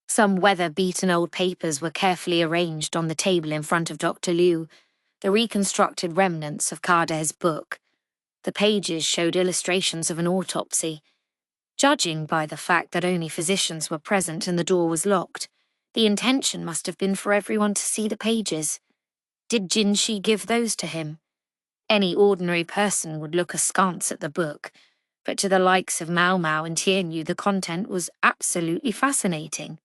Some weather-beaten old papers were carefully arranged on the table in front of Dr. Liu, the reconstructed remnants of Kardeh's book. The pages showed illustrations of an autopsy. Judging by the fact that only physicians were present and the door was locked, the intention must have been for everyone to see the pages. Did Jinshi give those to him? Any ordinary person would look askance at the book, but to the likes of Maomao and Tianyu the content was absolutely fascinating.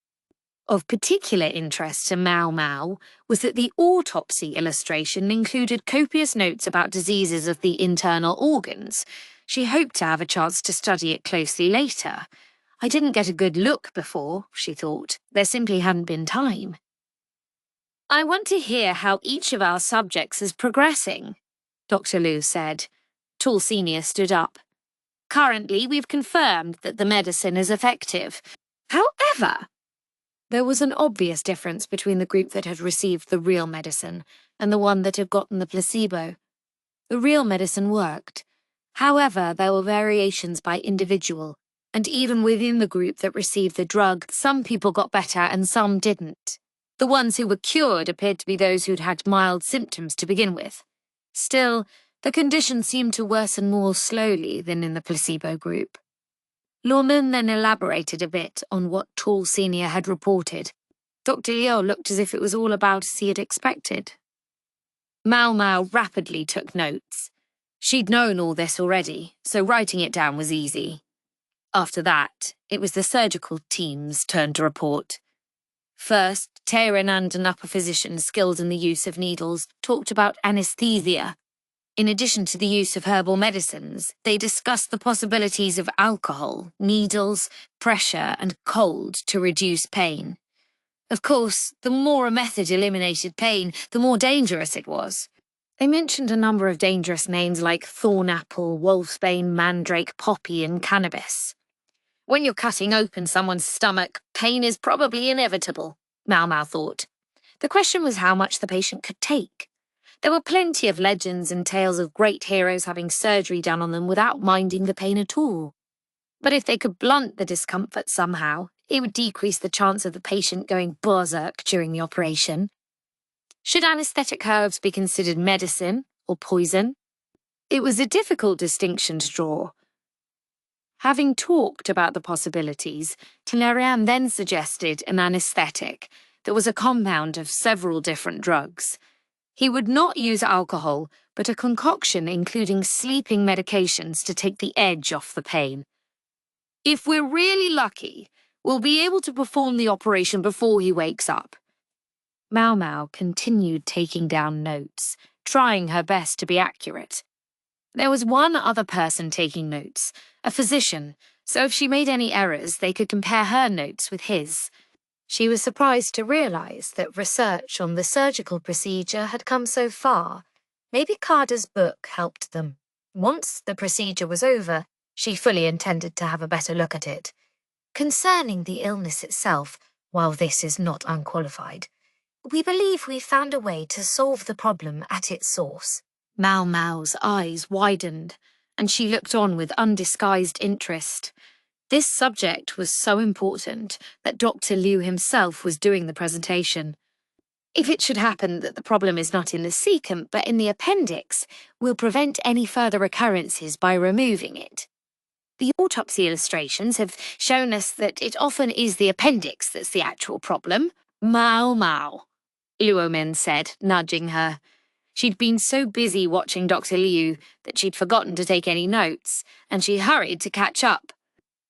Of particular interest to Maomao was that the autopsy illustration included copious notes about diseases of the internal organs. She hoped to have a chance to study it closely later. I didn't get a good look before, she thought. There simply hadn't been time. I want to hear how each of our subjects is progressing, Dr. Liu said. Tall Senior stood up. Currently, we've confirmed that the medicine is effective. However, there was an obvious difference between the group that had received the real medicine and the one that had gotten the placebo. The real medicine worked. However, there were variations by individual, and even within the group that received the drug, some people got better and some didn't. The ones who were cured appeared to be those who'd had mild symptoms to begin with. Still, the condition seemed to worsen more slowly than in the placebo group. Lorman then elaborated a bit on what Tall Senior had reported. Dr. Gyouyoh looked as if it was all about as he had expected. Maomao rapidly took notes. She'd known all this already, so writing it down was easy. After that, it was the surgical team's turn to report. First, Taran and an upper physician skilled in the use of needles talked about anesthesia. In addition to the use of herbal medicines, they discussed the possibilities of alcohol, needles, pressure, and cold to reduce pain. Of course, the more a method eliminated pain, the more dangerous it was. They mentioned a number of dangerous names like thornapple, wolfsbane, mandrake, poppy, and cannabis. When you're cutting open someone's stomach, pain is probably inevitable, Maomao thought. The question was how much the patient could take. There were plenty of legends and tales of great heroes having surgery done on them without minding the pain at all. But if they could blunt the discomfort somehow, it would decrease the chance of the patient going berserk during the operation. Should anesthetic herbs be considered medicine, or poison. It was a difficult distinction to draw. Having talked about the possibilities, Talleyrand then suggested an anesthetic that was a compound of several different drugs. He would not use alcohol, but a concoction including sleeping medications to take the edge off the pain. If we're really lucky, we'll be able to perform the operation before he wakes up. Maomao continued taking down notes, trying her best to be accurate. There was one other person taking notes, a physician, so if she made any errors, they could compare her notes with his. She was surprised to realize that research on the surgical procedure had come so far. Maybe Carter's book helped them. Once the procedure was over, she fully intended to have a better look at it. Concerning the illness itself, while this is not unqualified, we believe we've found a way to solve the problem at its source. Maomao's eyes widened, and she looked on with undisguised interest. This subject was so important that Dr. Liu himself was doing the presentation. If it should happen that the problem is not in the cecum but in the appendix, we'll prevent any further recurrences by removing it. The autopsy illustrations have shown us that it often is the appendix that's the actual problem. Maomao, Luomin said, nudging her. She'd been so busy watching Dr. Liu that she'd forgotten to take any notes, and she hurried to catch up.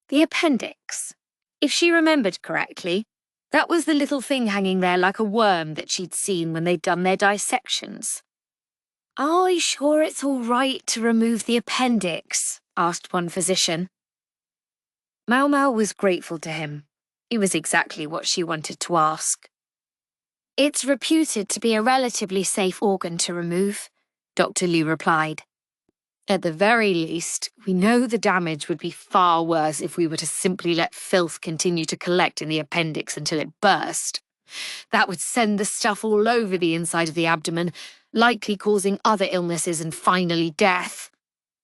The appendix. If she remembered correctly, that was the little thing hanging there like a worm that she'd seen when they'd done their dissections. "Are you sure it's all right to remove the appendix?" asked one physician. Maomao was grateful to him. It was exactly what she wanted to ask. "It's reputed to be a relatively safe organ to remove," Dr. Liu replied. "At the very least, we know the damage would be far worse if we were to simply let filth continue to collect in the appendix until it burst. That would send the stuff all over the inside of the abdomen, likely causing other illnesses and finally death."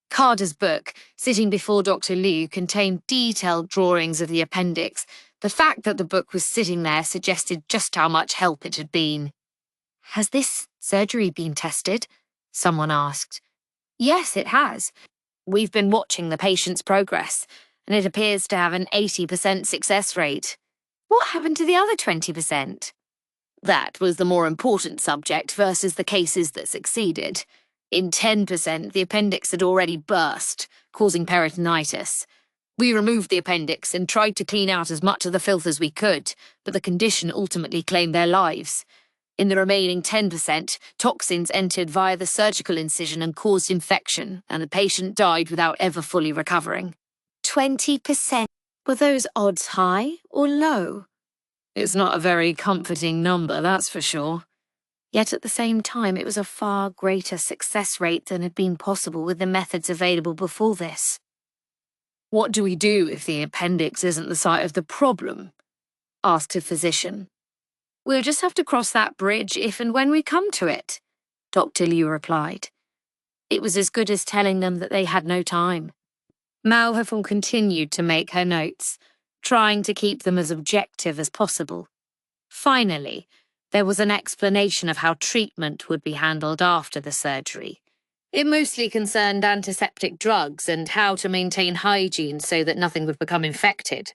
Carter's book, sitting before Dr. Liu, contained detailed drawings of the appendix. The fact that the book was sitting there suggested just how much help it had been. "Has this surgery been tested?" someone asked. "Yes, it has. We've been watching the patient's progress, and it appears to have an 80% success rate." "What happened to the other 20%? "That was the more important subject versus the cases that succeeded. In 10%, the appendix had already burst, causing peritonitis. We removed the appendix and tried to clean out as much of the filth as we could, but the condition ultimately claimed their lives. In the remaining 10%, toxins entered via the surgical incision and caused infection, and the patient died without ever fully recovering." 20%. Were those odds high or low? It's not a very comforting number, that's for sure. Yet at the same time, it was a far greater success rate than had been possible with the methods available before this. "What do we do if the appendix isn't the site of the problem?" asked a physician. "We'll just have to cross that bridge if and when we come to it," Dr. Liu replied. It was as good as telling them that they had no time. Mao Hefeng continued to make her notes, trying to keep them as objective as possible. Finally, there was an explanation of how treatment would be handled after the surgery. It mostly concerned antiseptic drugs and how to maintain hygiene so that nothing would become infected.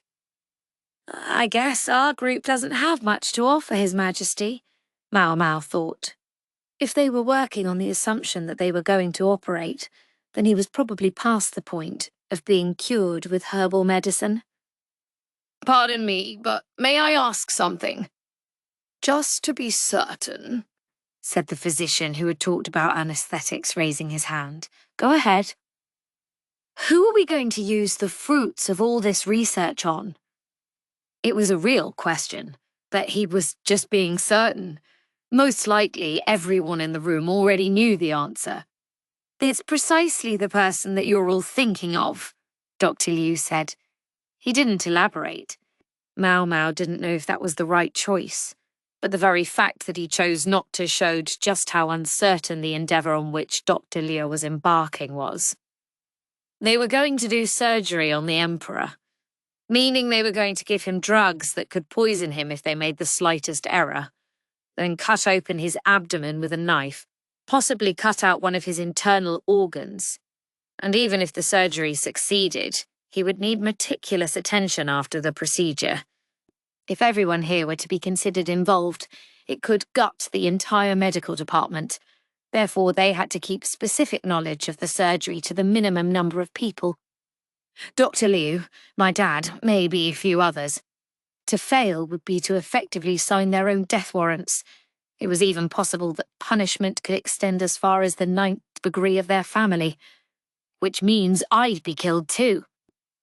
"I guess our group doesn't have much to offer His Majesty," Maomao thought. If they were working on the assumption that they were going to operate, then he was probably past the point of being cured with herbal medicine. "Pardon me, but may I ask something?" "Just to be certain," said the physician who had talked about anesthetics, raising his hand. "Go ahead." "Who are we going to use the fruits of all this research on?" It was a real question, but he was just being certain. Most likely, everyone in the room already knew the answer. "It's precisely the person that you're all thinking of," Dr. Liu said. He didn't elaborate. Maomao didn't know if that was the right choice, but the very fact that he chose not to showed just how uncertain the endeavour on which Dr. Liu was embarking was. They were going to do surgery on the Emperor, meaning they were going to give him drugs that could poison him if they made the slightest error, then cut open his abdomen with a knife, possibly cut out one of his internal organs. And even if the surgery succeeded, he would need meticulous attention after the procedure. If everyone here were to be considered involved, it could gut the entire medical department. Therefore, they had to keep specific knowledge of the surgery to the minimum number of people. Dr. Liu, my dad, maybe a few others. To fail would be to effectively sign their own death warrants. It was even possible that punishment could extend as far as the 9th degree of their family, which means I'd be killed too.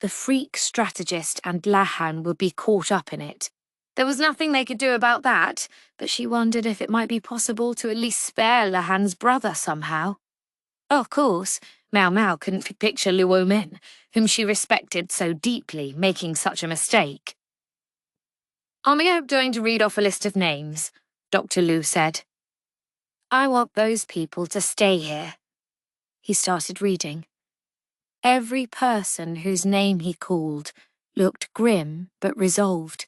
The freak strategist and Lahan would be caught up in it. There was nothing they could do about that, but she wondered if it might be possible to at least spare Lahan's brother somehow. Of course, Maomao couldn't picture Luo Min, whom she respected so deeply, making such a mistake. "I'm going to read off a list of names," Dr. Liu said. "I want those people to stay here." He started reading. Every person whose name he called looked grim but resolved.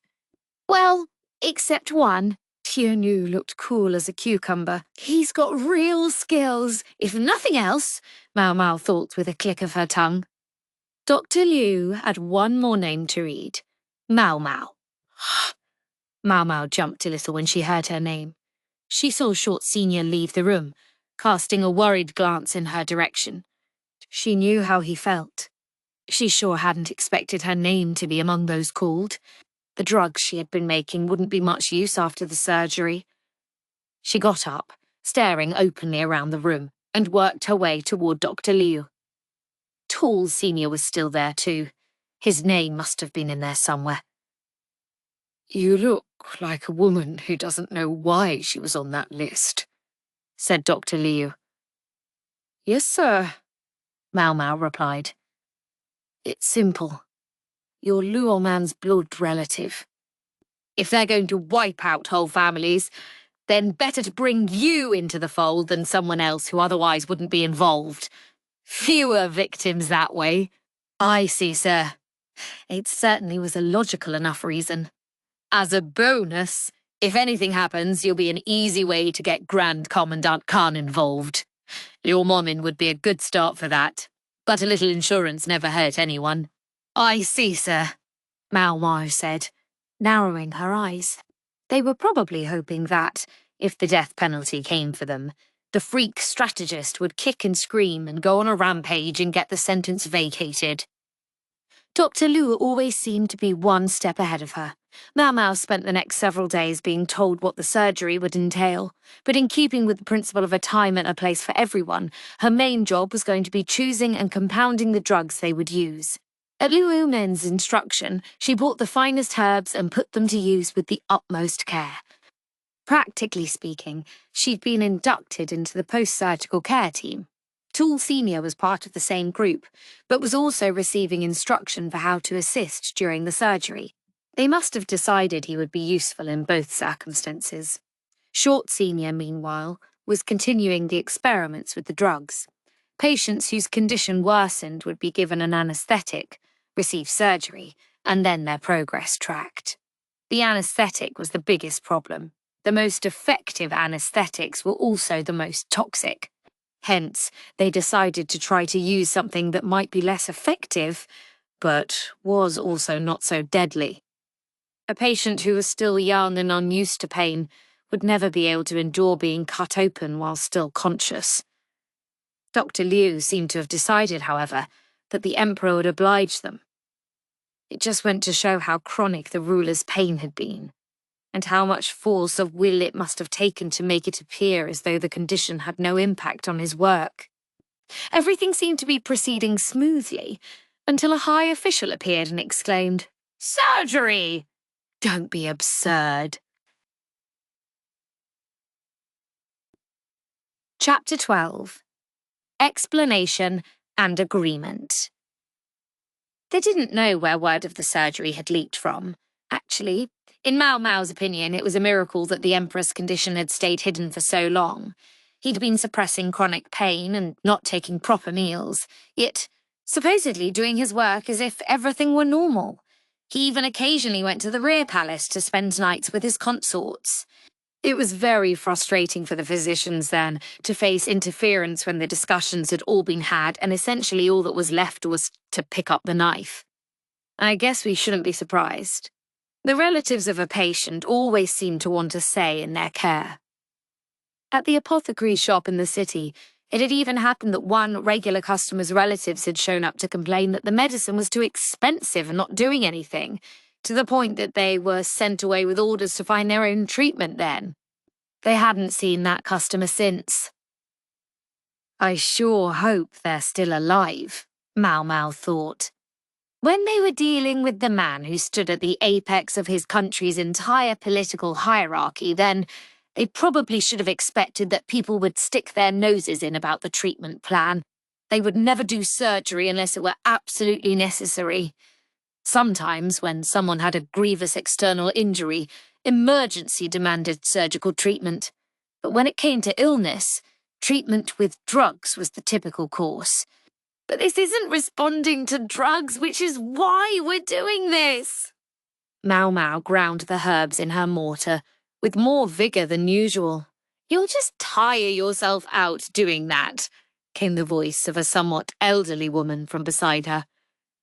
Well, except one. Tianyu looked cool as a cucumber. He's got real skills, if nothing else, Maomao thought with a click of her tongue. Dr. Liu had one more name to read. Maomao. Maomao jumped a little when she heard her name. She saw Short Senior leave the room, casting a worried glance in her direction. She knew how he felt. She sure hadn't expected her name to be among those called. The drugs she had been making wouldn't be much use after the surgery. She got up, staring openly around the room, and worked her way toward Dr. Liu. Tall Senior was still there too. His name must have been in there somewhere. "You look like a woman who doesn't know why she was on that list," said Dr. Liu. "Yes, sir," Maomao replied. "It's simple. You're Luo Man's blood relative. If they're going to wipe out whole families, then better to bring you into the fold than someone else who otherwise wouldn't be involved. Fewer victims that way." "I see, sir." It certainly was a logical enough reason. "As a bonus, if anything happens, you'll be an easy way to get Grand Commandant Khan involved. Your Momin would be a good start for that, but a little insurance never hurt anyone." "I see, sir," Maomao said, narrowing her eyes. They were probably hoping that, if the death penalty came for them, the freak strategist would kick and scream and go on a rampage and get the sentence vacated. Dr. Liu always seemed to be one step ahead of her. Maomao spent the next several days being told what the surgery would entail, but in keeping with the principle of a time and a place for everyone, her main job was going to be choosing and compounding the drugs they would use. At Luo Men's instruction, she bought the finest herbs and put them to use with the utmost care. Practically speaking, she'd been inducted into the post-surgical care team. Tool Senior was part of the same group, but was also receiving instruction for how to assist during the surgery. They must have decided he would be useful in both circumstances. Short Senior, meanwhile, was continuing the experiments with the drugs. Patients whose condition worsened would be given an anesthetic, receive surgery, and then their progress tracked. The anesthetic was the biggest problem. The most effective anesthetics were also the most toxic. Hence, they decided to try to use something that might be less effective, but was also not so deadly. A patient who was still young and unused to pain would never be able to endure being cut open while still conscious. Dr. Liu seemed to have decided, however, that the Emperor would oblige them. It just went to show how chronic the ruler's pain had been, and how much force of will it must have taken to make it appear as though the condition had no impact on his work. Everything seemed to be proceeding smoothly, until a high official appeared and exclaimed, "Surgery! Don't be absurd." Chapter 12. Explanation and Agreement. They didn't know where word of the surgery had leaked from. Actually, in Maomao's opinion, it was a miracle that the Emperor's condition had stayed hidden for so long. He'd been suppressing chronic pain and not taking proper meals, yet supposedly doing his work as if everything were normal. He even occasionally went to the Rear Palace to spend nights with his consorts. It was very frustrating for the physicians then to face interference when the discussions had all been had and essentially all that was left was to pick up the knife. I guess we shouldn't be surprised. The relatives of a patient always seem to want a say in their care. At the apothecary shop in the city, it had even happened that one regular customer's relatives had shown up to complain that the medicine was too expensive and not doing anything, to the point that they were sent away with orders to find their own treatment then. They hadn't seen that customer since. I sure hope they're still alive, Maomao thought. When they were dealing with the man who stood at the apex of his country's entire political hierarchy, then they probably should have expected that people would stick their noses in about the treatment plan. They would never do surgery unless it were absolutely necessary. Sometimes, when someone had a grievous external injury, emergency demanded surgical treatment. But when it came to illness, treatment with drugs was the typical course. But this isn't responding to drugs, which is why we're doing this. Maomao ground the herbs in her mortar with more vigour than usual. You'll just tire yourself out doing that, came the voice of a somewhat elderly woman from beside her.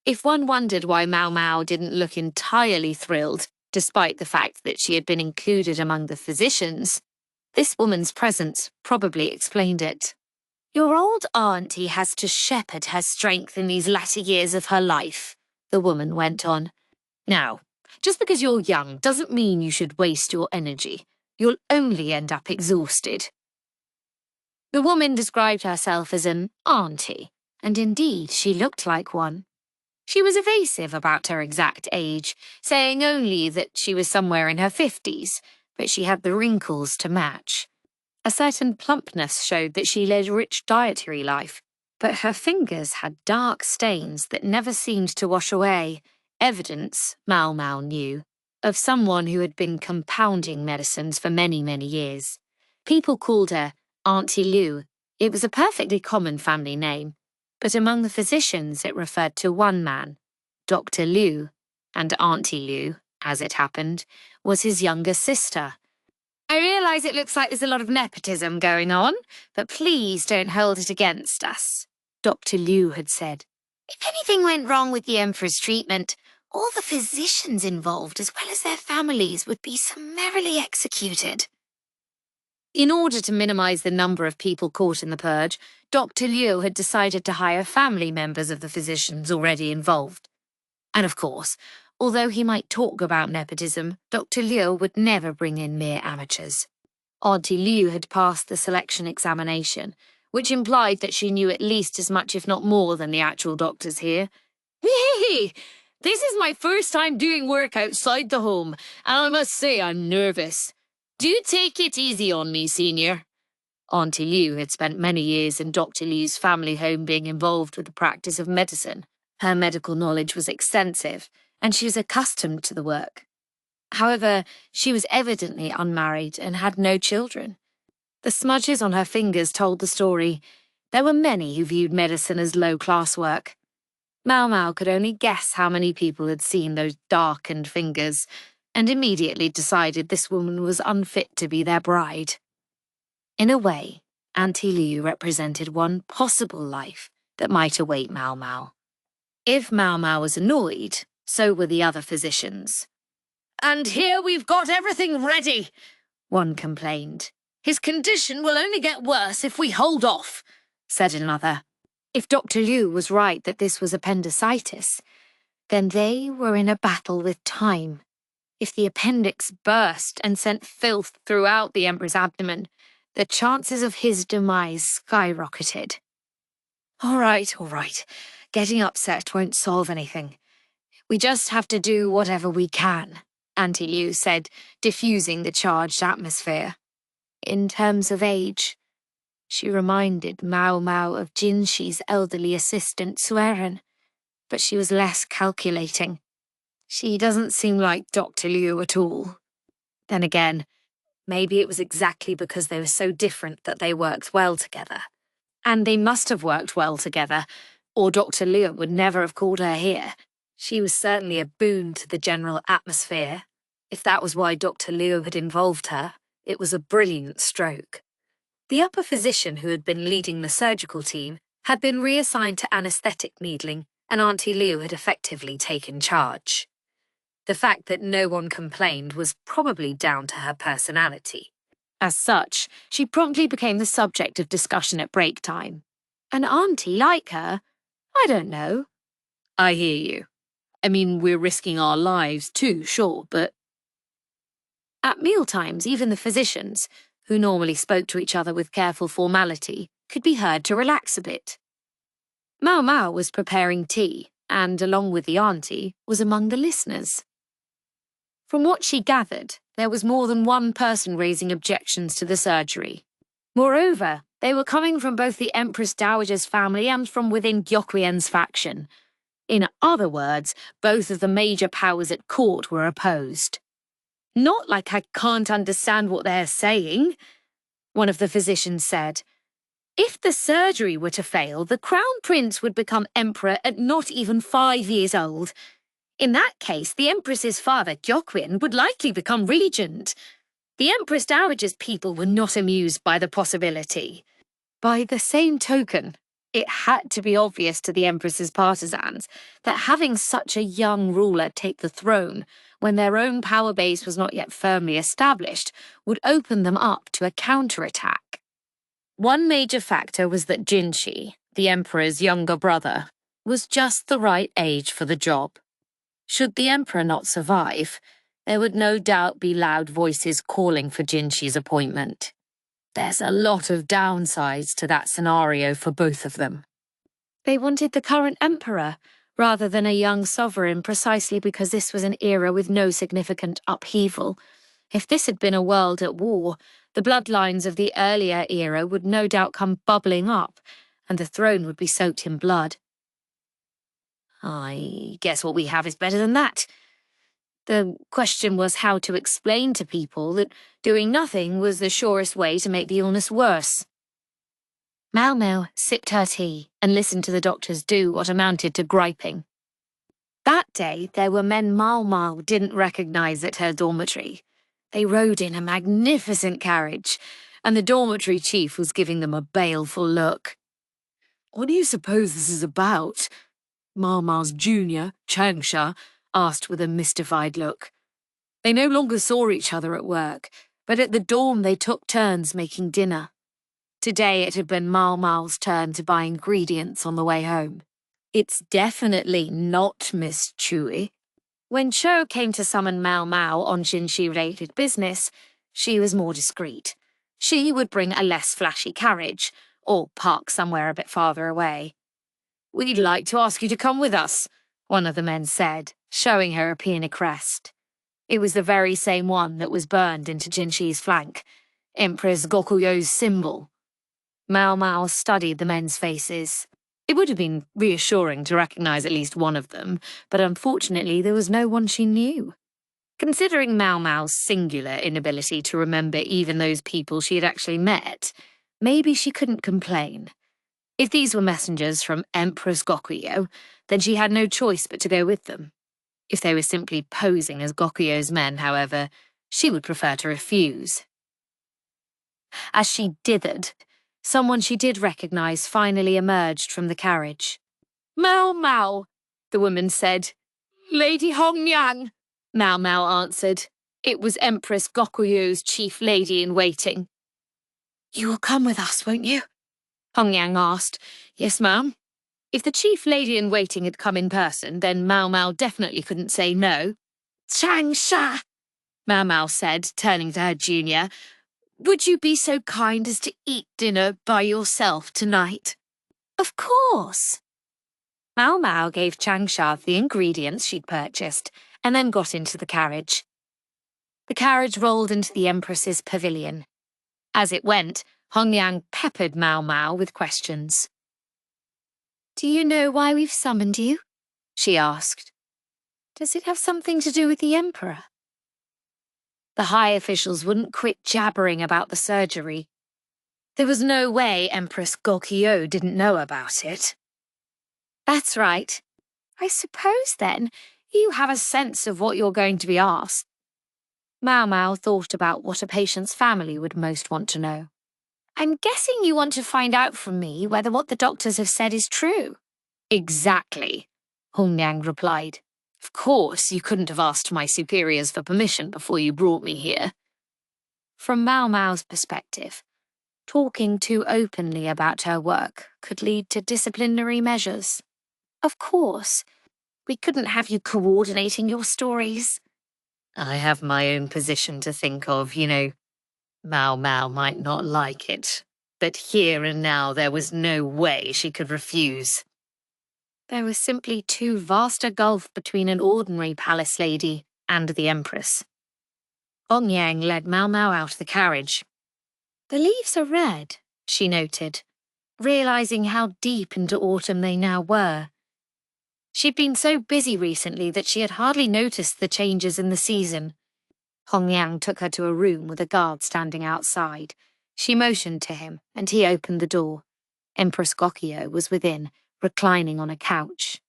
If one wondered why Maomao didn't look entirely thrilled, despite the fact that she had been included among the physicians, this woman's presence probably explained it. Your old auntie has to shepherd her strength in these latter years of her life, the woman went on. Now, just because you're young doesn't mean you should waste your energy. You'll only end up exhausted. The woman described herself as an auntie, and indeed she looked like one. She was evasive about her exact age, saying only that she was somewhere in her 50s, but she had the wrinkles to match. A certain plumpness showed that she led a rich dietary life, but her fingers had dark stains that never seemed to wash away, evidence, Maomao knew, of someone who had been compounding medicines for many, many years. People called her Auntie Liu. It was a perfectly common family name, but among the physicians it referred to one man, Dr. Liu, and Auntie Liu, as it happened, was his younger sister. I realise it looks like there's a lot of nepotism going on, but please don't hold it against us, Dr. Liu had said. If anything went wrong with the Emperor's treatment, all the physicians involved, as well as their families, would be summarily executed. In order to minimise the number of people caught in the purge, Dr. Liu had decided to hire family members of the physicians already involved. And of course, although he might talk about nepotism, Dr. Liu would never bring in mere amateurs. Auntie Liu had passed the selection examination, which implied that she knew at least as much if not more than the actual doctors here. Hey! This is my first time doing work outside the home, and I must say I'm nervous. Do take it easy on me, Senior. Auntie Liu had spent many years in Dr. Liu's family home being involved with the practice of medicine. Her medical knowledge was extensive, and she was accustomed to the work. However, she was evidently unmarried and had no children. The smudges on her fingers told the story. There were many who viewed medicine as low-class work. Maomao could only guess how many people had seen those darkened fingers, and immediately decided this woman was unfit to be their bride. In a way, Auntie Liu represented one possible life that might await Maomao. If Maomao was annoyed, so were the other physicians. And here we've got everything ready, one complained. His condition will only get worse if we hold off, said another. If Dr. Liu was right that this was appendicitis, then they were in a battle with time. If the appendix burst and sent filth throughout the Emperor's abdomen, the chances of his demise skyrocketed. All right. Getting upset won't solve anything. We just have to do whatever we can, Auntie Liu said, diffusing the charged atmosphere. In terms of age, she reminded Maomao of Jinshi's elderly assistant, Sueren, but she was less calculating. She doesn't seem like Dr. Liu at all. Then again, maybe it was exactly because they were so different that they worked well together. And they must have worked well together, or Dr. Liu would never have called her here. She was certainly a boon to the general atmosphere, if that was why Dr. Liu had involved her. It was a brilliant stroke. The upper physician who had been leading the surgical team had been reassigned to anaesthetic needling, and Auntie Liu had effectively taken charge. The fact that no one complained was probably down to her personality. As such, she promptly became the subject of discussion at break time. An auntie like her? I don't know. I hear you. I mean, we're risking our lives too, sure, but... At mealtimes, even the physicians, who normally spoke to each other with careful formality, could be heard to relax a bit. Maomao was preparing tea, and, along with the auntie, was among the listeners. From what she gathered, there was more than one person raising objections to the surgery. Moreover, they were coming from both the Empress Dowager's family and from within Gyouyoh's faction. In other words, both of the major powers at court were opposed. Not like I can't understand what they're saying, one of the physicians said. If the surgery were to fail, the Crown Prince would become emperor at not even 5 years old. In that case, the Empress's father, Gyouyo, would likely become regent. The Empress Dowager's people were not amused by the possibility. By the same token, it had to be obvious to the Empress's partisans that having such a young ruler take the throne when their own power base was not yet firmly established would open them up to a counterattack. One major factor was that Jinshi, the Emperor's younger brother, was just the right age for the job. Should the Emperor not survive, there would no doubt be loud voices calling for Jinshi's appointment. There's a lot of downsides to that scenario for both of them. They wanted the current emperor, rather than a young sovereign, precisely because this was an era with no significant upheaval. If this had been a world at war, the bloodlines of the earlier era would no doubt come bubbling up, and the throne would be soaked in blood. I guess what we have is better than that. The question was how to explain to people that doing nothing was the surest way to make the illness worse. Maomao sipped her tea and listened to the doctors do what amounted to griping. That day, there were men Maomao didn't recognise at her dormitory. They rode in a magnificent carriage, and the dormitory chief was giving them a baleful look. What do you suppose this is about? Maomao's junior, Changsha, asked with a mystified look. They no longer saw each other at work, but at the dorm they took turns making dinner. Today it had been Maomao's turn to buy ingredients on the way home. It's definitely not Miss Chui. When Cho came to summon Maomao on Jinshi-related business, she was more discreet. She would bring a less flashy carriage, or park somewhere a bit farther away. "We'd like to ask you to come with us," one of the men said, showing her a peony crest. It was the very same one that was burned into Jinshi's flank, Empress Gyouyoh's symbol. Maomao studied the men's faces. It would have been reassuring to recognise at least one of them, but unfortunately there was no one she knew. Considering Maomao's singular inability to remember even those people she had actually met, maybe she couldn't complain. If these were messengers from Empress Gyouyoh, then she had no choice but to go with them. If they were simply posing as Gyouyoh's men, however, she would prefer to refuse. As she dithered, someone she did recognise finally emerged from the carriage. "Maomao," the woman said. "Lady Hongyang," Maomao answered. It was Empress Gyouyoh's chief lady-in-waiting. "You will come with us, won't you?" Hongyang asked. "Yes, ma'am." If the chief lady-in-waiting had come in person, then Maomao definitely couldn't say no. "Changsha," Maomao said, turning to her junior, "would you be so kind as to eat dinner by yourself tonight?" "Of course." Maomao gave Changsha the ingredients she'd purchased and then got into the carriage. The carriage rolled into the Empress's pavilion. As it went, Hongyang peppered Maomao with questions. "Do you know why we've summoned you?" she asked. "Does it have something to do with the Emperor?" The high officials wouldn't quit jabbering about the surgery. There was no way Empress Gyouyoh didn't know about it. "That's right. I suppose, then, you have a sense of what you're going to be asked." Maomao thought about what a patient's family would most want to know. I'm guessing you want to find out from me whether what the doctors have said is true. Exactly, Hongyang replied. Of course, you couldn't have asked my superiors for permission before you brought me here. From Maomao's perspective, talking too openly about her work could lead to disciplinary measures. Of course, we couldn't have you coordinating your stories. I have my own position to think of, you know. Maomao might not like it, but here and now there was no way she could refuse. There was simply too vast a gulf between an ordinary palace lady and the Empress. Hongyang led Maomao out of the carriage. The leaves are red, she noted, realizing how deep into autumn they now were. She'd been so busy recently that she had hardly noticed the changes in the season. Hongyang took her to a room with a guard standing outside. She motioned to him, and he opened the door. Empress Gyouyoh was within, reclining on a couch.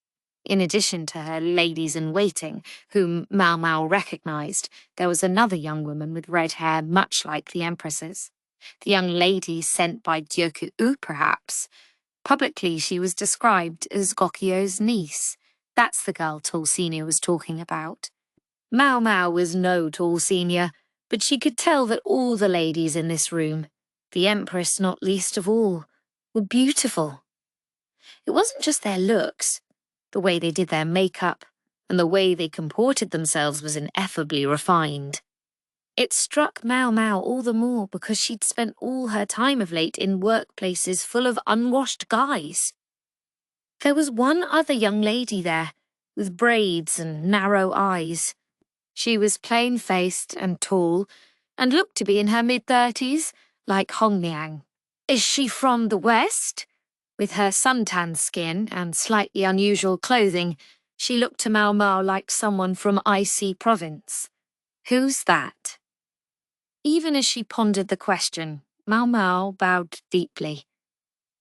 In addition to her ladies-in-waiting, whom Maomao recognized, there was another young woman with red hair much like the Empress's. The young lady sent by Gyouyoh, perhaps. Publicly, she was described as Gyouyoh's niece. That's the girl Tall Senior was talking about. Maomao was no Tall Senior, but she could tell that all the ladies in this room, the Empress not least of all, were beautiful. It wasn't just their looks. The way they did their makeup and the way they comported themselves was ineffably refined. It struck Maomao all the more because she'd spent all her time of late in workplaces full of unwashed guys. There was one other young lady there, with braids and narrow eyes. She was plain-faced and tall, and looked to be in her mid-30s, like Hongyang. Is she from the West? With her suntan skin and slightly unusual clothing, she looked to Maomao like someone from Icy Province. Who's that? Even as she pondered the question, Maomao bowed deeply.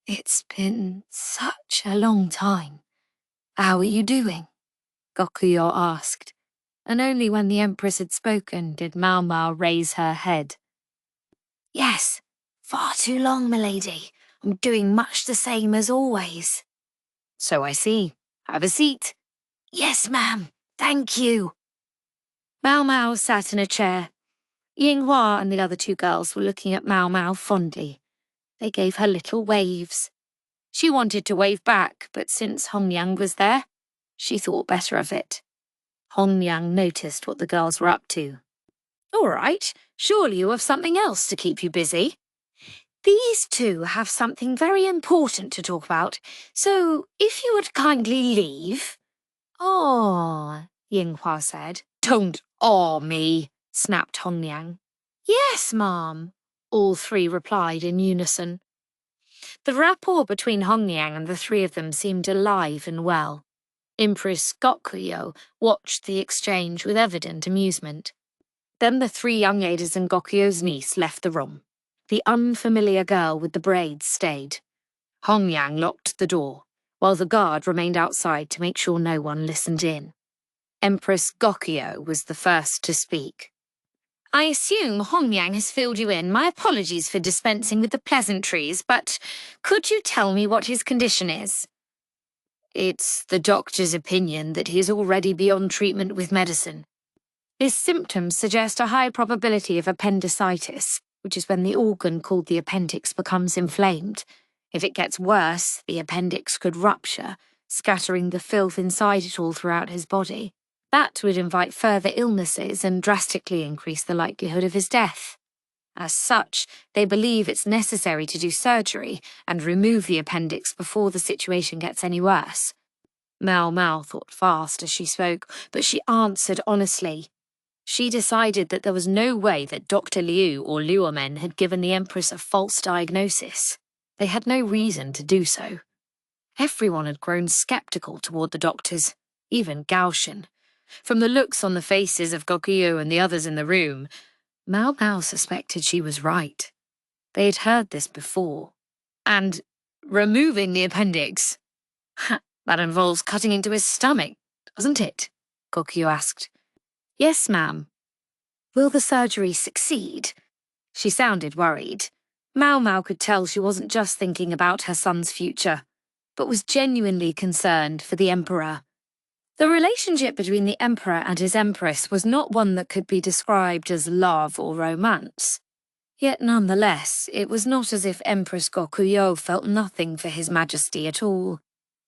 It's been such a long time. How are you doing? Gyouyoh asked, and only when the Empress had spoken did Maomao raise her head. Yes, far too long, milady. I'm doing much the same as always. So I see. Have a seat. Yes, ma'am. Thank you. Maomao sat in a chair. Yinghua and the other two girls were looking at Maomao fondly. They gave her little waves. She wanted to wave back, but since Hongyang was there, she thought better of it. Hongyang noticed what the girls were up to. All right, surely you have something else to keep you busy. These two have something very important to talk about, so if you would kindly leave. Oh, Yinghua said. Don't awe me, snapped Hongyang. Yes, ma'am, all three replied in unison. The rapport between Hongyang and the three of them seemed alive and well. Empress Gyouyoh watched the exchange with evident amusement. Then the three young ladies and Gyouyoh's niece left the room. The unfamiliar girl with the braids stayed. Hongyang locked the door, while the guard remained outside to make sure no one listened in. Empress Gyouyoh was the first to speak. I assume Hongyang has filled you in. My apologies for dispensing with the pleasantries, but could you tell me what his condition is? It's the doctor's opinion that he is already beyond treatment with medicine. His symptoms suggest a high probability of appendicitis, which is when the organ called the appendix becomes inflamed. If it gets worse, the appendix could rupture, scattering the filth inside it all throughout his body. That would invite further illnesses and drastically increase the likelihood of his death. As such, they believe it's necessary to do surgery and remove the appendix before the situation gets any worse. Maomao thought fast as she spoke, but she answered honestly. She decided that there was no way that Dr. Liu or Luomen had given the Empress a false diagnosis. They had no reason to do so. Everyone had grown skeptical toward the doctors, even Gaoshan. From the looks on the faces of Gyouyoh and the others in the room, Maomao suspected she was right. They had heard this before. And removing the appendix? That involves cutting into his stomach, doesn't it? Gyouyoh asked. Yes, ma'am. Will the surgery succeed? She sounded worried. Maomao could tell she wasn't just thinking about her son's future, but was genuinely concerned for the Emperor. The relationship between the Emperor and his Empress was not one that could be described as love or romance. Yet nonetheless, it was not as if Empress Gyouyoh felt nothing for His Majesty at all.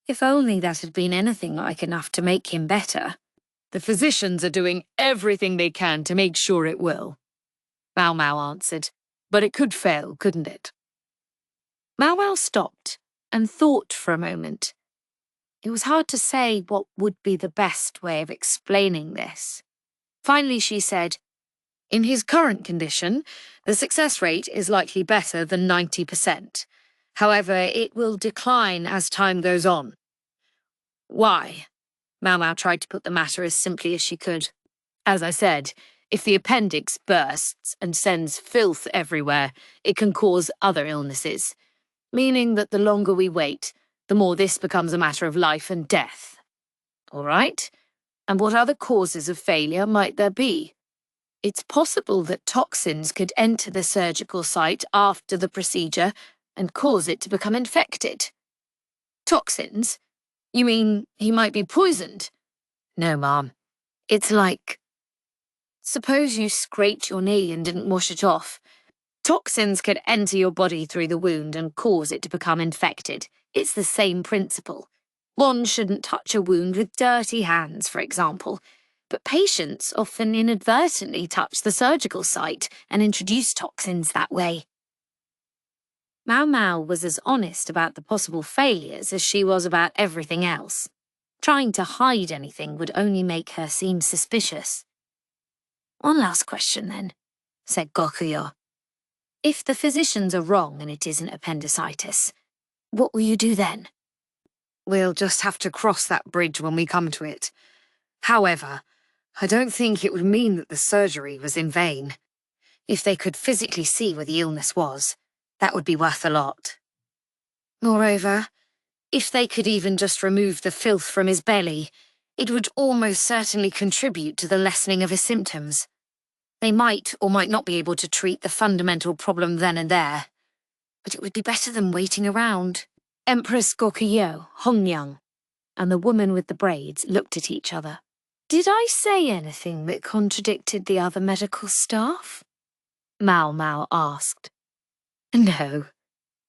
If only that had been anything like enough to make him better. The physicians are doing everything they can to make sure it will, Maomao answered. But it could fail, couldn't it? Maomao stopped and thought for a moment. It was hard to say what would be the best way of explaining this. Finally she said, "In his current condition, the success rate is likely better than 90%. However, it will decline as time goes on." "Why?" Maomao tried to put the matter as simply as she could. "As I said, if the appendix bursts and sends filth everywhere, it can cause other illnesses, meaning that the longer we wait, the more this becomes a matter of life and death." "All right. And what other causes of failure might there be?" "It's possible that toxins could enter the surgical site after the procedure and cause it to become infected." "Toxins? You mean he might be poisoned?" "No, Mom. It's like... Suppose you scraped your knee and didn't wash it off. Toxins could enter your body through the wound and cause it to become infected. It's the same principle. One shouldn't touch a wound with dirty hands, for example. But patients often inadvertently touch the surgical site and introduce toxins that way." Maomao was as honest about the possible failures as she was about everything else. Trying to hide anything would only make her seem suspicious. "One last question, then," said Gyouyoh. "If the physicians are wrong and it isn't appendicitis, what will you do then?" "We'll just have to cross that bridge when we come to it. However, I don't think it would mean that the surgery was in vain. If they could physically see where the illness was, that would be worth a lot. Moreover, if they could even just remove the filth from his belly, it would almost certainly contribute to the lessening of his symptoms. They might or might not be able to treat the fundamental problem then and there, but it would be better than waiting around." Empress Gyouyoh, Hongyang, and the woman with the braids looked at each other. "Did I say anything that contradicted the other medical staff?" Maomao asked. "No,"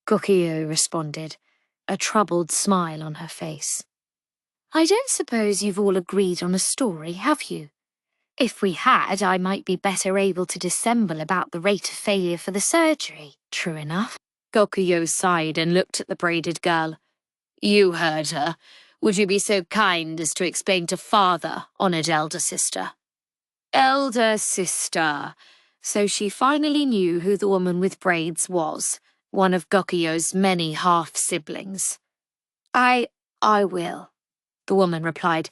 Gyouyoh responded, a troubled smile on her face. "I don't suppose you've all agreed on a story, have you? If we had, I might be better able to dissemble about the rate of failure for the surgery." "True enough." Gyouyoh sighed and looked at the braided girl. "You heard her. Would you be so kind as to explain to Father, honoured elder sister?" Elder sister. So she finally knew who the woman with braids was, one of Gyouyoh's many half-siblings. I will," the woman replied.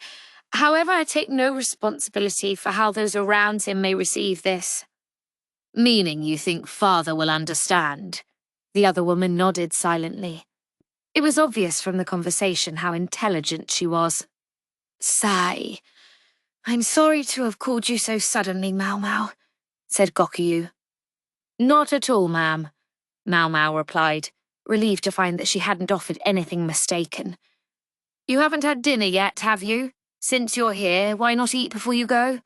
"However, I take no responsibility for how those around him may receive this." "Meaning you think Father will understand?" The other woman nodded silently. It was obvious from the conversation how intelligent she was. "Sigh. I'm sorry to have called you so suddenly, Maomao," said Gyouyoh. "Not at all, ma'am," Maomao replied, relieved to find that she hadn't offered anything mistaken. "You haven't had dinner yet, have you? Since you're here, why not eat before you go?"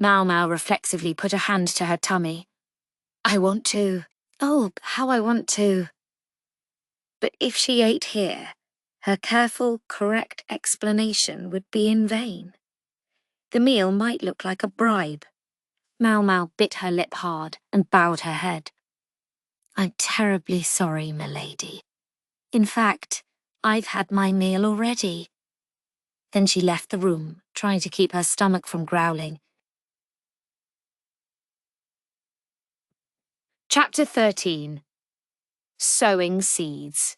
Maomao reflexively put a hand to her tummy. "I want to. Oh, how I want to." But if she ate here, her careful, correct explanation would be in vain. The meal might look like a bribe. Maomao bit her lip hard and bowed her head. "I'm terribly sorry, milady. In fact, I've had my meal already." Then she left the room, trying to keep her stomach from growling. Chapter 13. Sowing Seeds.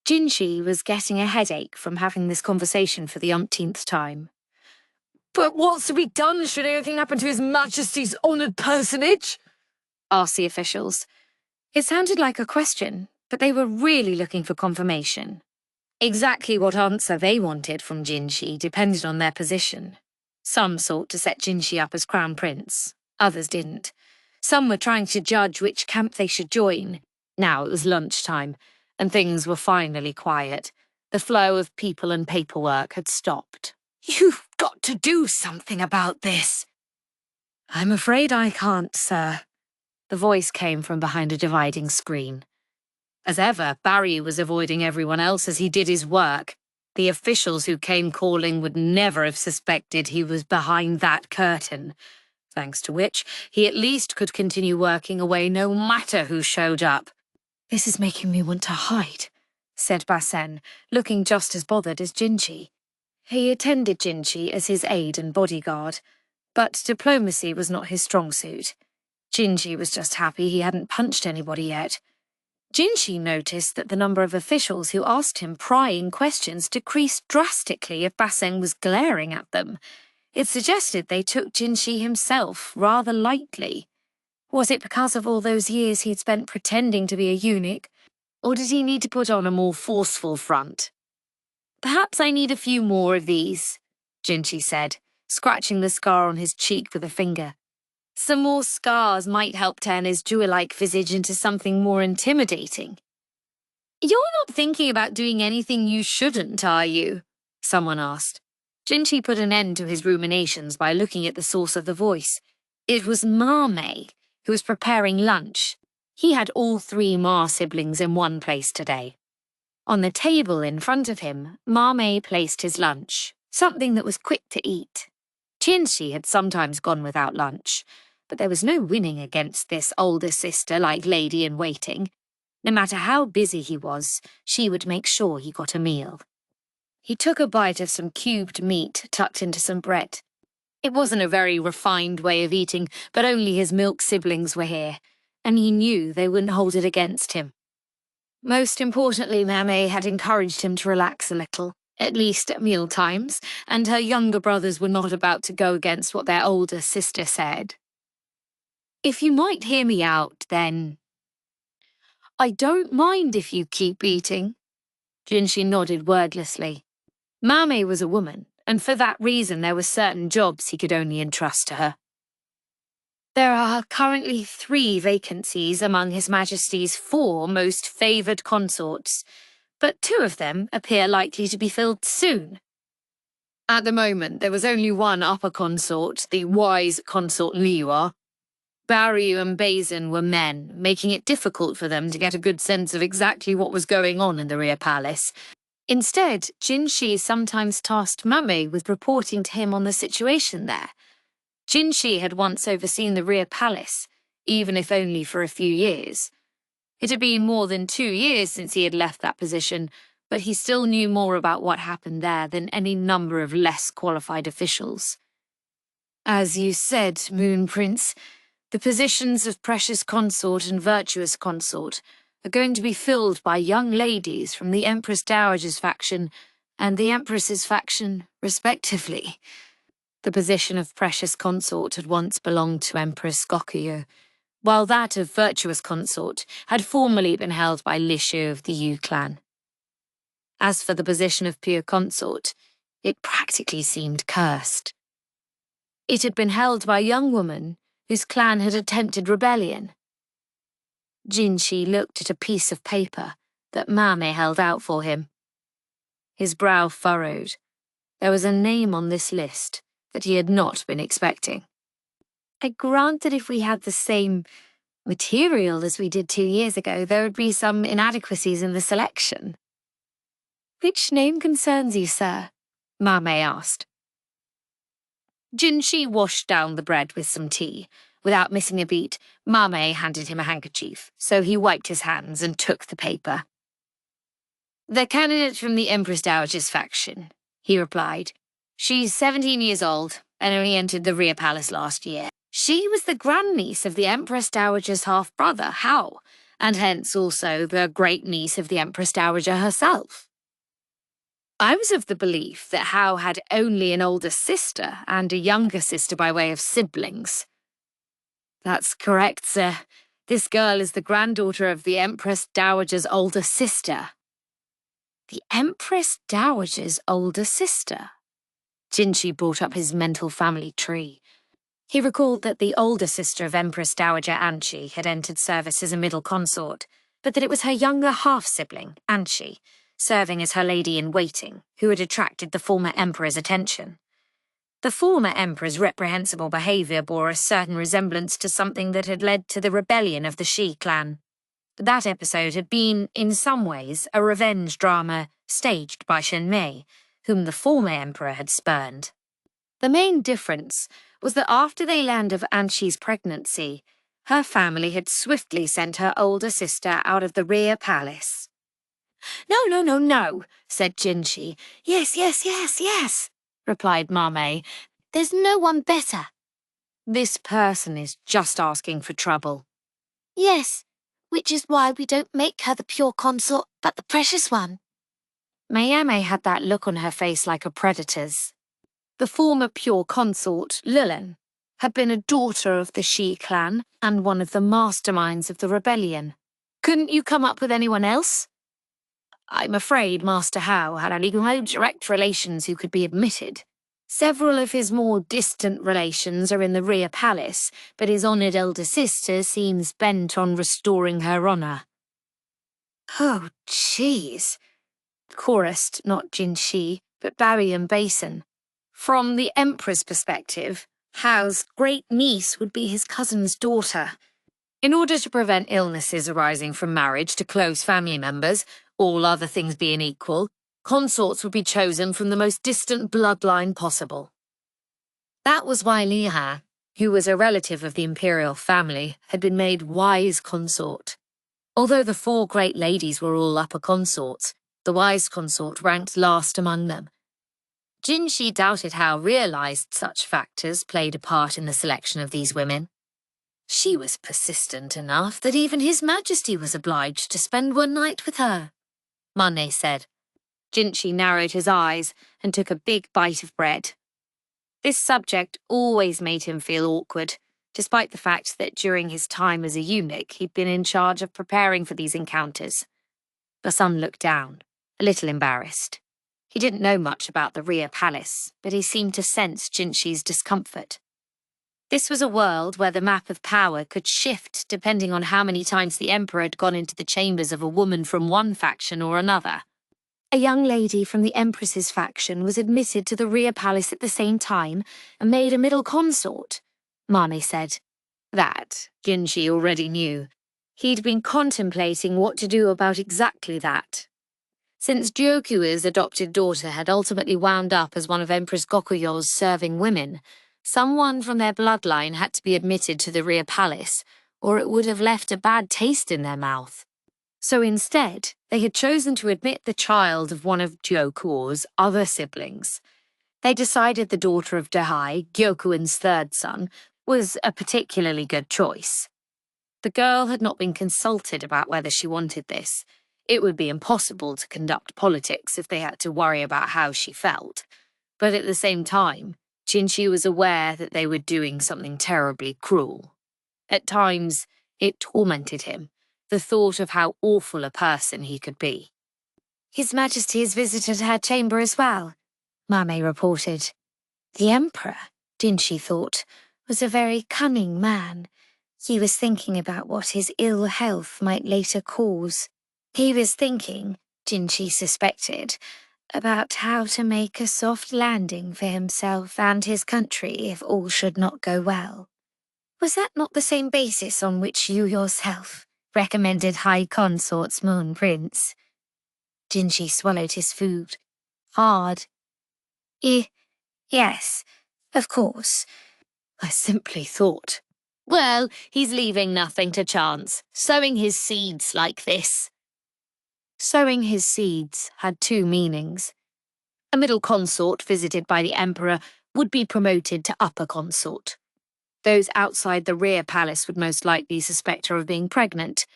Jinshi was getting a headache from having this conversation for the umpteenth time. "But what's to be done should anything happen to His Majesty's honoured personage?" asked the officials. It sounded like a question, but they were really looking for confirmation. Exactly what answer they wanted from Jinshi depended on their position. Some sought to set Jinshi up as crown prince, others didn't. Some were trying to judge which camp they should join. Now it was lunchtime, and things were finally quiet. The flow of people and paperwork had stopped. You've got to do something about this. I'm afraid I can't, sir. The voice came from behind a dividing screen. As ever, Barry was avoiding everyone else as he did his work. The officials who came calling would never have suspected he was behind that curtain, thanks to which he at least could continue working away no matter who showed up. This is making me want to hide, said Basen, looking just as bothered as Jinshi. He attended Jinshi as his aide and bodyguard, but diplomacy was not his strong suit. Jinshi was just happy he hadn't punched anybody yet. Jinshi noticed that the number of officials who asked him prying questions decreased drastically if Basen was glaring at them. It suggested they took Jinshi himself rather lightly. Was it because of all those years he'd spent pretending to be a eunuch, or did he need to put on a more forceful front? Perhaps I need a few more of these, Jinshi said, scratching the scar on his cheek with a finger. Some more scars might help turn his Gyouyoh-like visage into something more intimidating. You're not thinking about doing anything you shouldn't, are you? Someone asked. Jinshi put an end to his ruminations by looking at the source of the voice. It was Maomao, who was preparing lunch. He had all 3 Ma siblings in one place today. On the table in front of him, Maomao placed his lunch, something that was quick to eat. Jinshi had sometimes gone without lunch, but there was no winning against this older sister like lady-in-waiting. No matter how busy he was, she would make sure he got a meal. He took a bite of some cubed meat tucked into some bread. It wasn't a very refined way of eating, but only his milk siblings were here, and he knew they wouldn't hold it against him. Most importantly, Maomao had encouraged him to relax a little, at least at meal times, and her younger brothers were not about to go against what their older sister said. If you might hear me out, then... I don't mind if you keep eating. Jinshi nodded wordlessly. Maomao was a woman, and for that reason there were certain jobs he could only entrust to her. There are currently 3 vacancies among His Majesty's 4 most favoured consorts, but 2 of them appear likely to be filled soon. At the moment, there was only one upper consort, the wise consort Liua. Barry and Basin were men, making it difficult for them to get a good sense of exactly what was going on in the Rear Palace. Instead, Jinshi sometimes tasked Maomao with reporting to him on the situation there. Jinshi had once overseen the Rear Palace, even if only for a few years. It had been more than 2 years since he had left that position, but he still knew more about what happened there than any number of less qualified officials. As you said, Moon Prince, the positions of Precious Consort and Virtuous Consort are going to be filled by young ladies from the Empress Dowager's faction and the Empress's faction, respectively. The position of Precious Consort had once belonged to Empress Gyouyoh, while that of Virtuous Consort had formerly been held by Lishu of the Yu clan. As for the position of Pure Consort, it practically seemed cursed. It had been held by a young woman whose clan had attempted rebellion. Jinshi looked at a piece of paper that Maomao held out for him. His brow furrowed. There was a name on this list that he had not been expecting. I grant that if we had the same material as we did 2 years ago, there would be some inadequacies in the selection. Which name concerns you, sir? Maomao asked. Jinshi washed down the bread with some tea. Without missing a beat, Maomao handed him a handkerchief, so he wiped his hands and took the paper. The candidate from the Empress Dowager's faction, he replied. She's 17 years old and only entered the Rear Palace last year. She was the grandniece of the Empress Dowager's half-brother, Hao, and hence also the great-niece of the Empress Dowager herself. I was of the belief that Hao had only an older sister and a younger sister by way of siblings. That's correct, sir. This girl is the granddaughter of the Empress Dowager's older sister. The Empress Dowager's older sister? Jinshi brought up his mental family tree. He recalled that the older sister of Empress Dowager Anshi had entered service as a middle consort, but that it was her younger half-sibling, Anshi, serving as her lady-in-waiting, who had attracted the former emperor's attention. The former emperor's reprehensible behaviour bore a certain resemblance to something that had led to the rebellion of the Shi clan. That episode had been, in some ways, a revenge drama staged by Shen Mei, whom the former emperor had spurned. The main difference was that after they learned of Anshi's pregnancy, her family had swiftly sent her older sister out of the Rear Palace. No, said Jinshi. Yes, replied Maomao. There's no one better. This person is just asking for trouble. Yes, which is why we don't make her the pure consort, but the precious one. Mayame had that look on her face like a predator's. The former pure consort, Lilin, had been a daughter of the Shi clan and one of the masterminds of the rebellion. Couldn't you come up with anyone else? I'm afraid Master Hao had only no direct relations who could be admitted. Several of his more distant relations are in the Rear Palace, but his honoured elder sister seems bent on restoring her honour. Oh, jeez, chorused not Jinshi, but Barry and Basin. From the Emperor's perspective, Hao's great niece would be his cousin's daughter. In order to prevent illnesses arising from marriage to close family members, all other things being equal, consorts would be chosen from the most distant bloodline possible. That was why Li Ha, who was a relative of the imperial family, had been made wise consort. Although the 4 great ladies were all upper consorts, the wise consort ranked last among them. Jinshi doubted Hao realized such factors played a part in the selection of these women. She was persistent enough that even His Majesty was obliged to spend one night with her, Mane said. Jinshi narrowed his eyes and took a big bite of bread. This subject always made him feel awkward, despite the fact that during his time as a eunuch he'd been in charge of preparing for these encounters. The son looked down, a little embarrassed. He didn't know much about the Rear Palace, but he seemed to sense Jinshi's discomfort. This was a world where the map of power could shift depending on how many times the Emperor had gone into the chambers of a woman from one faction or another. A young lady from the Empress's faction was admitted to the Rear Palace at the same time and made a middle consort, Mame said. That Jinshi already knew. He'd been contemplating what to do about exactly that. Since Gyouyoh's adopted daughter had ultimately wound up as one of Empress Gokuyo's serving women, someone from their bloodline had to be admitted to the Rear Palace, or it would have left a bad taste in their mouth. So instead, they had chosen to admit the child of one of Gyouyoh's other siblings. They decided the daughter of Dehai, Gyouyoh's 3rd son, was a particularly good choice. The girl had not been consulted about whether she wanted this. It would be impossible to conduct politics if they had to worry about how she felt. But at the same time, Jinshi was aware that they were doing something terribly cruel. At times, it tormented him, the thought of how awful a person he could be. His Majesty has visited her chamber as well, Mame reported. The Emperor, Jinshi thought, was a very cunning man. He was thinking about what his ill health might later cause. He was thinking, Jinshi suspected, about how to make a soft landing for himself and his country if all should not go well. Was that not the same basis on which you yourself recommended High Consort's Moon Prince? Jinshi swallowed his food. Hard. Yes, of course. I simply thought, well, he's leaving nothing to chance, sowing his seeds like this. Sowing his seeds had 2 meanings. A middle consort visited by the Emperor would be promoted to upper consort. Those outside the Rear Palace would most likely suspect her of being pregnant.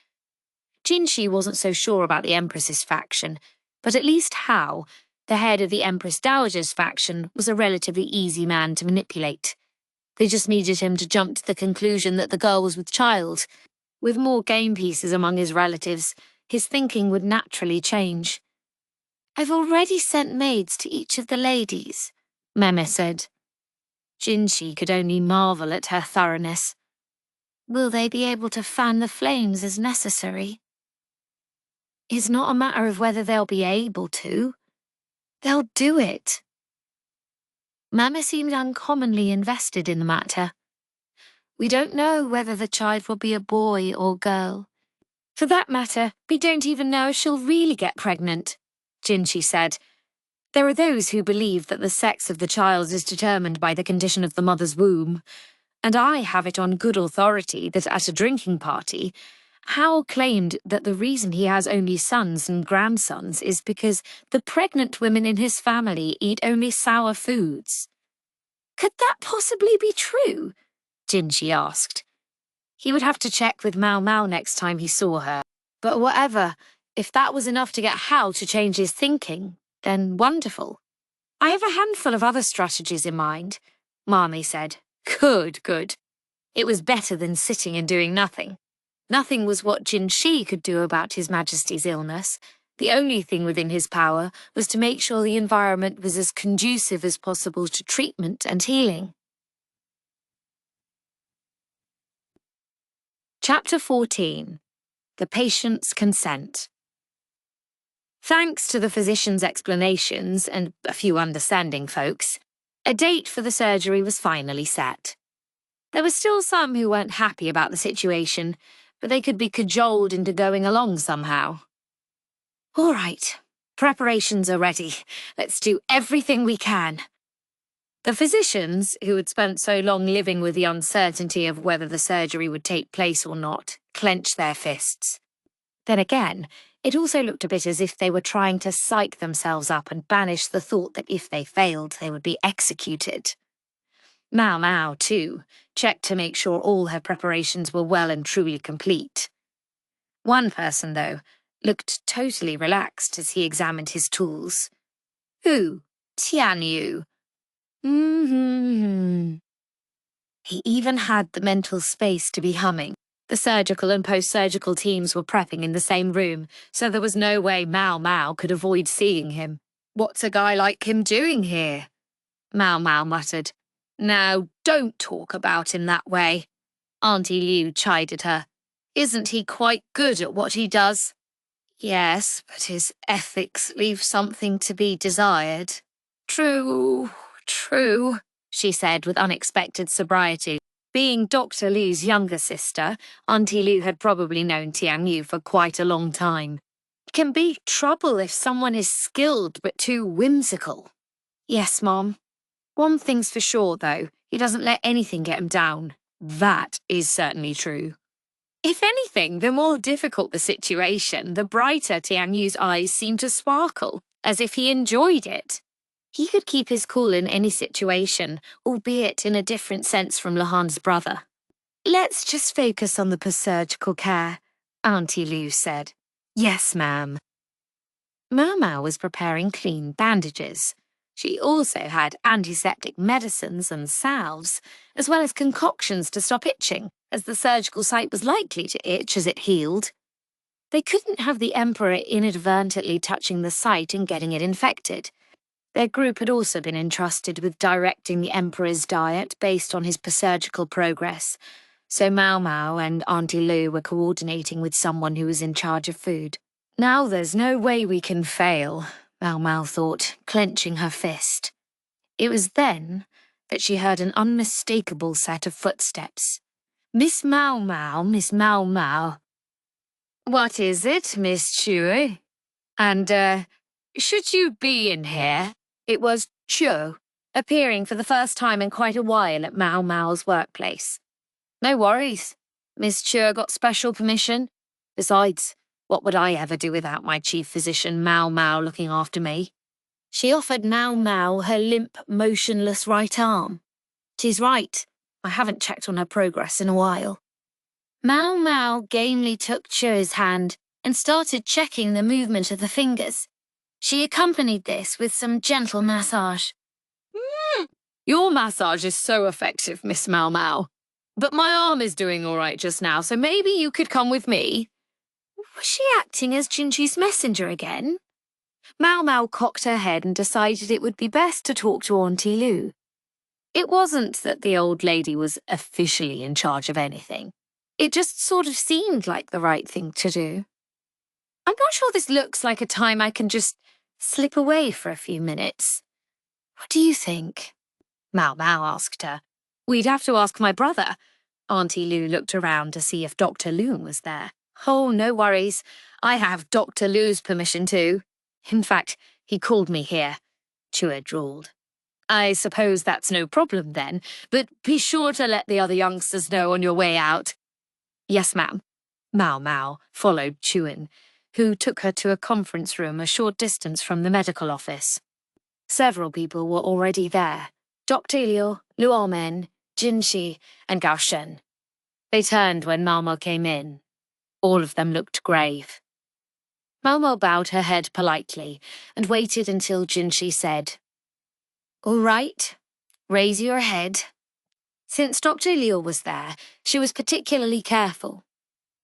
Jinshi wasn't so sure about the Empress's faction, but at least Hao, the head of the Empress Dowager's faction, was a relatively easy man to manipulate. They just needed him to jump to the conclusion that the girl was with child. With more game pieces among his relatives, his thinking would naturally change. I've already sent maids to each of the ladies, Meme said. Jinshi could only marvel at her thoroughness. Will they be able to fan the flames as necessary? It's not a matter of whether they'll be able to. They'll do it. Mama seemed uncommonly invested in the matter. We don't know whether the child will be a boy or girl. For that matter, we don't even know if she'll really get pregnant, Jinshi said. There are those who believe that the sex of the child is determined by the condition of the mother's womb, and I have it on good authority that at a drinking party, Hal claimed that the reason he has only sons and grandsons is because the pregnant women in his family eat only sour foods. Could that possibly be true? Jinshi asked. He would have to check with Maomao next time he saw her. But whatever, if that was enough to get Hal to change his thinking, then wonderful. I have a handful of other strategies in mind, Marmee said. Good. It was better than sitting and doing nothing. Nothing was what Jinshi could do about His Majesty's illness. The only thing within his power was to make sure the environment was as conducive as possible to treatment and healing. Chapter 14. The Patient's Consent. Thanks to the physician's explanations and a few understanding folks, a date for the surgery was finally set. There were still some who weren't happy about the situation, but they could be cajoled into going along somehow. All right, preparations are ready. Let's do everything we can. The physicians, who had spent so long living with the uncertainty of whether the surgery would take place or not, clenched their fists. Then again, it also looked a bit as if they were trying to psych themselves up and banish the thought that if they failed, they would be executed. Maomao, too, checked to make sure all her preparations were well and truly complete. One person, though, looked totally relaxed as he examined his tools. Who? Tianyu. He even had the mental space to be humming. The surgical and post-surgical teams were prepping in the same room, so there was no way Maomao could avoid seeing him. What's a guy like him doing here? Maomao muttered. Now, don't talk about him that way. Auntie Liu chided her. Isn't he quite good at what he does? Yes, but his ethics leave something to be desired. True, she said with unexpected sobriety. Being Dr. Liu's younger sister, Auntie Liu had probably known Tianyu for quite a long time. It can be trouble if someone is skilled but too whimsical. Yes, Mom. One thing's for sure, though. He doesn't let anything get him down. That is certainly true. If anything, the more difficult the situation, the brighter Tianyu's eyes seemed to sparkle, as if he enjoyed it. He could keep his cool in any situation, albeit in a different sense from Lahan's brother. Let's just focus on the post-surgical care, Auntie Liu said. Yes, ma'am. Maomao was preparing clean bandages. She also had antiseptic medicines and salves, as well as concoctions to stop itching, as the surgical site was likely to itch as it healed. They couldn't have the Emperor inadvertently touching the site and getting it infected. Their group had also been entrusted with directing the Emperor's diet based on his post-surgical progress, so Maomao and Auntie Liu were coordinating with someone who was in charge of food. Now there's no way we can fail, Maomao thought, clenching her fist. It was then that she heard an unmistakable set of footsteps. Miss Maomao. What is it, Miss Gyouyoh? And, should you be in here? It was Gyouyoh, appearing for the first time in quite a while at Maomao's workplace. No worries. Miss Gyouyoh got special permission. Besides, what would I ever do without my chief physician Maomao looking after me? She offered Maomao her limp, motionless right arm. She's right. I haven't checked on her progress in a while. Maomao gamely took Gyouyoh's hand and started checking the movement of the fingers. She accompanied this with some gentle massage. Your massage is so effective, Miss Maomao. But my arm is doing all right just now, so maybe you could come with me. Was she acting as Jinshi's messenger again? Maomao cocked her head and decided it would be best to talk to Auntie Lou. It wasn't that the old lady was officially in charge of anything. It just sort of seemed like the right thing to do. I'm not sure this looks like a time I can just slip away for a few minutes. What do you think? Maomao asked her. We'd have to ask my brother. Auntie Lou looked around to see if Dr. Loon was there. Oh, no worries. I have Dr. Lou's permission too. In fact, he called me here, Chua drawled. I suppose that's no problem then, but be sure to let the other youngsters know on your way out. Yes, ma'am. Maomao followed Chuan, who took her to a conference room a short distance from the medical office. Several people were already there. Dr. Liu, Luomen, Jinshi, and Gao Shen. They turned when Maomao came in. All of them looked grave. Maomao bowed her head politely and waited until Jinshi said, All right, raise your head. Since Dr. Liu was there, she was particularly careful.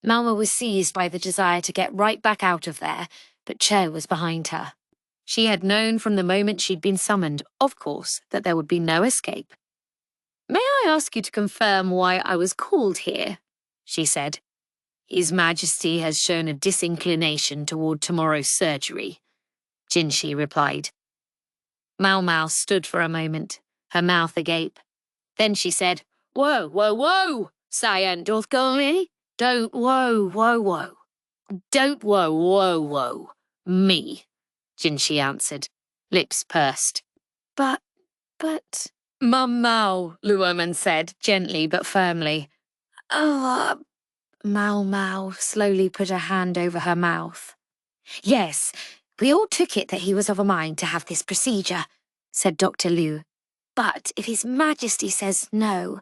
Maomao was seized by the desire to get right back out of there, but Che was behind her. She had known from the moment she'd been summoned, of course, that there would be no escape. May I ask you to confirm why I was called here? She said. His Majesty has shown a disinclination toward tomorrow's surgery, Jinshi replied. Maomao stood for a moment, her mouth agape. Then she said, Whoa, whoa, whoa, Sayan Dorthgomi. Don't whoa, whoa, whoa. Don't whoa, whoa, whoa. Me, Jinshi answered, lips pursed. But... Maomao, Luoman said, gently but firmly. Maomao slowly put a hand over her mouth. Yes, we all took it that he was of a mind to have this procedure, said Dr. Liu. But if His Majesty says no...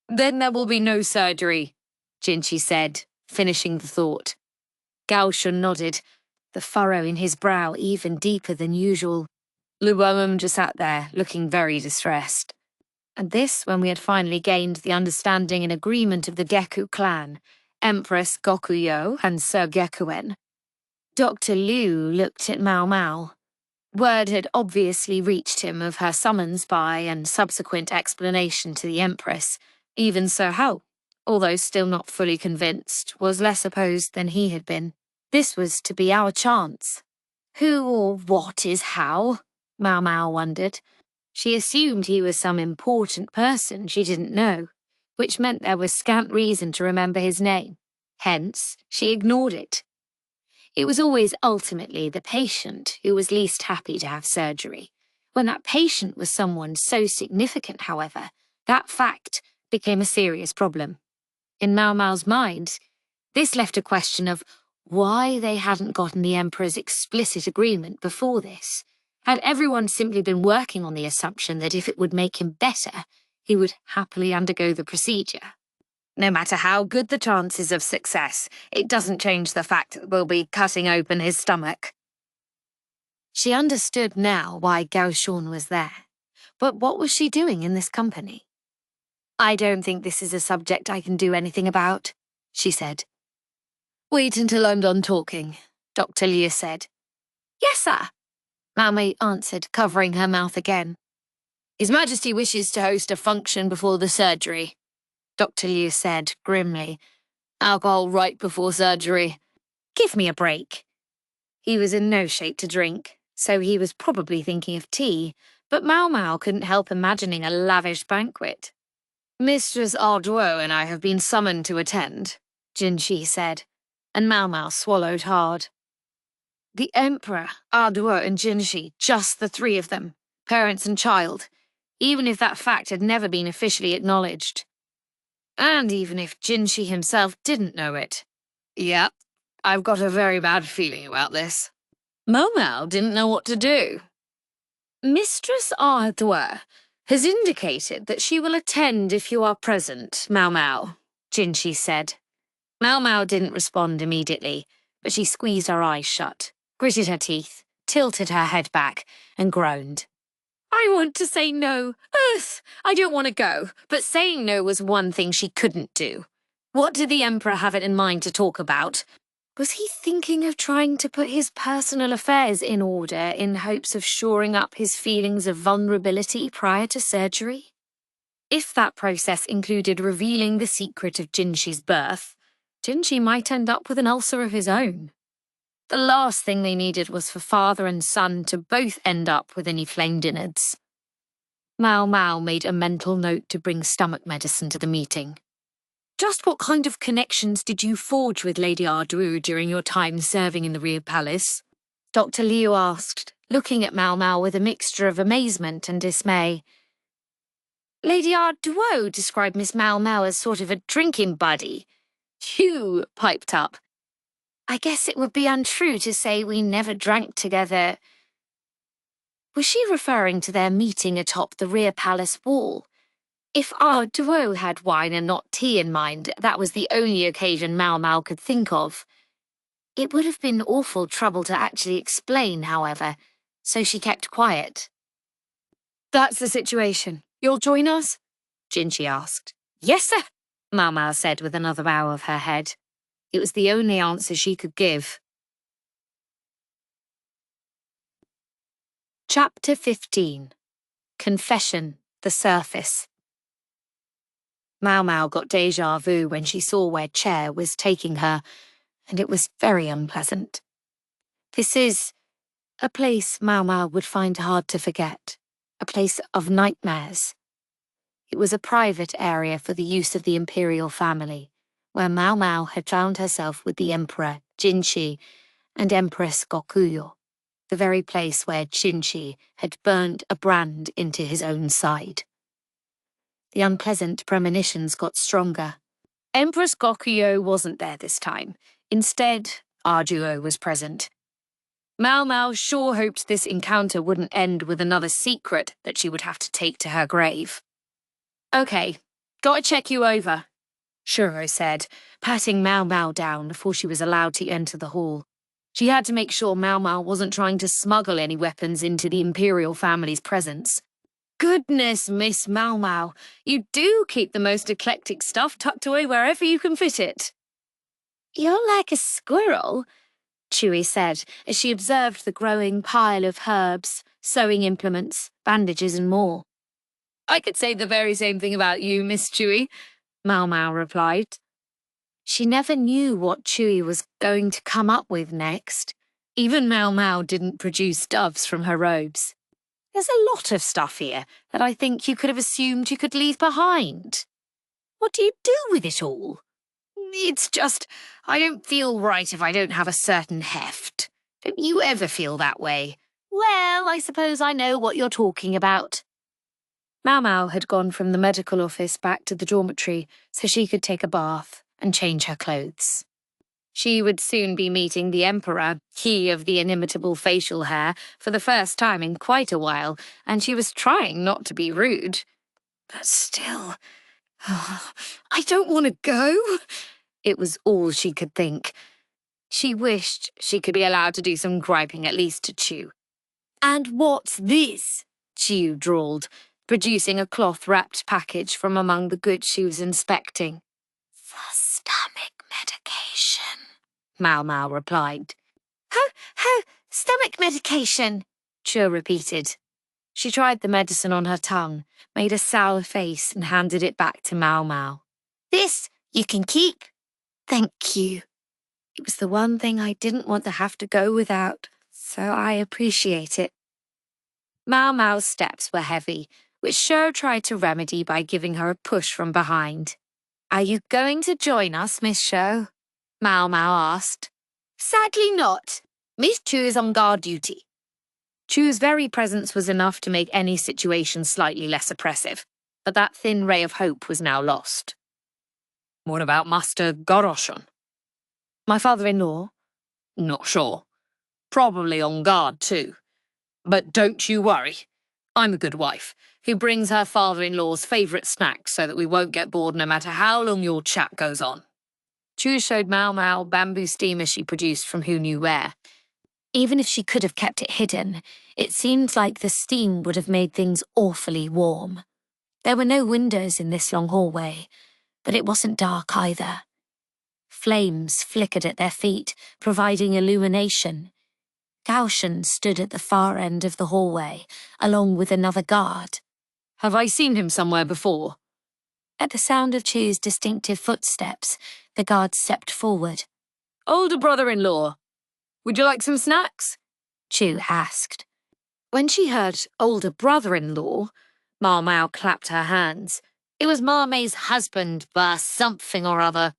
Then there will be no surgery, Jinshi said, finishing the thought. Gao Shun nodded, the furrow in his brow even deeper than usual. Luoman just sat there, looking very distressed. And this when we had finally gained the understanding and agreement of the Geku clan, Empress Gyouyoh and Sir Gekuen. Dr. Liu looked at Maomao. Word had obviously reached him of her summons by and subsequent explanation to the Empress. Even Sir Hao, although still not fully convinced, was less opposed than he had been. This was to be our chance. Who or what is Hao? Maomao wondered. She assumed he was some important person she didn't know, which meant there was scant reason to remember his name. Hence, she ignored it. It was always ultimately the patient who was least happy to have surgery. When that patient was someone so significant, however, that fact became a serious problem. In Maomao's mind, this left a question of why they hadn't gotten the Emperor's explicit agreement before this. Had everyone simply been working on the assumption that if it would make him better, he would happily undergo the procedure? No matter how good the chances of success, it doesn't change the fact that we'll be cutting open his stomach. She understood now why Gao Shun was there. But what was she doing in this company? I don't think this is a subject I can do anything about, she said. Wait until I'm done talking, Dr. Liu said. Yes, sir, Maomao answered, covering her mouth again. His Majesty wishes to host a function before the surgery, Dr. Liu said grimly. Alcohol right before surgery. Give me a break. He was in no shape to drink, so he was probably thinking of tea, but Maomao couldn't help imagining a lavish banquet. Mistress Arduo and I have been summoned to attend, Jinshi said, and Maomao swallowed hard. The Emperor, Arduo and Jinshi, just the three of them, parents and child, even if that fact had never been officially acknowledged. And even if Jinshi himself didn't know it. Yeah, I've got a very bad feeling about this. Maomao didn't know what to do. Mistress Arduo has indicated that she will attend if you are present, Maomao, Jinshi said. Maomao didn't respond immediately, but she squeezed her eyes shut, gritted her teeth, tilted her head back, and groaned. I want to say no. Ugh, I don't want to go, but saying no was one thing she couldn't do. What did the Emperor have it in mind to talk about? Was he thinking of trying to put his personal affairs in order in hopes of shoring up his feelings of vulnerability prior to surgery? If that process included revealing the secret of Jinxi's birth, Jinxi might end up with an ulcer of his own. The last thing they needed was for father and son to both end up with any flamed innards. Maomao made a mental note to bring stomach medicine to the meeting. Just what kind of connections did you forge with Lady Ardu during your time serving in the Rear Palace? Dr. Liu asked, looking at Maomao with a mixture of amazement and dismay. Lady Arduo described Miss Maomao as sort of a drinking buddy. Hugh piped up. I guess it would be untrue to say we never drank together. Was she referring to their meeting atop the Rear Palace wall? If Arduo had wine and not tea in mind, that was the only occasion Maomao could think of. It would have been awful trouble to actually explain, however, so she kept quiet. That's the situation. You'll join us? Jinxi asked. Yes, sir, Maomao said with another bow of her head. It was the only answer she could give. Chapter 15. Confession, the Surface. Maomao got déjà vu when she saw where Chair was taking her, and it was very unpleasant. This is a place Maomao would find hard to forget, a place of nightmares. It was a private area for the use of the Imperial family, where Maomao had found herself with the Emperor, Jinxi, and Empress Gyouyoh, the very place where Jinxi had burnt a brand into his own side. The unpleasant premonitions got stronger. Empress Gyouyoh wasn't there this time. Instead, Gyouyoh was present. Maomao sure hoped this encounter wouldn't end with another secret that she would have to take to her grave. Okay, gotta check you over, Shuro said, patting Maomao down before she was allowed to enter the hall. She had to make sure Maomao wasn't trying to smuggle any weapons into the Imperial family's presence. Goodness, Miss Maomao, you do keep the most eclectic stuff tucked away wherever you can fit it. You're like a squirrel, Chewie said as she observed the growing pile of herbs, sewing implements, bandages and more. I could say the very same thing about you, Miss Chewie, Maomao replied. She never knew what Chewie was going to come up with next. Even Maomao didn't produce doves from her robes. There's a lot of stuff here that I think you could have assumed you could leave behind. What do you do with it all? It's just, I don't feel right if I don't have a certain heft. Don't you ever feel that way? Well, I suppose I know what you're talking about. Maomao had gone from the medical office back to the dormitory so she could take a bath and change her clothes. She would soon be meeting the Emperor, he of the inimitable facial hair, for the first time in quite a while, and she was trying not to be rude. But still, I don't want to go. It was all she could think. She wished she could be allowed to do some griping at least to Chew. And what's this? Chew drawled, producing a cloth-wrapped package from among the goods she was inspecting. For stomach medication, Maomao replied. Stomach medication, Chew repeated. She tried the medicine on her tongue, made a sour face and handed it back to Maomao. This you can keep. Thank you. It was the one thing I didn't want to have to go without, so I appreciate it. Maomao's steps were heavy, which Shou tried to remedy by giving her a push from behind. Are you going to join us, Miss Shou? Maomao asked. Sadly not. Miss Chu is on guard duty. Chu's very presence was enough to make any situation slightly less oppressive, but that thin ray of hope was now lost. What about Master Goroshon? My father-in-law? Not sure. Probably on guard too. But don't you worry. I'm a good wife, who brings her father-in-law's favourite snacks so that we won't get bored no matter how long your chat goes on. Chu showed Maomao bamboo steamer she produced from who knew where. Even if she could have kept it hidden, it seemed like the steam would have made things awfully warm. There were no windows in this long hallway, but it wasn't dark either. flames flickered at their feet, providing illumination. Gyouyoh stood at the far end of the hallway, along with another guard. Have I seen him somewhere before? At the sound of Chu's distinctive footsteps, the guard stepped forward. Older brother-in-law. Would you like some snacks? Chu asked. When she heard older brother-in-law, Maomao clapped her hands. It was Mame's husband, something or other.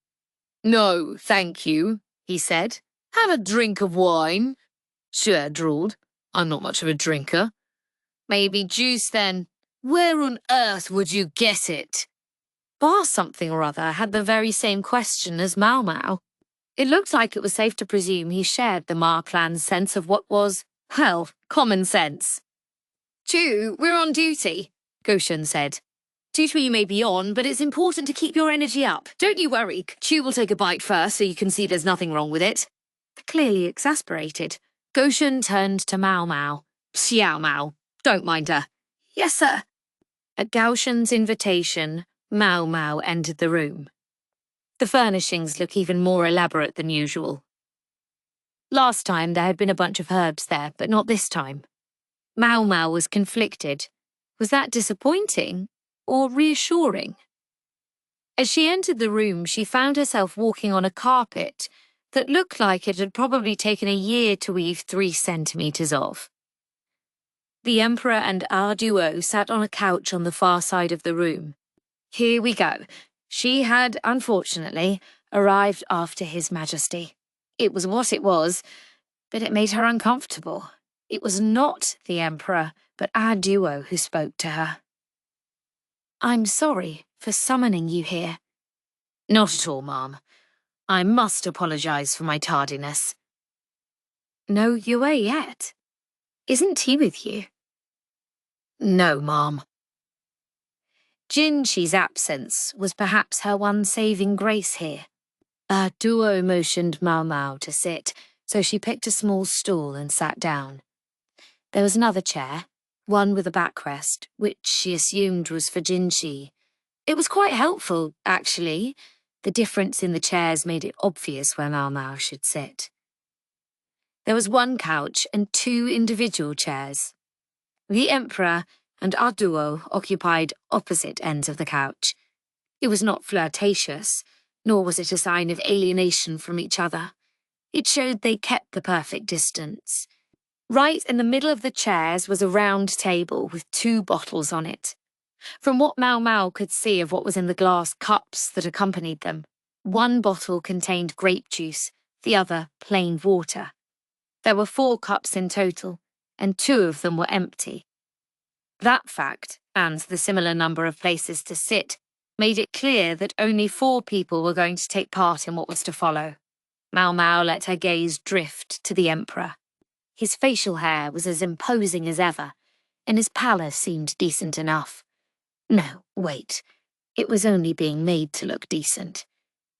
No, thank you, he said. Have a drink of wine. Sure, drawled. I'm not much of a drinker. Maybe juice, then. Where on earth would you get it? Something or other had the very same question as Maomao. It looked like it was safe to presume he shared the Ma clan's sense of what was, well, common sense. Chu, we're on duty, Gyouyoh said. Duty you may be on, but it's important to keep your energy up. Don't you worry, Chu will take a bite first so you can see there's nothing wrong with it. Clearly exasperated, Gyouyoh turned to Maomao. Xiao Mao, don't mind her. Yes, sir. At Gyouyoh's invitation, Maomao entered the room. The furnishings look even more elaborate than usual. Last time there had been a bunch of herbs there, but not this time. Maomao was conflicted. Was that disappointing or reassuring? As she entered the room, she found herself walking on a carpet that looked like it had probably taken a year to weave 3 centimeters of. The Emperor and Gyouyoh sat on a couch on the far side of the room. Here we go. She had, unfortunately, arrived after His Majesty. It was what it was, but it made her uncomfortable. It was not the Emperor, but Gyouyoh who spoke to her. I'm sorry for summoning you here. Not at all, ma'am. I must apologize for my tardiness. No Gyouyoh yet. Isn't he with you? No, ma'am. Jinxi's absence was perhaps her one saving grace here. Gyouyoh motioned Maomao to sit, so she picked a small stool and sat down. There was another chair, one with a backrest, which she assumed was for Jinxi. It was quite helpful, actually. The difference in the chairs made it obvious where Maomao should sit. There was one couch and 2 individual chairs. The Emperor and Gyouyoh occupied opposite ends of the couch. It was not flirtatious, nor was it a sign of alienation from each other. It showed they kept the perfect distance. Right in the middle of the chairs was a round table with 2 bottles on it. From what Maomao could see of what was in the glass cups that accompanied them, one bottle contained grape juice, the other plain water. There were 4 cups in total, and 2 of them were empty. That fact, and the similar number of places to sit, made it clear that only 4 people were going to take part in what was to follow. Maomao let her gaze drift to the Emperor. His facial hair was as imposing as ever, and his pallor seemed decent enough. No, wait. It was only being made to look decent.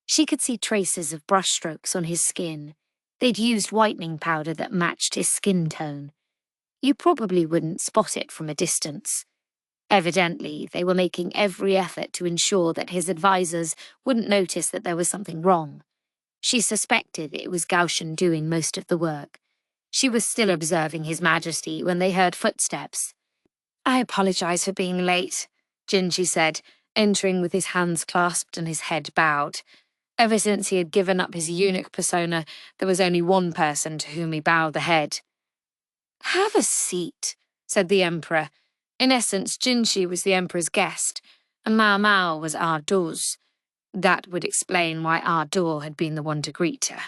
She could see traces of brushstrokes on his skin. They'd used whitening powder that matched his skin tone. You probably wouldn't spot it from a distance. Evidently, they were making every effort to ensure that his advisors wouldn't notice that there was something wrong. She suspected it was Gyouyoh doing most of the work. She was still observing His Majesty when they heard footsteps. I apologize for being late, Jinxi said, entering with his hands clasped and his head bowed. Ever since he had given up his eunuch persona, there was only one person to whom he bowed the head. Have a seat, said the Emperor. In essence, Jinxi was the Emperor's guest, and Maomao was Gyouyoh's. That would explain why Gyouyoh had been the one to greet her.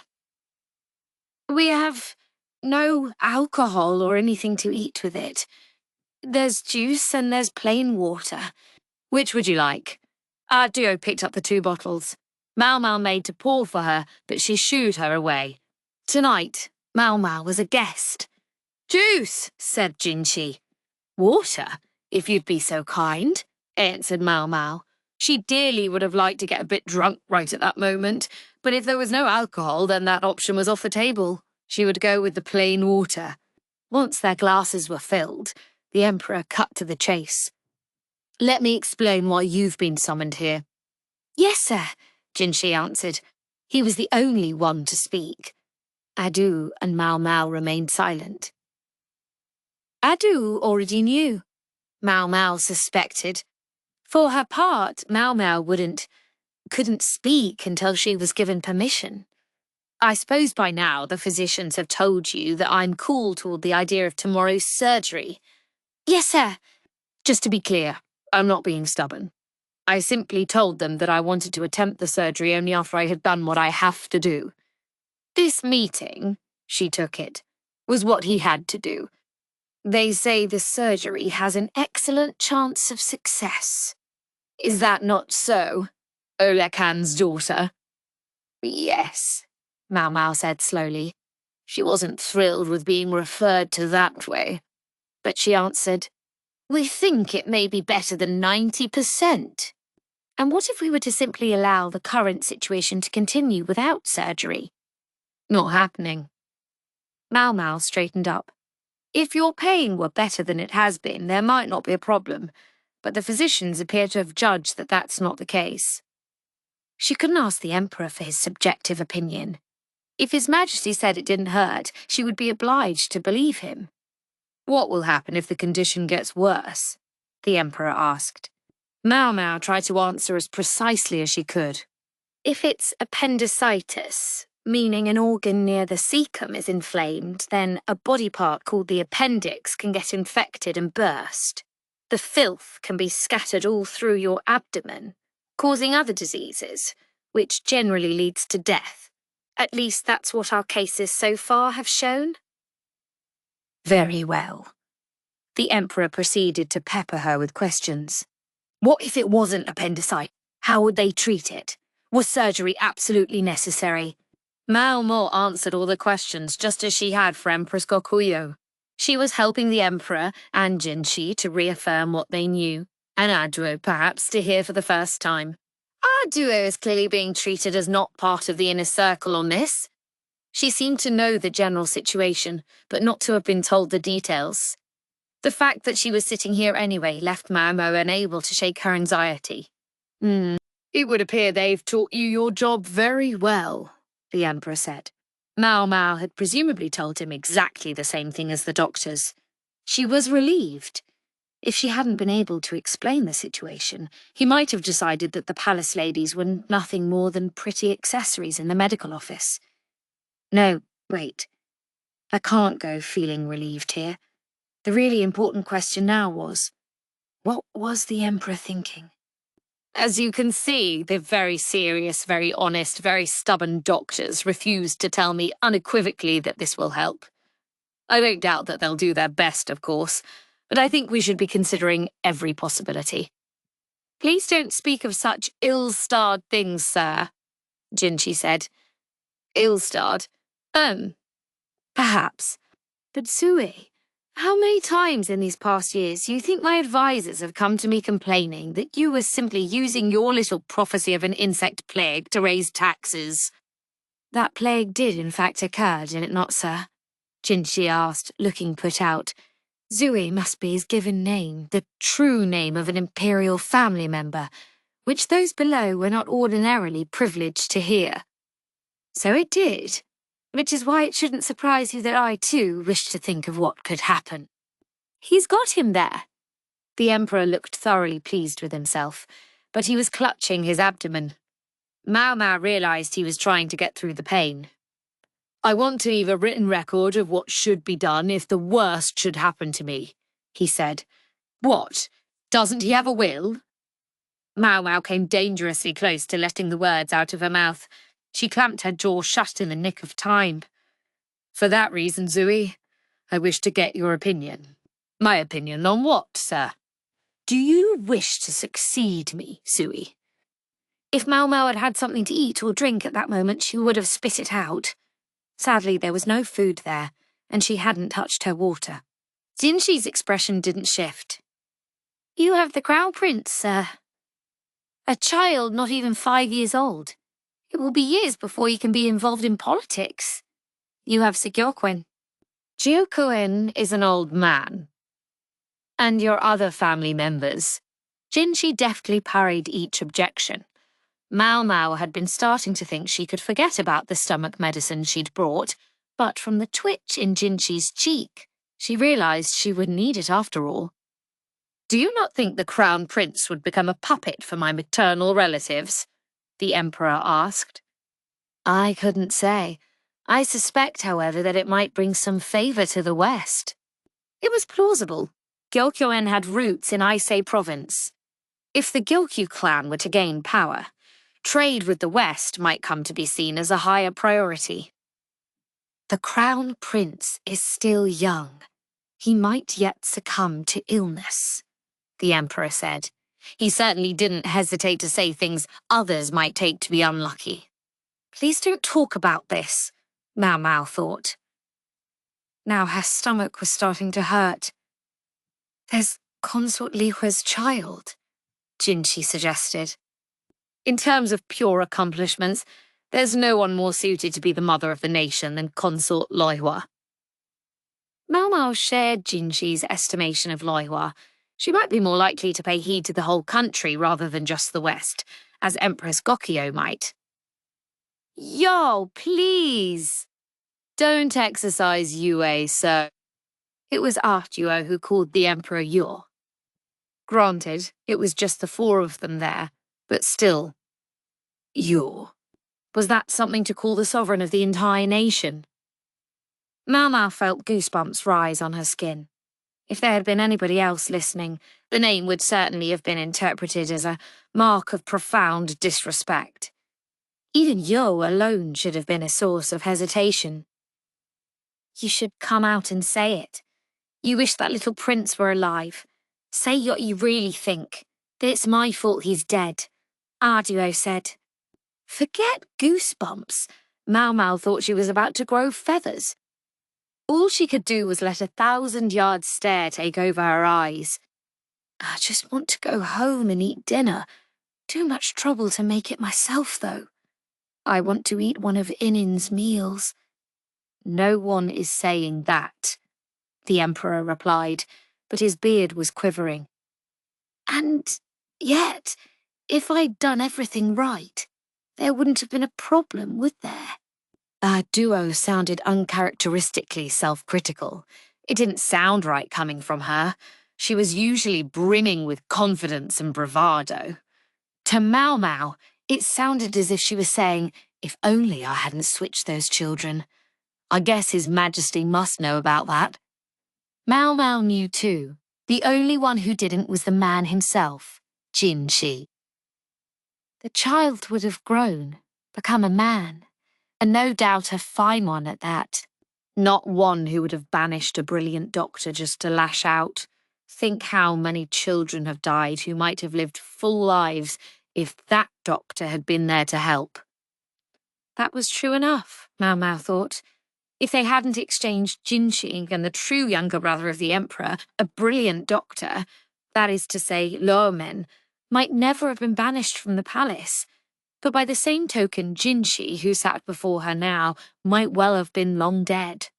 We have no alcohol or anything to eat with it. There's juice and there's plain water. Which would you like? Gyouyoh picked up the 2 bottles. Maomao made to pour for her, but she shooed her away. Tonight, Maomao was a guest. Juice, said Jinxi. Water, if you'd be so kind, answered Maomao. She dearly would have liked to get a bit drunk right at that moment, but if there was no alcohol, then that option was off the table. She would go with the plain water. Once their glasses were filled, the Emperor cut to the chase. Let me explain why you've been summoned here. Yes, sir, Jinxi answered. He was the only one to speak. Adu and Maomao remained silent. Adu already knew. Maomao suspected. For her part, Maomao couldn't speak until she was given permission. I suppose by now the physicians have told you that I'm cool toward the idea of tomorrow's surgery. Yes, sir. Just to be clear, I'm not being stubborn. I simply told them that I wanted to attempt the surgery only after I had done what I have to do. This meeting, she took it, was what he had to do. They say the surgery has an excellent chance of success. Is that not so, Olekan's daughter? Yes, Maomao said slowly. She wasn't thrilled with being referred to that way, but she answered, "We think it may be better than 90%. And what if we were to simply allow the current situation to continue without surgery?" "Not happening." Maomao straightened up. "If your pain were better than it has been, there might not be a problem, but the physicians appear to have judged that that's not the case." She couldn't ask the Emperor for his subjective opinion. If His Majesty said it didn't hurt, she would be obliged to believe him. "What will happen if the condition gets worse?" the Emperor asked. Maomao tried to answer as precisely as she could. "If it's appendicitis, meaning an organ near the cecum is inflamed, then a body part called the appendix can get infected and burst. The filth can be scattered all through your abdomen, causing other diseases, which generally leads to death. At least that's what our cases so far have shown." "Very well." The Emperor proceeded to pepper her with questions. What if it wasn't appendicitis? How would they treat it? Was surgery absolutely necessary? Maomao answered all the questions just as she had for Empress Gyouyoh. She was helping the Emperor and Jinshi to reaffirm what they knew, and Aduo perhaps to hear for the first time. Aduo is clearly being treated as not part of the inner circle on this. She seemed to know the general situation, but not to have been told the details. The fact that she was sitting here anyway left Maomao unable to shake her anxiety. It would appear they've taught you your job very well, the Emperor said. Maomao had presumably told him exactly the same thing as the doctors. She was relieved. If she hadn't been able to explain the situation, he might have decided that the palace ladies were nothing more than pretty accessories in the medical office. No, wait. I can't go feeling relieved here. The really important question now was, what was the Emperor thinking? As you can see, the very serious, very honest, very stubborn doctors refused to tell me unequivocally that this will help. I don't doubt that they'll do their best, of course, but I think we should be considering every possibility. Please don't speak of such ill-starred things, sir, Jinshi said. Ill-starred? Perhaps. But Sui, how many times in these past years do you think my advisors have come to me complaining that you were simply using your little prophecy of an insect plague to raise taxes? That plague did in fact occur, did it not, sir? Jinshi asked, looking put out. Zui must be his given name, the true name of an imperial family member, which those below were not ordinarily privileged to hear. So it did, which is why it shouldn't surprise you that I, too, wish to think of what could happen. He's got him there. The Emperor looked thoroughly pleased with himself, but he was clutching his abdomen. Maomao realized he was trying to get through the pain. I want to leave a written record of what should be done if the worst should happen to me, he said. What? Doesn't he have a will? Maomao came dangerously close to letting the words out of her mouth. She clamped her jaw shut in the nick of time. For that reason, Zui, I wish to get your opinion. My opinion on what, sir? Do you wish to succeed me, Zui? If Maomao had had something to eat or drink at that moment, she would have spit it out. Sadly, there was no food there, and she hadn't touched her water. Jinshi's expression didn't shift. You have the Crown Prince, sir. A child not even 5 years old. It will be years before he can be involved in politics. You have Gyouyoh. Gyouyoh is an old man. And your other family members. Jinshi deftly parried each objection. Maomao had been starting to think she could forget about the stomach medicine she'd brought, but from the twitch in Jinchi's cheek, she realized she would need it after all. "Do you not think the crown prince would become a puppet for my maternal relatives?" the emperor asked. "I couldn't say. I suspect, however, that it might bring some favor to the West." It was plausible. Gyouyoh had roots in Aisei province. If the Gyouyoh clan were to gain power, trade with the West might come to be seen as a higher priority. "The crown prince is still young. He might yet succumb to illness," the emperor said. He certainly didn't hesitate to say things others might take to be unlucky. "Please don't talk about this," Maomao thought. Now her stomach was starting to hurt. "There's Consort Lihua's child," Jinchi suggested. "In terms of pure accomplishments, there's no one more suited to be the mother of the nation than Consort Lihua." Maomao shared Jinchi's estimation of Lihua. She might be more likely to pay heed to the whole country rather than just the West, as Empress Gyouyoh might. "Yo, please! Don't exercise Yue, sir." It was Gyouyoh who called the emperor Yo. Granted, it was just the four of them there, but still. Yo. Was that something to call the sovereign of the entire nation? Maomao felt goosebumps rise on her skin. If there had been anybody else listening, the name would certainly have been interpreted as a mark of profound disrespect. Even Yo alone should have been a source of hesitation. "You should come out and say it. You wish that little prince were alive. Say what you really think. That it's my fault he's dead," Gyouyoh said. Forget goosebumps. Maomao thought she was about to grow feathers. All she could do was let 1,000-yard stare take over her eyes. "I just want to go home and eat dinner. Too much trouble to make it myself, though. I want to eat one of Inin's meals." "No one is saying that," the emperor replied, but his beard was quivering. "And yet, if I'd done everything right, there wouldn't have been a problem, would there?" Her duo sounded uncharacteristically self-critical. It didn't sound right coming from her. She was usually brimming with confidence and bravado. To Maomao, it sounded as if she was saying, "If only I hadn't switched those children. I guess His Majesty must know about that." Maomao knew too. The only one who didn't was the man himself, Jinchi. The child would have grown, become a man, and no doubt a fine one at that. Not one who would have banished a brilliant doctor just to lash out. Think how many children have died who might have lived full lives if that doctor had been there to help. That was true enough, Maomao thought. If they hadn't exchanged Jinchi and the true younger brother of the emperor, a brilliant doctor, that is to say, Luomen, might never have been banished from the palace. But by the same token, Jinchi, who sat before her now, might well have been long dead.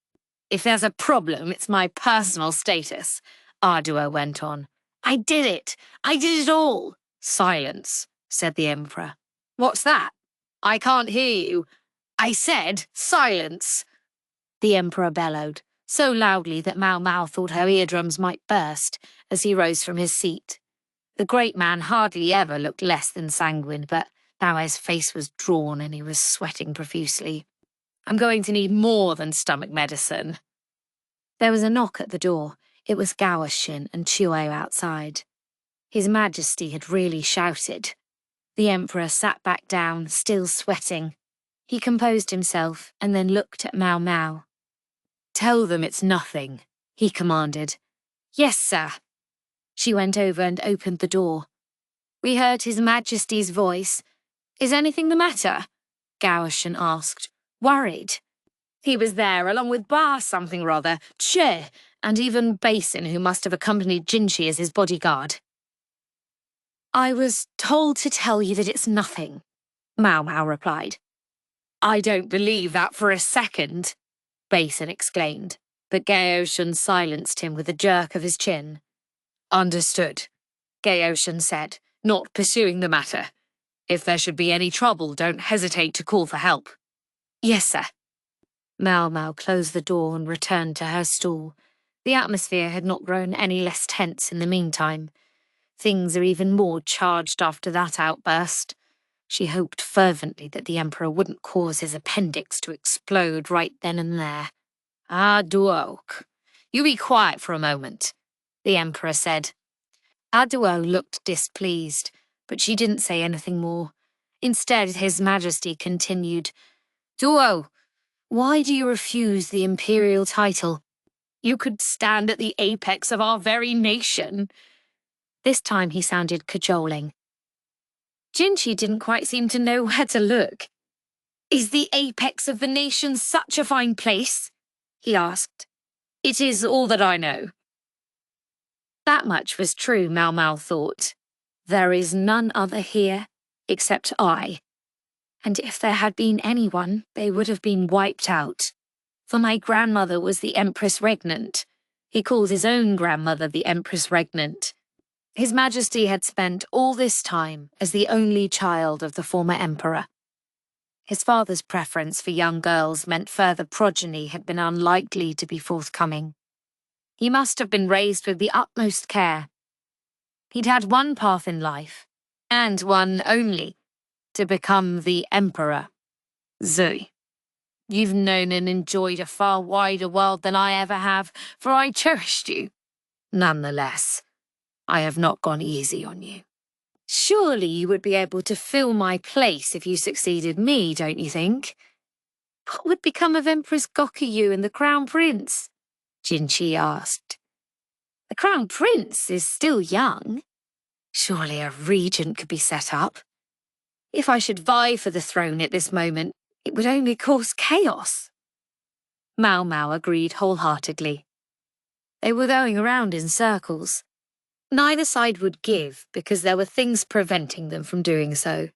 "If there's a problem, it's my personal status," Gyouyoh went on. "I did it! I did it all!" "Silence," said the emperor. "What's that? I can't hear you. I said silence," the emperor bellowed, so loudly that Maomao thought her eardrums might burst as he rose from his seat. The great man hardly ever looked less than sanguine, but now his face was drawn and he was sweating profusely. "I'm going to need more than stomach medicine." There was a knock at the door. It was Gyouyoh and Gyouyoh outside. His Majesty had really shouted. The emperor sat back down, still sweating. He composed himself and then looked at Maomao. "Tell them it's nothing," he commanded. "Yes, sir." She went over and opened the door. We heard His Majesty's voice. "Is anything the matter?" Gyouyoh asked, worried. He was there, along with Bar something or other, Che, and even Basin, who must have accompanied Jinchi as his bodyguard. "I was told to tell you that it's nothing," Maomao replied. "I don't believe that for a second," Basin exclaimed, but Gyouyoh silenced him with a jerk of his chin. "Understood," Gyouyoh said, not pursuing the matter. If there should be any trouble, don't hesitate to call for help. Yes, sir. Maomao closed the door and returned to her stool. The atmosphere had not grown any less tense in the meantime. Things are even more charged after that outburst. She hoped fervently that the Emperor wouldn't cause his appendix to explode right then and there. Gyouyoh, you be quiet for a moment, the Emperor said. Gyouyoh looked displeased, but she didn't say anything more. Instead, His Majesty continued, Gyouyoh, why do you refuse the imperial title? You could stand at the apex of our very nation. This time he sounded cajoling. Jinshi didn't quite seem to know where to look. Is the apex of the nation such a fine place? He asked. It is all that I know. That much was true, Maomao thought. There is none other here except I. And if there had been anyone, they would have been wiped out. For my grandmother was the Empress Regnant. He called his own grandmother the Empress Regnant. His Majesty had spent all this time as the only child of the former emperor. His father's preference for young girls meant further progeny had been unlikely to be forthcoming. He must have been raised with the utmost care. He'd had one path in life, and one only, to become the emperor. Zoe, you've known and enjoyed a far wider world than I ever have, for I cherished you. Nonetheless, I have not gone easy on you. Surely you would be able to fill my place if you succeeded me, don't you think? What would become of Empress Gyouyoh and the Crown Prince? Jinshi asked. The Crown Prince is still young. Surely a regent could be set up. If I should vie for the throne at this moment, it would only cause chaos. Maomao agreed wholeheartedly. They were going around in circles. Neither side would give because there were things preventing them from doing so.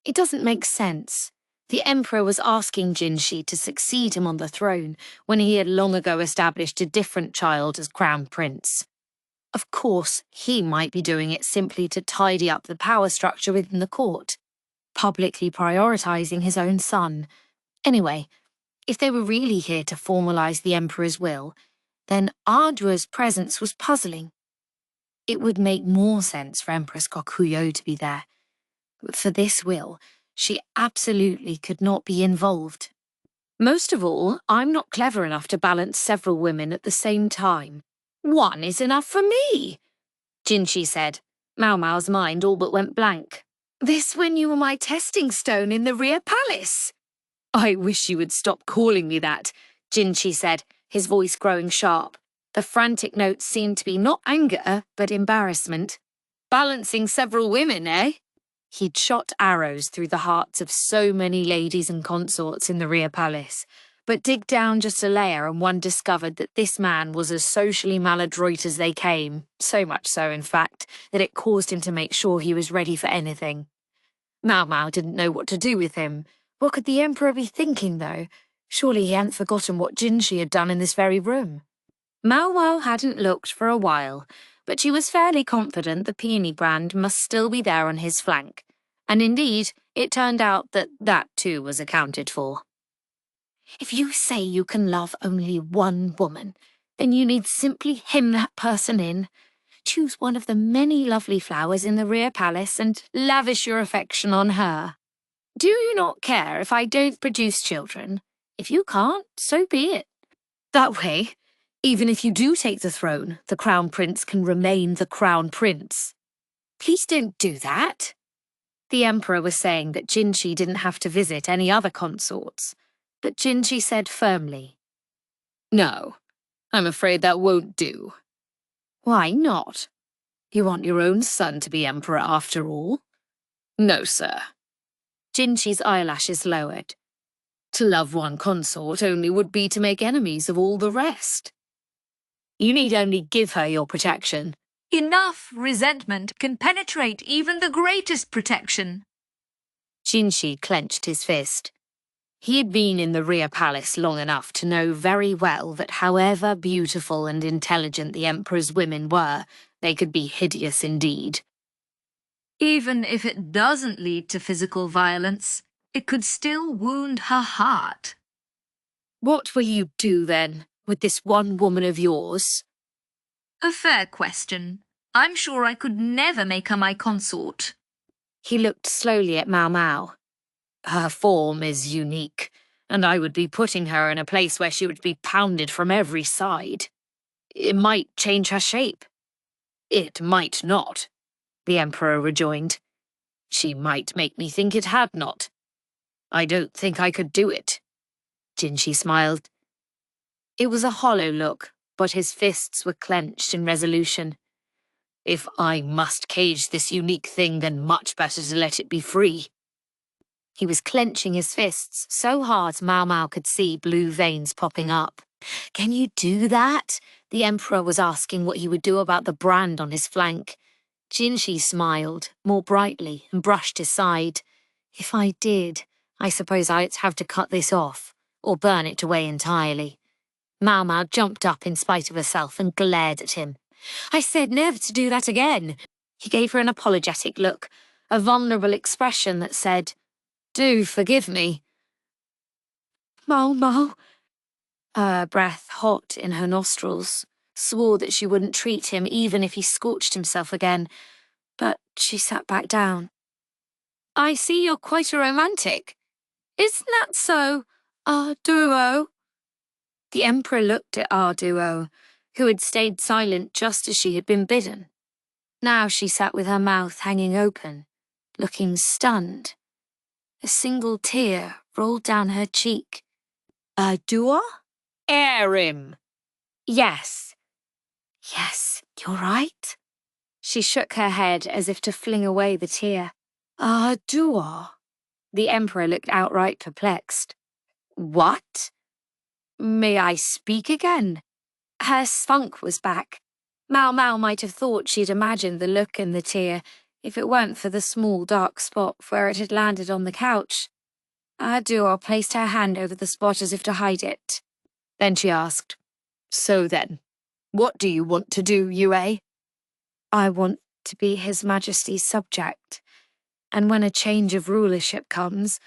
It doesn't make sense. The Emperor was asking Jinshi to succeed him on the throne when he had long ago established a different child as Crown Prince. Of course, he might be doing it simply to tidy up the power structure within the court, publicly prioritizing his own son. Anyway, if they were really here to formalize the Emperor's will, then Gyouyoh's presence was puzzling. It would make more sense for Empress Gyouyoh to be there. But for this will, she absolutely could not be involved. Most of all, I'm not clever enough to balance several women at the same time. One is enough for me, Jinshi said. Maomao's mind all but went blank. This when you were my testing stone in the Rear Palace. I wish you would stop calling me that, Jinshi said, his voice growing sharp. The frantic notes seemed to be not anger, but embarrassment. Balancing several women, eh? He'd shot arrows through the hearts of so many ladies and consorts in the Rear Palace, but dig down just a layer and one discovered that this man was as socially maladroit as they came, so much so, in fact, that it caused him to make sure he was ready for anything. Maomao didn't know what to do with him. What could the Emperor be thinking, though? Surely he hadn't forgotten what Jinshi had done in this very room. Maomao hadn't looked for a while, but she was fairly confident the peony brand must still be there on his flank, and indeed, it turned out that that too was accounted for. If you say you can love only one woman, then you need simply hymn that person in. Choose one of the many lovely flowers in the Rear Palace and lavish your affection on her. Do you not care if I don't produce children? If you can't, so be it. That way, even if you do take the throne, the Crown Prince can remain the Crown Prince. Please don't do that. The Emperor was saying that Jinshi didn't have to visit any other consorts, but Jinshi said firmly, No, I'm afraid that won't do. Why not? You want your own son to be Emperor after all? No, sir. Jinshi's eyelashes lowered. To love one consort only would be to make enemies of all the rest. You need only give her your protection. Enough resentment can penetrate even the greatest protection. Jinshi clenched his fist. He had been in the Rear Palace long enough to know very well that however beautiful and intelligent the Emperor's women were, they could be hideous indeed. Even if it doesn't lead to physical violence, it could still wound her heart. What will you do, then, with this one woman of yours? A fair question. I'm sure I could never make her my consort. He looked slowly at Maomao. Her form is unique, and I would be putting her in a place where she would be pounded from every side. It might change her shape. It might not, the Emperor rejoined. She might make me think it had not. I don't think I could do it. Jinshi smiled. It was a hollow look, but his fists were clenched in resolution. If I must cage this unique thing, then much better to let it be free. He was clenching his fists so hard Maomao could see blue veins popping up. Can you do that? The Emperor was asking what he would do about the brand on his flank. Jinshi smiled, more brightly, and brushed his side. If I did, I suppose I'd have to cut this off, or burn it away entirely. Maomao jumped up in spite of herself and glared at him. I said never to do that again. He gave her an apologetic look, a vulnerable expression that said, Do forgive me. Maomao, her breath hot in her nostrils, swore that she wouldn't treat him even if he scorched himself again, but she sat back down. I see you're quite a romantic. Isn't that so, Gyouyoh? The Emperor looked at Gyouyoh, who had stayed silent just as she had been bidden. Now she sat with her mouth hanging open, looking stunned. A single tear rolled down her cheek. Gyouyoh? Air him! Yes. Yes, you're right. She shook her head as if to fling away the tear. Gyouyoh? The Emperor looked outright perplexed. What? May I speak again? Her spunk was back. Maomao might have thought she'd imagined the look in the tear if it weren't for the small dark spot where it had landed on the couch. Gyouyoh placed her hand over the spot as if to hide it. Then she asked, So then, what do you want to do, Yue? I want to be His Majesty's subject, and when a change of rulership comes,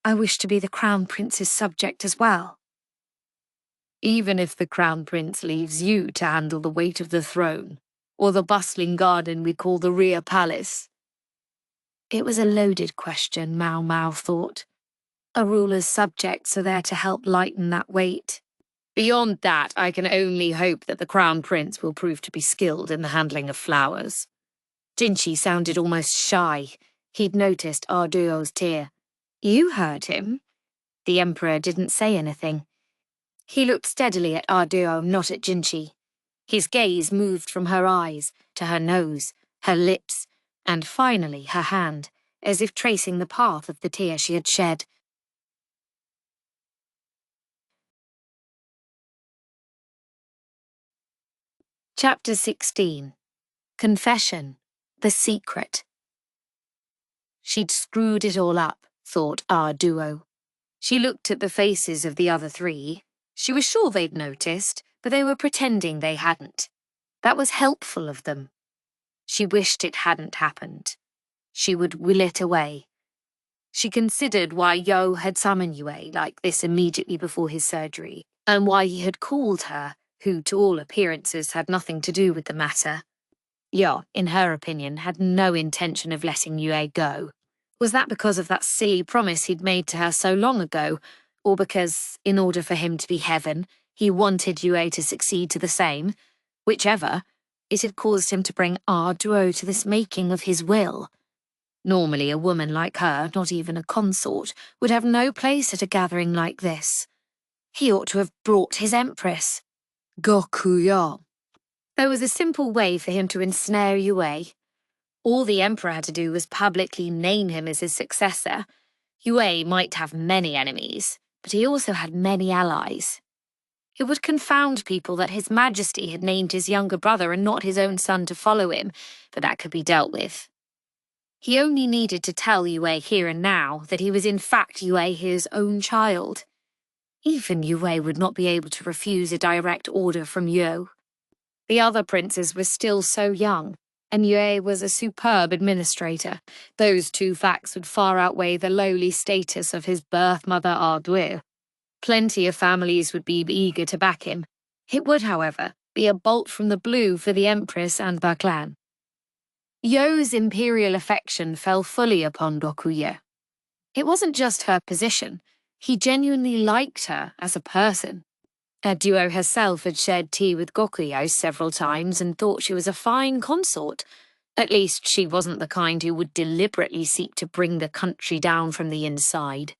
I wish to be the Crown Prince's subject as well. Even if the Crown Prince leaves you to handle the weight of the throne, or the bustling garden we call the Rear Palace? It was a loaded question, Maomao thought. A ruler's subjects are there to help lighten that weight. Beyond that, I can only hope that the Crown Prince will prove to be skilled in the handling of flowers. Jinshi sounded almost shy. He'd noticed Gyouyoh's tear. You heard him? The Emperor didn't say anything. He looked steadily at Gyouyoh, not at Jinshi. His gaze moved from her eyes to her nose, her lips, and finally her hand, as if tracing the path of the tear she had shed. Chapter 16. Confession. The Secret. She'd screwed it all up, thought Gyouyoh. She looked at the faces of the other three. She was sure they'd noticed, but they were pretending they hadn't. That was helpful of them. She wished it hadn't happened. She would will it away. She considered why Yo had summoned Yue like this immediately before his surgery, and why he had called her, who to all appearances had nothing to do with the matter. Yo, in her opinion, had no intention of letting Yue go. Was that because of that silly promise he'd made to her so long ago, or because, in order for him to be heaven, he wanted Yue to succeed to the same? Whichever, it had caused him to bring Gyouyoh to this making of his will. Normally, a woman like her, not even a consort, would have no place at a gathering like this. He ought to have brought his empress. Gyouyoh. There was a simple way for him to ensnare Yue. All the Emperor had to do was publicly name him as his successor. Yue might have many enemies, but he also had many allies. It would confound people that His Majesty had named his younger brother and not his own son to follow him, but that could be dealt with. He only needed to tell Yue here and now that he was in fact Yue, his own child. Even Yue would not be able to refuse a direct order from Yo. The other princes were still so young. and Gyouyoh was a superb administrator. Those two facts would far outweigh the lowly status of his birth mother Arduo. Plenty of families would be eager to back him. It would, however, be a bolt from the blue for the Empress and their clan. Gyouyoh's imperial affection fell fully upon Gyouyoh. It wasn't just her position. He genuinely liked her as a person. Gyouyoh herself had shared tea with Gyouyoh several times and thought she was a fine consort. At least she wasn't the kind who would deliberately seek to bring the country down from the inside.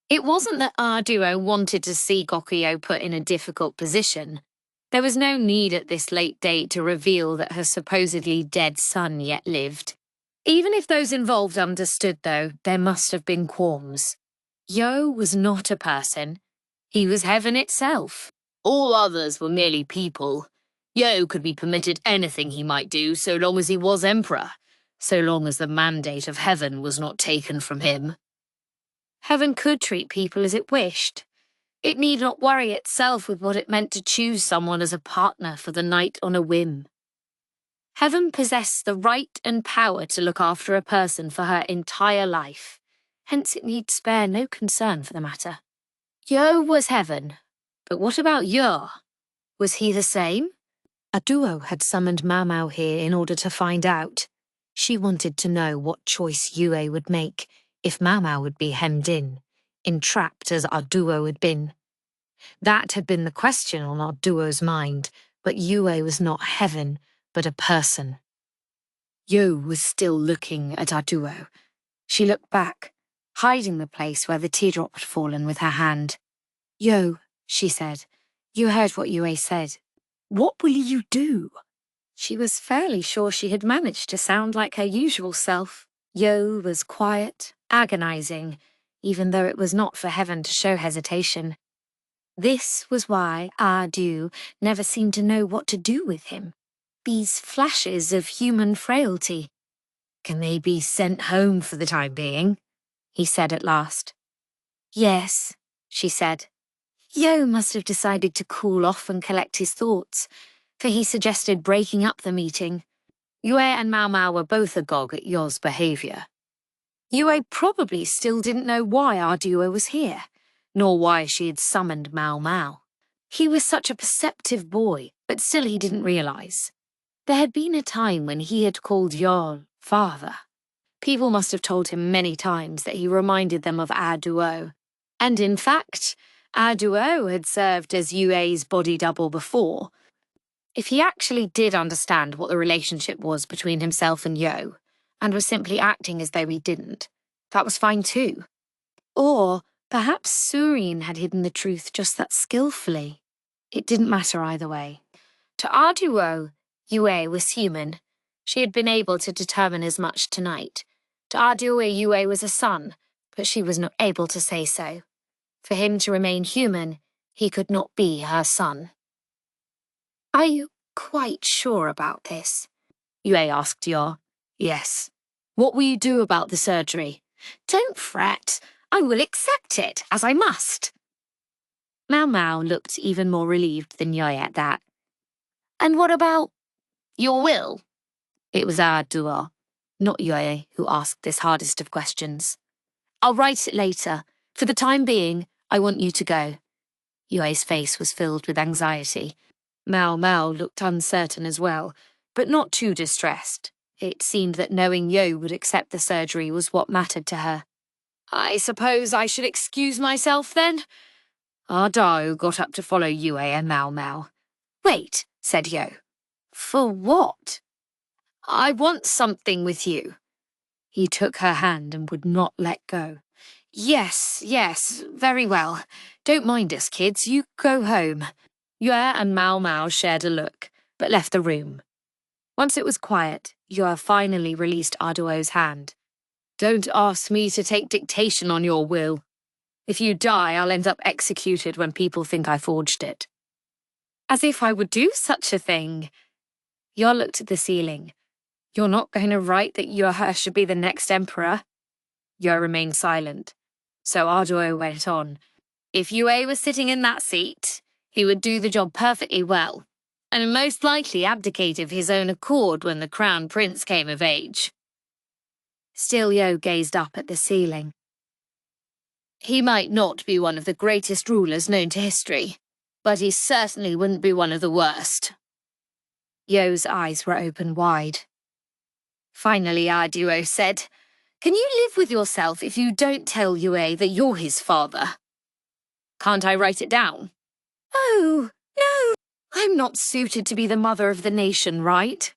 It wasn't that Gyouyoh wanted to see Gyouyoh put in a difficult position. There was no need at this late date to reveal that her supposedly dead son yet lived. Even if those involved understood, though, there must have been qualms. Gyouyoh was not a person. He was heaven itself. All others were merely people. Gyouyoh could be permitted anything he might do so long as he was emperor, so long as the mandate of heaven was not taken from him. Heaven could treat people as it wished. It need not worry itself with what it meant to choose someone as a partner for the night on a whim. Heaven possessed the right and power to look after a person for her entire life, hence it need spare no concern for the matter. Gyouyoh was heaven, but what about Gyouyoh? Was he the same? Aduo had summoned Maomao here in order to find out. She wanted to know what choice Gyouyoh would make if Maomao would be hemmed in, entrapped as Aduo had been. That had been the question on Aduo's mind, but Gyouyoh was not heaven, but a person. Gyouyoh was still looking at Aduo. She looked back, hiding the place where the teardrop had fallen with her hand. Gyouyoh, she said, you heard what Gyouyoh said. What will you do? She was fairly sure she had managed to sound like her usual self. Gyouyoh was quiet, agonizing, even though it was not for heaven to show hesitation. This was why Adu never seemed to know what to do with him. These flashes of human frailty. Can they be sent home for the time being? He said at last. Yes, she said. Gyouyoh must have decided to cool off and collect his thoughts, for he suggested breaking up the meeting. Gyouyoh and Maomao were both agog at Gyouyoh's behaviour. Gyouyoh probably still didn't know why Arduo was here, nor why she had summoned Maomao. He was such a perceptive boy, but still he didn't realise. There had been a time when he had called Gyouyoh father. People must have told him many times that he reminded them of Arduo, and in fact, Arduo had served as Gyouyoh's body double before. If he actually did understand what the relationship was between himself and Gyouyoh, and was simply acting as though he didn't, that was fine too. Or perhaps Surin had hidden the truth just that skillfully. It didn't matter either way. To Arduo, Gyouyoh was human. She had been able to determine as much tonight. To Arduo, Gyouyoh was a son, but she was not able to say so. For him to remain human, he could not be her son. Are you quite sure about this? Gyouyoh asked Gyouyoh. Yes. What will you do about the surgery? Don't fret. I will accept it, as I must. Maomao looked even more relieved than Gyouyoh at that. And what about your will? It was Arduo, not Gyouyoh, who asked this hardest of questions. I'll write it later. For the time being, I want you to go. Gyouyoh's face was filled with anxiety. Maomao looked uncertain as well, but not too distressed. It seemed that knowing Gyouyoh would accept the surgery was what mattered to her. I suppose I should excuse myself then? Dao got up to follow Gyouyoh and Maomao. Wait, said Gyouyoh. For what? I want something with you. He took her hand and would not let go. Yes, very well. Don't mind us, kids. You go home. Gyouyoh and Maomao shared a look, but left the room. Once it was quiet, Gyouyoh finally released Arduo's hand. Don't ask me to take dictation on your will. If you die, I'll end up executed when people think I forged it. As if I would do such a thing. Gyouyoh looked at the ceiling. You're not going to write that Gyouyoh should be the next emperor? Gyouyoh remained silent. So Arduo went on. If Gyouyoh was sitting in that seat, he would do the job perfectly well. and most likely abdicate of his own accord when the crown prince came of age. Still Gyouyoh gazed up at the ceiling. He might not be one of the greatest rulers known to history, but he certainly wouldn't be one of the worst. Gyouyoh's eyes were open wide. Finally, Gyouyoh said, "Can you live with yourself if you don't tell Yue that you're his father? Can't I write it down?" "Oh, no, I'm not suited to be the mother of the nation, right?"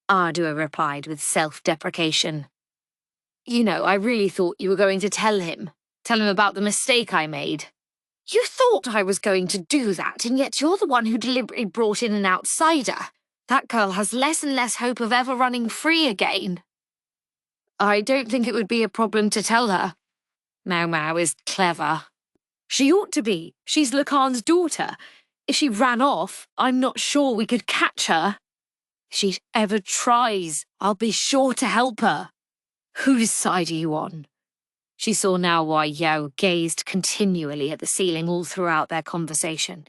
Gyouyoh replied with self-deprecation. "You know, I really thought you were going to tell him about the mistake I made." "You thought I was going to do that, and yet you're the one who deliberately brought in an outsider. That girl has less and less hope of ever running free again." "I don't think it would be a problem to tell her. Maomao is clever." "She ought to be. She's Lacan's daughter. If she ran off, I'm not sure we could catch her. If she ever tries, I'll be sure to help her." "Whose side are you on?" She saw now why Gyouyoh gazed continually at the ceiling all throughout their conversation.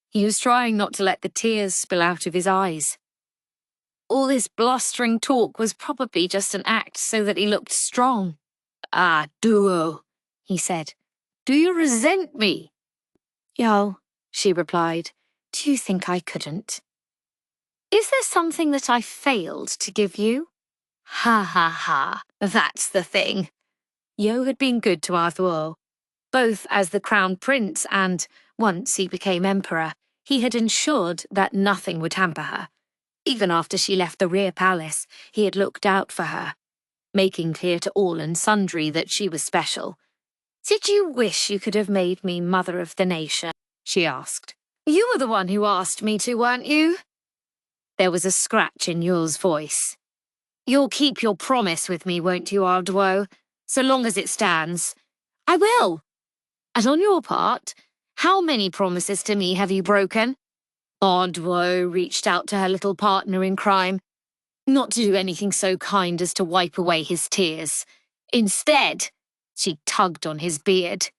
He was trying not to let the tears spill out of his eyes. All this blustering talk was probably just an act so that he looked strong. "Ah, Gyouyoh," he said. "Do you resent me?" "Gyouyoh," she replied, "do you think I couldn't? Is there something that I failed to give you?" "Ha ha ha, that's the thing." Gyouyoh had been good to Arthur, both as the crown prince and, once he became emperor, he had ensured that nothing would hamper her. Even after she left the rear palace, he had looked out for her, making clear to all and sundry that she was special. "Did you wish you could have made me mother of the nation?" she asked. "You were the one who asked me to, weren't you?" There was a scratch in Gyouyoh's voice. "You'll keep your promise with me, won't you, Gyouyoh? So long as it stands." "I will." "And on your part, how many promises to me have you broken?" Gyouyoh reached out to her little partner in crime. Not to do anything so kind as to wipe away his tears. Instead, she tugged on his beard.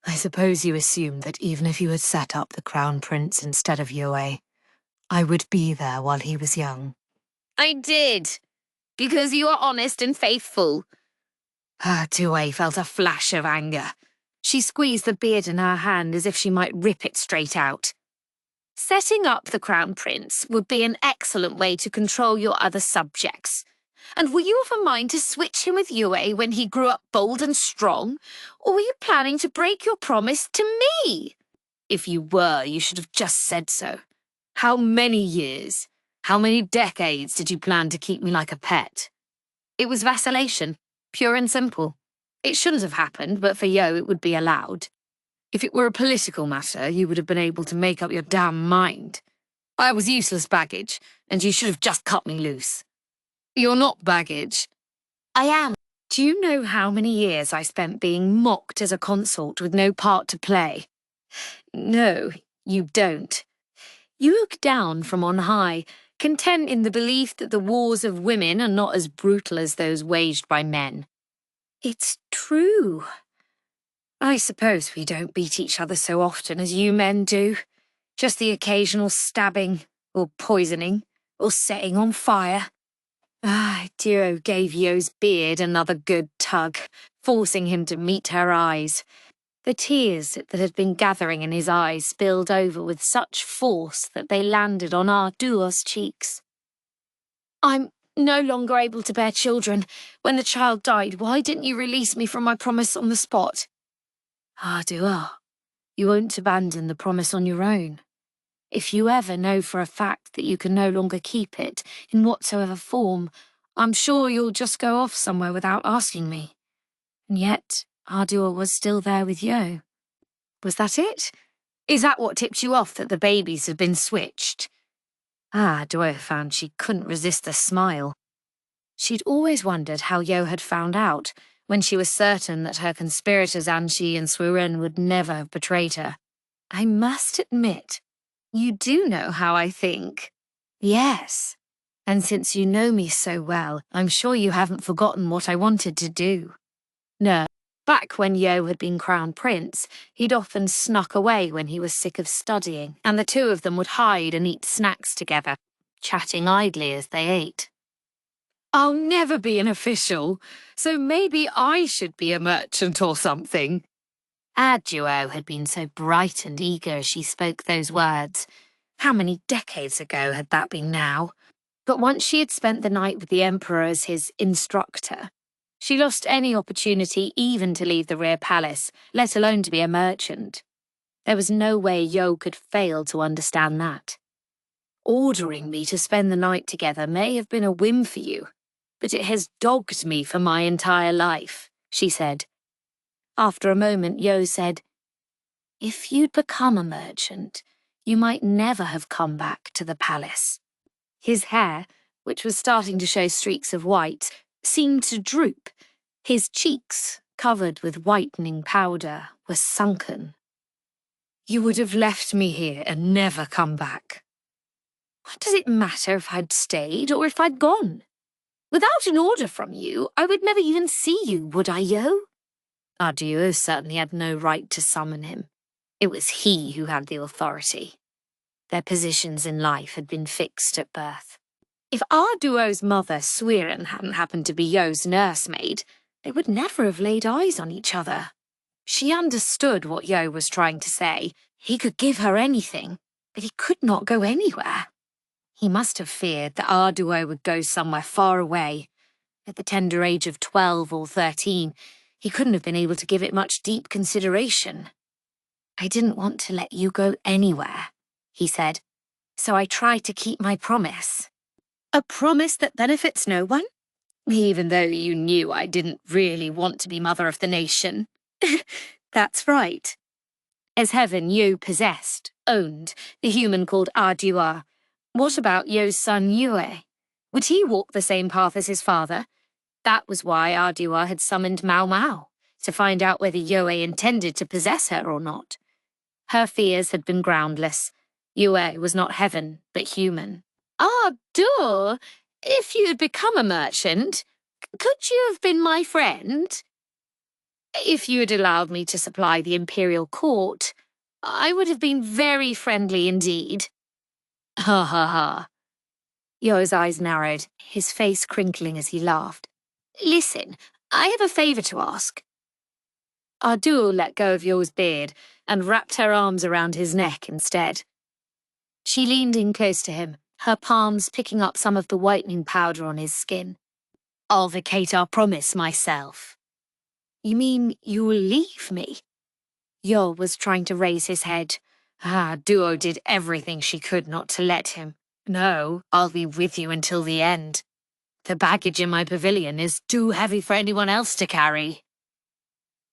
"I suppose you assumed that even if you had set up the crown prince instead of Yue, I would be there while he was young." "I did, because you are honest and faithful." Yue felt a flash of anger. She squeezed the beard in her hand as if she might rip it straight out. "Setting up the crown prince would be an excellent way to control your other subjects. And were you of a mind to switch him with Yue when he grew up bold and strong? Or were you planning to break your promise to me? If you were, you should have just said so. How many years, how many decades did you plan to keep me like a pet?" It was vacillation, pure and simple. It shouldn't have happened, but for Gyouyoh it would be allowed. If it were a political matter, you would have been able to make up your damn mind. I was useless baggage, and you should have just cut me loose. You're not baggage. I am. Do you know how many years I spent being mocked as a consort with no part to play? No, you don't. You look down from on high, content in the belief that the wars of women are not as brutal as those waged by men. It's true. I suppose we don't beat each other so often as you men do. Just the occasional stabbing, or poisoning, or setting on fire. Gyouyoh gave Gyouyoh's beard another good tug, forcing him to meet her eyes. The tears that had been gathering in his eyes spilled over with such force that they landed on Gyouyoh's cheeks. "I'm no longer able to bear children. When the child died, why didn't you release me from my promise on the spot?" "Gyouyoh, you won't abandon the promise on your own. If you ever know for a fact that you can no longer keep it, in whatsoever form, I'm sure you'll just go off somewhere without asking me." And yet, Gyouyoh was still there with Gyouyoh. Was that it? Is that what tipped you off that the babies had been switched? Gyouyoh found she couldn't resist the smile. She'd always wondered how Gyouyoh had found out, when she was certain that her conspirators Anxi and Suiren would never have betrayed her. "I must admit, you do know how I think." "Yes. And since you know me so well, I'm sure you haven't forgotten what I wanted to do." "No, Back when Gyouyoh had been crown prince, he'd often snuck away when he was sick of studying, and the two of them would hide and eat snacks together, chatting idly as they ate. I'll never be an official, so maybe I should be a merchant or something. Gyouyoh had been so bright and eager as she spoke those words. How many decades ago had that been now? But once she had spent the night with the Emperor as his instructor, she lost any opportunity even to leave the rear palace, let alone to be a merchant. There was no way Gyouyoh could fail to understand that. Ordering me to spend the night together may have been a whim for you, but it has dogged me for my entire life, she said. After a moment, Gyouyoh said, "If you'd become a merchant, you might never have come back to the palace." His hair, which was starting to show streaks of white, seemed to droop. His cheeks, covered with whitening powder, were sunken. You would have left me here and never come back. What does it matter if I'd stayed or if I'd gone? Without an order from you, I would never even see you, would I, Gyouyoh? Gyouyoh certainly had no right to summon him. It was he who had the authority. Their positions in life had been fixed at birth. If Gyouyoh's mother, Sowing, hadn't happened to be Gyouyoh's nursemaid, they would never have laid eyes on each other. She understood what Gyouyoh was trying to say. He could give her anything, but he could not go anywhere. He must have feared that Gyouyoh would go somewhere far away. At the tender age of 12 or 13, he couldn't have been able to give it much deep consideration. "I didn't want to let you go anywhere," he said, "so I tried to keep my promise." "A promise that benefits no one? Even though you knew I didn't really want to be mother of the nation." "That's right." As heaven, Gyouyoh possessed, owned, the human called Gyouyoh. What about Gyouyoh's son Yue? Would he walk the same path as his father? That was why Gyouyoh had summoned Maomao, to find out whether Yue intended to possess her or not. Her fears had been groundless. Yue was not heaven, but human. "Duh! If you had become a merchant, could you have been my friend? If you had allowed me to supply the Imperial court, I would have been very friendly indeed." Ha ha ha. Gyouyoh's eyes narrowed, his face crinkling as he laughed. "Listen, I have a favour to ask." Gyouyoh let go of Gyouyoh's beard and wrapped her arms around his neck instead. She leaned in close to him, her palms picking up some of the whitening powder on his skin. "I'll vacate our promise myself." "You mean you'll leave me?" Gyouyoh was trying to raise his head. Gyouyoh did everything she could not to let him. "No, I'll be with you until the end. The baggage in my pavilion is too heavy for anyone else to carry."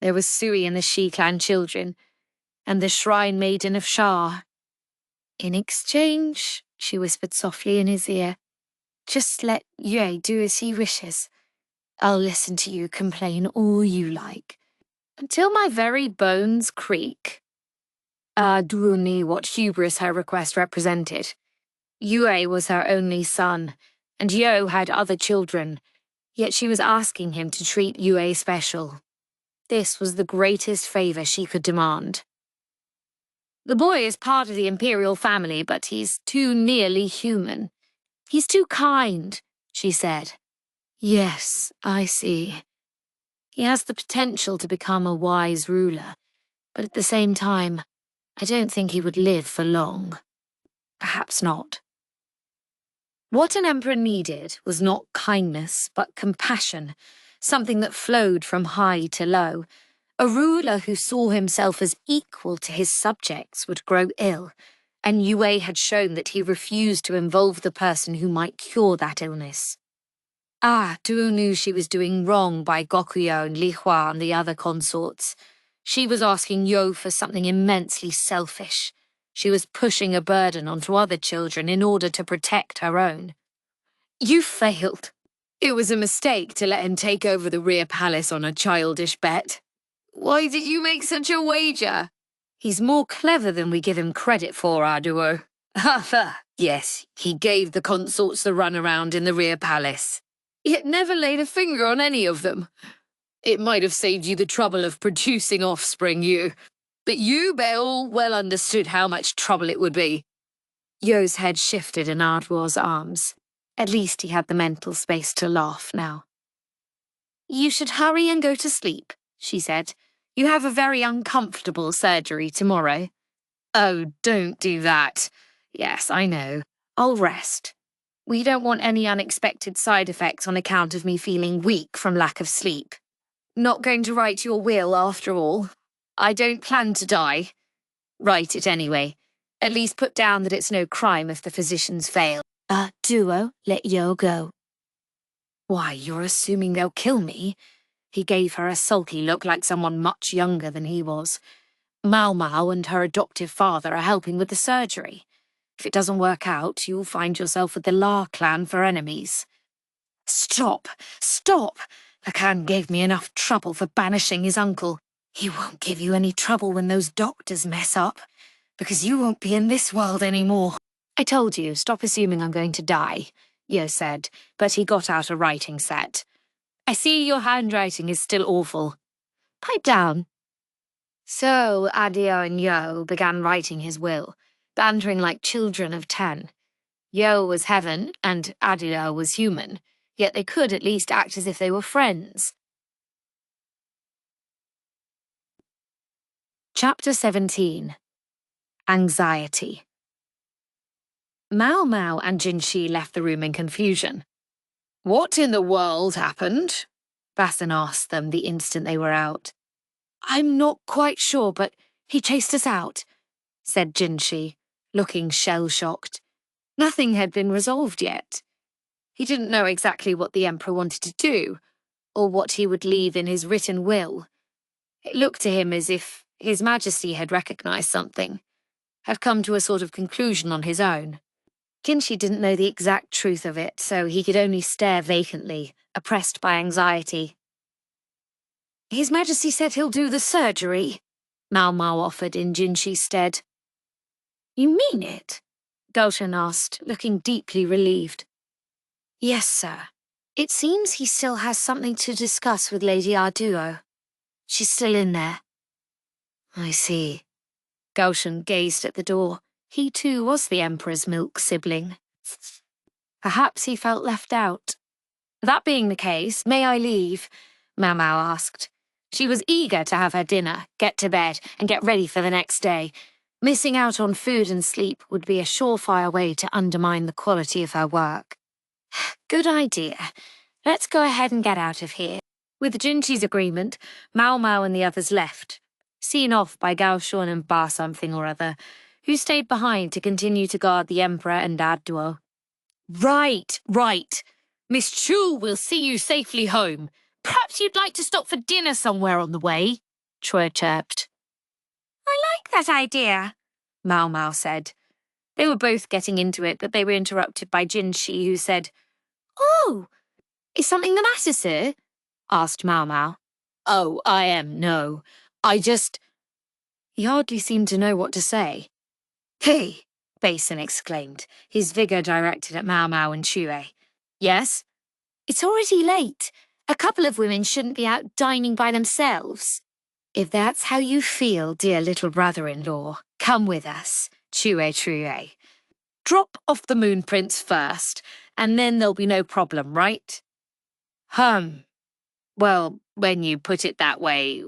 There was Sui and the Shi clan children, and the shrine maiden of Shah. "In exchange," she whispered softly in his ear, "just let Yue do as he wishes. I'll listen to you complain all you like, until my very bones creak." Gyouyoh knew what hubris her request represented. Yue was her only son, and Gyouyoh had other children, yet she was asking him to treat Yue special. This was the greatest favour she could demand. "The boy is part of the Imperial family, but he's too nearly human. He's too kind," she said. "Yes, I see. He has the potential to become a wise ruler, but at the same time, I don't think he would live for long. Perhaps not." What an emperor needed was not kindness, but compassion, something that flowed from high to low. A ruler who saw himself as equal to his subjects would grow ill, and Yue had shown that he refused to involve the person who might cure that illness. Gyouyoh knew she was doing wrong by Gyouyoh and Li Hua and the other consorts. She was asking Gyouyoh for something immensely selfish. She was pushing a burden onto other children in order to protect her own. "You failed. It was a mistake to let him take over the rear palace on a childish bet. Why did you make such a wager? He's more clever than we give him credit for, Gyouyoh." "Yes, he gave the consorts the runaround in the rear palace, yet never laid a finger on any of them. It might have saved you the trouble of producing offspring, you. But you all well understood how much trouble it would be. Yo's head shifted in Ardwar's arms. At least he had the mental space to laugh now. You should hurry and go to sleep, she said. You have a very uncomfortable surgery tomorrow. Oh, don't do that. Yes, I know. I'll rest. We don't want any unexpected side effects on account of me feeling weak from lack of sleep. Not going to write your will after all. I don't plan to die. Write it anyway. At least put down that it's no crime if the physicians fail. Gyouyoh, let Yo go. Why, you're assuming they'll kill me? He gave her a sulky look like someone much younger than he was. Maomao and her adoptive father are helping with the surgery. If it doesn't work out, you'll find yourself with the La clan for enemies. Stop! Stop! The clan gave me enough trouble for banishing his uncle. He won't give you any trouble when those doctors mess up, because you won't be in this world anymore. I told you, stop assuming I'm going to die, Yo said, but he got out a writing set. I see your handwriting is still awful. Pipe down. So Adio and Yo began writing his will, bantering like children of 10. Yo was heaven and Adio was human, yet they could at least act as if they were friends. Chapter 17. Anxiety. Maomao and Jinshi left the room in confusion. What in the world happened? Bassan asked them the instant they were out. I'm not quite sure, but he chased us out, said Jinshi, looking shell-shocked. Nothing had been resolved yet. He didn't know exactly what the Emperor wanted to do, or what he would leave in his written will. It looked to him as if His Majesty had recognized something, had come to a sort of conclusion on his own. Jinshi didn't know the exact truth of it, so he could only stare vacantly, oppressed by anxiety. His Majesty said he'll do the surgery, Maomao offered in Jinshi's stead. You mean it? Gyouyoh asked, looking deeply relieved. Yes, sir. It seems he still has something to discuss with Lady Gyouyoh. She's still in there. I see. Gyouyoh gazed at the door. He too was the Emperor's milk sibling. Perhaps he felt left out. That being the case, may I leave? Maomao asked. She was eager to have her dinner, get to bed, and get ready for the next day. Missing out on food and sleep would be a surefire way to undermine the quality of her work. Good idea. Let's go ahead and get out of here. With Jinshi's agreement, Maomao and the others left, seen off by Gyouyoh and Ba something or other, who stayed behind to continue to guard the Emperor and Ardwa. Right. Miss Chu will see you safely home. Perhaps you'd like to stop for dinner somewhere on the way, Chua chirped. I like that idea, Maomao said. They were both getting into it, but they were interrupted by Jinshi, who said, Oh, is something the matter, sir? Asked Maomao. Oh, no. He hardly seemed to know what to say. Hey, Basin exclaimed, his vigour directed at Maomao and Chue. Yes? It's already late. A couple of women shouldn't be out dining by themselves. If that's how you feel, dear little brother-in-law, come with us, Chue True. Drop off the moon prince first, and then there'll be no problem, right? Well, when you put it that way,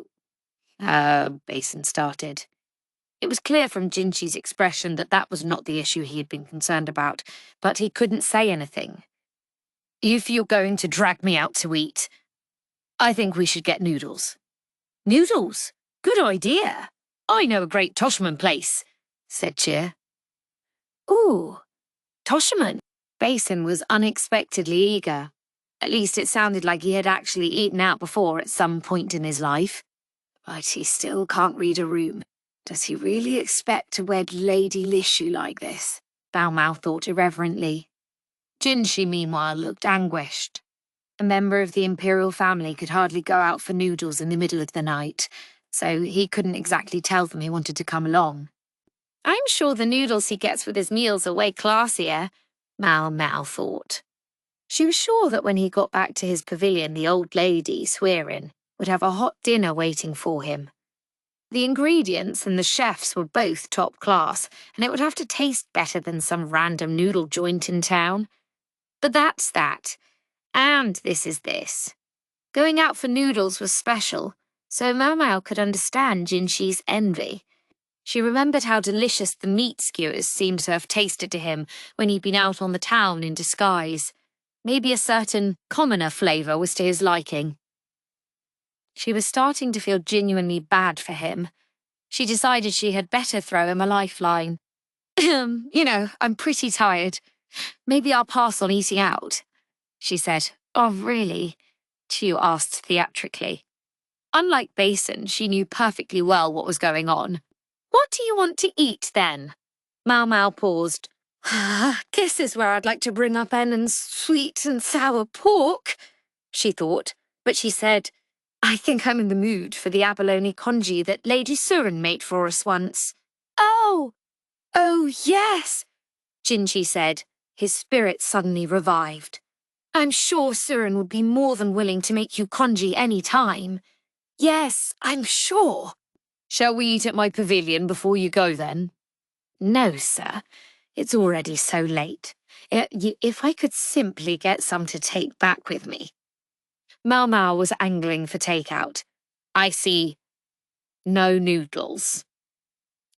Basin started. It was clear from Jinshi's expression that that was not the issue he had been concerned about, but he couldn't say anything. If you're going to drag me out to eat, I think we should get noodles. Noodles? Good idea. I know a great Toshman place, said Cheer. Ooh, Toshman. Basin was unexpectedly eager. At least it sounded like he had actually eaten out before at some point in his life. But he still can't read a room. Does he really expect to wed Lady Lishu like this? Maomao thought irreverently. Jinshi, meanwhile, looked anguished. A member of the Imperial family could hardly go out for noodles in the middle of the night, so he couldn't exactly tell them he wanted to come along. I'm sure the noodles he gets with his meals are way classier, Maomao thought. She was sure that when he got back to his pavilion, the old lady, Swearin, would have a hot dinner waiting for him. The ingredients and the chefs were both top class, and it would have to taste better than some random noodle joint in town. But that's that. And this is this. Going out for noodles was special, so Maomao could understand Jinxi's envy. She remembered how delicious the meat skewers seemed to have tasted to him when he'd been out on the town in disguise. Maybe a certain commoner flavour was to his liking. She was starting to feel genuinely bad for him. She decided she had better throw him a lifeline. I'm pretty tired. Maybe I'll pass on eating out, she said. Oh, really? Gyouyoh asked theatrically. Unlike Basin, she knew perfectly well what was going on. What do you want to eat, then? Maomao paused. This is where I'd like to bring up Ennen's sweet and sour pork, she thought, but she said, I think I'm in the mood for the abalone congee that Lady Surin made for us once. Oh, yes, Jinchi said, his spirit suddenly revived. I'm sure Surin would be more than willing to make you congee any time. Yes, I'm sure. Shall we eat at my pavilion before you go, then? No, sir. It's already so late. If I could simply get some to take back with me. Maomao was angling for takeout. I see. No noodles.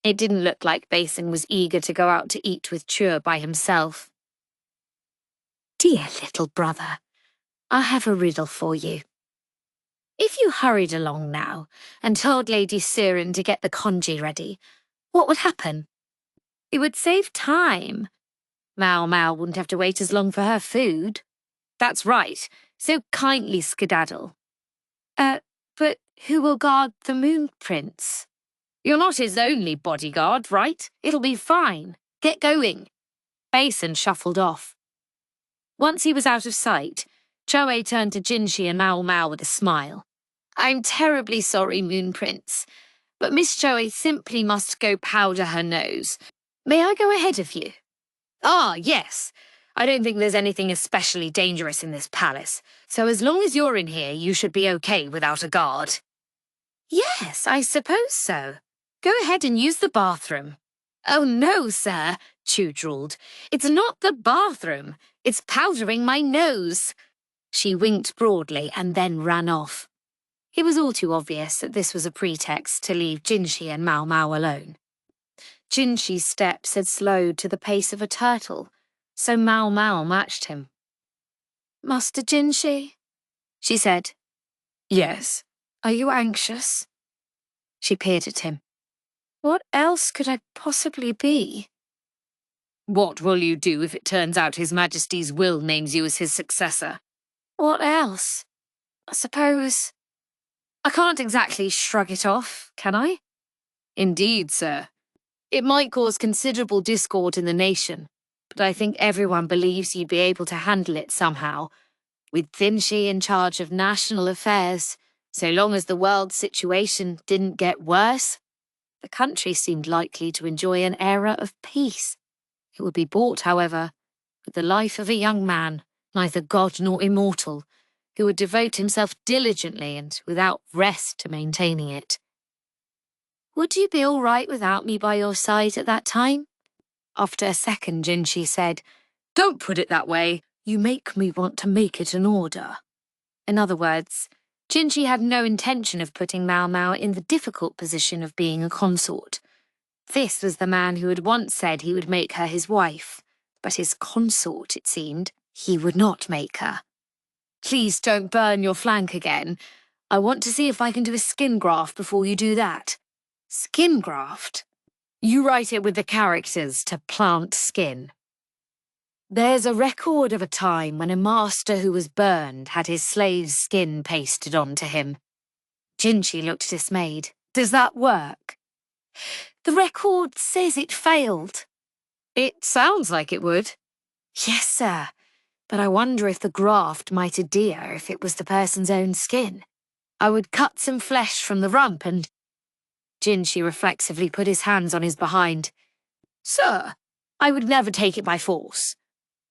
It didn't look like Basin was eager to go out to eat with Gyouyoh by himself. Dear little brother, I have a riddle for you. If you hurried along now and told Lady Surin to get the congee ready, what would happen? It would save time. Maomao wouldn't have to wait as long for her food. That's right, so kindly skedaddle. But who will guard the Moon Prince? You're not his only bodyguard, right? It'll be fine. Get going. Basin shuffled off. Once he was out of sight, Gyouyoh turned to Jinshi and Maomao with a smile. I'm terribly sorry, Moon Prince, but Miss Gyouyoh simply must go powder her nose. May I go ahead of you? Ah, yes. I don't think there's anything especially dangerous in this palace, so as long as you're in here, you should be okay without a guard. Yes, I suppose so. Go ahead and use the bathroom. Oh, no, sir, Gyouyoh drawled. It's not the bathroom. It's powdering my nose. She winked broadly and then ran off. It was all too obvious that this was a pretext to leave Jinshi and Maomao alone. Jinshi's steps had slowed to the pace of a turtle, so Maomao matched him. Master Jinshi, she said. Yes. Are you anxious? She peered at him. What else could I possibly be? What will you do if it turns out His Majesty's will names you as his successor? What else? I suppose... I can't exactly shrug it off, can I? Indeed, sir. It might cause considerable discord in the nation, but I think everyone believes you'd be able to handle it somehow. With Jinshi in charge of national affairs, so long as the world situation didn't get worse, the country seemed likely to enjoy an era of peace. It would be bought, however, with the life of a young man, neither god nor immortal, who would devote himself diligently and without rest to maintaining it. Would you be all right without me by your side at that time? After a second, Jinshi said, Don't put it that way. You make me want to make it an order. In other words, Jinshi had no intention of putting Maomao in the difficult position of being a consort. This was the man who had once said he would make her his wife, but his consort, it seemed, he would not make her. Please don't burn your flank again. I want to see if I can do a skin graft before you do that. Skin graft? You write it with the characters to plant skin. There's a record of a time when a master who was burned had his slave's skin pasted onto him. Jinshi looked dismayed. Does that work? The record says it failed. It sounds like it would. Yes, sir. But I wonder if the graft might adhere if it was the person's own skin. I would cut some flesh from the rump and... Jinshi reflexively put his hands on his behind. Sir, I would never take it by force.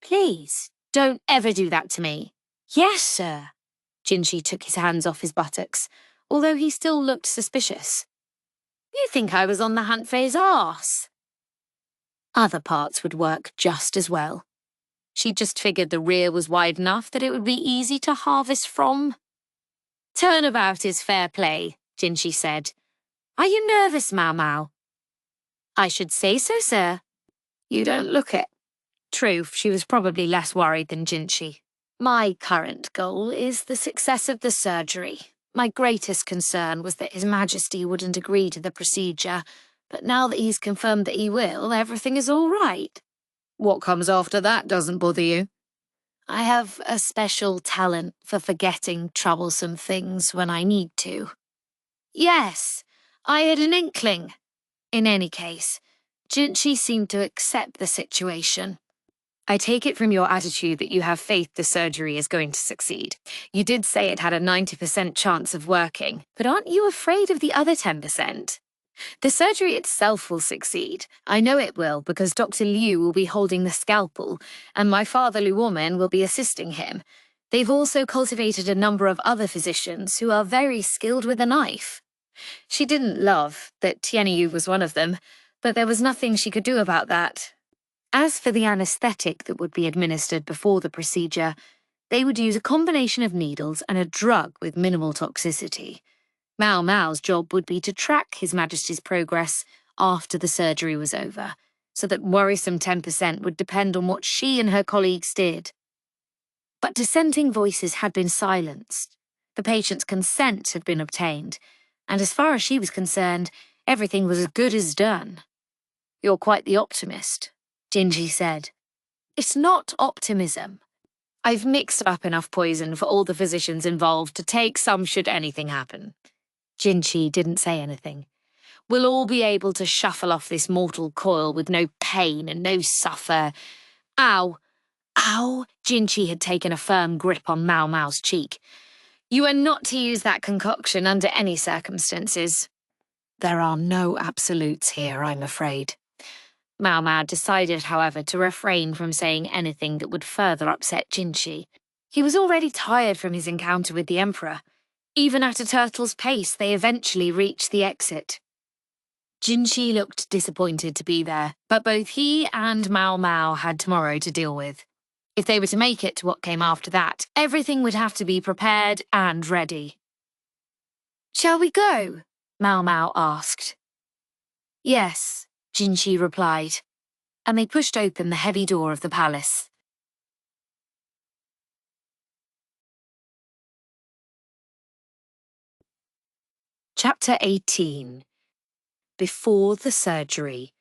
Please, don't ever do that to me. Yes, sir. Jinshi took his hands off his buttocks, although he still looked suspicious. You think I was on the hunt for his arse? Other parts would work just as well. She just figured the rear was wide enough that it would be easy to harvest from. Turnabout is fair play, Jinshi said. Are you nervous, Maomao? I should say so, sir. You don't look it. True, she was probably less worried than Jinshi. My current goal is the success of the surgery. My greatest concern was that His Majesty wouldn't agree to the procedure, but now that he's confirmed that he will, everything is all right. What comes after that doesn't bother you? I have a special talent for forgetting troublesome things when I need to. Yes, I had an inkling. In any case, Jinshi seemed to accept the situation. I take it from your attitude that you have faith the surgery is going to succeed. You did say it had a 90% chance of working, but aren't you afraid of the other 10%? The surgery itself will succeed. I know it will because Dr. Liu will be holding the scalpel, and my father Luomen will be assisting him. They've also cultivated a number of other physicians who are very skilled with a knife. She didn't love that Tianyu was one of them, but there was nothing she could do about that. As for the anesthetic that would be administered before the procedure, they would use a combination of needles and a drug with minimal toxicity. Maomao's job would be to track His Majesty's progress after the surgery was over, so that worrisome 10% would depend on what she and her colleagues did. But dissenting voices had been silenced. The patient's consent had been obtained, and as far as she was concerned, everything was as good as done. You're quite the optimist, Jinshi said. It's not optimism. I've mixed up enough poison for all the physicians involved to take some should anything happen. Jinshi didn't say anything. We'll all be able to shuffle off this mortal coil with no pain and no suffer. Ow! Ow! Jinshi had taken a firm grip on Maomao's cheek. You are not to use that concoction under any circumstances. There are no absolutes here, I'm afraid. Maomao decided, however, to refrain from saying anything that would further upset Jinshi. He was already tired from his encounter with the Emperor. Even at a turtle's pace, they eventually reached the exit. Jinshi looked disappointed to be there, but both he and Maomao had tomorrow to deal with. If they were to make it to what came after that, everything would have to be prepared and ready. Shall we go? Maomao asked. Yes, Jinshi replied, and they pushed open the heavy door of the palace. Chapter 18. Before the surgery.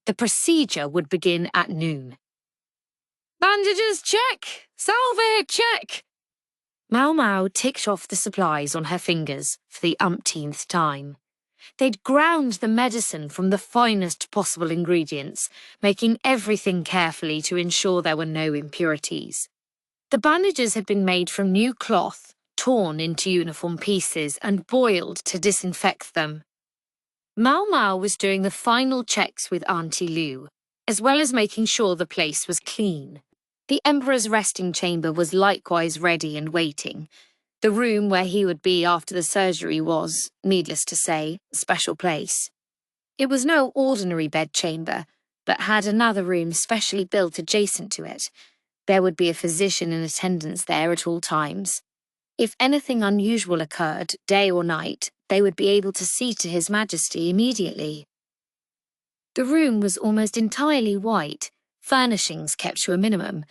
The procedure would begin at noon. Bandages, check! Salve, check! Maomao ticked off the supplies on her fingers for the umpteenth time. They'd ground the medicine from the finest possible ingredients, making everything carefully to ensure there were no impurities. The bandages had been made from new cloth, torn into uniform pieces and boiled to disinfect them. Maomao was doing the final checks with Auntie Liu, as well as making sure the place was clean. The Emperor's resting chamber was likewise ready and waiting. The room where he would be after the surgery was, needless to say, a special place. It was no ordinary bedchamber, but had another room specially built adjacent to it. There would be a physician in attendance there at all times. If anything unusual occurred, day or night, they would be able to see to His Majesty immediately. The room was almost entirely white, furnishings kept to a minimum,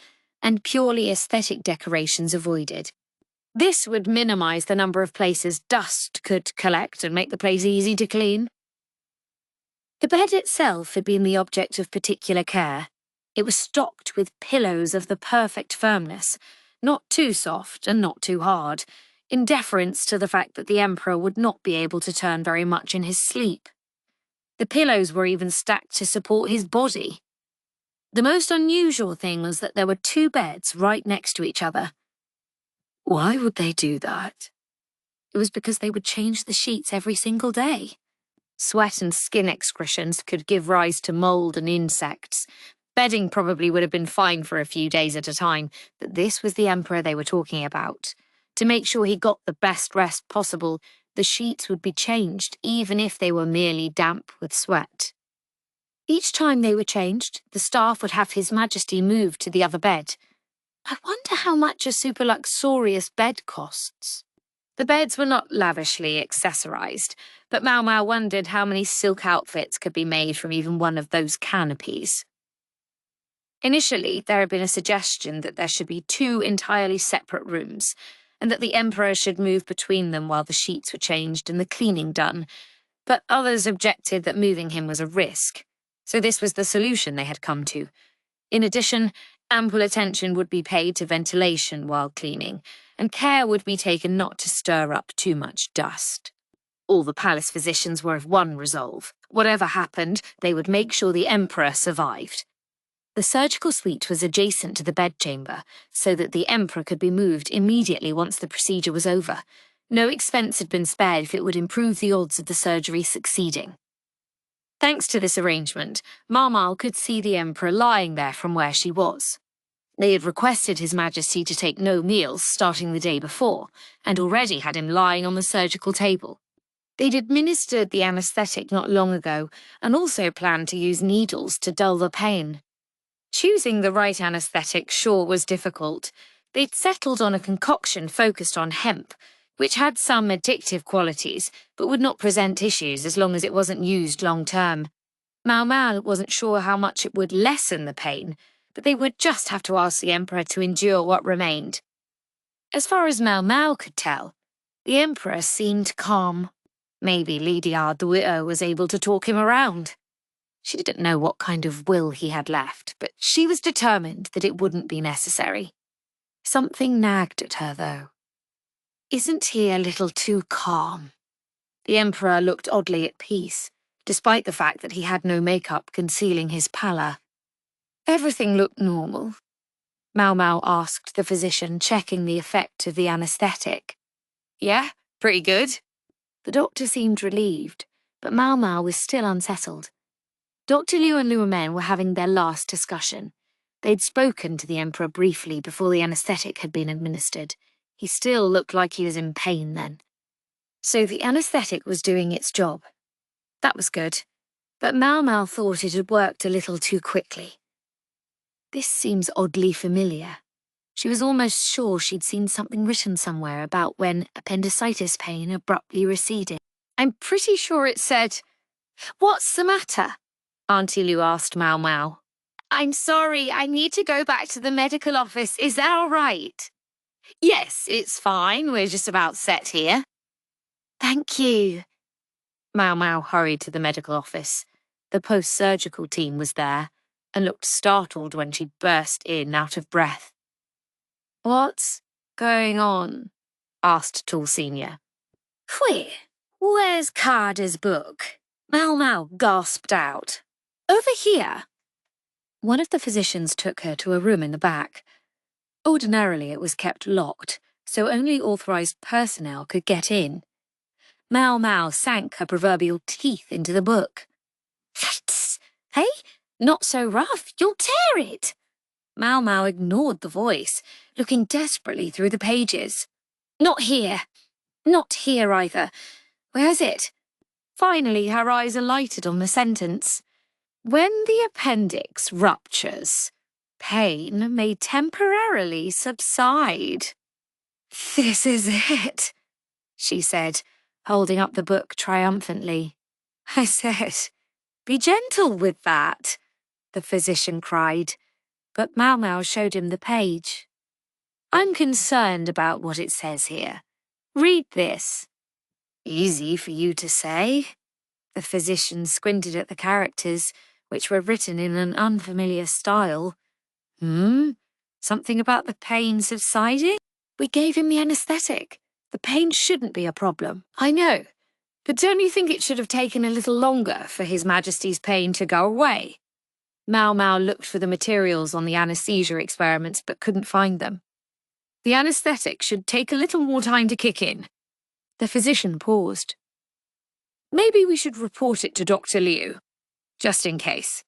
and purely aesthetic decorations avoided. This would minimize the number of places dust could collect and make the place easy to clean. The bed itself had been the object of particular care. It was stocked with pillows of the perfect firmness, not too soft and not too hard, in deference to the fact that the Emperor would not be able to turn very much in his sleep. The pillows were even stacked to support his body. The most unusual thing was that there were two beds right next to each other. Why would they do that? It was because they would change the sheets every single day. Sweat and skin excretions could give rise to mold and insects. Bedding probably would have been fine for a few days at a time, but this was the emperor they were talking about. To make sure he got the best rest possible, the sheets would be changed, even if they were merely damp with sweat. Each time they were changed, the staff would have His Majesty moved to the other bed. I wonder how much a super luxurious bed costs. The beds were not lavishly accessorized, but Maomao wondered how many silk outfits could be made from even one of those canopies. Initially, there had been a suggestion that there should be 2 entirely separate rooms, and that the emperor should move between them while the sheets were changed and the cleaning done, but others objected that moving him was a risk. So this was the solution they had come to. In addition, ample attention would be paid to ventilation while cleaning, and care would be taken not to stir up too much dust. All the palace physicians were of one resolve. Whatever happened, they would make sure the emperor survived. The surgical suite was adjacent to the bedchamber, so that the emperor could be moved immediately once the procedure was over. No expense had been spared if it would improve the odds of the surgery succeeding. Thanks to this arrangement, Maomao could see the emperor lying there from where she was. They had requested His Majesty to take no meals starting the day before, and already had him lying on the surgical table. They'd administered the anaesthetic not long ago, and also planned to use needles to dull the pain. Choosing the right anaesthetic sure was difficult. They'd settled on a concoction focused on hemp, which had some addictive qualities, but would not present issues as long as it wasn't used long-term. Maomao wasn't sure how much it would lessen the pain, but they would just have to ask the emperor to endure what remained. As far as Maomao could tell, the emperor seemed calm. Maybe Lady Gyouyoh was able to talk him around. She didn't know what kind of will he had left, but she was determined that it wouldn't be necessary. Something nagged at her, though. Isn't he a little too calm? The emperor looked oddly at peace, despite the fact that he had no makeup concealing his pallor. Everything looked normal. Maomao asked the physician, checking the effect of the anaesthetic. Yeah, pretty good. The doctor seemed relieved, but Maomao was still unsettled. Dr. Liu and Liu Men were having their last discussion. They'd spoken to the emperor briefly before the anaesthetic had been administered. He still looked like he was in pain then. So the anaesthetic was doing its job. That was good, but Maomao thought it had worked a little too quickly. This seems oddly familiar. She was almost sure she'd seen something written somewhere about when appendicitis pain abruptly receded. I'm pretty sure it said, "What's the matter?" Auntie Liu asked Maomao. I'm sorry, I need to go back to the medical office. Is that all right? Yes, it's fine. We're just about set here. Thank you. Maomao hurried to the medical office. The post-surgical team was there and looked startled when she burst in out of breath. What's going on? Asked Tall Senior. Where's Carter's book? Maomao gasped out. Over here. One of the physicians took her to a room in the back. Ordinarily, it was kept locked, so only authorized personnel could get in. Maomao sank her proverbial teeth into the book. Hey, not so rough, you'll tear it. Maomao ignored the voice, looking desperately through the pages. Not here. Not here either. Where is it? Finally, her eyes alighted on the sentence. When the appendix ruptures, pain may temporarily subside. This is it, she said, holding up the book triumphantly. I said, be gentle with that, the physician cried, but Maomao showed him the page. I'm concerned about what it says here. Read this. Easy for you to say. The physician squinted at the characters, which were written in an unfamiliar style. Something about the pain subsiding? We gave him the anaesthetic. The pain shouldn't be a problem. I know, but don't you think it should have taken a little longer for His Majesty's pain to go away? Maomao looked for the materials on the anesthesia experiments but couldn't find them. The anaesthetic should take a little more time to kick in. The physician paused. Maybe we should report it to Dr. Liu, just in case.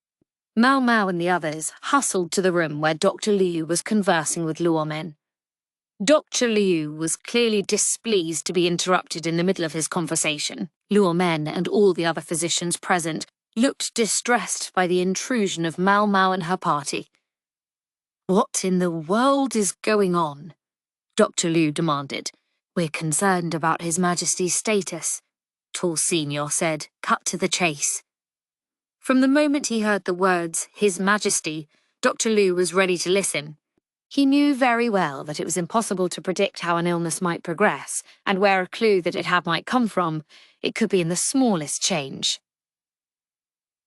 Maomao and the others hustled to the room where Dr. Liu was conversing with Luomen. Dr. Liu was clearly displeased to be interrupted in the middle of his conversation. Luomen and all the other physicians present looked distressed by the intrusion of Maomao and her party. "What in the world is going on?" Dr. Liu demanded. "We're concerned about His Majesty's status," Tall Senior said, cut to the chase. From the moment he heard the words, His Majesty, Dr. Liu was ready to listen. He knew very well that it was impossible to predict how an illness might progress, and where a clue that it had might come from. It could be in the smallest change.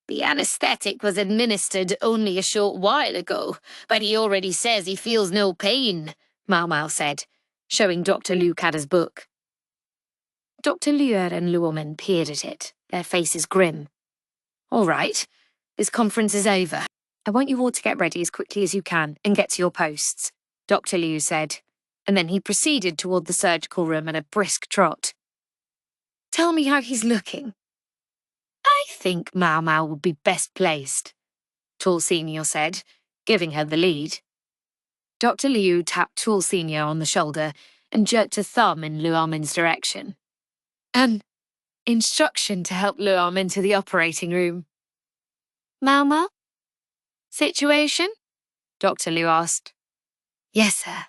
"The anesthetic was administered only a short while ago, but he already says he feels no pain," Maomao said, showing Dr. Liu Kada's book. Dr. Liu and Luomen peered at it, their faces grim. "All right, this conference is over. I want you all to get ready as quickly as you can and get to your posts," Dr. Liu said, and then he proceeded toward the surgical room at a brisk trot. "Tell me how he's looking." "I think Maomao would be best placed," Tall Senior said, giving her the lead. Dr. Liu tapped Tall Senior on the shoulder and jerked a thumb in Luomen's direction. "An instruction to help Luom into the operating room." "Maomao? Situation?" Dr. Liu asked. "Yes, sir."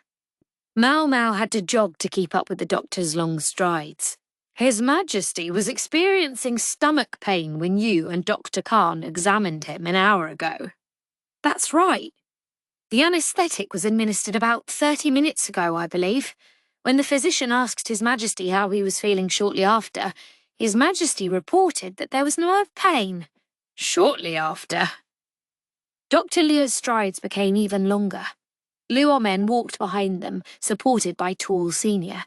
Maomao had to jog to keep up with the doctor's long strides. His Majesty was experiencing stomach pain when you and Dr. Khan examined him an hour ago. "That's right. The anaesthetic was administered about 30 minutes ago, I believe. When the physician asked His Majesty how he was feeling shortly after, His Majesty reported that there was no pain." "Shortly after?" Dr. Liu's strides became even longer. Luomen walked behind them, supported by Tall Senior.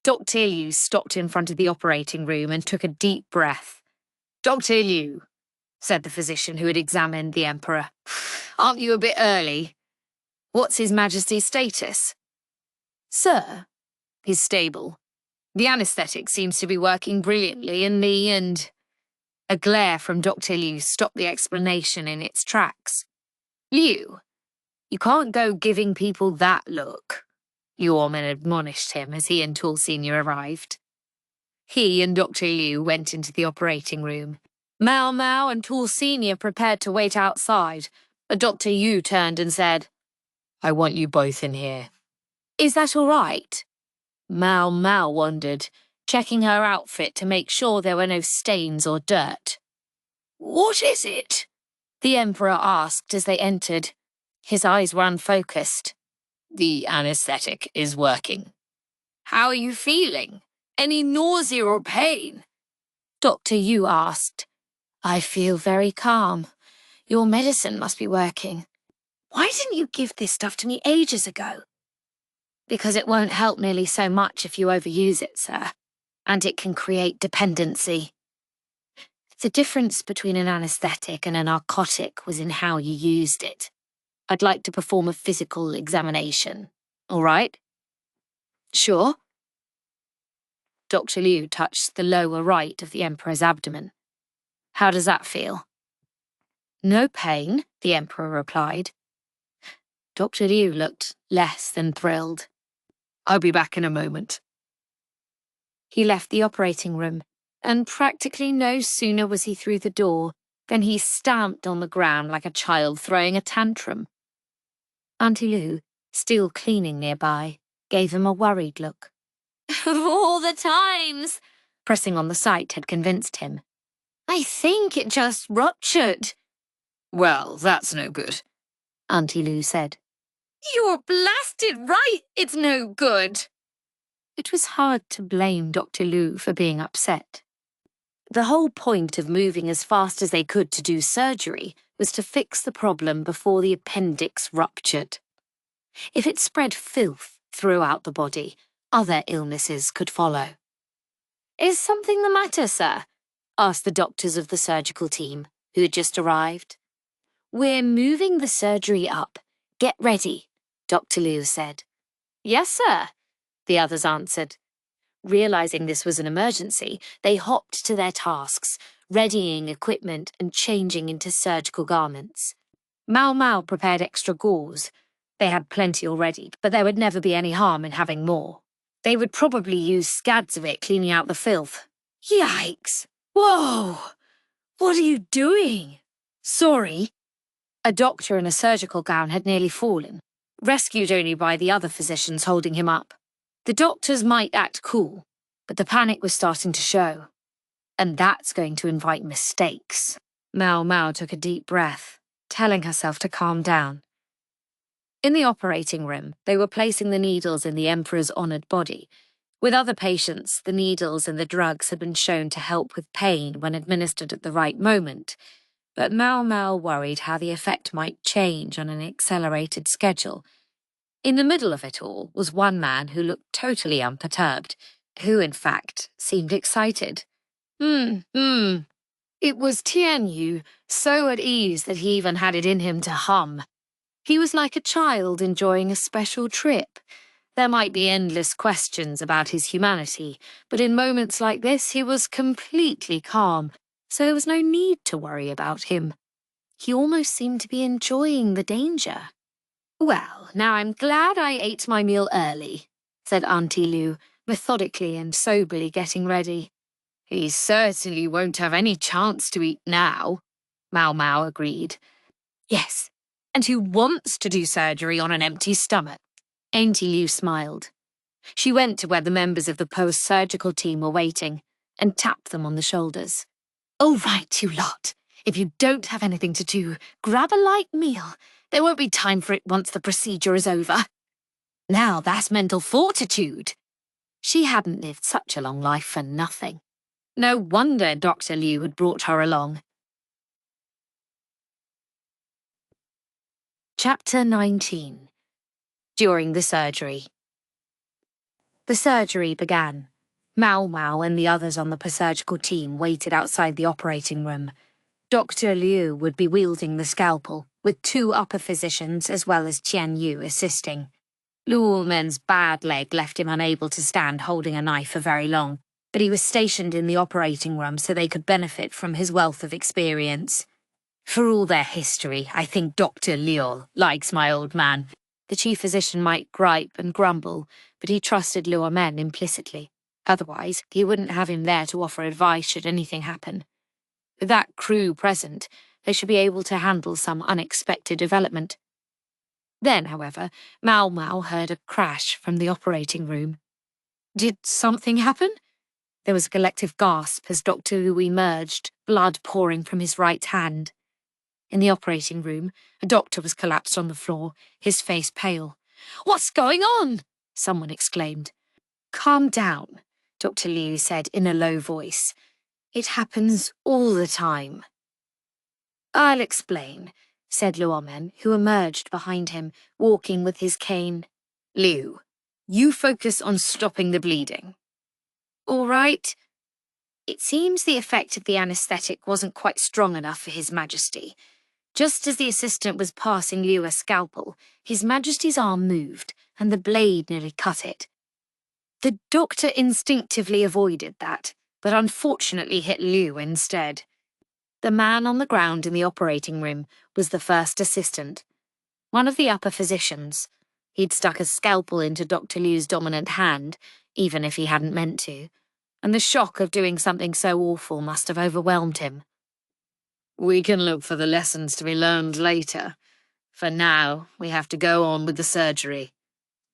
Dr. Liu stopped in front of the operating room and took a deep breath. "Dr. Liu," said the physician who had examined the Emperor, "aren't you a bit early? What's His Majesty's status?" "Sir, he's stable. The anaesthetic seems to be working brilliantly and a glare from Dr. Liu stopped the explanation in its tracks. "Liu, you can't go giving people that look," Yuorman admonished him as he and Tall Senior arrived. He and Dr. Liu went into the operating room. Maomao and Tall Senior prepared to wait outside, but Dr. Yu turned and said, "I want you both in here." "Is that all right?" Maomao wondered, checking her outfit to make sure there were no stains or dirt. "What is it?" the Emperor asked as they entered. His eyes were unfocused. "The anesthetic is working." "How are you feeling? Any nausea or pain?" Dr. Yu asked. "I feel very calm. Your medicine must be working. Why didn't you give this stuff to me ages ago?" "Because it won't help nearly so much if you overuse it, sir. And it can create dependency." The difference between an anesthetic and a narcotic was in how you used it. "I'd like to perform a physical examination. All right?" "Sure." Dr. Liu touched the lower right of the Emperor's abdomen. "How does that feel?" "No pain," the Emperor replied. Dr. Liu looked less than thrilled. "I'll be back in a moment." He left the operating room, and practically no sooner was he through the door than he stamped on the ground like a child throwing a tantrum. Auntie Lou, still cleaning nearby, gave him a worried look. "Of all the times," pressing on the site had convinced him. "I think it just ruptured." "Well, that's no good," Auntie Lou said. "You're blasted right, it's no good." It was hard to blame Dr. Liu for being upset. The whole point of moving as fast as they could to do surgery was to fix the problem before the appendix ruptured. If it spread filth throughout the body, other illnesses could follow. "Is something the matter, sir?" asked the doctors of the surgical team, who had just arrived. "We're moving the surgery up. Get ready," Dr. Liu said. "Yes, sir," the others answered. Realizing this was an emergency, they hopped to their tasks, readying equipment and changing into surgical garments. Maomao prepared extra gauze. They had plenty already, but there would never be any harm in having more. They would probably use scads of it cleaning out the filth. Yikes! Whoa! What are you doing? Sorry. A doctor in a surgical gown had nearly fallen, rescued only by the other physicians holding him up. The doctors might act cool, but the panic was starting to show. And that's going to invite mistakes. Maomao took a deep breath, telling herself to calm down. In the operating room, they were placing the needles in the Emperor's honoured body. With other patients, the needles and the drugs had been shown to help with pain when administered at the right moment, but Maomao worried how the effect might change on an accelerated schedule. In the middle of it all was one man who looked totally unperturbed, who, in fact, seemed excited. It was Tianyu, so at ease that he even had it in him to hum. He was like a child enjoying a special trip. There might be endless questions about his humanity, but in moments like this he was completely calm, so there was no need to worry about him. He almost seemed to be enjoying the danger. Well, now I'm glad I ate my meal early, said Auntie Liu, methodically and soberly getting ready. He certainly won't have any chance to eat now, Maomao agreed. Yes, and who wants to do surgery on an empty stomach? Auntie Liu smiled. She went to where the members of the post-surgical team were waiting and tapped them on the shoulders. All right, you lot. If you don't have anything to do, grab a light meal. There won't be time for it once the procedure is over. Now that's mental fortitude. She hadn't lived such a long life for nothing. No wonder Dr. Liu had brought her along. Chapter 19. During the surgery. The surgery began. Maomao and the others on the post-surgical team waited outside the operating room. Dr. Liu would be wielding the scalpel, with 2 upper physicians as well as Tianyu assisting. Luo Men's bad leg left him unable to stand holding a knife for very long, but he was stationed in the operating room so they could benefit from his wealth of experience. For all their history, I think Dr. Liu likes my old man. The chief physician might gripe and grumble, but he trusted Luo Men implicitly. Otherwise, he wouldn't have him there to offer advice should anything happen. With that crew present, they should be able to handle some unexpected development. Then, however, Maomao heard a crash from the operating room. Did something happen? There was a collective gasp as Dr. Liu emerged, blood pouring from his right hand. In the operating room, a doctor was collapsed on the floor, his face pale. What's going on? Someone exclaimed. Calm down, Dr. Liu said in a low voice. It happens all the time. I'll explain, said Luomen, who emerged behind him, walking with his cane. Liu, you focus on stopping the bleeding. All right. It seems the effect of the anaesthetic wasn't quite strong enough for His Majesty. Just as the assistant was passing Liu a scalpel, His Majesty's arm moved, and the blade nearly cut it. The doctor instinctively avoided that, but unfortunately hit Liu instead. The man on the ground in the operating room was the first assistant, one of the upper physicians. He'd stuck a scalpel into Dr. Liu's dominant hand, even if he hadn't meant to, and the shock of doing something so awful must have overwhelmed him. We can look for the lessons to be learned later. For now, we have to go on with the surgery,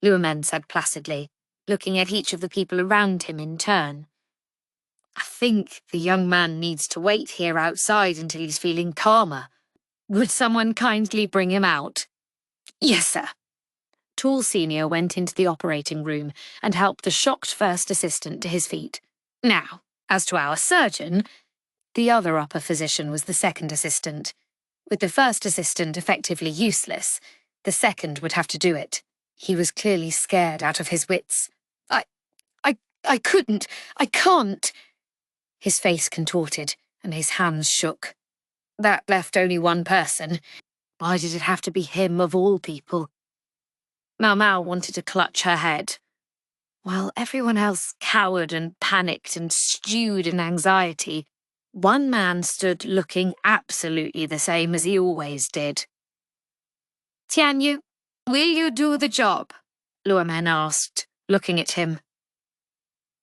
Luomen said placidly, looking at each of the people around him in turn. I think the young man needs to wait here outside until he's feeling calmer. Would someone kindly bring him out? Yes, sir. Tall Senior went into the operating room and helped the shocked first assistant to his feet. Now, as to our surgeon, the other upper physician was the second assistant. With the first assistant effectively useless, the second would have to do it. He was clearly scared out of his wits. I couldn't. I can't. His face contorted, and his hands shook. That left only one person. Why did it have to be him of all people? Maomao wanted to clutch her head. While everyone else cowered and panicked and stewed in anxiety, one man stood looking absolutely the same as he always did. Tianyu, will you do the job? Luomen asked, looking at him.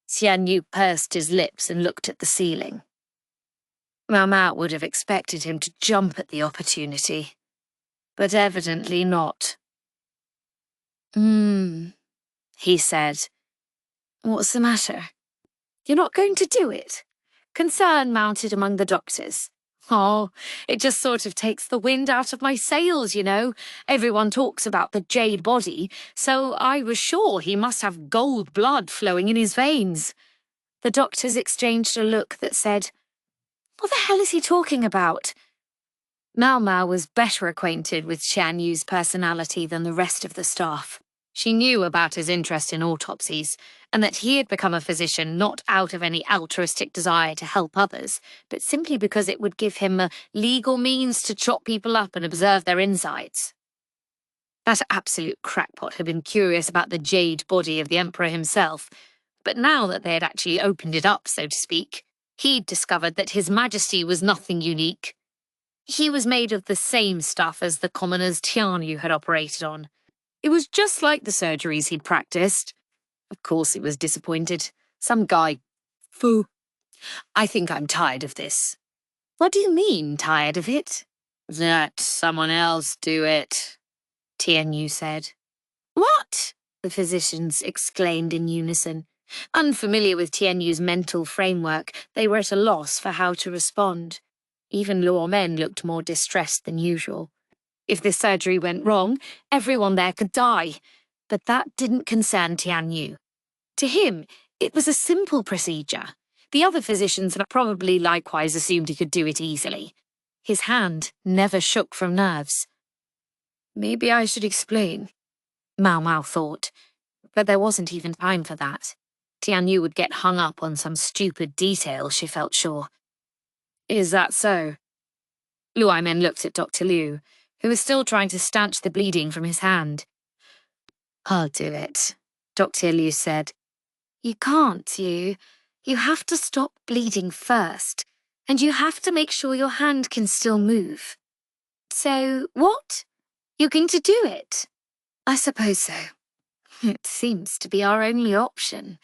Tianyu pursed his lips and looked at the ceiling. Maomao would have expected him to jump at the opportunity, but evidently not. He said. What's the matter? You're not going to do it? Concern mounted among the doctors. Oh, it just sort of takes the wind out of my sails, you know. Everyone talks about the jade body, so I was sure he must have gold blood flowing in his veins. The doctors exchanged a look that said, What the hell is he talking about? Maomao was better acquainted with Qian Yu's personality than the rest of the staff. She knew about his interest in autopsies, and that he had become a physician not out of any altruistic desire to help others, but simply because it would give him a legal means to chop people up and observe their insides. That absolute crackpot had been curious about the jade body of the Emperor himself, but now that they had actually opened it up, so to speak, he'd discovered that His Majesty was nothing unique. He was made of the same stuff as the commoners Tianyu had operated on. It was just like the surgeries he'd practiced. Of course he was disappointed. Some guy. Foo. I think I'm tired of this. What do you mean, tired of it? Let someone else do it, Tianyu said. What? The physicians exclaimed in unison. Unfamiliar with Tianyu's mental framework, they were at a loss for how to respond. Even Luomen looked more distressed than usual. If this surgery went wrong, everyone there could die. But that didn't concern Tianyu. To him, it was a simple procedure. The other physicians had probably likewise assumed he could do it easily. His hand never shook from nerves. Maybe I should explain, Maomao thought. But there wasn't even time for that. Tianyu would get hung up on some stupid detail, she felt sure. Is that so? Luomen looked at Dr. Liu, who was still trying to stanch the bleeding from his hand. I'll do it, Dr. Liu said. You can't, you. You have to stop bleeding first, and you have to make sure your hand can still move. So, what? You're going to do it? I suppose so. It seems to be our only option.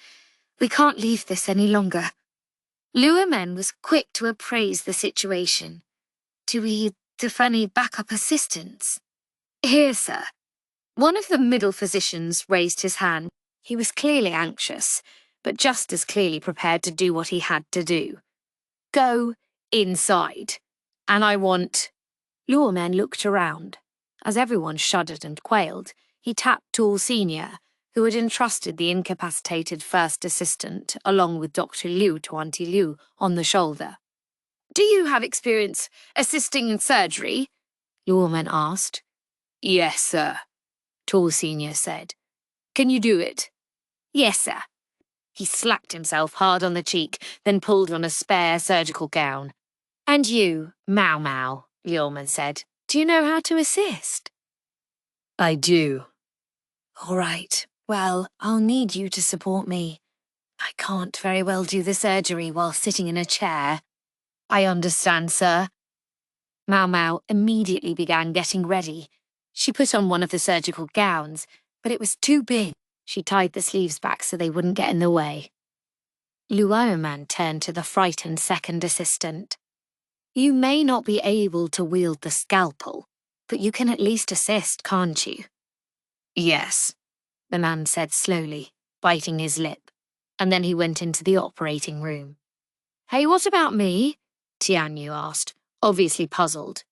We can't leave this any longer. Luomen was quick to appraise the situation. Do we funny backup assistance? Here, sir. One of the middle physicians raised his hand. He was clearly anxious, but just as clearly prepared to do what he had to do. Go inside. And I want... Luomen looked around. As everyone shuddered and quailed, he tapped Tall Senior, who had entrusted the incapacitated first assistant, along with Dr. Liu to Auntie Liu, on the shoulder. Do you have experience assisting in surgery? Luomen asked. Yes, sir, Tall Senior said. Can you do it? Yes, sir. He slapped himself hard on the cheek, then pulled on a spare surgical gown. And you, Maomao, Luomen said, do you know how to assist? I do. All right. Well, I'll need you to support me. I can't very well do the surgery while sitting in a chair. I understand, sir. Maomao immediately began getting ready. She put on one of the surgical gowns, but it was too big. She tied the sleeves back so they wouldn't get in the way. Luomen turned to the frightened second assistant. You may not be able to wield the scalpel, but you can at least assist, can't you? Yes, the man said slowly, biting his lip, and then he went into the operating room. Hey, what about me? Tianyu asked, obviously puzzled.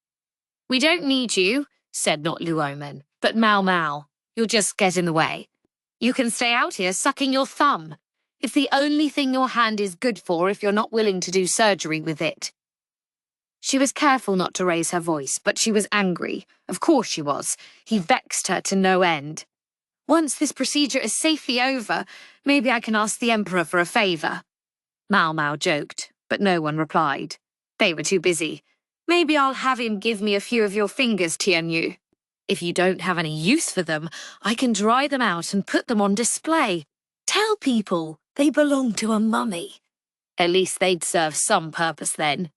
We don't need you, said not Luomen, but Maomao. You'll just get in the way. You can stay out here sucking your thumb. It's the only thing your hand is good for if you're not willing to do surgery with it. She was careful not to raise her voice, but she was angry. Of course she was. He vexed her to no end. Once this procedure is safely over, maybe I can ask the Emperor for a favour. Maomao joked, but no one replied. They were too busy. Maybe I'll have him give me a few of your fingers, Tianyu. If you don't have any use for them, I can dry them out and put them on display. Tell people they belong to a mummy. At least they'd serve some purpose then.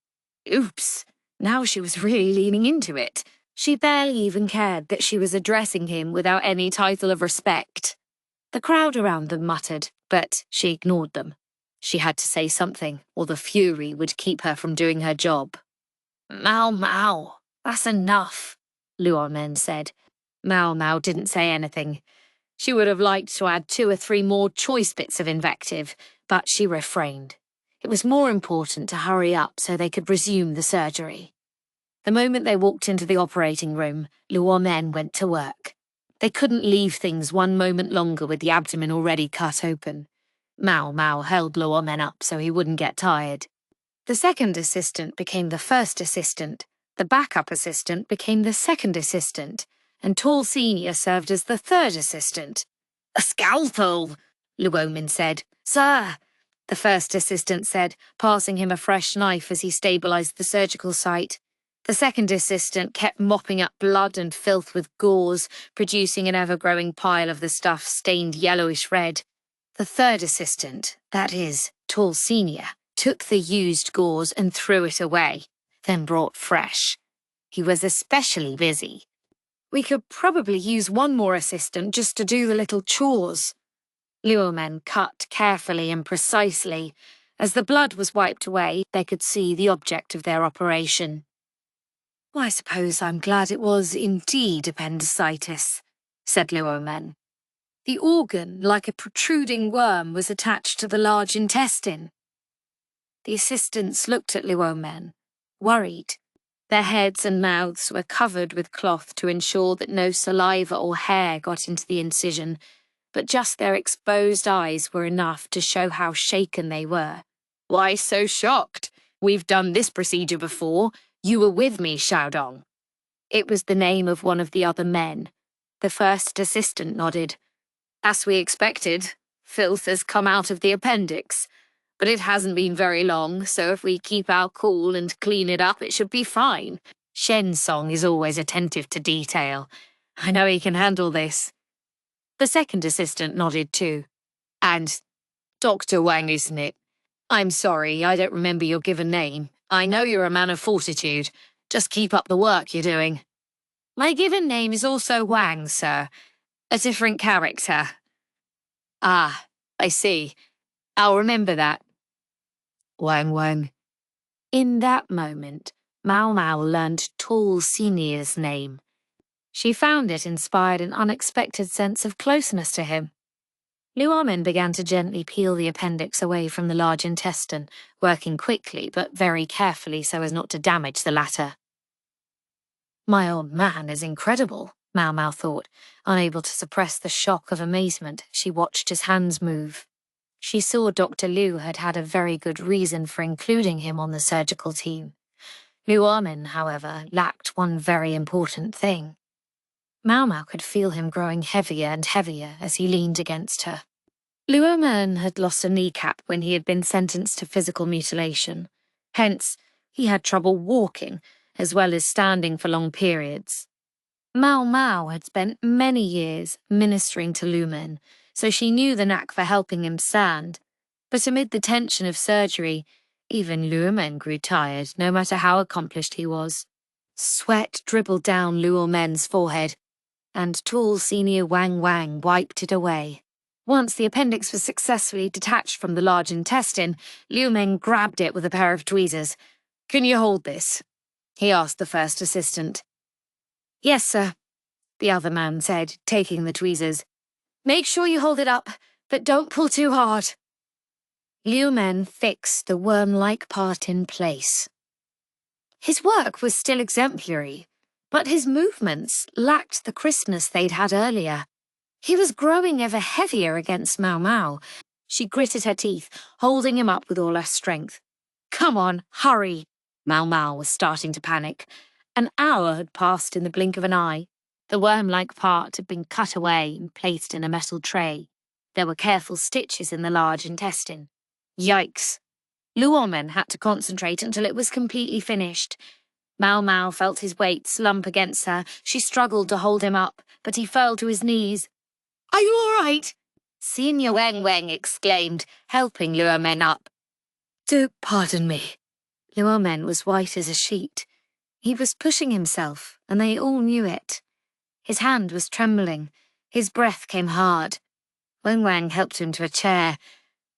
Oops, now she was really leaning into it. She barely even cared that she was addressing him without any title of respect. The crowd around them muttered, but she ignored them. She had to say something, or the fury would keep her from doing her job. Maomao, that's enough, Luomen said. Maomao didn't say anything. She would have liked to add 2 or 3 more choice bits of invective, but she refrained. It was more important to hurry up so they could resume the surgery. The moment they walked into the operating room, Luomen went to work. They couldn't leave things one moment longer with the abdomen already cut open. Maomao held Luomen up so he wouldn't get tired. The second assistant became the first assistant, the backup assistant became the second assistant, and Tall Senior served as the third assistant. A scalpel, Luomen said. Sir, the first assistant said, passing him a fresh knife as he stabilized the surgical site. The second assistant kept mopping up blood and filth with gauze, producing an ever-growing pile of the stuff stained yellowish red. The third assistant, that is, Tall Senior, took the used gauze and threw it away, then brought fresh. He was especially busy. We could probably use one more assistant just to do the little chores. Luomen cut carefully and precisely. As the blood was wiped away, they could see the object of their operation. I suppose I'm glad it was indeed appendicitis, said Luomen. The organ, like a protruding worm, was attached to the large intestine. The assistants looked at Luomen, worried. Their heads and mouths were covered with cloth to ensure that no saliva or hair got into the incision, but just their exposed eyes were enough to show how shaken they were. Why so shocked? We've done this procedure before. You were with me, Xiaodong. It was the name of one of the other men. The first assistant nodded. As we expected, filth has come out of the appendix. But it hasn't been very long, so if we keep our cool and clean it up, it should be fine. Shen Song is always attentive to detail. I know he can handle this. The second assistant nodded too. And Dr. Wang, isn't it? I'm sorry, I don't remember your given name. I know you're a man of fortitude. Just keep up the work you're doing. My given name is also Wang, sir. A different character. Ah, I see. I'll remember that. Wang. In that moment, Maomao learned Tall Senior's name. She found it inspired an unexpected sense of closeness to him. Luomen began to gently peel the appendix away from the large intestine, working quickly but very carefully so as not to damage the latter. My old man is incredible, Maomao thought, unable to suppress the shock of amazement. She watched his hands move. She saw Dr. Liu had had a very good reason for including him on the surgical team. Luomen, however, lacked one very important thing. Maomao could feel him growing heavier and heavier as he leaned against her. Luomen had lost a kneecap when he had been sentenced to physical mutilation. Hence, he had trouble walking, as well as standing for long periods. Maomao had spent many years ministering to Luomen, so she knew the knack for helping him stand. But amid the tension of surgery, even Luomen grew tired, no matter how accomplished he was. Sweat dribbled down Luomen's forehead, and Tall Senior Wang wiped it away. Once the appendix was successfully detached from the large intestine, Luomen grabbed it with a pair of tweezers. Can you hold this? He asked the first assistant. Yes, sir, the other man said, taking the tweezers. Make sure you hold it up, but don't pull too hard. Luomen fixed the worm-like part in place. His work was still exemplary, but his movements lacked the crispness they'd had earlier. He was growing ever heavier against Maomao. She gritted her teeth, holding him up with all her strength. Come on, hurry. Maomao was starting to panic. An hour had passed in the blink of an eye. The worm-like part had been cut away and placed in a metal tray. There were careful stitches in the large intestine. Yikes. Luomen had to concentrate until it was completely finished. Maomao felt his weight slump against her. She struggled to hold him up, but he fell to his knees. Are you all right? Senior Wang exclaimed, helping Luomen up. Do pardon me. Luomen was white as a sheet. He was pushing himself, and they all knew it. His hand was trembling. His breath came hard. Wang Wang helped him to a chair,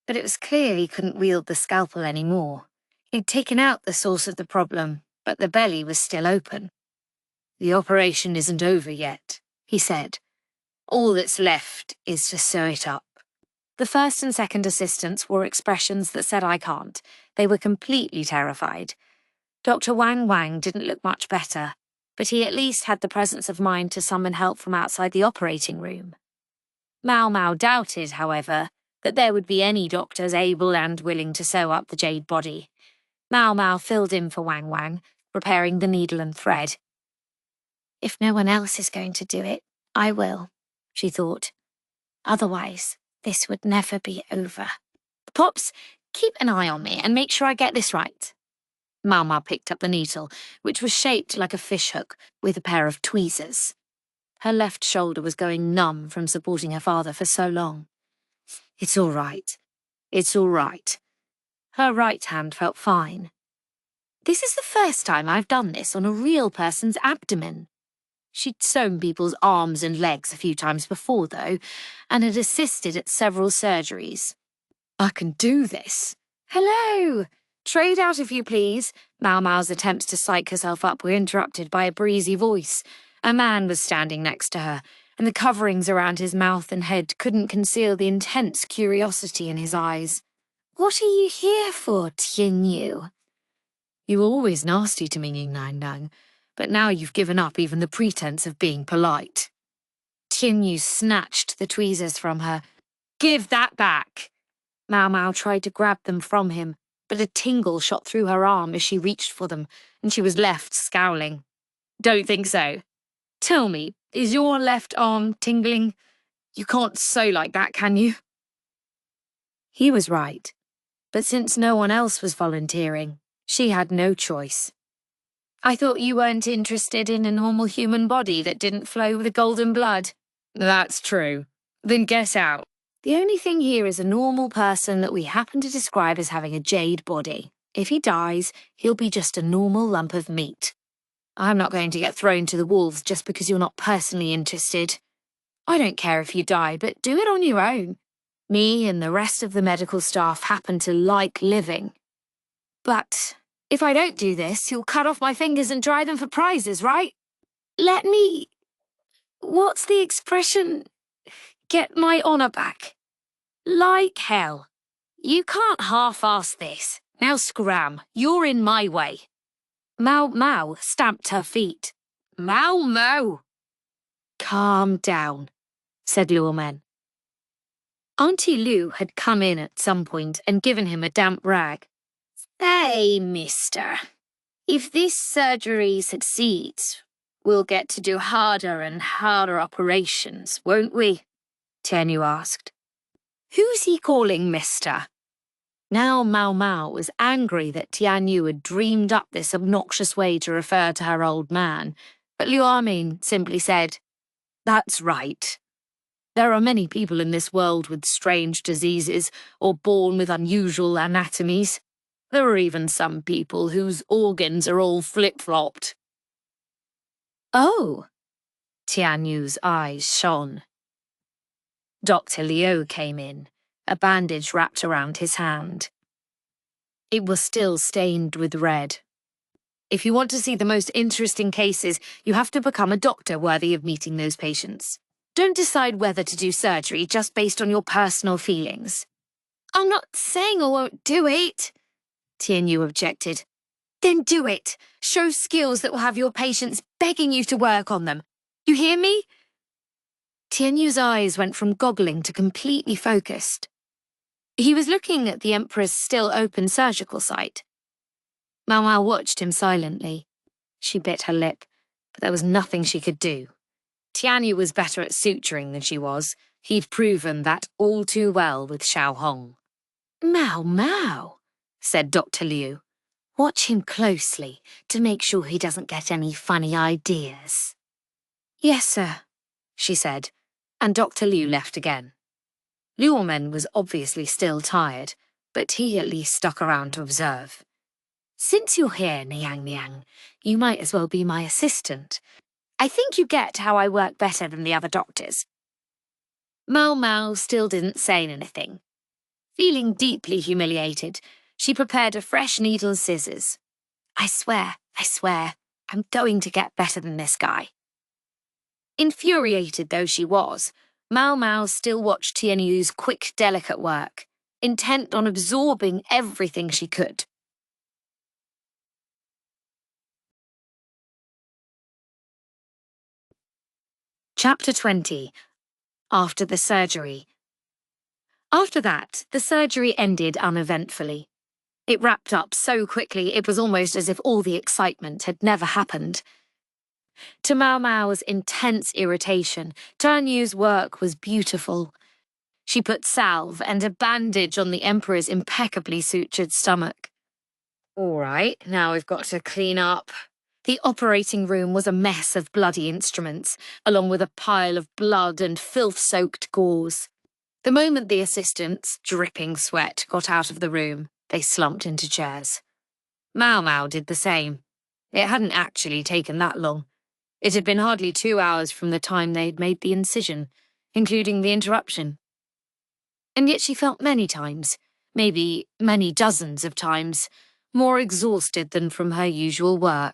but it was clear he couldn't wield the scalpel anymore. He'd taken out the source of the problem, but the belly was still open. "The operation isn't over yet," he said. "All that's left is to sew it up." The first and second assistants wore expressions that said I can't. They were completely terrified. Dr. Wang Wang didn't look much better, but he at least had the presence of mind to summon help from outside the operating room. Maomao doubted, however, that there would be any doctors able and willing to sew up the jade body. Maomao filled in for Wang Wang, preparing the needle and thread. If no one else is going to do it, I will, she thought. Otherwise, this would never be over. Pops, keep an eye on me and make sure I get this right. Maomao picked up the needle, which was shaped like a fishhook with a pair of tweezers. Her left shoulder was going numb from supporting her father for so long. "It's all right. It's all right." Her right hand felt fine. This is the first time I've done this on a real person's abdomen. She'd sewn people's arms and legs a few times before, though, and had assisted at several surgeries. "I can do this." Hello! Trade out if you please. Maomao's attempts to psych herself up were interrupted by a breezy voice. A man was standing next to her, and the coverings around his mouth and head couldn't conceal the intense curiosity in his eyes. What are you here for, Tianyu? "You were always nasty to me, Ying Nang Nang, but now you've given up even the pretense of being polite." Tianyu snatched the tweezers from her. "Give that back!" Maomao tried to grab them from him, but a tingle shot through her arm as she reached for them, and she was left scowling. "Don't think so. Tell me, is your left arm tingling? You can't sew like that, can you?" He was right, but since no one else was volunteering, she had no choice. "I thought you weren't interested in a normal human body that didn't flow with golden blood." "That's true. Then get out." "The only thing here is a normal person that we happen to describe as having a jade body. If he dies, he'll be just a normal lump of meat. I'm not going to get thrown to the wolves just because you're not personally interested. I don't care if you die, but do it on your own. Me and the rest of the medical staff happen to like living. But if I don't do this, you'll cut off my fingers and dry them for prizes, right? Let me... What's the expression? Get my honour back. Like hell. You can't half-ass this. Now scram. You're in my way." Maomao stamped her feet. "Maomao!" "Calm down," said Luo Men. Auntie Liu had come in at some point and given him a damp rag. "Hey, mister. If this surgery succeeds, we'll get to do harder and harder operations, won't we?" Tianyu asked. "Who's he calling mister?" Now Maomao was angry that Tianyu had dreamed up this obnoxious way to refer to her old man, but Liu Armin simply said, "That's right. There are many people in this world with strange diseases or born with unusual anatomies. There are even some people whose organs are all flip-flopped." "Oh," Tianyu's eyes shone. Dr. Liu came in, a bandage wrapped around his hand. It was still stained with red. "If you want to see the most interesting cases, you have to become a doctor worthy of meeting those patients. Don't decide whether to do surgery just based on your personal feelings." "I'm not saying I won't do it," Tianyu objected. "Then do it. Show skills that will have your patients begging you to work on them. You hear me?" Tianyu's eyes went from goggling to completely focused. He was looking at the Emperor's still open surgical site. Maomao watched him silently. She bit her lip, but there was nothing she could do. Tianyu was better at suturing than she was. He'd proven that all too well with Xiao Hong. "Maomao," said Dr. Liu. "Watch him closely to make sure he doesn't get any funny ideas." "Yes, sir," she said, and Dr. Liu left again. Luomen was obviously still tired, but he at least stuck around to observe. Since you're here, Niang Niang, you might as well be my assistant. I think you get how I work better than the other doctors. Maomao still didn't say anything. Feeling deeply humiliated, she prepared a fresh needle and scissors. I swear, I'm going to get better than this guy. Infuriated though she was, Maomao still watched Tianyu's quick, delicate work, intent on absorbing everything she could. Chapter 20. After the surgery. After that, the surgery ended uneventfully. It wrapped up so quickly it was almost as if all the excitement had never happened. To Maomao's intense irritation, Tianyu's work was beautiful. She put salve and a bandage on the Emperor's impeccably sutured stomach. All right, now we've got to clean up. The operating room was a mess of bloody instruments, along with a pile of blood and filth-soaked gauze. The moment the assistants, dripping sweat, got out of the room, they slumped into chairs. Maomao did the same. It hadn't actually taken that long. It had been hardly 2 hours from the time they'd made the incision, including the interruption. And yet she felt many times, maybe many dozens of times, more exhausted than from her usual work.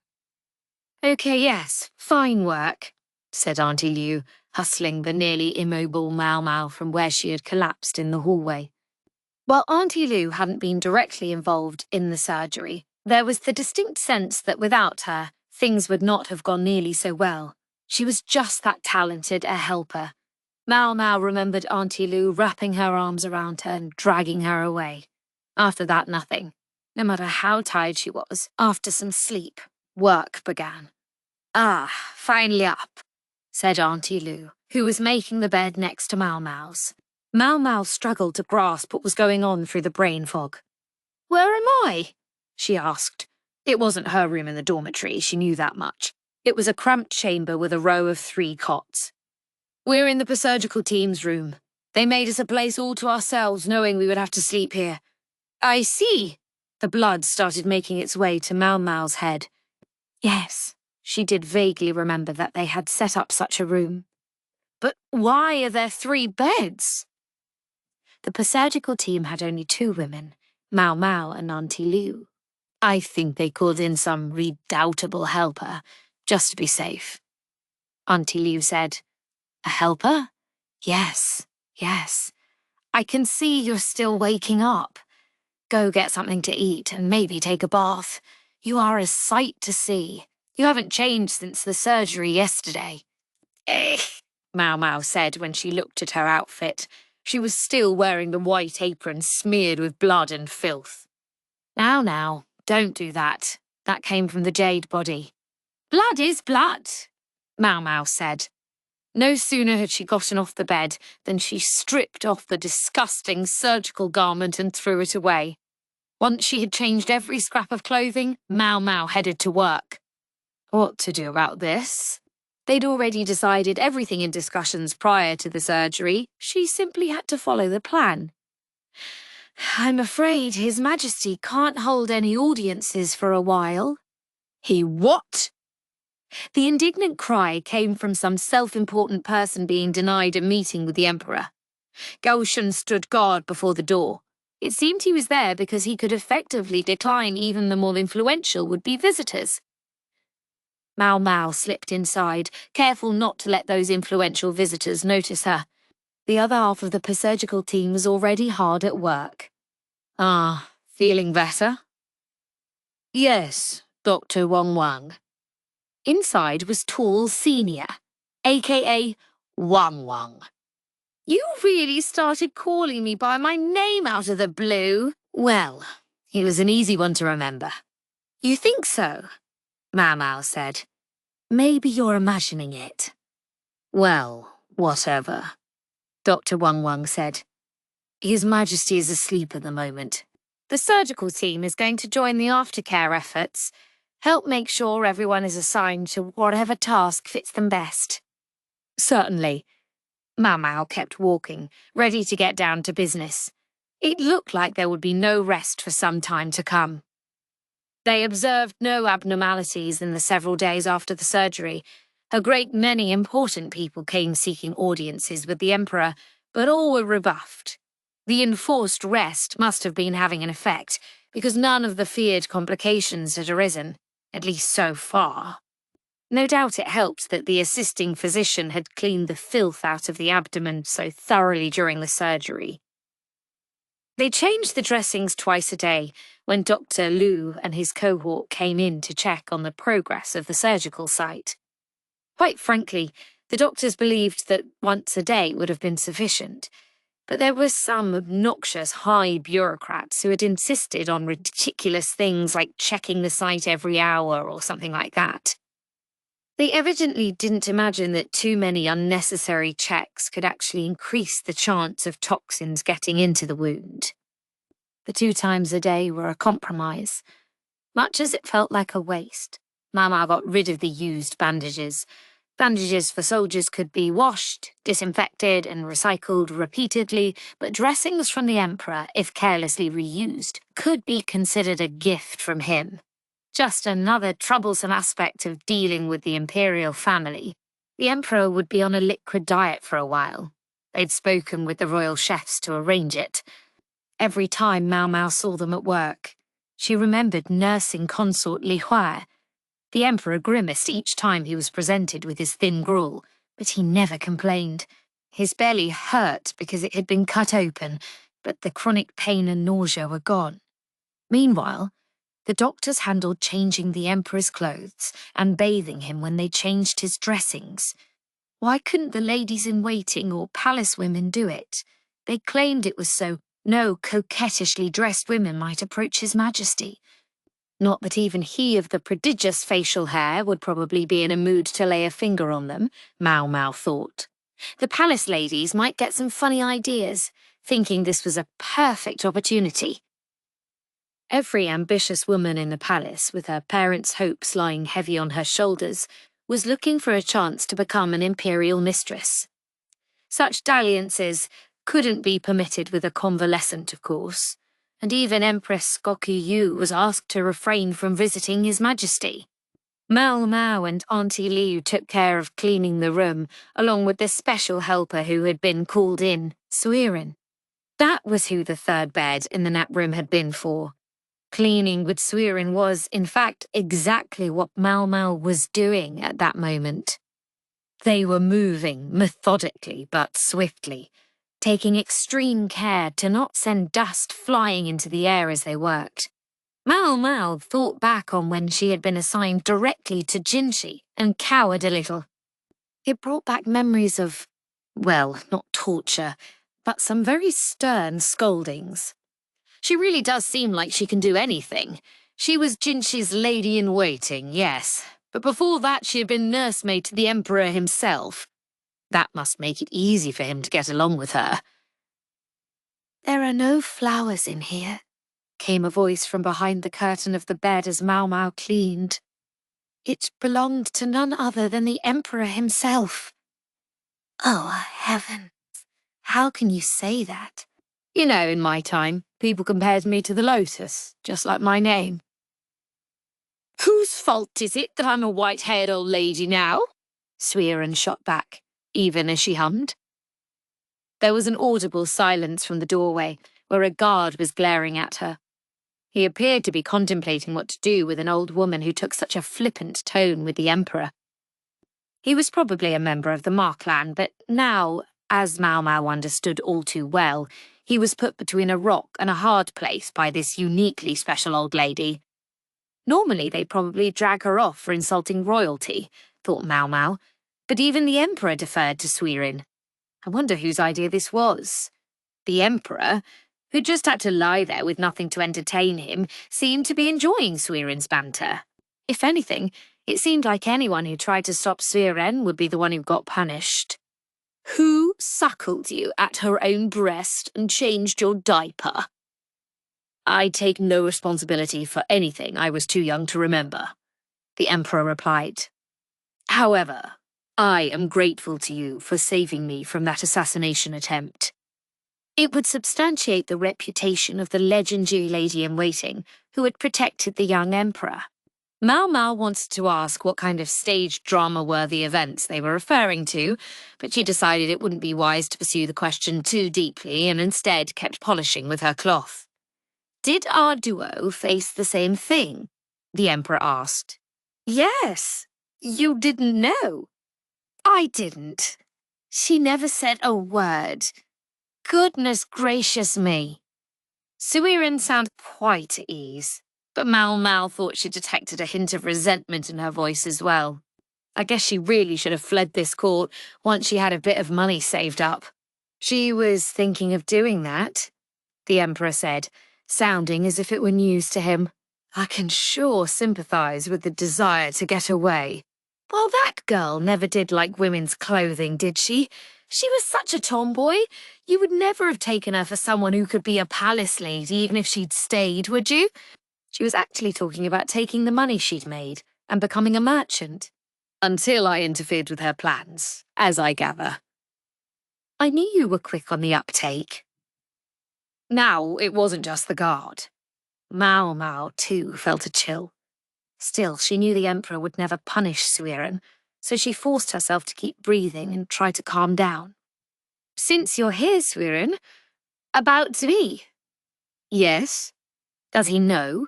Okay, yes, fine work, said Auntie Liu, hustling the nearly immobile Maomao from where she had collapsed in the hallway. While Auntie Liu hadn't been directly involved in the surgery, there was the distinct sense that without her, things would not have gone nearly so well. She was just that talented a helper. Maomao remembered Auntie Liu wrapping her arms around her and dragging her away. After that, nothing. No matter how tired she was, after some sleep, work began. Ah, finally up, said Auntie Liu, who was making the bed next to Maomao's. Maomao struggled to grasp what was going on through the brain fog. Where am I? She asked. It wasn't her room in the dormitory, she knew that much. It was a cramped chamber with a row of 3 cots. We're in the surgical team's room. They made us a place all to ourselves, knowing we would have to sleep here. I see. The blood started making its way to Maomao's head. Yes, she did vaguely remember that they had set up such a room. But why are there 3 beds? The surgical team had only 2 women, Maomao and Auntie Liu. I think they called in some redoubtable helper, just to be safe. Auntie Liu said, A helper? Yes. I can see you're still waking up. Go get something to eat and maybe take a bath. You are a sight to see. You haven't changed since the surgery yesterday. Maomao said when she looked at her outfit. She was still wearing the white apron smeared with blood and filth. Now, don't do that. That came from the jade body. Blood is blood, Maomao said. No sooner had she gotten off the bed than she stripped off the disgusting surgical garment and threw it away. Once she had changed every scrap of clothing, Maomao headed to work. What to do about this? They'd already decided everything in discussions prior to the surgery. She simply had to follow the plan. I'm afraid His Majesty can't hold any audiences for a while. He what? The indignant cry came from some self-important person being denied a meeting with the Emperor. Gyouyoh stood guard before the door. It seemed he was there because he could effectively decline even the more influential would-be visitors. Maomao slipped inside, careful not to let those influential visitors notice her. The other half of the surgical team was already hard at work. Ah, feeling better? Yes, Dr. Wang. Inside was tall Senior, a.k.a. Wang. You really started calling me by my name out of the blue? Well, it was an easy one to remember. You think so? Maomao said. Maybe you're imagining it. Well, whatever, Dr. Wang said. His Majesty is asleep at the moment. The surgical team is going to join the aftercare efforts. Help make sure everyone is assigned to whatever task fits them best. Certainly. Maomao kept walking, ready to get down to business. It looked like there would be no rest for some time to come. They observed no abnormalities in the several days after the surgery. A great many important people came seeking audiences with the Emperor, but all were rebuffed. The enforced rest must have been having an effect, because none of the feared complications had arisen, at least so far. No doubt it helped that the assisting physician had cleaned the filth out of the abdomen so thoroughly during the surgery. They changed the dressings twice a day when Dr. Liu and his cohort came in to check on the progress of the surgical site. Quite frankly, the doctors believed that once a day would have been sufficient, but there were some obnoxious high bureaucrats who had insisted on ridiculous things like checking the site every hour or something like that. They evidently didn't imagine that too many unnecessary checks could actually increase the chance of toxins getting into the wound. The 2 times a day were a compromise. Much as it felt like a waste, Maomao got rid of the used bandages. Bandages for soldiers could be washed, disinfected, and recycled repeatedly, but dressings from the Emperor, if carelessly reused, could be considered a gift from him. Just another troublesome aspect of dealing with the Imperial family. The Emperor would be on a liquid diet for a while. They'd spoken with the royal chefs to arrange it. Every time Maomao saw them at work, she remembered nursing consort Li Hua. The Emperor grimaced each time he was presented with his thin gruel, but he never complained. His belly hurt because it had been cut open, but the chronic pain and nausea were gone. Meanwhile, the doctors handled changing the Emperor's clothes and bathing him when they changed his dressings. Why couldn't the ladies-in-waiting or palace women do it? They claimed it was so no coquettishly dressed women might approach His Majesty. Not that even he of the prodigious facial hair would probably be in a mood to lay a finger on them, Maomao thought. The palace ladies might get some funny ideas, thinking this was a perfect opportunity. Every ambitious woman in the palace, with her parents' hopes lying heavy on her shoulders, was looking for a chance to become an imperial mistress. Such dalliances couldn't be permitted with a convalescent, of course, and even Empress Gyouyoh was asked to refrain from visiting His Majesty. Maomao and Auntie Liu took care of cleaning the room, along with the special helper who had been called in, Sowing. That was who the third bed in the nap room had been for. Cleaning with Sowing was, in fact, exactly what Maomao was doing at that moment. They were moving methodically but swiftly, taking extreme care to not send dust flying into the air as they worked. Maomao thought back on when she had been assigned directly to Jinshi and cowered a little. It brought back memories of, well, not torture, but some very stern scoldings. She really does seem like she can do anything. She was Jinshi's lady-in-waiting, yes, but before that she had been nursemaid to the Emperor himself. That must make it easy for him to get along with her. "There are no flowers in here," came a voice from behind the curtain of the bed as Maomao cleaned. "It belonged to none other than the Emperor himself." "Oh, heavens, how can you say that?" You know, in my time, people compared me to the lotus, just like my name. Whose fault is it that I'm a white-haired old lady now? Sowing shot back, even as she hummed. There was an audible silence from the doorway, where a guard was glaring at her. He appeared to be contemplating what to do with an old woman who took such a flippant tone with the Emperor. He was probably a member of the Ma clan, but now, as Maomao understood all too well, he was put between a rock and a hard place by this uniquely special old lady. Normally they'd probably drag her off for insulting royalty, thought Maomao, but even the Emperor deferred to Sowing. I wonder whose idea this was. The Emperor, who just had to lie there with nothing to entertain him, seemed to be enjoying Sowing's banter. If anything, it seemed like anyone who tried to stop Sowing would be the one who got punished. Who suckled you at her own breast and changed your diaper? I take no responsibility for anything I was too young to remember, the Emperor replied. However, I am grateful to you for saving me from that assassination attempt. It would substantiate the reputation of the legendary lady-in-waiting who had protected the young emperor. Maomao wanted to ask what kind of stage drama-worthy events they were referring to, but she decided it wouldn't be wise to pursue the question too deeply and instead kept polishing with her cloth. Did our duo face the same thing? The emperor asked. Yes. You didn't know? I didn't. She never said a word. Goodness gracious me. Suiren sounded quite at ease, but Maomao thought she detected a hint of resentment in her voice as well. I guess she really should have fled this court once she had a bit of money saved up. She was thinking of doing that, the emperor said, sounding as if it were news to him. I can sure sympathize with the desire to get away. Well, that girl never did like women's clothing, did she? She was such a tomboy. You would never have taken her for someone who could be a palace lady even if she'd stayed, would you? She was actually talking about taking the money she'd made and becoming a merchant. Until I interfered with her plans, as I gather. I knew you were quick on the uptake. Now, it wasn't just the guard. Maomao, too, felt a chill. Still, she knew the emperor would never punish Suiren, so she forced herself to keep breathing and try to calm down. Since you're here, Suiren, about Zvi? Yes. Does he know?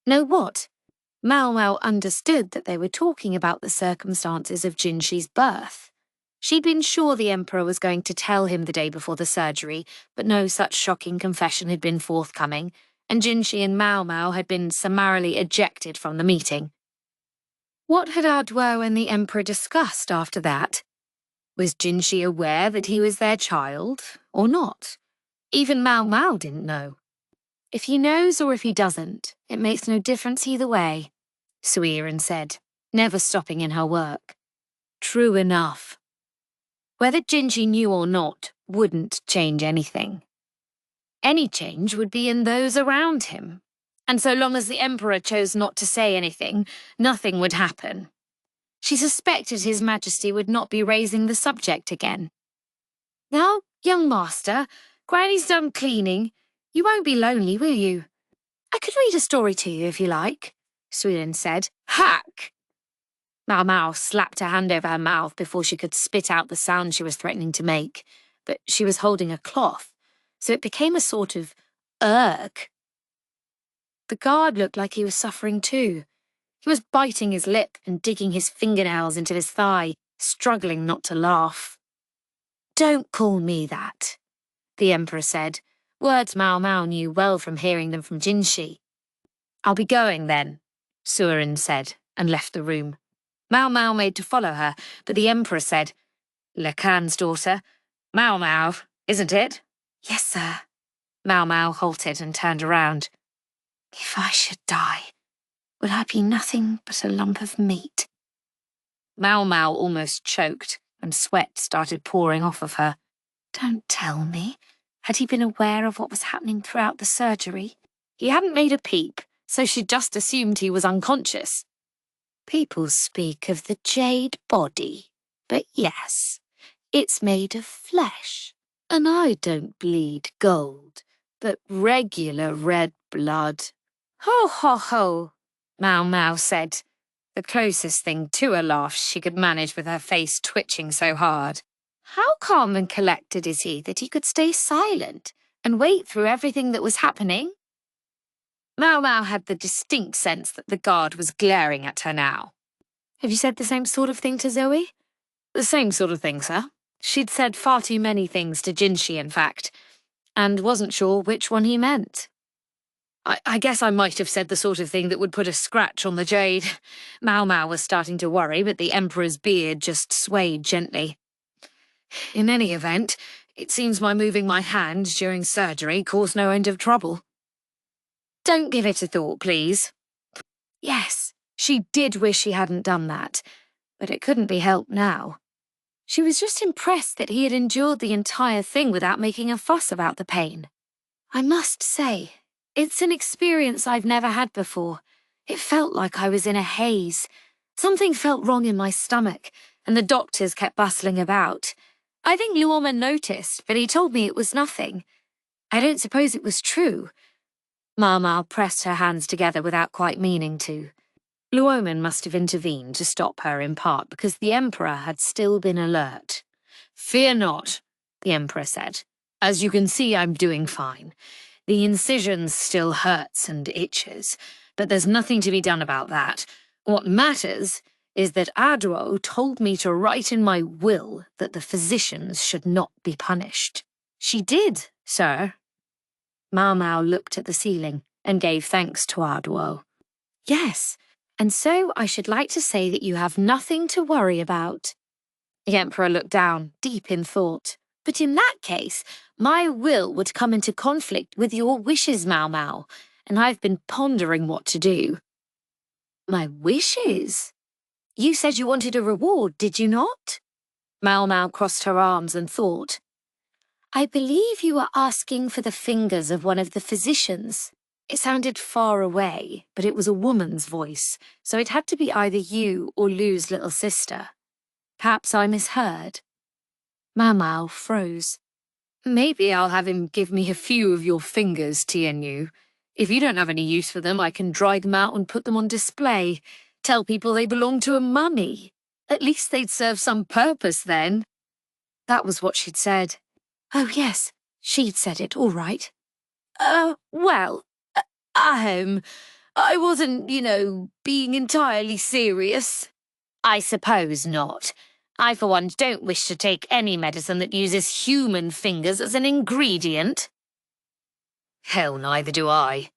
Know what? Maomao understood that they were talking about the circumstances of Jinshi's birth. She'd been sure the emperor was going to tell him the day before the surgery, but no such shocking confession had been forthcoming, and Jinshi and Maomao had been summarily ejected from the meeting. What had our duo and the emperor discussed after that? Was Jinshi aware that he was their child, or not? Even Maomao didn't know. If he knows or if he doesn't, it makes no difference either way, Suiren said, never stopping in her work. True enough. Whether Jinshi knew or not wouldn't change anything. Any change would be in those around him, and so long as the emperor chose not to say anything, nothing would happen. She suspected His Majesty would not be raising the subject again. Now, young master, Granny's done cleaning. You won't be lonely, will you? I could read a story to you if you like, Suiren said. Hack! Maomao slapped her hand over her mouth before she could spit out the sound she was threatening to make, but she was holding a cloth, so it became a sort of urg. The guard looked like he was suffering too. He was biting his lip and digging his fingernails into his thigh, struggling not to laugh. Don't call me that, the emperor said, words Maomao knew well from hearing them from Jinshi. I'll be going then, Suiren said, and left the room. Maomao made to follow her, but the emperor said, Lekan's daughter, Maomao, isn't it? Yes, sir. Maomao halted and turned around. If I should die, would I be nothing but a lump of meat? Maomao almost choked, and sweat started pouring off of her. Don't tell me. Had he been aware of what was happening throughout the surgery? He hadn't made a peep, so she just assumed he was unconscious. People speak of the jade body, but yes, it's made of flesh, and I don't bleed gold, but regular red blood. Ho, ho, ho, Maomao said, the closest thing to a laugh she could manage with her face twitching so hard. How calm and collected is he that he could stay silent and wait through everything that was happening? Maomao had the distinct sense that the guard was glaring at her now. Have you said the same sort of thing to Zoe? The same sort of thing, sir. She'd said far too many things to Jinshi, in fact, and wasn't sure which one he meant. I guess I might have said the sort of thing that would put a scratch on the jade. Maomao was starting to worry, but the emperor's beard just swayed gently. In any event, it seems my moving my hand during surgery caused no end of trouble. Don't give it a thought, please. Yes, she did wish she hadn't done that, but it couldn't be helped now. She was just impressed that he had endured the entire thing without making a fuss about the pain. I must say, it's an experience I've never had before. It felt like I was in a haze. Something felt wrong in my stomach, and the doctors kept bustling about. I think Luomen noticed, but he told me it was nothing. I don't suppose it was true. Maomao pressed her hands together without quite meaning to. Luomen must have intervened to stop her in part because the Emperor had still been alert. "Fear not," the Emperor said. "As you can see, I'm doing fine. The incision still hurts and itches, but there's nothing to be done about that. What matters is that Gyouyoh told me to write in my will that the physicians should not be punished." "She did, sir." Maomao looked at the ceiling and gave thanks to Gyouyoh. "Yes, and so I should like to say that you have nothing to worry about." The Emperor looked down, deep in thought. "But in that case, my will would come into conflict with your wishes, Maomao, and I've been pondering what to do." "My wishes? You said you wanted a reward, did you not?" Maomao crossed her arms and thought. "I believe you were asking for the fingers of one of the physicians." It sounded far away, but it was a woman's voice, so it had to be either you or Lu's little sister. Perhaps I misheard. Maomao froze. "Maybe I'll have him give me a few of your fingers, Tianyu. If you don't have any use for them, I can dry them out and put them on display. Tell people they belong to a mummy. At least they'd serve some purpose then." That was what she'd said. Oh yes, she'd said it, all right. Well, I wasn't, being entirely serious." "I suppose not. I, for one, don't wish to take any medicine that uses human fingers as an ingredient." "Hell, neither do I."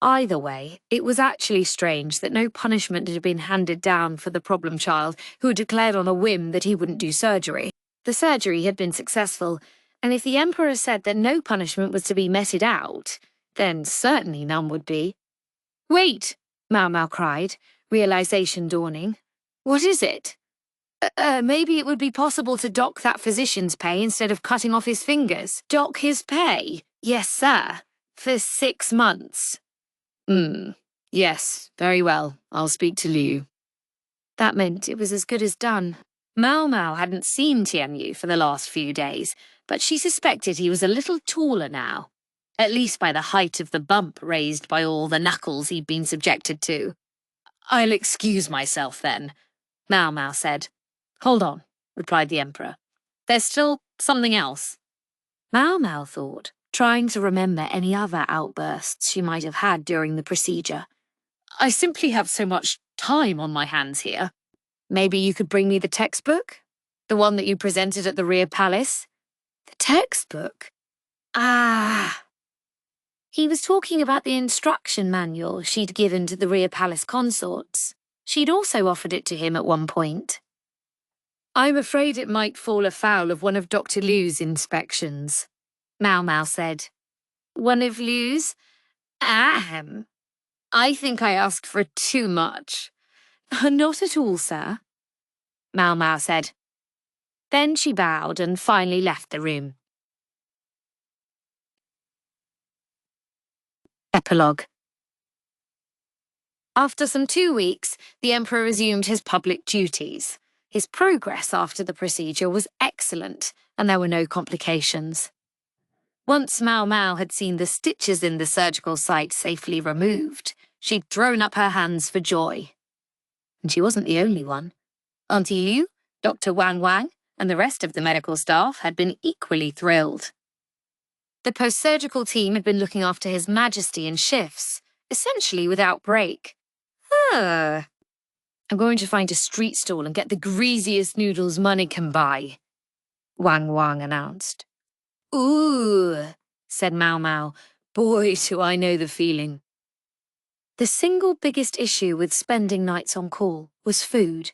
Either way, it was actually strange that no punishment had been handed down for the problem child who had declared on a whim that he wouldn't do surgery. The surgery had been successful, and if the Emperor said that no punishment was to be meted out, then certainly none would be. "Wait!" Maomao cried, realization dawning. "What is it?" Maybe it would be possible to dock that physician's pay instead of cutting off his fingers." "Dock his pay?" "Yes, sir. For 6 months." Yes, very well. I'll speak to Liu." That meant it was as good as done. Maomao hadn't seen Tianyu for the last few days, but she suspected he was a little taller now, at least by the height of the bump raised by all the knuckles he'd been subjected to. "I'll excuse myself then," Maomao said. "Hold on," replied the Emperor. "There's still something else." Maomao thought, trying to remember any other outbursts she might have had during the procedure. "I simply have so much time on my hands here. Maybe you could bring me the textbook? The one that you presented at the Rear Palace?" "The textbook? Ah." He was talking about the instruction manual she'd given to the Rear Palace consorts. She'd also offered it to him at one point. "I'm afraid it might fall afoul of one of Dr. Liu's inspections," Maomao said. "One of Liu's? Ahem. I think I asked for too much." "Not at all, sir," Maomao said. Then she bowed and finally left the room. Epilogue. After some 2 weeks, the Emperor resumed his public duties. His progress after the procedure was excellent, and there were no complications. Once Maomao had seen the stitches in the surgical site safely removed, she'd thrown up her hands for joy. And she wasn't the only one. Auntie Liu, Dr. Wang Wang, and the rest of the medical staff had been equally thrilled. The post-surgical team had been looking after His Majesty in shifts, essentially without break. I'm going to find a street stall and get the greasiest noodles money can buy," Wang Wang announced. "Ooh," said Maomao. "Boy, do I know the feeling." The single biggest issue with spending nights on call was food.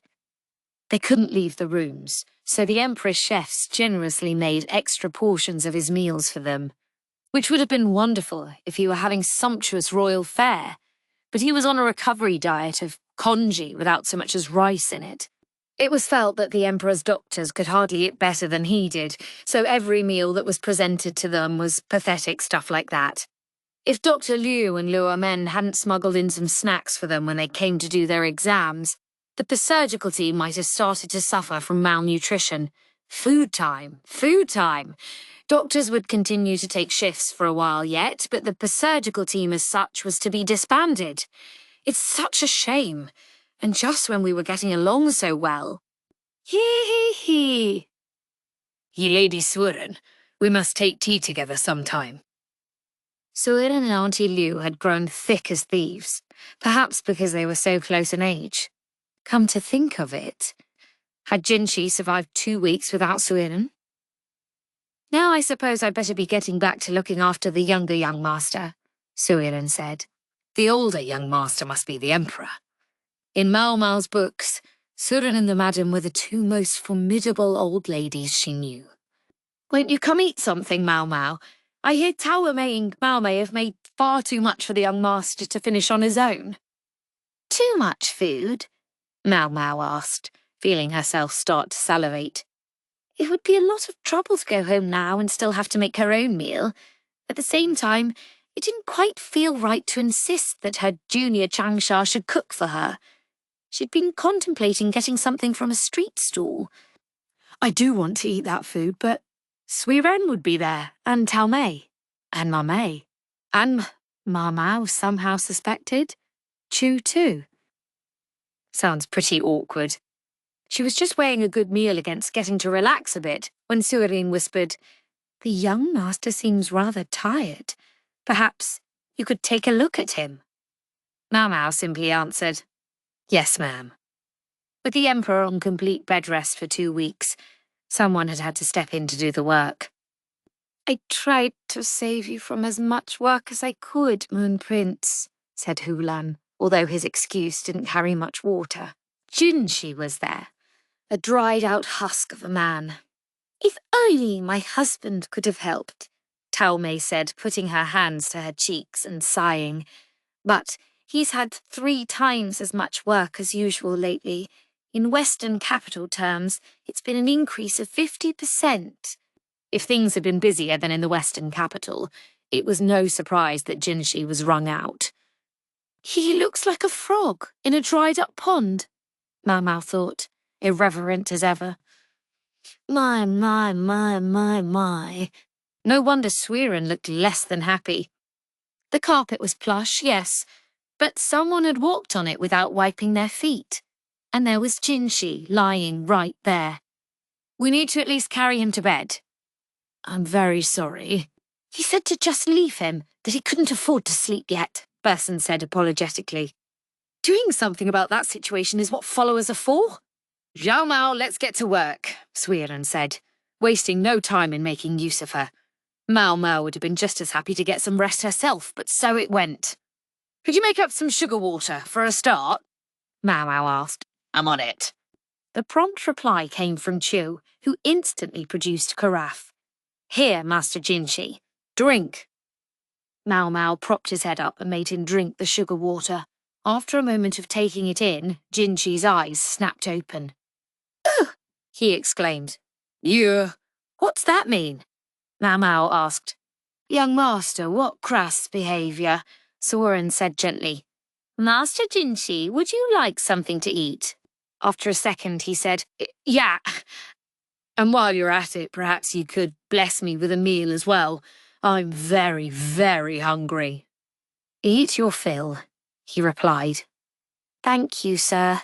They couldn't leave the rooms, so the Emperor's chefs generously made extra portions of his meals for them, which would have been wonderful if he were having sumptuous royal fare, but he was on a recovery diet of congee without so much as rice in it. It was felt that the Emperor's doctors could hardly eat better than he did, so every meal that was presented to them was pathetic stuff like that. If Dr. Liu and Luo Men hadn't smuggled in some snacks for them when they came to do their exams, the surgical team might have started to suffer from malnutrition, Food time, food time. Doctors would continue to take shifts for a while yet, but the surgical team as such was to be disbanded. It's such a shame. And just when we were getting along so well. Hee. Ye lady Surin, we must take tea together sometime. Surin and Auntie Liu had grown thick as thieves, perhaps because they were so close in age. Come to think of it, had Jinshi survived 2 weeks without Surin? Now I suppose I'd better be getting back to looking after the younger young master, Surin said. The older young master must be the emperor. In Maomao's books, Surin and the madam were the 2 most formidable old ladies she knew. Won't you come eat something, Maomao? I hear Tawame and Maomao have made far too much for the young master to finish on his own. Too much food? Maomao asked, feeling herself start to salivate. It would be a lot of trouble to go home now and still have to make her own meal. At the same time, it didn't quite feel right to insist that her junior Changsha should cook for her. She'd been contemplating getting something from a street stall. I do want to eat that food, but Suiren would be there, and Talmei, and Mamei, and Maomao somehow suspected. Chu too. Sounds pretty awkward. She was just weighing a good meal against getting to relax a bit when Surin whispered, "The young master seems rather tired. Perhaps you could take a look at him." Maomao simply answered, "Yes, ma'am." With the emperor on complete bed rest for 2 weeks, someone had to step in to do the work. "I tried to save you from as much work as I could, Moon Prince," said Hulan, although his excuse didn't carry much water. Jinshi was there, a dried-out husk of a man. "If only my husband could have helped," Taomei said, putting her hands to her cheeks and sighing. "But he's had 3 times as much work as usual lately. In Western capital terms, it's been an increase of 50%. If things had been busier than in the Western capital, it was no surprise that Jinshi was wrung out. "He looks like a frog in a dried-up pond," Maomao thought, irreverent as ever. My. No wonder Suiren looked less than happy. The carpet was plush, yes, but someone had walked on it without wiping their feet. And there was Jinshi lying right there. "We need to at least carry him to bed." "I'm very sorry." "He said to just leave him, that he couldn't afford to sleep yet," Burson said apologetically. "Doing something about that situation is what followers are for." "Zhao Mao, let's get to work," Suiren said, wasting no time in making use of her. Maomao would have been just as happy to get some rest herself, but so it went. "Could you make up some sugar water, for a start?" Maomao asked. "I'm on it." The prompt reply came from Chiu, who instantly produced carafe. "Here, Master Jinshi. Drink." Maomao propped his head up and made him drink the sugar water. After a moment of taking it in, Jinshi's eyes snapped open. "Ugh!" he exclaimed. "Yeah. What's that mean?" Maomao asked. "Young master, what crass behaviour," Suiren said gently. "Master Jinshi, would you like something to eat?" After a second, he said, "Yeah. And while you're at it, perhaps you could bless me with a meal as well. I'm very, very hungry." "Eat your fill," he replied. "Thank you, sir."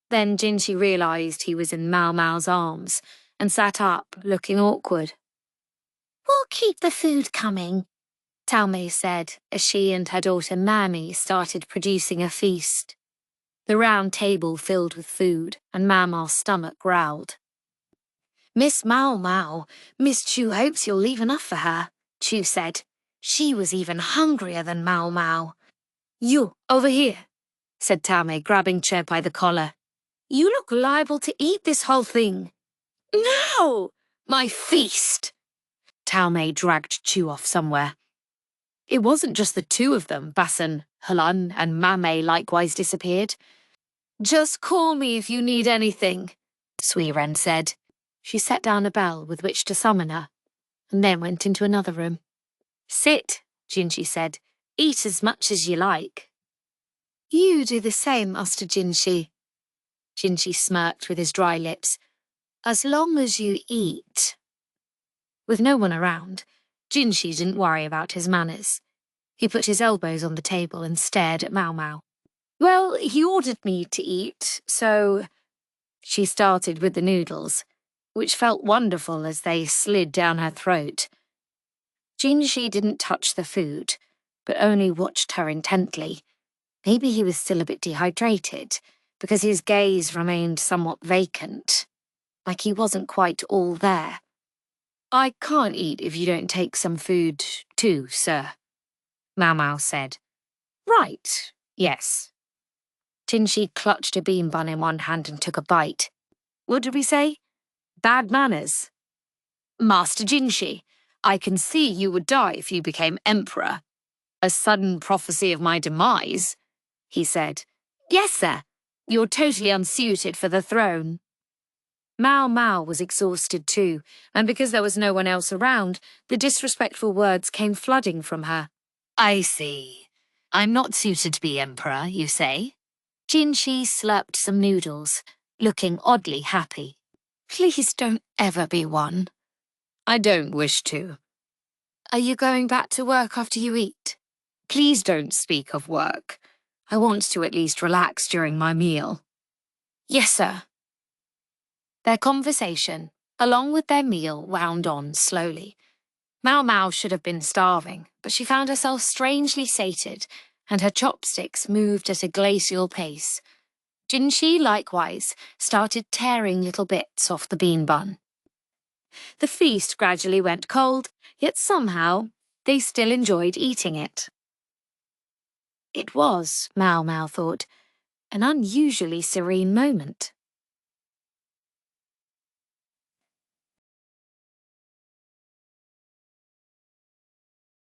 Then Jinshi realised he was in Maomao's arms and sat up, looking awkward. "We'll keep the food coming," Taomei said as she and her daughter Mammy started producing a feast. The round table filled with food, and Maomao's stomach growled. "Miss Maomao, Miss Chu hopes you'll leave enough for her," Chu said. She was even hungrier than Maomao. "You, over here," said Taomei, grabbing Che by the collar. "You look liable to eat this whole thing." "No! My feast!" Taomei dragged Chu off somewhere. It wasn't just the 2 of them. Basan, Halan, and Mamei likewise disappeared. "Just call me if you need anything," Suiren said. She set down a bell with which to summon her, and then went into another room. "Sit," Jinshi said. "Eat as much as you like." "You do the same, Master Jinshi." Jinshi smirked with his dry lips. As long as you eat. With no one around, Jinshi didn't worry about his manners. He put his elbows on the table and stared at Maomao. Well, he ordered me to eat, so... She started with the noodles, which felt wonderful as they slid down her throat. Jinshi didn't touch the food, but only watched her intently. Maybe he was still a bit dehydrated, because his gaze remained somewhat vacant, like he wasn't quite all there. I can't eat if you don't take some food too, sir, Maomao said. Right, yes. Jinshi clutched a bean bun in one hand and took a bite. What did we say? Bad manners. Master Jinshi, I can see you would die if you became emperor. A sudden prophecy of my demise, he said. Yes, sir. You're totally unsuited for the throne. Maomao was exhausted too, and because there was no one else around, the disrespectful words came flooding from her. I see. I'm not suited to be emperor, you say? Jinshi slurped some noodles, looking oddly happy. Please don't ever be one. I don't wish to. Are you going back to work after you eat? Please don't speak of work. I want to at least relax during my meal. Yes, sir. Their conversation, along with their meal, wound on slowly. Maomao should have been starving, but she found herself strangely sated, and her chopsticks moved at a glacial pace. Jinshi, likewise, started tearing little bits off the bean bun. The feast gradually went cold, yet somehow they still enjoyed eating it. It was, Maomao thought, an unusually serene moment.